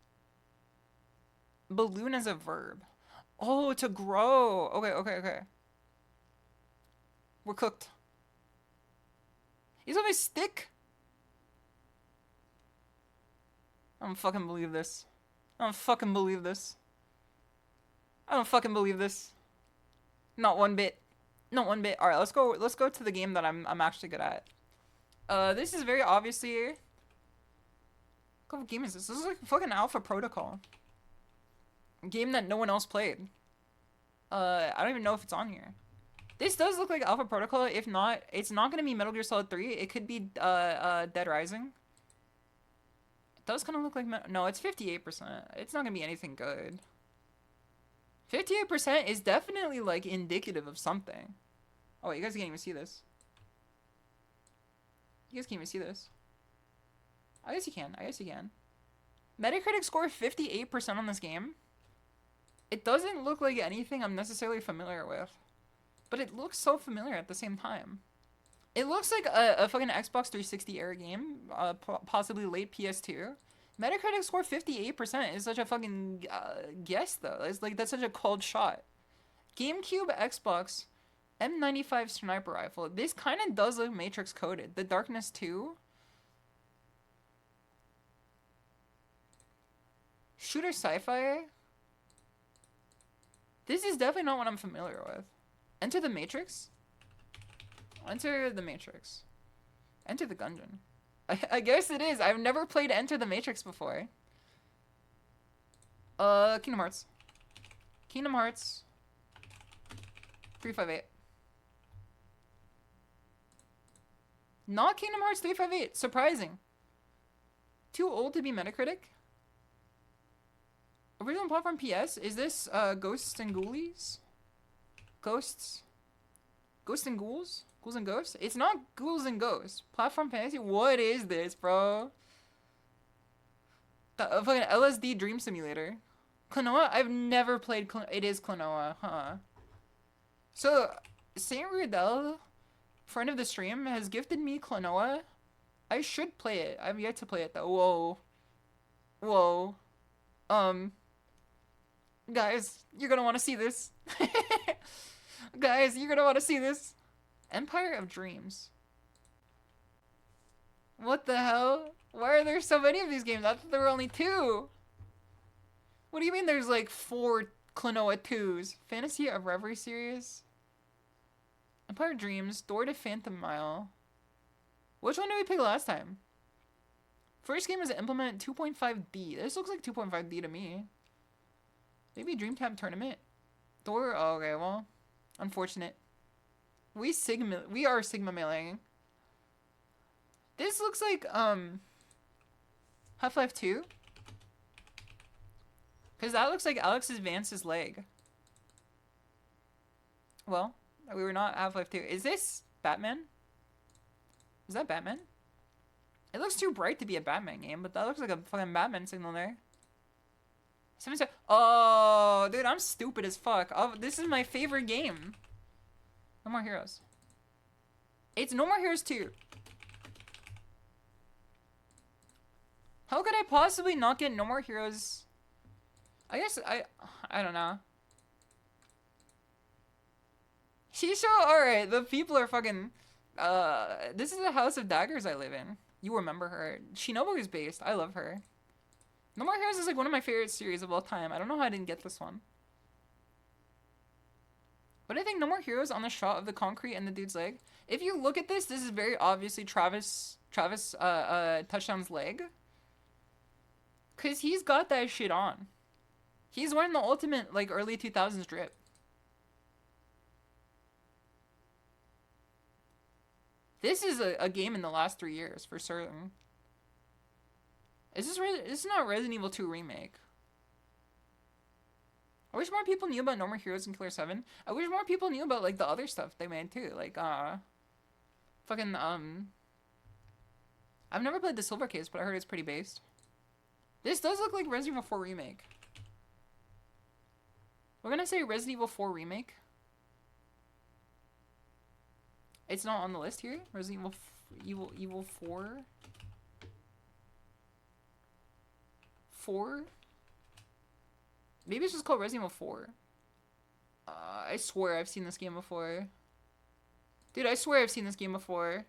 Balloon as a verb. Oh, to grow. Okay. We're cooked. He's on my stick? I don't fucking believe this. I don't fucking believe this. Not one bit. Alright, let's go to the game that I'm actually good at. This is very obviously... What game is this? This is like fucking Alpha Protocol. A game that no one else played. I don't even know if it's on here. This does look like Alpha Protocol. If not, it's not gonna be Metal Gear Solid 3. It could be Dead Rising. It does kind of look like no, it's 58%. It's not gonna be anything good. 58% is definitely like indicative of something. Oh, wait, you guys can't even see this. You guys can't even see this. I guess you can. I guess you can. Metacritic score 58% on this game. It doesn't look like anything I'm necessarily familiar with. But it looks so familiar at the same time. It looks like a fucking Xbox 360 era game. Possibly late PS2. Metacritic score 58% is such a fucking guess, though. It's like, that's such a cold shot. GameCube, Xbox, M95 sniper rifle. This kind of does look Matrix coded. The Darkness 2. Shooter sci-fi. This is definitely not what I'm familiar with. Enter the Matrix? Enter the Matrix. Enter the Gungeon. I guess it is. I've never played Enter the Matrix before. Kingdom Hearts. Kingdom Hearts. 358. Not Kingdom Hearts 358. Surprising. Too old to be Metacritic? Original platform PS? Is this Ghosts and Ghoulies? Ghosts? Ghosts and Ghouls? Ghouls and Ghosts? It's not Ghouls and Ghosts. Platform fantasy? What is this, bro? The fucking LSD Dream Simulator. Klonoa? I've never played It is Klonoa, huh? So, SeiryuKomatsu, friend of the stream, has gifted me Klonoa. I should play it. I've yet to play it, though. Whoa. Whoa. Guys, you're gonna want to see this. Guys, you're gonna want to see this. Empire of Dreams. What the hell? Why are there so many of these games? I thought there were only 2. What do you mean there's like 4 Klonoa 2s? Fantasy of Reverie series? Empire of Dreams, Door to Phantom Mile. Which one did we pick last time? First game was Implement 2.5D. This looks like 2.5D to me. Maybe Dreamtime Tournament? Door? Oh, okay, well. Unfortunate. We are Sigma mailing. This looks like, Half-Life 2? Because that looks like Alex's Vance's leg. Well, we were not Half-Life 2. Is this Batman? Is that Batman? It looks too bright to be a Batman game, but that looks like a fucking Batman signal there. Someone said, oh, dude, I'm stupid as fuck. Oh, this is my favorite game. No More Heroes. It's No More Heroes 2. How could I possibly not get No More Heroes? I guess I don't know. SHISHOU, alright, the people are fucking, this is the House of Daggers I live in. You remember her. Shinobu is based. I love her. No More Heroes is like one of my favorite series of all time. I don't know how I didn't get this one. But I think No More Heroes on the shot of the concrete and the dude's leg. If you look at this, this is very obviously Travis Touchdown's leg. Cause he's got that shit on. He's wearing the ultimate like early 2000s drip. This is a game in the last 3 years for certain. Is this this is not Resident Evil 2 remake? I wish more people knew about No More Heroes and Killer 7. I wish more people knew about like the other stuff they made too. Like fucking I've never played the Silver Case, but I heard it's pretty based. This does look like Resident Evil 4 remake. We're gonna say Resident Evil 4 remake. It's not on the list here. Resident Evil 4. 4? Maybe it's just called Resident Evil 4. I swear I've seen this game before. Dude, I swear I've seen this game before.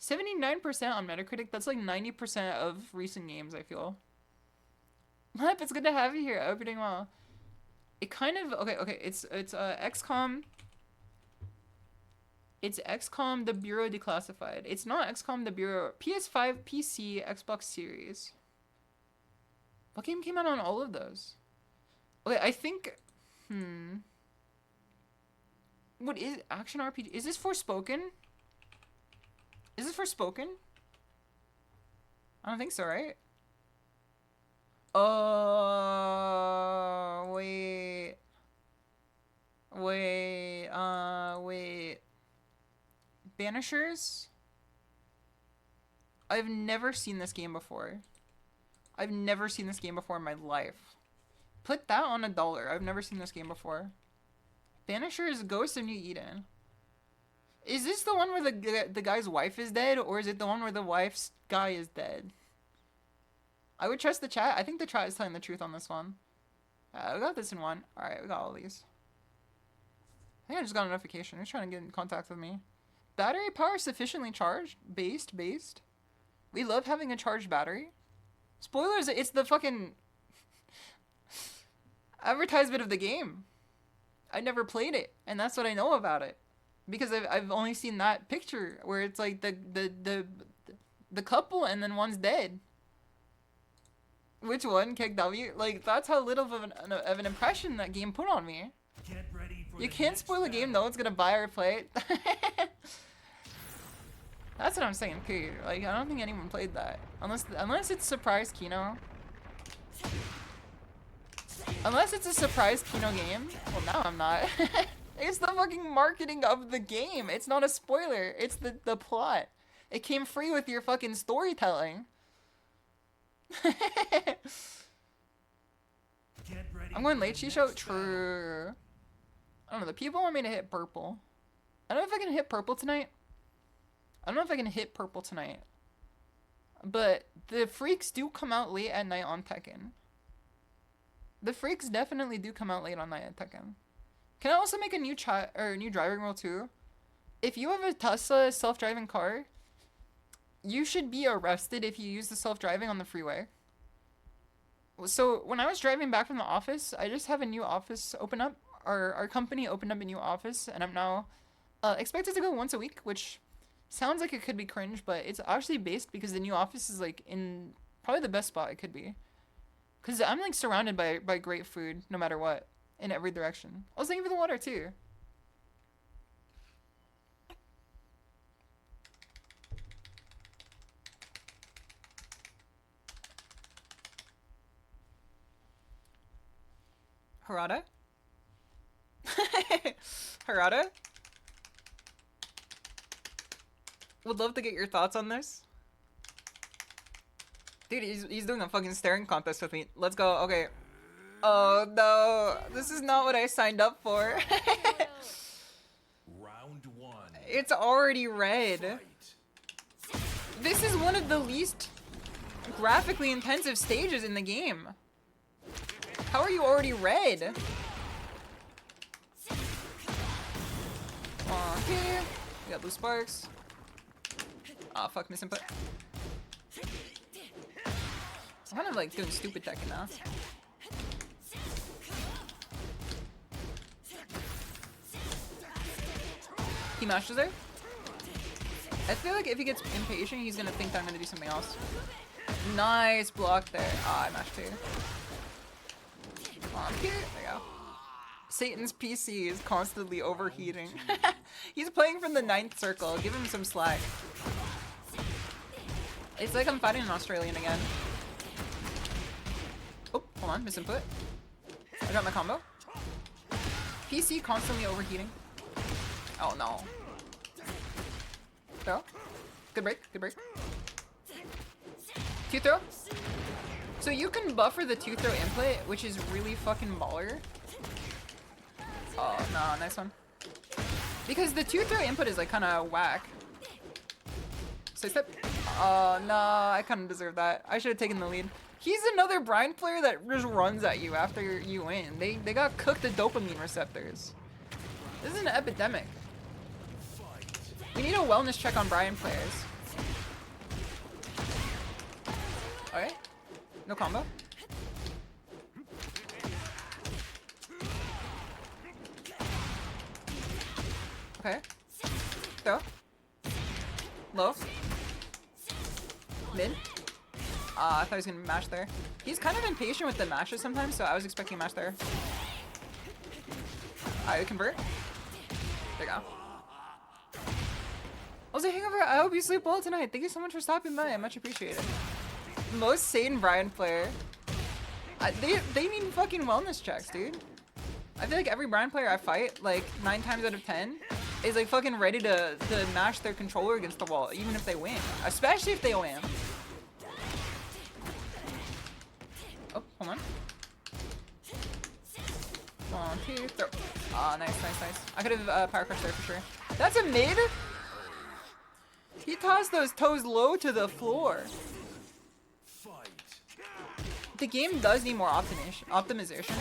79% on Metacritic. That's like 90% of recent games, I feel. Mutt, it's good to have you here. I hope you're doing well. It kind of... Okay. It's XCOM... It's XCOM The Bureau Declassified. It's not XCOM The Bureau. PS5, PC, Xbox Series. What game came out on all of those? Okay, I think... What is... Action RPG? Is this Forspoken? Is this Forspoken? I don't think so, right? Oh, wait. Wait, wait. Banishers? I've never seen this game before. I've never seen this game before in my life. Put that on $1. I've never seen this game before. Banishers Ghost of New Eden. Is this the one where the guy's wife is dead, or is it the one where the wife's guy is dead? I would trust the chat. I think the chat is telling the truth on this one. We got this in one. Alright, we got all these. I think I just got a notification. Who's trying to get in contact with me? Battery power sufficiently charged? Based. We love having a charged battery. Spoilers, it's the fucking advertisement of the game. I never played it, and that's what I know about it. Because I've only seen that picture where it's like the couple and then one's dead. Which one, KW? Like, that's how little of an impression that game put on me. Get ready for You the can't next spoil a game no one's gonna buy or play it. That's what I'm saying, too. Like, I don't think anyone played that. Unless it's surprise Kino. Unless it's a surprise Kino game. Well, now I'm not. It's the fucking marketing of the game. It's not a spoiler. It's the plot. It came free with your fucking storytelling. Get ready I'm going for late, the SHISHOU. next True. I don't know. The people want me to hit purple. I don't know if I can hit purple tonight. But the freaks do come out late at night on Tekken. The freaks definitely do come out late on night at Tekken. Can I also make a new chat or new driving rule too? If you have a Tesla self-driving car, you should be arrested if you use the self-driving on the freeway. So when I was driving back from the office, I just have a new office open up. Our company opened up a new office, and I'm now expected to go once a week, which sounds like it could be cringe, but it's actually based because the new office is like in probably the best spot it could be. Because I'm like surrounded by great food no matter what, in every direction. I was thinking for the water too. Harada? Harada? Would love to get your thoughts on this. Dude, he's doing a fucking staring contest with me. Let's go. Okay. Oh no, this is not what I signed up for. Round one. It's already red. Fight. This is one of the least graphically intensive stages in the game. How are you already red? Here. We got blue sparks. Ah, fuck, misinput. I'm kind of like doing stupid Tekken now. He mashes there. I feel like if he gets impatient, he's gonna think that I'm gonna do something else. Nice block there. Ah, I mashed too. Here. There you go. Satan's PC is constantly overheating. He's playing from the 9th circle. Give him some slack. It's like I'm fighting an Australian again. Oh, hold on. Misinput. I got my combo. PC constantly overheating. Oh no. Throw. Good break. Good break. 2 throw. So you can buffer the 2 throw input, which is really fucking baller. Oh, no, nice one. Because the 2 throw input is like kind of whack. So step. Oh, no, I kind of deserve that. I should have taken the lead. He's another Brian player that just runs at you after you win. They got cooked the dopamine receptors. This is an epidemic. We need a wellness check on Brian players. Alright. No combo. Okay. Throw. Low. Mid. I thought he was gonna mash there. He's kind of impatient with the mashes sometimes, so I was expecting a mash there. Alright, we convert. There you go. Also, Hangover, I hope you sleep well tonight. Thank you so much for stopping by. I much appreciate it. Most sane Brian player. They need fucking wellness checks, dude. I feel like every Brian player I fight, like 9 times out of 10, is like fucking ready to mash their controller against the wall, even if they win. Especially if they win. Oh, hold on. 1, 2, throw. Ah, nice, nice, nice. I could have power crushed there for sure. That's a mid? He tossed those toes low to the floor. The game does need more optimization.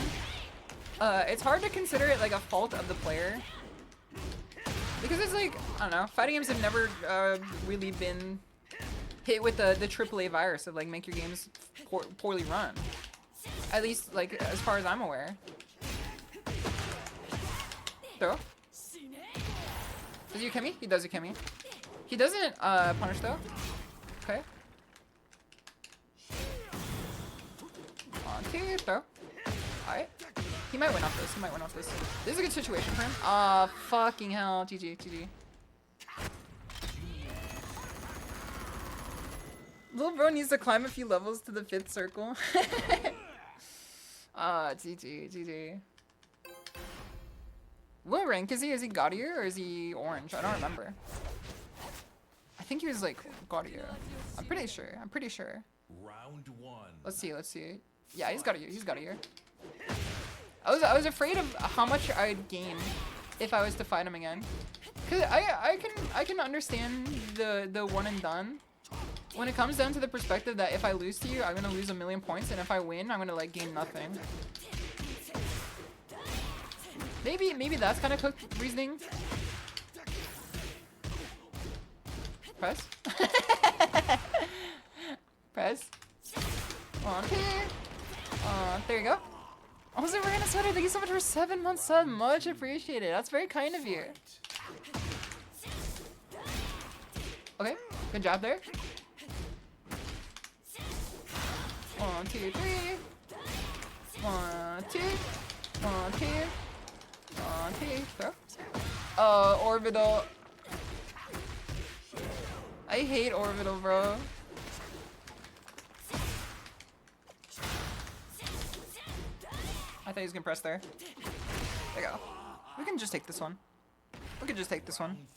It's hard to consider it like a fault of the player. Because it's like, I don't know, fighting games have never really been hit with the AAA virus of like make your games poorly run. At least like as far as I'm aware. Throw. Does he Ukemi? He does Ukemi. He doesn't punish though. Okay. 1, 2, throw. Alright. He might win off this. He might win off this. This is a good situation for him. Ah, fucking hell. GG, GG. Little bro needs to climb a few levels to the 5th circle. Ah, GG, GG. What rank is he? Is he Gaudier or is he orange? I don't remember. I think he was like Gaudier. I'm pretty sure. I'm pretty sure. Round 1. Let's see. Let's see. Yeah, he's Gaudier. He's Gaudier. I was afraid of how much I'd gain if I was to fight him again. Cause I can understand the one and done. When it comes down to the perspective that if I lose to you, I'm gonna lose 1,000,000 points, and if I win, I'm gonna like gain nothing. Maybe that's kind of cooked reasoning. Press. Press. 1, 2. There you go. Also, we're gonna sweater. Thank you so much for 7 months sub. Much appreciated. That's very kind of you. Okay, good job there. 1, 2, 3. 1, 2. 1, 2. 1, 2. Throw. Orbital. I hate orbital, bro. I thought he was gonna press there. There you go. We can just take this one. We can just take this one.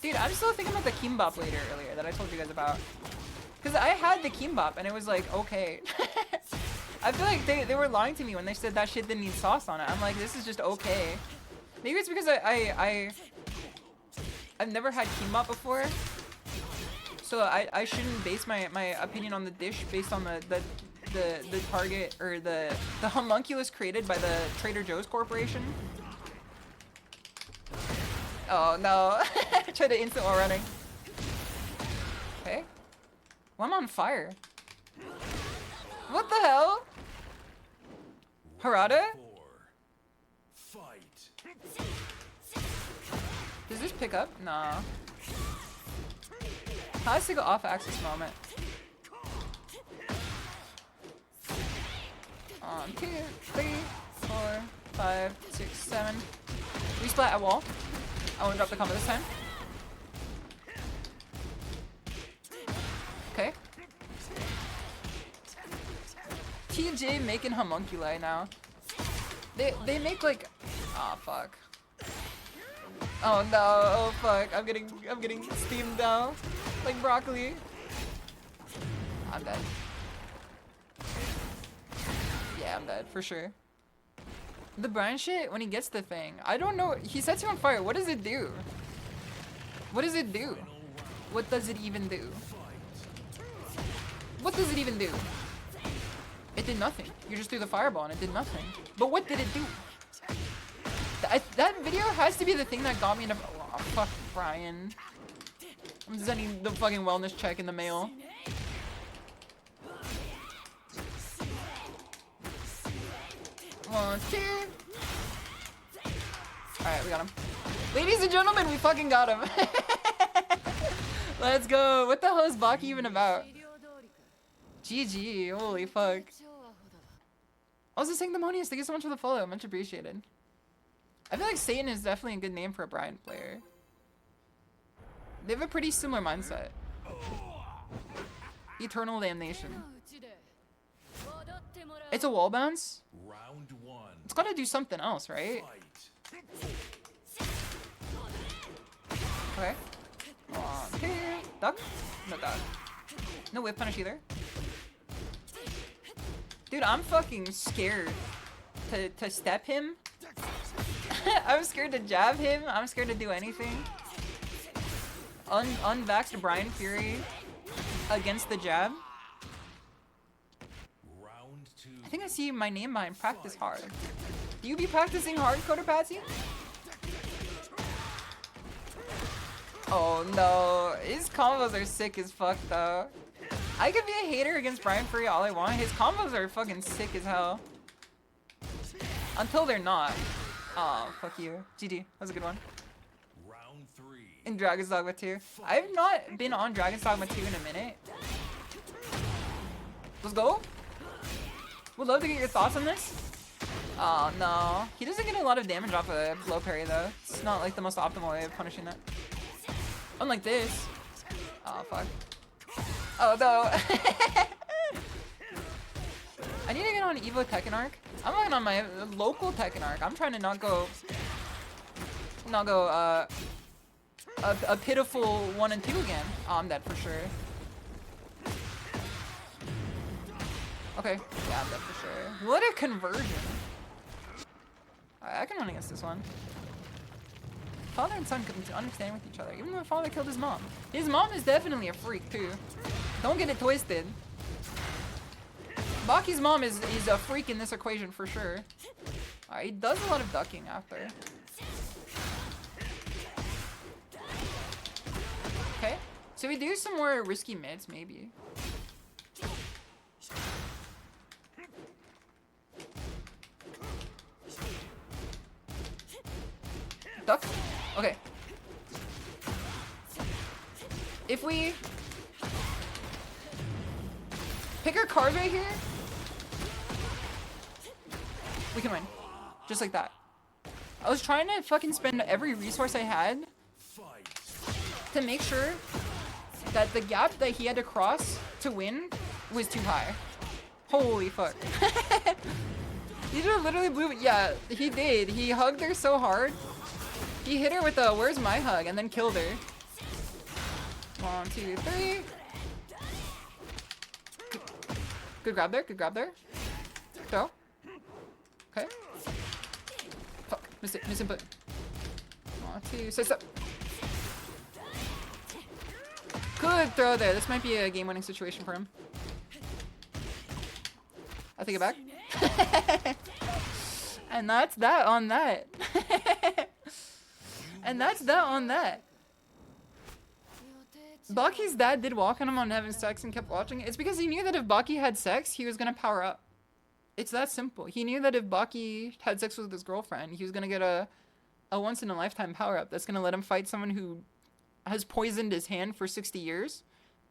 Dude, I'm still thinking about the kimbap later earlier that I told you guys about. Because I had the kimbap and it was like, okay. I feel like they were lying to me when they said that shit didn't need sauce on it. I'm like, this is just okay. Maybe it's because I've never had kimbap before. So I shouldn't base my opinion on the dish based on the target or the homunculus created by the Trader Joe's Corporation. Oh no. Try to instant while running. Okay. Well, I'm on fire. What the hell? Harada? Does this pick up? Nah. How does it go off axis moment? 1, 2, 3, 4, 5, 6, 7. Resplat at wall. I won't drop the combo this time. Okay. TJ making homunculi now. They make like, oh fuck. Oh no, oh fuck. I'm getting steamed now. Like broccoli. I'm dead. Yeah, I'm dead for sure. The Brian shit, when he gets the thing, I don't know. He sets you on fire. What does it do? What does it do? What does it even do? What does it even do? It did nothing. You just threw the fireball and it did nothing. But what did it do? That video has to be the thing that got me into. Oh, fuck Brian. I'm sending the fucking wellness check in the mail. One, 2. Alright, we got him. Ladies and gentlemen, we fucking got him. Let's go. What the hell is Baki even about? GG. Holy fuck. Also, Sanctimonious, thank you so much for the follow. Much appreciated. I feel like Satan is definitely a good name for a Brian player. They have a pretty similar mindset. Eternal damnation. It's a wall bounce? Round 1. It's gotta do something else, right? Fight. Okay. 1, 2, duck. No duck. No whip punish either. Dude, I'm fucking scared to step him. I'm scared to jab him. I'm scared to do anything. Unvaxxed Brian Fury against the jab. Round 2. I think I see my name behind practice hard. Do you be practicing hard, Coder Patsy? Oh no, his combos are sick as fuck though. I could be a hater against Brian Fury all I want. His combos are fucking sick as hell. Until they're not. Oh, fuck you. GG, that was a good one. Round 3. In Dragon's Dogma 2. I've not been on Dragon's Dogma 2 in a minute. Let's go. Would love to get your thoughts on this. Oh no. He doesn't get a lot of damage off a blow parry though. It's not like the most optimal way of punishing that. Unlike this. Oh fuck. Oh no. I need to get on Evo Tekken Arc. I'm working on my local Tekken Arc. I'm trying to not go a pitiful 1 and 2 again. Oh, I'm dead for sure. Okay, yeah, I'm dead for sure. What a conversion. Alright, I can run against this one. Father and son couldn't understand with each other, even though the father killed his mom. His mom is definitely a freak too. Don't get it twisted. Baki's mom is a freak in this equation for sure. Alright, he does a lot of ducking after. Okay, so we do some more risky mids maybe. Duck? Okay. If we pick our card right here, we can win. Just like that. I was trying to fucking spend every resource I had to make sure that the gap that he had to cross to win was too high. Holy fuck. He just literally blew it. Yeah, he did. He hugged her so hard. He hit her with a "where's my hug" and then killed her. 1, 2, 3. Good grab there. Good grab there. Throw. Okay. Fuck. Miss it. Miss input. 1, 2. Say stop. Good throw there. This might be a game-winning situation for him. I take it back. And that's that on that. And that's that on that. Baki's dad did walk on him on having sex and kept watching it. It's because he knew that if Baki had sex, he was gonna power up. It's that simple. He knew that if Baki had sex with his girlfriend, he was gonna get a once-in-a-lifetime power-up that's gonna let him fight someone who has poisoned his hand for 60 years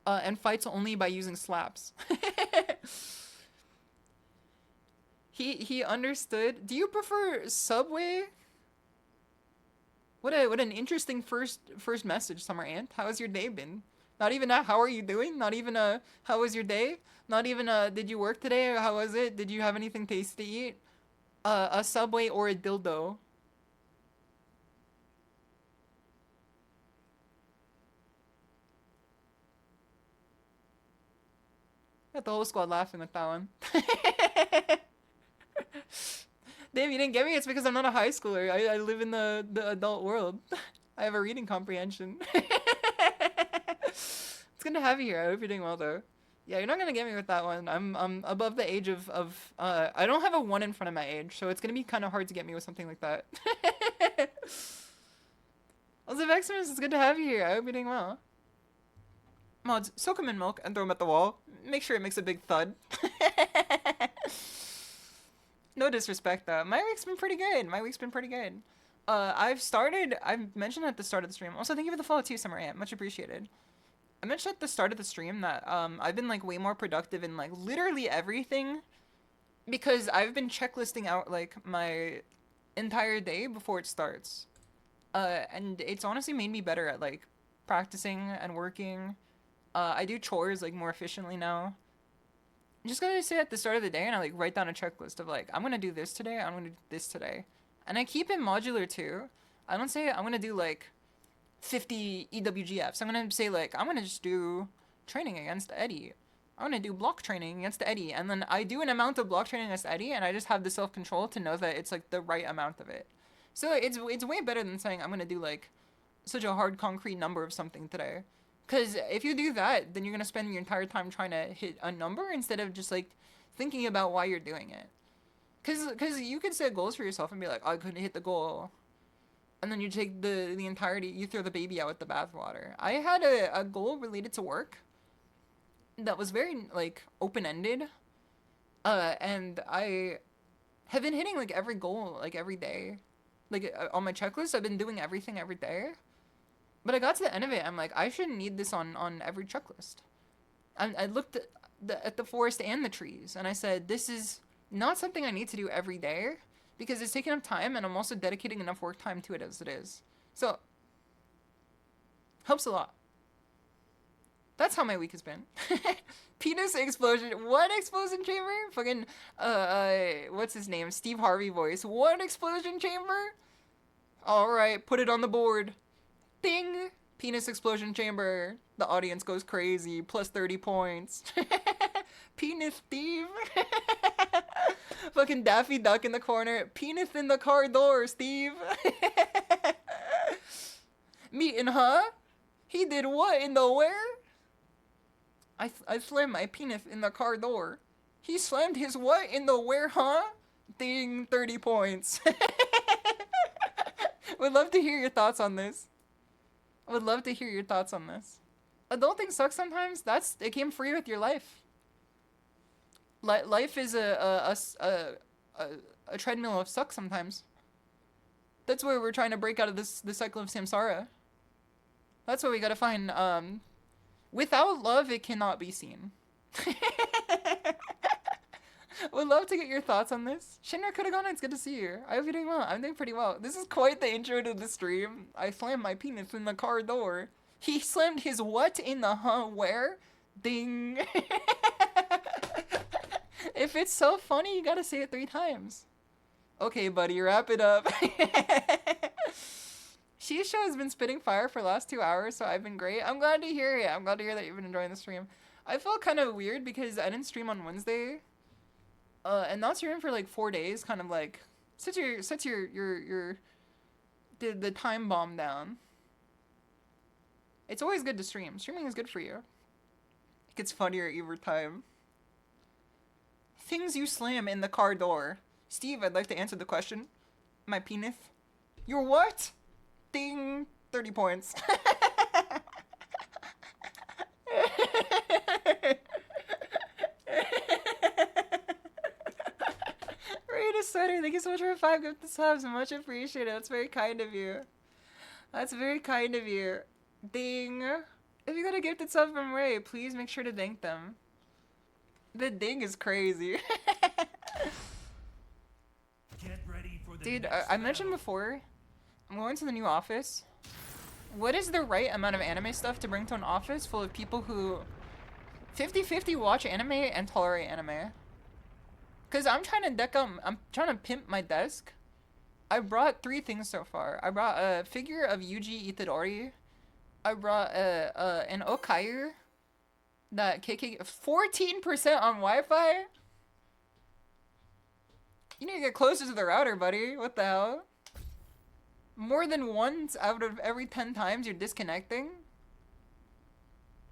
and fights only by using slaps. He understood. Do you prefer Subway? What an interesting first message, Summer Ant. How has your day been? Not even a how are you doing? Not even a how was your day? Not even a did you work today or how was it? Did you have anything tasty to eat? A Subway or a dildo? Got the whole squad laughing at that one. Damn, you didn't get me? It's because I'm not a high schooler. I live in the adult world. I have a reading comprehension. It's good to have you here. I hope you're doing well, though. Yeah, you're not gonna get me with that one. I'm above the age of I don't have a 1 in front of my age, so it's gonna be kind of hard to get me with something like that. Also, Veximus, it's good to have you here. I hope you're doing well. Mods, soak him in milk and throw him at the wall. Make sure it makes a big thud. No disrespect though. My week's been pretty good. I've mentioned at the start of the stream. Also, thank you for the follow too, Summer Ant. Much appreciated. I mentioned at the start of the stream that I've been like way more productive in like literally everything because I've been checklisting out like my entire day before it starts. And it's honestly made me better at like practicing and working. I do chores like more efficiently now. just gotta say at the start of the day, and I like write down a checklist of like, I'm gonna do this today, I'm gonna do this today. And I keep it modular too. I don't say I'm gonna do like 50 EWGFs. I'm gonna say like, I'm gonna just do training against Eddie. I'm gonna do block training against Eddie. And then I do an amount of block training against Eddie, and I just have the self-control to know that it's like the right amount of it. So it's way better than saying I'm gonna do like such a hard concrete number of something today. Because if you do that, then you're gonna spend your entire time trying to hit a number instead of just like thinking about why you're doing it. Because you could set goals for yourself and be like, oh, I couldn't hit the goal. And then you take the entirety, you throw the baby out with the bathwater. I had a goal related to work that was very like open-ended. And I have been hitting like every goal like every day. Like on my checklist, I've been doing everything every day. But I got to the end of it, I'm like, I shouldn't need this on every checklist. I looked at the forest and the trees, and I said, this is not something I need to do every day, because it's taking up time, and I'm also dedicating enough work time to it as it is. So, helps a lot. That's how my week has been. Penis explosion. What explosion chamber? Fucking, what's his name? Steve Harvey voice. What explosion chamber? Alright, put it on the board. Ding! Penis explosion chamber. The audience goes crazy. Plus 30 points. Penis Steve. Fucking Daffy Duck in the corner. Penis in the car door, Steve. Meeting, huh? He did what in the where? I slammed my penis in the car door. He slammed his what in the where, huh? Ding, 30 points. Would love to hear your thoughts on this. I would love to hear your thoughts on this. Adulting sucks sometimes. It came free with your life. Life is a treadmill of suck sometimes. That's where we're trying to break out of the cycle of samsara. That's what we gotta find. Without love, it cannot be seen. Would love to get your thoughts on this. Shinra Kuragana, it's good to see you. I hope you're doing well. I'm doing pretty well. This is quite the intro to the stream. I slammed my penis in the car door. He slammed his what in the where? Ding. If it's so funny, you gotta say it 3 times. Okay, buddy, wrap it up. SHISHOU has been spitting fire for the last 2 hours, so I've been great. I'm glad to hear it. I'm glad to hear that you've been enjoying the stream. I felt kind of weird because I didn't stream on Wednesday. And not streaming for like 4 days kind of like sets the time bomb down. It's always good to stream. Streaming is good for you. It gets funnier every time. Things you slam in the car door. Steve, I'd like to answer the question. My penis. Your what? Ding. 30 points. Rita Sutter, thank you so much for 5 gifted subs. Much appreciated. That's very kind of you. That's very kind of you. Ding. If you got a gifted sub from Ray, please make sure to thank them. The ding is crazy. Get ready for the Dude, next I mentioned battle. before, I'm going to the new office. What is the right amount of anime stuff to bring to an office full of people who 50-50 watch anime and tolerate anime? Because I'm trying to pimp my desk. I brought 3 things so far. I brought a figure of Yuji Itadori. I brought an Okayu that 14% on Wi-Fi? You need to get closer to the router, buddy. What the hell? More than once out of every 10 times you're disconnecting?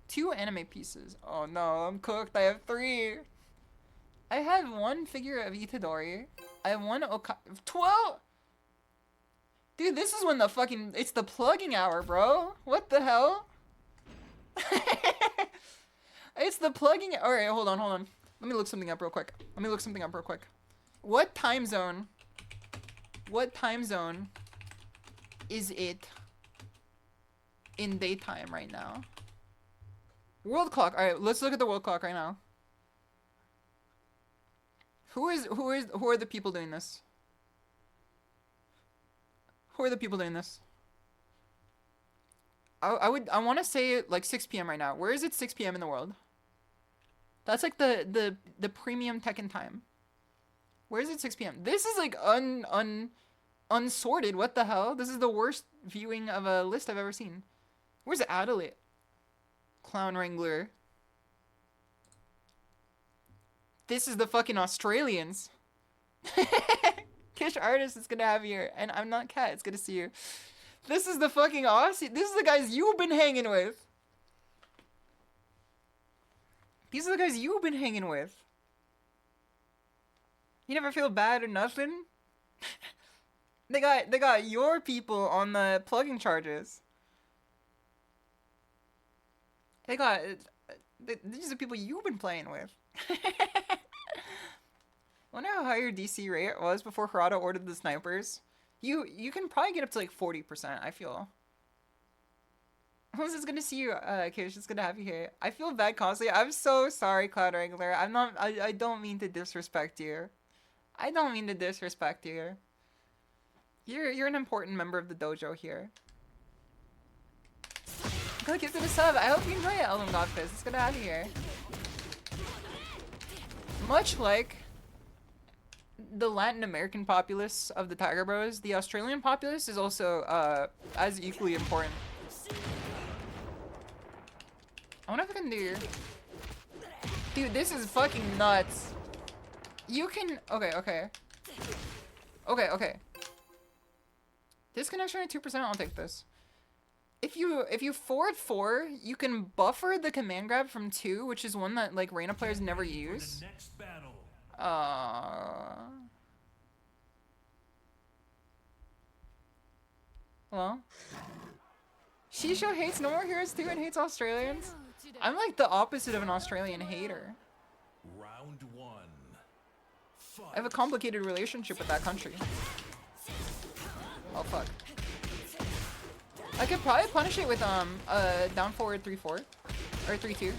2 anime pieces. Oh no, I'm cooked. I have 3. I have 1 figure of Itadori. I have 1 Okayu. 12! Dude, this is when the fucking... It's the plugging hour, bro. What the hell? It's the plugging... Alright, hold on. Let me look something up real quick. What time zone is it in daytime right now? World clock. Alright, let's look at the world clock right now. Who are the people doing this? Who are the people doing this? I want to say like 6 p.m. right now. Where is it 6 p.m. in the world? That's like the premium Tekken time. Where is it 6 p.m.? This is like unsorted. What the hell? This is the worst viewing of a list I've ever seen. Where's Adelaide? Clown Wrangler. This is the fucking Australians. Kish Artist is gonna have you here. And I'm not Cat. It's good to see you. This is the fucking Aussie. This is the guys you've been hanging with. These are the guys you've been hanging with. You never feel bad or nothing? They got your people on the plugging charges. These are people you've been playing with. Wonder how high your DC rate was before Harada ordered the snipers. You can probably get up to like 40%, I feel. Who's just gonna see you, Kish? It's good to have you here. I feel bad constantly. I'm so sorry, Cloud Wrangler. I don't mean to disrespect you. I don't mean to disrespect you. You're an important member of the dojo here. Go give it a sub. I hope you enjoy it, Elden Godfist. It's good to have you here. Much like the Latin American populace of the Tiger Bros, the Australian populace is also as equally important. I wonder if I can do... Dude, this is fucking nuts. You can... Okay. Disconnection at 2%, I'll take this. If you forward 4, you can buffer the command grab from 2, which is one that like Reina players never use. Well, SHISHOU hates No More Heroes 2 and hates Australians. I'm like the opposite of an Australian hater. Round 1. I have a complicated relationship with that country. Oh fuck. I could probably punish it with down forward 3-4 or 3-2.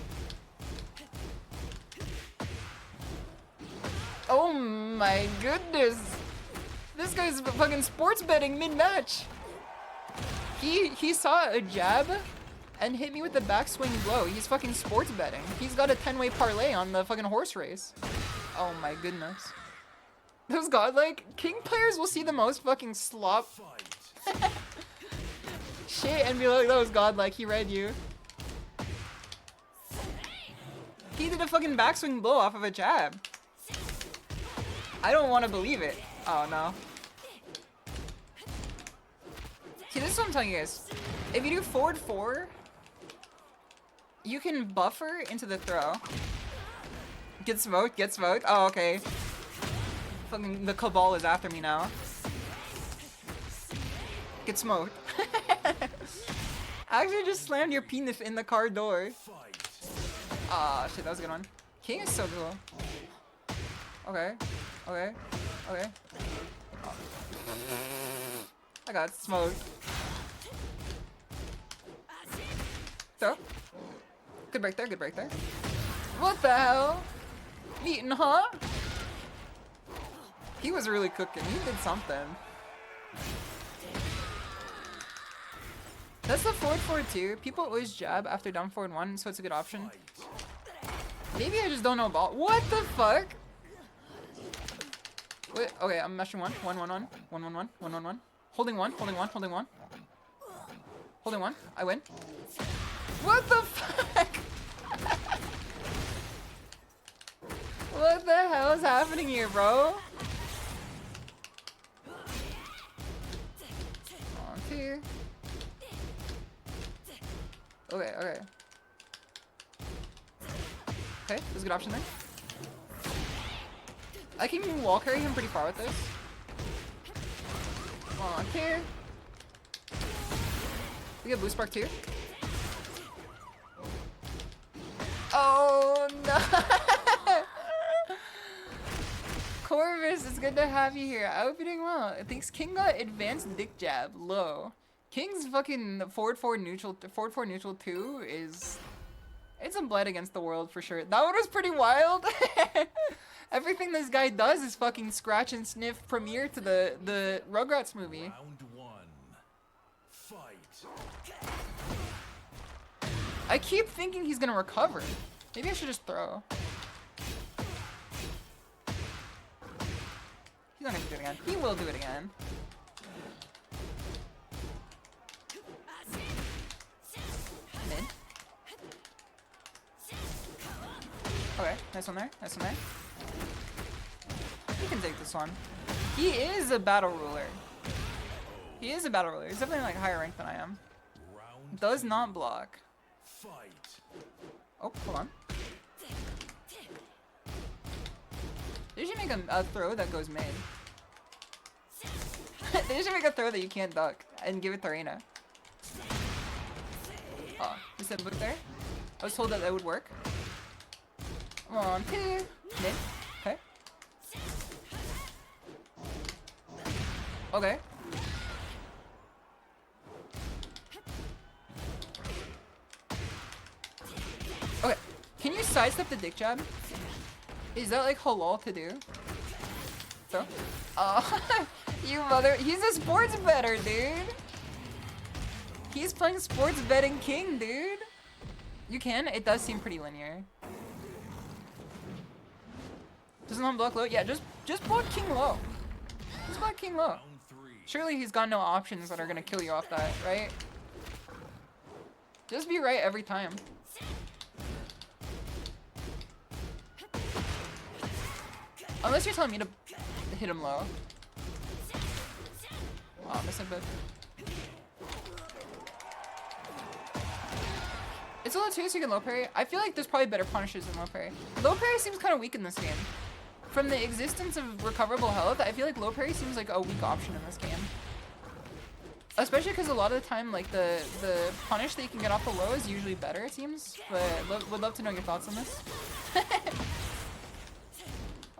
Oh my goodness. This guy's fucking sports betting mid-match. He saw a jab and hit me with the backswing blow. He's fucking sports betting. He's got a 10-way parlay on the fucking horse race. Oh my goodness. Those godlike king players will see the most fucking slop shit and be like, that was godlike, he read you. He did a fucking backswing blow off of a jab. I don't want to believe it. Oh no. See, this is what I'm telling you guys. If you do forward 4, you can buffer into the throw. Get smoked, get smoked. Oh, okay. Fucking the cabal is after me now. Get smoked. I actually just slammed your penis in the car door. Ah, shit, that was a good one. King is so cool. Okay. Oh. I got smoked. So, good break there. What the hell? Meeting, huh? He was really cooking. He did something. That's the forward 2. People always jab after down forward 1, so it's a good option. Maybe I just don't know about. What the fuck? Wait, okay, I'm meshing 1. 1-1-1. 1-1-1. 1-1-1. Holding 1. Holding 1. I win. What the fuck? What the hell is happening here, bro? On 2. Okay. Okay, there's a good option there. I can wall carry him pretty far with this. On 2. We get blue spark too. Oh no! Corvus, it's good to have you here. I hope you're doing well. I think King got advanced dick jab low. King's fucking forward neutral 2 is, it's a blight against the world for sure. That one was pretty wild. Everything this guy does is fucking scratch and sniff premiere to the Rugrats movie. Round 1. Fight. I keep thinking he's gonna recover. Maybe I should just throw. not gonna do it again. He will do it again. Mid. Okay, nice one there. Nice one there. He can take this one. He is a battle ruler. He is a battle ruler. He's definitely like higher rank than I am. Does not block. Oh, hold on. They should make a throw that goes mid. They should make a throw that you can't duck and give it to Reina. Oh, you said look there? I was told that that would work. 1, 2, mid. Okay. Okay. Okay. Can you sidestep the dick jab? Is that like halal to do? So? Oh, you mother. He's a sports bettor, dude. He's playing sports betting king, dude. You can? It does seem pretty linear. Doesn't unblock low? Yeah, just block king low. Just block king low. Surely he's got no options that are gonna kill you off that, right? Just be right every time. Unless you're telling me to hit him low. Oh, missing bit. It's a LOTUS, you can low parry. I feel like there's probably better punishes than low parry. Low parry seems kind of weak in this game. From the existence of recoverable health, I feel like low parry seems like a weak option in this game. Especially because a lot of the time, like, the punish that you can get off the low is usually better, it seems. But would love to know your thoughts on this.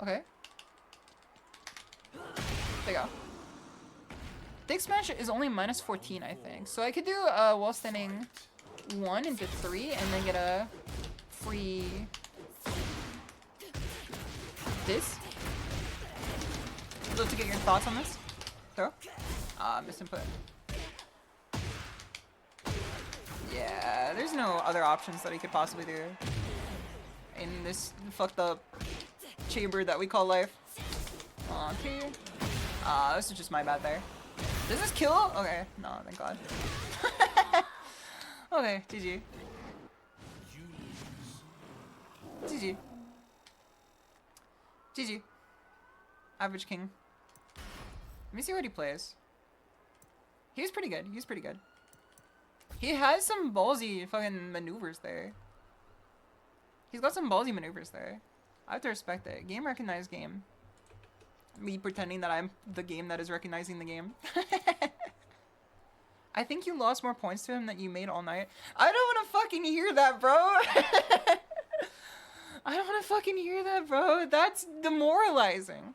Okay. There you go. Dig Smash is only minus 14, I think. So I could do wall standing 1 into 3 and then get a free... this. I'd love to get your thoughts on this. Throw. Misinput. Yeah, there's no other options that he could possibly do in this fucked up chamber that we call life. Okay. This is just my bad there. Does this kill? Okay, no, thank God. Okay, GG. GG. GG. Average king. Let me see what he plays. He was pretty good. He was pretty good. He has some ballsy fucking maneuvers there. He's got some ballsy maneuvers there. I have to respect it. Game recognized game. Me pretending that I'm the game that is recognizing the game. I think you lost more points to him than you made all night. I don't want to fucking hear that, bro. I don't want to fucking hear that, bro. That's demoralizing.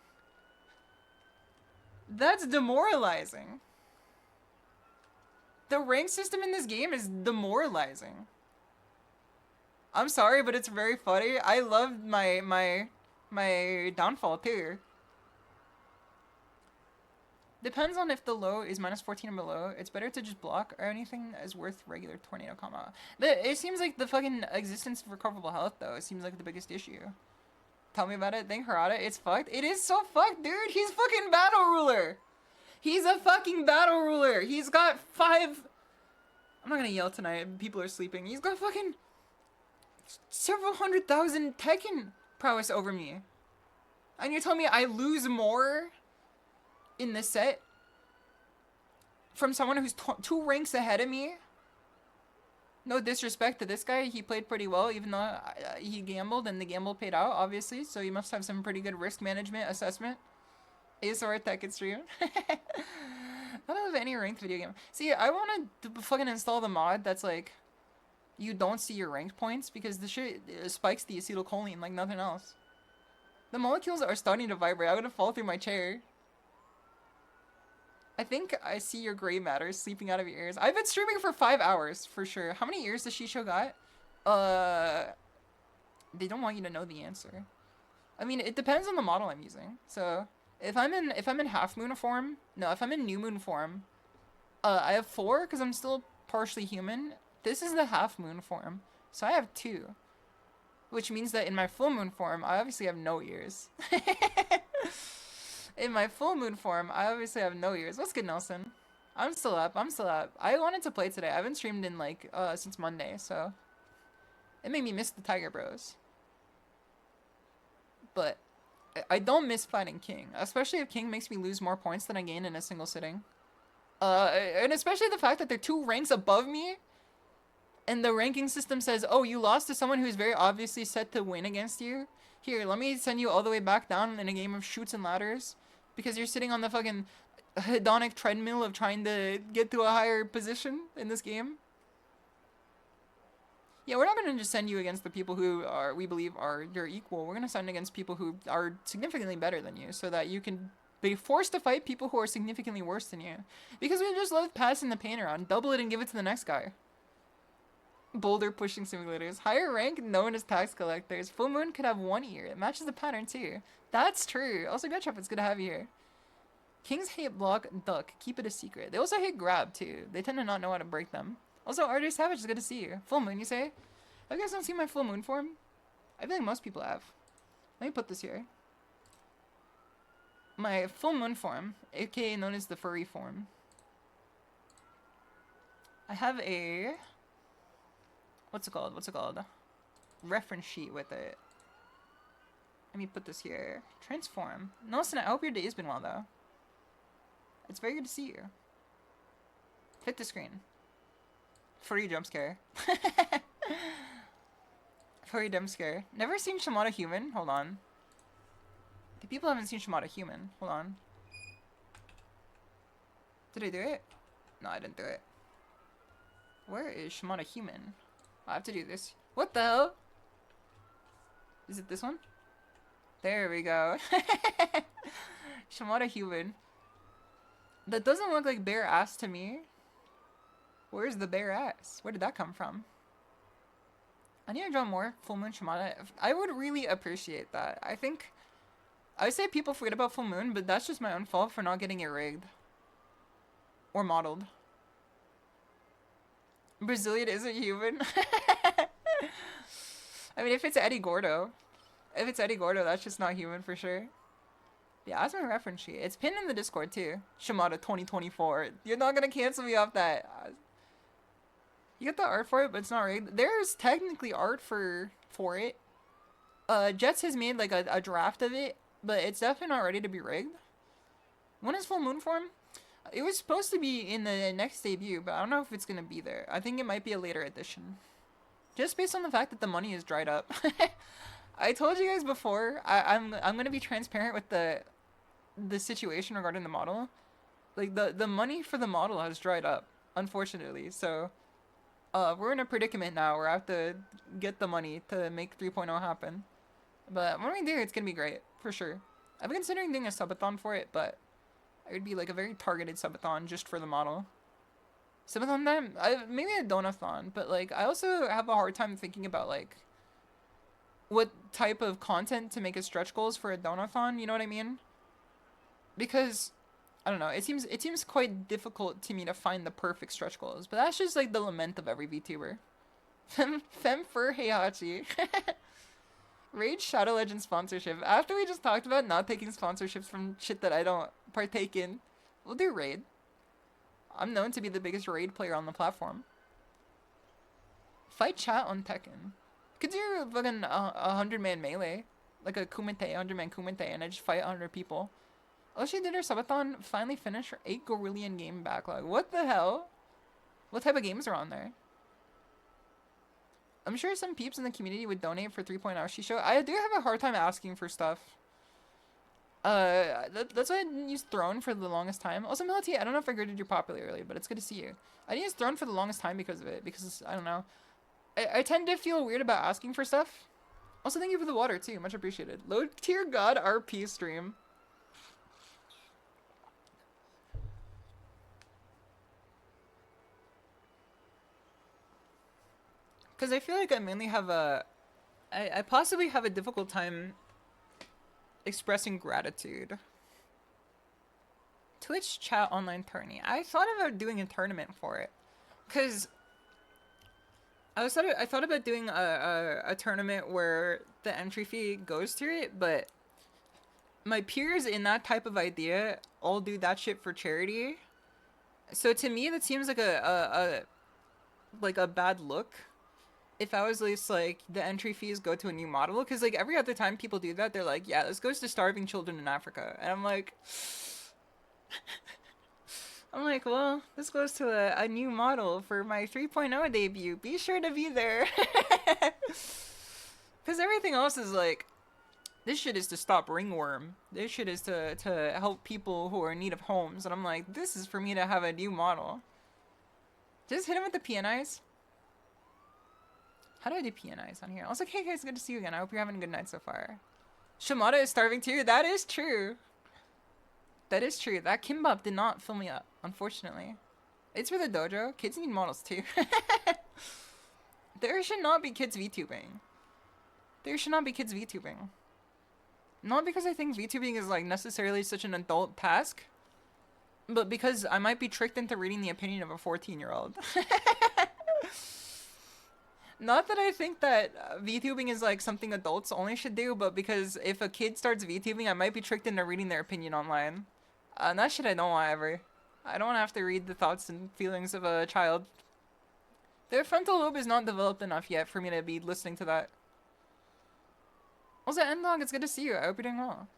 That's demoralizing. The rank system in this game is demoralizing. I'm sorry, but it's very funny. I love my downfall too. Depends on if the low is minus 14 or below. It's better to just block or anything that is worth regular tornado comma. It seems like the fucking existence of recoverable health though. It seems like the biggest issue. Tell me about it. Thank Harada. It's fucked. It is so fucked, dude. He's fucking battle ruler. He's a fucking battle ruler. He's got 5... I'm not gonna yell tonight. People are sleeping. He's got fucking several 100,000 Tekken prowess over me. And you're telling me I lose more in this set from someone who's 2 ranks ahead of me? No disrespect to this guy, he played pretty well, even though he gambled and the gamble paid out, obviously, so he must have some pretty good risk management assessment. ASR Tekken stream. I don't have any ranked video game. See, I want to fucking install the mod that's like, you don't see your ranked points, because the shit spikes the acetylcholine like nothing else. The molecules are starting to vibrate. I'm gonna fall through my chair. I think I see your gray matter sleeping out of your ears. I've been streaming for 5 hours, for sure. How many ears does SHISHOU got? They don't want you to know the answer. I mean, it depends on the model I'm using. So, if I'm in half moon form, no, if I'm in new moon form, I have 4 because I'm still partially human. This is the half moon form, so I have 2. Which means that in my full moon form, I obviously have no ears. In my full moon form, I obviously have no ears. What's good, Nelson? I'm still up. I'm still up. I wanted to play today. I haven't streamed in like since Monday, so it made me miss the Tiger Bros. But I don't miss fighting King, especially if King makes me lose more points than I gain in a single sitting. And especially the fact that they're 2 ranks above me, and the ranking system says, oh, you lost to someone who's very obviously set to win against you. Here, let me send you all the way back down in a game of shoots and ladders, because you're sitting on the fucking hedonic treadmill of trying to get to a higher position in this game. Yeah, we're not going to just send you against the people who we believe are your equal. We're going to send against people who are significantly better than you, so that you can be forced to fight people who are significantly worse than you. Because we just love passing the paint around. Double it and give it to the next guy. Boulder pushing simulators. Higher rank known as tax collectors. Full moon could have 1 ear. It matches the pattern too. That's true. Also, Gutchop, it's good to have you here. Kings hate block, duck. Keep it a secret. They also hate grab too. They tend to not know how to break them. Also, RJ Savage, it's good to see you. Full moon, you say? Have you guys not seen my full moon form? I feel like most people have. Let me put this here. My full moon form, aka known as the furry form. I have a... What's it called? What's it called? Reference sheet with it. Let me put this here. Transform. Nelson, I hope your day's been well, though. It's very good to see you. Hit the screen. Furry jump scare. Furry jump scare. Never seen Shimada Human? Hold on. The people haven't seen Shimada Human. Hold on. Did I do it? No, I didn't do it. Where is Shimada Human? I have to do this. What the hell? Is it this one? There we go. Shimada Human. That doesn't look like bare ass to me. Where's the bare ass? Where did that come from? I need to draw more full moon Shimada. I would really appreciate that. I think... I would say people forget about full moon, but that's just my own fault for not getting it rigged. Or modeled. Brazilian isn't human. I mean, if it's Eddie Gordo. If it's Eddie Gordo, that's just not human for sure. Yeah, that's my reference sheet. It's pinned in the Discord too. Shimada 2024. You're not gonna cancel me off that. You get the art for it, but it's not rigged. There's technically art for it. Jets has made like a draft of it, but it's definitely not ready to be rigged. When is full moon form? It was supposed to be in the next debut, but I don't know if it's gonna be there. I think it might be a later edition. Just based on the fact that the money is dried up. I told you guys before, I'm gonna be transparent with the situation regarding the model. Like the money for the model has dried up, unfortunately. So we're in a predicament now where I have to get the money to make 3.0 happen. But when we do, it's gonna be great for sure. I've been considering doing a subathon for it, but it would be like a very targeted subathon just for the model. Subathon time, maybe a donathon, but like I also have a hard time thinking about like what type of content to make as stretch goals for a donathon. You know what I mean? Because I don't know. It seems quite difficult to me to find the perfect stretch goals, but that's just like the lament of every VTuber. Fem for Heihachi. Raid Shadow Legends sponsorship. After we just talked about not taking sponsorships from shit that I don't partake in, we'll do Raid. I'm known to be the biggest Raid player on the platform. Fight chat on Tekken. Could do fucking 100-man melee. Like a Kumite, 100-man Kumite, and I just fight 100 people. Oh, she did her subathon, finally finished her 8 Gorillion game backlog. What the hell? What type of games are on there? I'm sure some peeps in the community would donate for 3.0 SHISHOU. I do have a hard time asking for stuff. That's why I didn't use Throne for the longest time. Also, Melody, I don't know if I greeted you popularly, but it's good to see you. I didn't use Throne for the longest time because of it. Because, I don't know. I tend to feel weird about asking for stuff. Also, thank you for the water, too. Much appreciated. Low tier god RP stream. Because I feel like I mainly have I possibly have a difficult time expressing gratitude. Twitch chat online tourney. I thought about doing a tournament for it. Because I thought about doing a tournament where the entry fee goes to it, but my peers in that type of idea all do that shit for charity. So to me, that seems like a bad look. If I was just like, the entry fees go to a new model, because like every other time people do that, they're like, yeah, this goes to starving children in Africa. And I'm like, well, this goes to a new model for my 3.0 debut. Be sure to be there. Because everything else is like, this shit is to stop ringworm. This shit is to help people who are in need of homes. And I'm like, this is for me to have a new model. Just hit him with the PNIs. How do I do PNIs on here? I was like, hey guys, good to see you again. I hope you're having a good night so far. Shimada is starving too. That is true. That is true. That kimbap did not fill me up, unfortunately. It's for the dojo. Kids need models too. There should not be kids VTubing. There should not be kids VTubing. Not because I think VTubing is like necessarily such an adult task, but because I might be tricked into reading the opinion of a 14-year-old. Not that I think that VTubing is like something adults only should do, but because if a kid starts VTubing, I might be tricked into reading their opinion online. And that shit I don't want ever. I don't want to have to read the thoughts and feelings of a child. Their frontal lobe is not developed enough yet for me to be listening to that. Also, Endlog, it's good to see you. I hope you're doing well.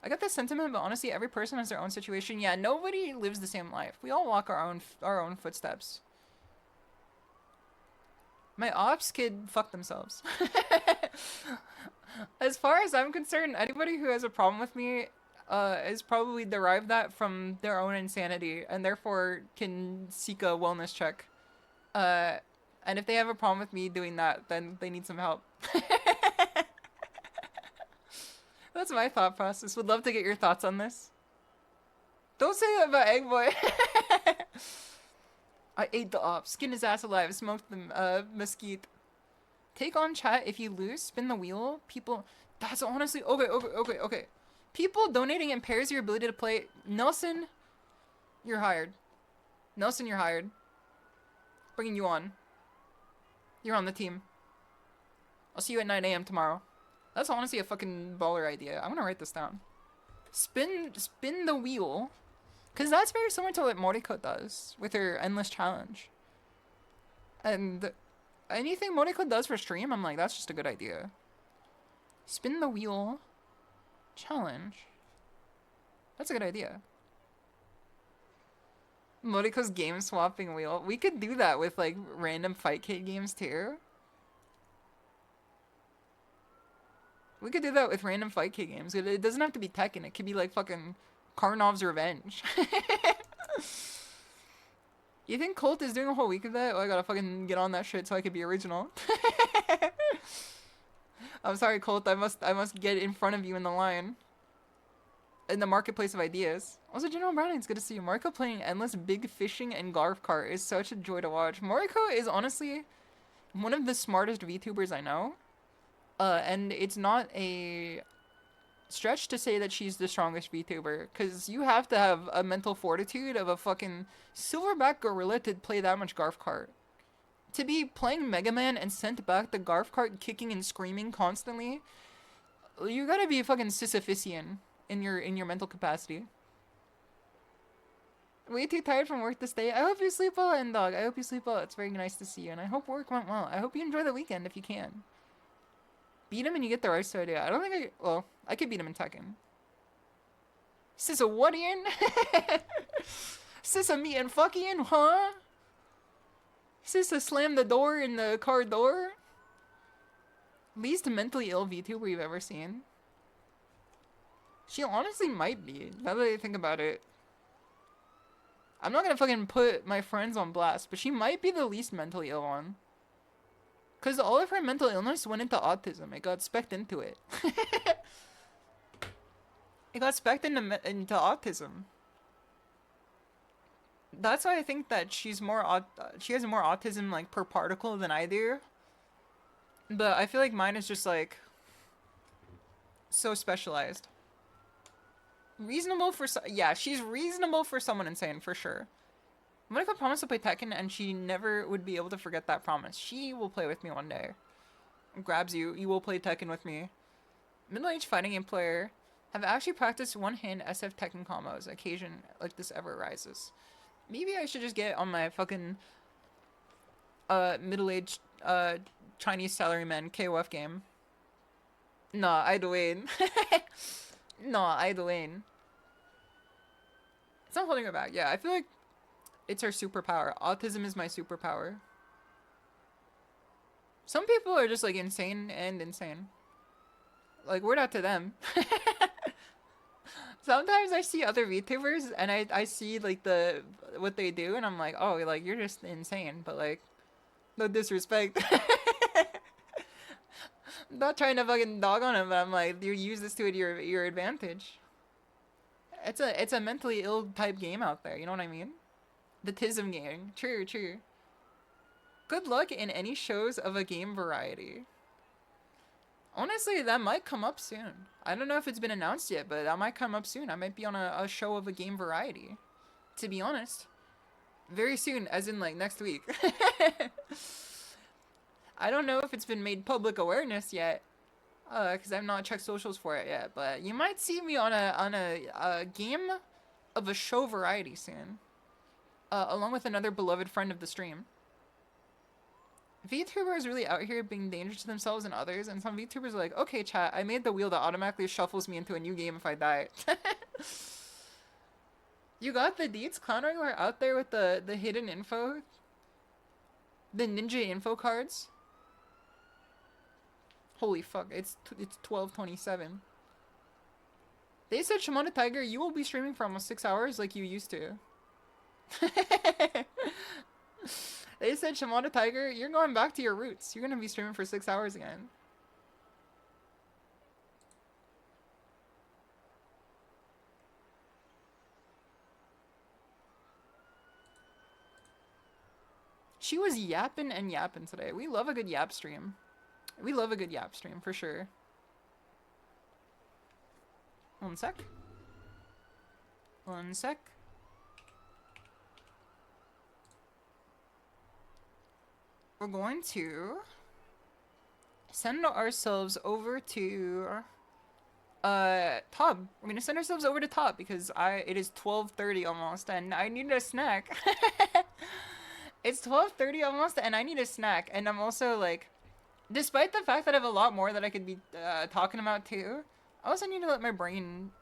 I got this sentiment, but honestly, every person has their own situation. Yeah, nobody lives the same life. We all walk our own footsteps. My ops kid fuck themselves. As far as I'm concerned, anybody who has a problem with me is probably derived that from their own insanity and therefore can seek a wellness check. And if they have a problem with me doing that, then they need some help. That's my thought process. Would love to get your thoughts on this. Don't say that about Egg Boy. I ate the op, skinned his ass alive, smoked the mesquite. Take on chat if you lose, spin the wheel. People, that's honestly, okay. People donating impairs your ability to play. Nelson, you're hired. Nelson, you're hired. Bringing you on. You're on the team. I'll see you at 9 AM tomorrow. That's honestly a fucking baller idea. I'm gonna write this down. Spin the wheel. Because that's very similar to what Moriko does with her endless challenge. And anything Moriko does for stream, I'm like, that's just a good idea. Spin the wheel challenge. That's a good idea. Moriko's game swapping wheel. We could do that with like random fight kit games too. We could do that with random fight kit games. It doesn't have to be Tekken. It could be like fucking Karnov's Revenge. You think Colt is doing a whole week of that? Oh, I gotta fucking get on that shit so I could be original. I'm sorry, Colt. I must get in front of you in the line. In the marketplace of ideas. Also, General Browning, it's good to see you. Mariko playing endless big fishing and Garf Kart is such a joy to watch. Mariko is honestly one of the smartest VTubers I know. And it's not a stretch to say that she's the strongest VTuber, because you have to have a mental fortitude of a fucking silverback gorilla to play that much Garf Kart. To be playing Mega Man and sent back the Garf Kart kicking and screaming constantly, you gotta be a fucking Sisyphusian in your mental capacity. Way too tired from work this day. I hope you sleep well, Endog. I hope you sleep well. It's very nice to see you, and I hope work went well. I hope you enjoy the weekend if you can. Beat him and you get the rice idea. I don't think I could beat him in Tekken. Is this a what-ian? Is this a me and fucking, huh? Is this a slam the door in the car door? Least mentally ill VTuber you've ever seen. She honestly might be, now that I think about it. I'm not gonna fucking put my friends on blast, but she might be the least mentally ill one. Because all of her mental illness went into autism. It got specced into it. It got specced into autism. That's why I think that she has more autism like per particle than I do. But I feel like mine is just like so specialized. Reasonable for yeah, she's reasonable for someone insane for sure. Monica promised to play Tekken, and she never would be able to forget that promise. She will play with me one day. Grabs you. You will play Tekken with me. Middle-aged fighting game player. Have actually practiced one-hand SF Tekken combos. Occasion like this ever arises. Maybe I should just get on my fucking middle-aged Chinese salaryman KOF game. Nah, I'd win. Nah, I'd win. It's not holding her back. Yeah, I feel like it's her superpower. Autism is my superpower. Some people are just like insane and insane. Like, word out to them. Sometimes I see other VTubers and I see like what they do and I'm like, oh, like you're just insane, but like no disrespect. I'm not trying to fucking dog on him, but I'm like, you use this to your advantage. It's a mentally ill type game out there, you know what I mean? The Tism gang. True, true. Good luck in any shows of a game variety. Honestly, that might come up soon. I don't know if it's been announced yet, but that might come up soon. I might be on a show of a game variety. To be honest. Very soon, as in like next week. I don't know if it's been made public awareness yet. Because I've not checked socials for it yet. But you might see me on a game of a show variety soon. Along with another beloved friend of the stream. VTubers really out here being dangerous to themselves and others, and some VTubers are like, okay chat, I made the wheel that automatically shuffles me into a new game if I die. You got the deets? Clownring were out there with the hidden info? The ninja info cards? Holy fuck, it's 12:27. They said, Shimadatiger, you will be streaming for almost 6 hours like you used to. They said, Shimadatiger, you're going back to your roots. You're gonna be streaming for 6 hours again. She was yapping and yapping today. We love a good yap stream. We love a good yap stream, for sure. One sec. One sec. We're going to send ourselves over to Top. We're gonna send ourselves over to Top because it is 12:30 almost and I need a snack. It's 12:30 almost and I need a snack, and I'm also like, despite the fact that I have a lot more that I could be talking about too, I also need to let my brain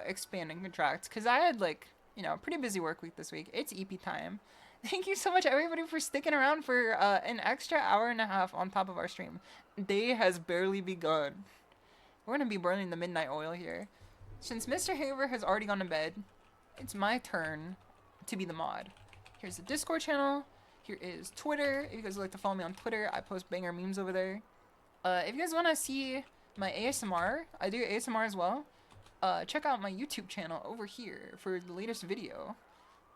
expand and contract because I had like, you know, a pretty busy work week this week. It's EP time. Thank you so much, everybody, for sticking around for an extra hour and a half on top of our stream. Day has barely begun. We're going to be burning the midnight oil here. Since Mr. Haver has already gone to bed, it's my turn to be the mod. Here's the Discord channel. Here is Twitter. If you guys would like to follow me on Twitter, I post banger memes over there. If you guys want to see my ASMR, I do ASMR as well. Check out my YouTube channel over here for the latest video.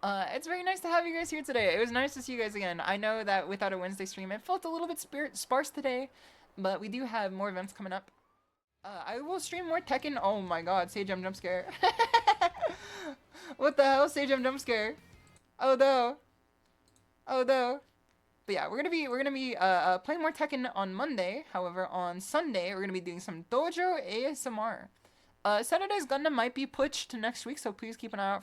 It's very nice to have you guys here today. It was nice to see you guys again. I know that without a Wednesday stream, it felt a little bit sparse today, but we do have more events coming up. I will stream more Tekken. Oh my god, Sage M jump scare. What the hell, Sage M jump scare? Oh no. Oh no. But yeah, we're gonna be playing more Tekken on Monday. However, on Sunday, we're gonna be doing some Dojo ASMR. Saturday's Gundam might be pushed to next week, so please keep an eye out for